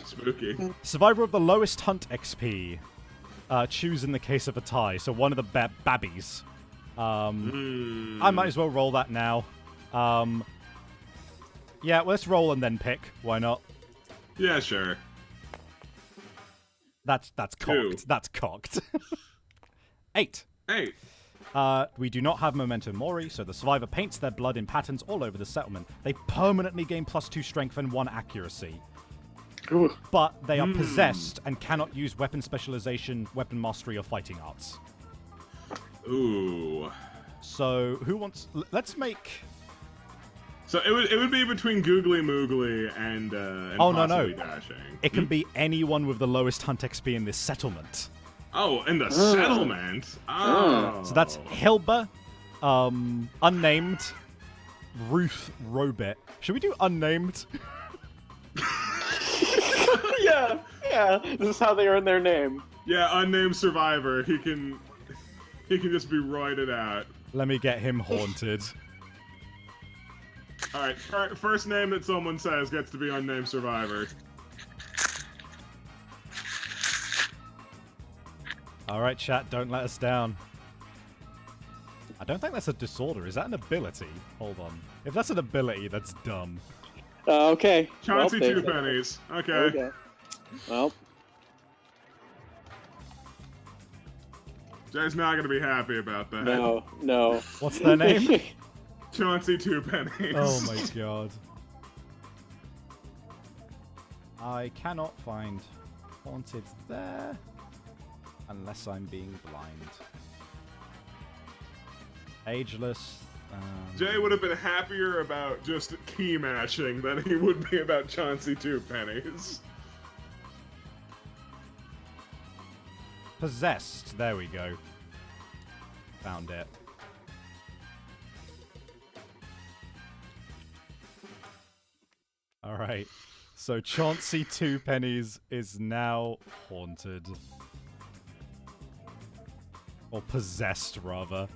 Spooky. Survivor of the lowest hunt XP. Choose in the case of a tie. So one of the babbies. I might as well roll that now. Yeah, let's roll and then pick. Why not? Yeah, sure. That's cocked. 2. That's cocked. 8. We do not have Memento Mori, so the survivor paints their blood in patterns all over the settlement. They permanently gain +2 strength and 1 accuracy. Ooh. But they are possessed and cannot use weapon specialization, weapon mastery, or fighting arts. Ooh. So who wants... Let's make... So it would be between Googly Moogly and possibly Dashing. It can be anyone with the lowest hunt XP in this settlement. Oh, in the settlement? Oh. So that's Hilba, unnamed, Ruth Robit. Should we do unnamed? Yeah. This is how they earn their name. Yeah, unnamed survivor. He can just be roided out. Let me get him haunted. Alright, first name that someone says gets to be unnamed survivor. Alright, chat, don't let us down. I don't think that's a disorder. Is that an ability? Hold on. If that's an ability, that's dumb. Okay. Chauncey 2 pennies. Okay. Well. Jay's not going to be happy about that. No. What's their name? Chauncey 2 pennies. Oh my god. I cannot find haunted there unless I'm being blind. Ageless Jay would have been happier about just key matching than he would be about Chauncey Two Pennies. Possessed. There we go. Found it. Alright. So Chauncey Two Pennies is now haunted. Or possessed, rather.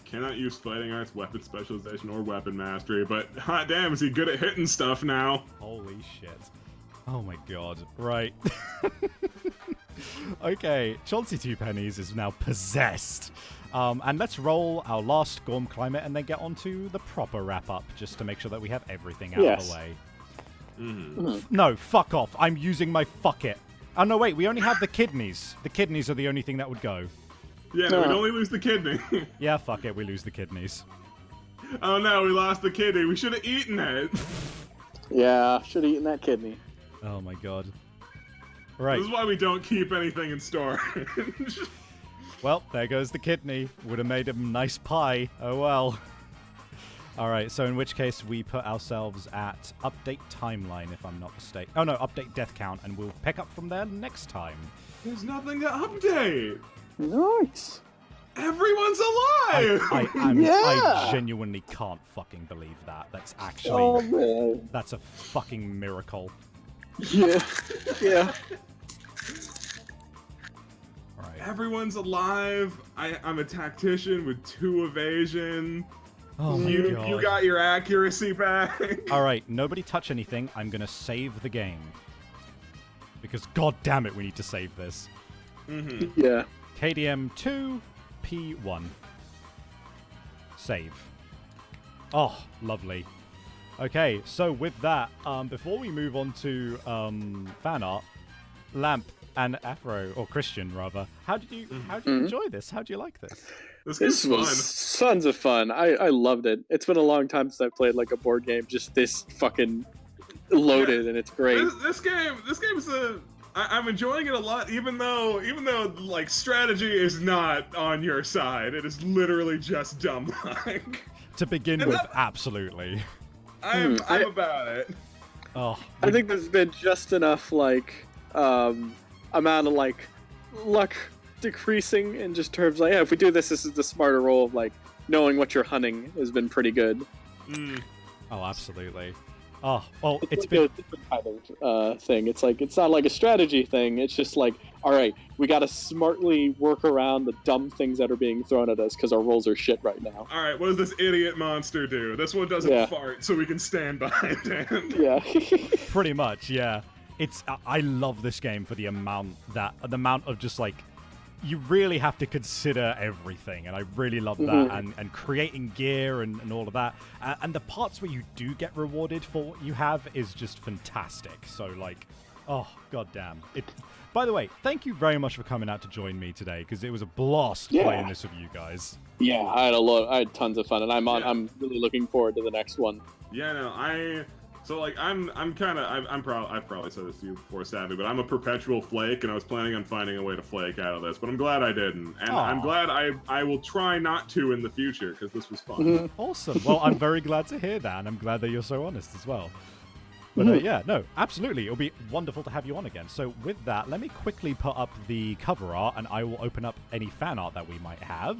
Cannot use fighting arts, weapon specialization, or weapon mastery, but hot damn, is he good at hitting stuff now? Holy shit. Oh my god. Right. Okay, Chauncey Two Pennies is now possessed. And let's roll our last Gorm Climate and then get on to the proper wrap-up, just to make sure that we have everything out of the way. No, fuck off. I'm using my fuck it. Oh, no, wait, we only have the kidneys. The kidneys are the only thing that would go. Yeah, no, we'd only lose the kidney. Yeah, fuck it, we lose the kidneys. Oh no, we lost the kidney. We should have eaten it. Yeah, should have eaten that kidney. Oh my god. Right. This is why we don't keep anything in storage. Well, there goes the kidney. Would have made him nice pie. Oh well. Alright, so in which case we put ourselves at update timeline, if I'm not mistaken. Oh no, update death count, and we'll pick up from there next time. There's nothing to update. Nice. Everyone's alive! I genuinely can't fucking believe that. That's actually... Oh, man. That's a fucking miracle. Yeah. Yeah. Right. Everyone's alive. I'm a tactician with 2 evasion. Oh my god. You got your accuracy back. Alright, nobody touch anything. I'm gonna save the game. Because god damn it, we need to save this. Yeah. KDM 2, P1. Save. Oh, lovely. Okay, so with that, before we move on to fan art, Lamp and Afro, or Christian rather, how did you enjoy this? How do you like this? This was tons of fun. I loved it. It's been a long time since I played like a board game just this fucking loaded, and it's great. This game's I'm enjoying it a lot, even though like strategy is not on your side. It is literally just dumb luck. To begin with, absolutely. I'm about it. Oh, I think there's been just enough like amount of like luck decreasing in just terms like, yeah, if we do this, this is the smarter role of like knowing what you're hunting has been pretty good. Oh, absolutely. Oh, well, it's been a different kind of thing. It's like, it's not like a strategy thing. It's just like, all right, we got to smartly work around the dumb things that are being thrown at us because our rolls are shit right now. All right, what does this idiot monster do? This one doesn't fart, so we can stand behind him. Yeah. Pretty much, yeah. I love this game for the amount of just like, you really have to consider everything, and I really love that, and creating gear and all of that, and the parts where you do get rewarded for what you have is just fantastic. So like, oh goddamn it. By the way, thank you very much for coming out to join me today, because it was a blast playing this with you guys. Yeah, I had tons of fun, and I'm really looking forward to the next one. Yeah, no, I've probably said this to you before, Savvy, but I'm a perpetual flake, and I was planning on finding a way to flake out of this, but I'm glad I didn't, and I'm glad I will try not to in the future, because this was fun. Awesome. Well, I'm very glad to hear that, and I'm glad that you're so honest as well. But yeah, no, absolutely. It'll be wonderful to have you on again. So with that, let me quickly put up the cover art, and I will open up any fan art that we might have.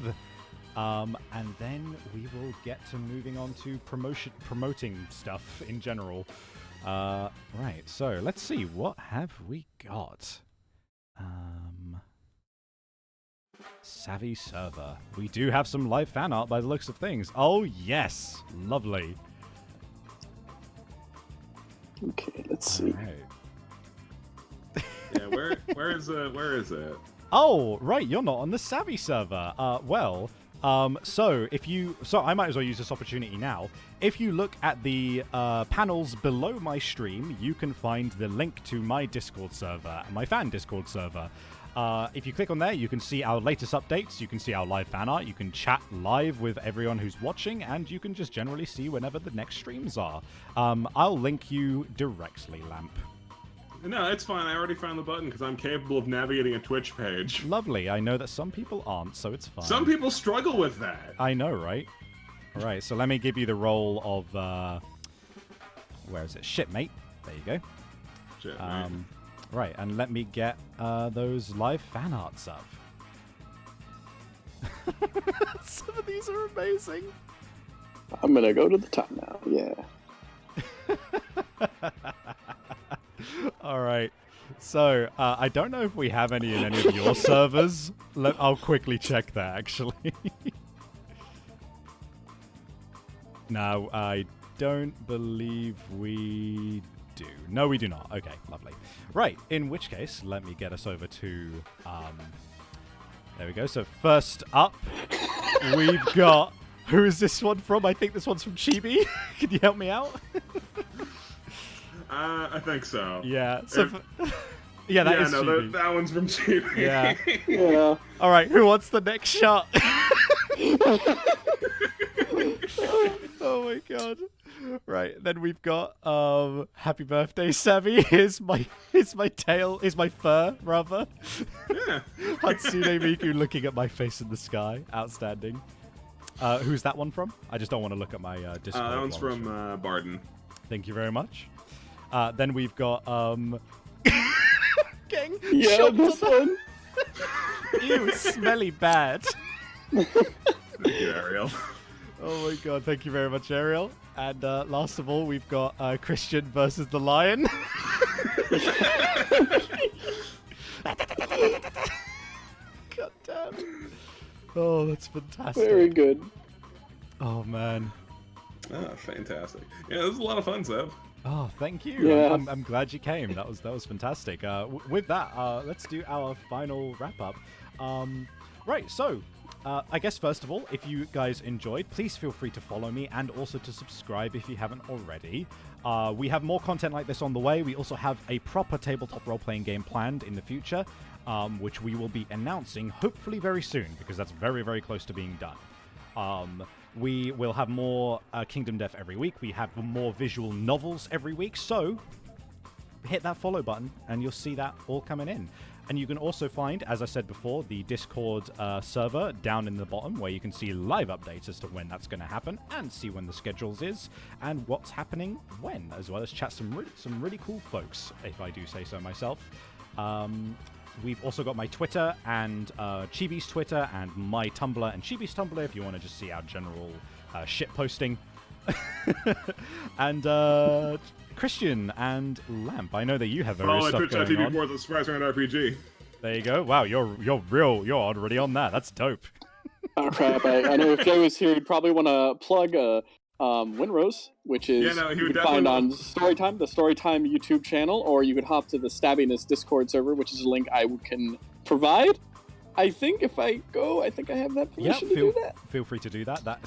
And then we will get to moving on to promoting stuff in general. Right, so let's see, what have we got? Savvy server. We do have some live fan art by the looks of things. Oh yes, lovely. Okay, let's see. Right. Yeah, where is it? Oh, right, you're not on the Savvy server. So I might as well use this opportunity now. If you look at the panels below my stream, you can find the link to my Discord server, my fan Discord server. If you click on there, you can see our latest updates, you can see our live fan art, you can chat live with everyone who's watching, and you can just generally see whenever the next streams are. I'll link you directly, Lamp. No, it's fine. I already found the button because I'm capable of navigating a Twitch page. Lovely. I know that some people aren't, so it's fine. Some people struggle with that. I know, right? All right, so let me give you the role of, where is it? Shipmate. There you go. Shipmate. Right, and let me get those live fan arts up. Some of these are amazing. I'm gonna go to the top now. Yeah. All right. So, I don't know if we have any in any of your servers. I'll quickly check that, actually. No, I don't believe we do. No, we do not. Okay, lovely. Right, in which case, let me get us over to... there we go. So, first up, we've got... Who is this one from? I think this one's from Chibi. Can you help me out? I think so. Yeah. So yeah, that is Chibi. That one's from Chibi. Yeah. Yeah. All right. Who wants the next shot? Oh my god. Right. Then we've got Happy Birthday, Savvy. Here's my tail. Here's my fur, rather. Yeah. Hatsune Miku looking at my face in the sky. Outstanding. Who's that one from? I just don't want to look at my Discord. That one's from Barden. Thank you very much. Then we've got getting Yeah, shot this one. Ew, smelly bad. Thank you, Ariel. Oh my god, thank you very much, Ariel. And last of all, we've got Christian versus the lion. God damn. Oh, that's fantastic. Very good. Oh man. Oh, fantastic. Yeah, this is a lot of fun, Seb. Oh, thank you. Yeah. I'm glad you came. That was fantastic. With that, let's do our final wrap up. Right, so I guess first of all, if you guys enjoyed, please feel free to follow me and also to subscribe if you haven't already. We have more content like this on the way. We also have a proper tabletop role-playing game planned in the future, which we will be announcing hopefully very soon because that's very, very close to being done. We will have more Kingdom Death every week. We have more visual novels every week. So hit that follow button and you'll see that all coming in. And you can also find, as I said before, the Discord server down in the bottom where you can see live updates as to when that's going to happen and see when the schedules is and what's happening when, as well as chat some really cool folks, if I do say so myself. We've also got my Twitter and Chibi's Twitter and my Tumblr and Chibi's Tumblr if you want to just see our general shit posting. And Christian and Lamp, I know that you have various stuff going on. Twitch.tv for the Surprise Round RPG. There you go. Wow, you're already on that. That's dope. Oh crap! I know if Jay was here, he'd probably want to plug Winrose, which is you can find on Storytime, the Storytime YouTube channel, or you could hop to the Stabbiness Discord server, which is a link I can provide. I think if I go, I think I have that permission to do that. Feel free to do that. That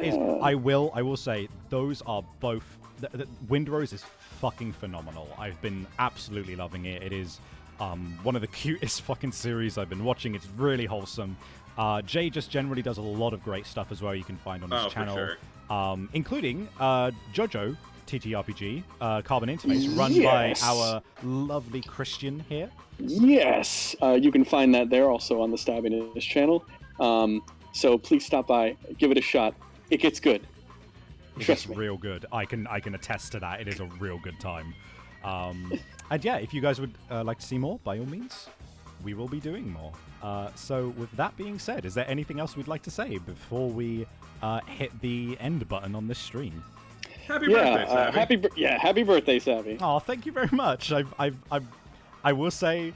is. I will say those are both. Windrose is fucking phenomenal. I've been absolutely loving it. It is one of the cutest fucking series I've been watching. It's really wholesome. Jay just generally does a lot of great stuff as well. You can find on his channel. For sure. Including JoJo TTRPG, Carbon Interface, run by our lovely Christian here. Yes, you can find that there also on the Stabbiness channel. So please stop by, give it a shot. It gets good. It's real good. I can attest to that. It is a real good time. And yeah, if you guys would like to see more, by all means, we will be doing more. So with that being said, is there anything else we'd like to say before we hit the end button on this stream? Happy birthday, Savvy. Happy birthday, Savvy. Oh, thank you very much. I will say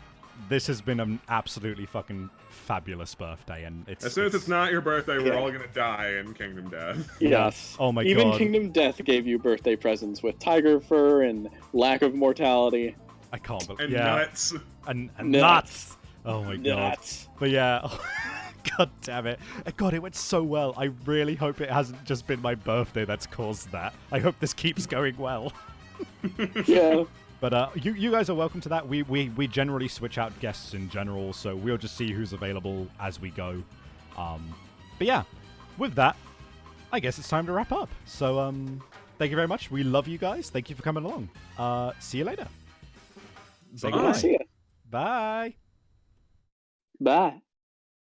this has been an absolutely fucking fabulous birthday, and as soon as it's not your birthday, we're all gonna die in Kingdom Death. Yes. Oh my god. Even Kingdom Death gave you birthday presents with tiger fur and lack of mortality. I can't believe. And nuts. And nuts. Oh my god. Nuts. But yeah. God damn it. God, it went so well. I really hope it hasn't just been my birthday that's caused that. I hope this keeps going well. Yeah. But you guys are welcome to that. We generally switch out guests in general, so we'll just see who's available as we go. But yeah, with that, I guess it's time to wrap up. So thank you very much. We love you guys. Thank you for coming along. See you later. Say Bye. goodbye. See ya. Bye. Bye.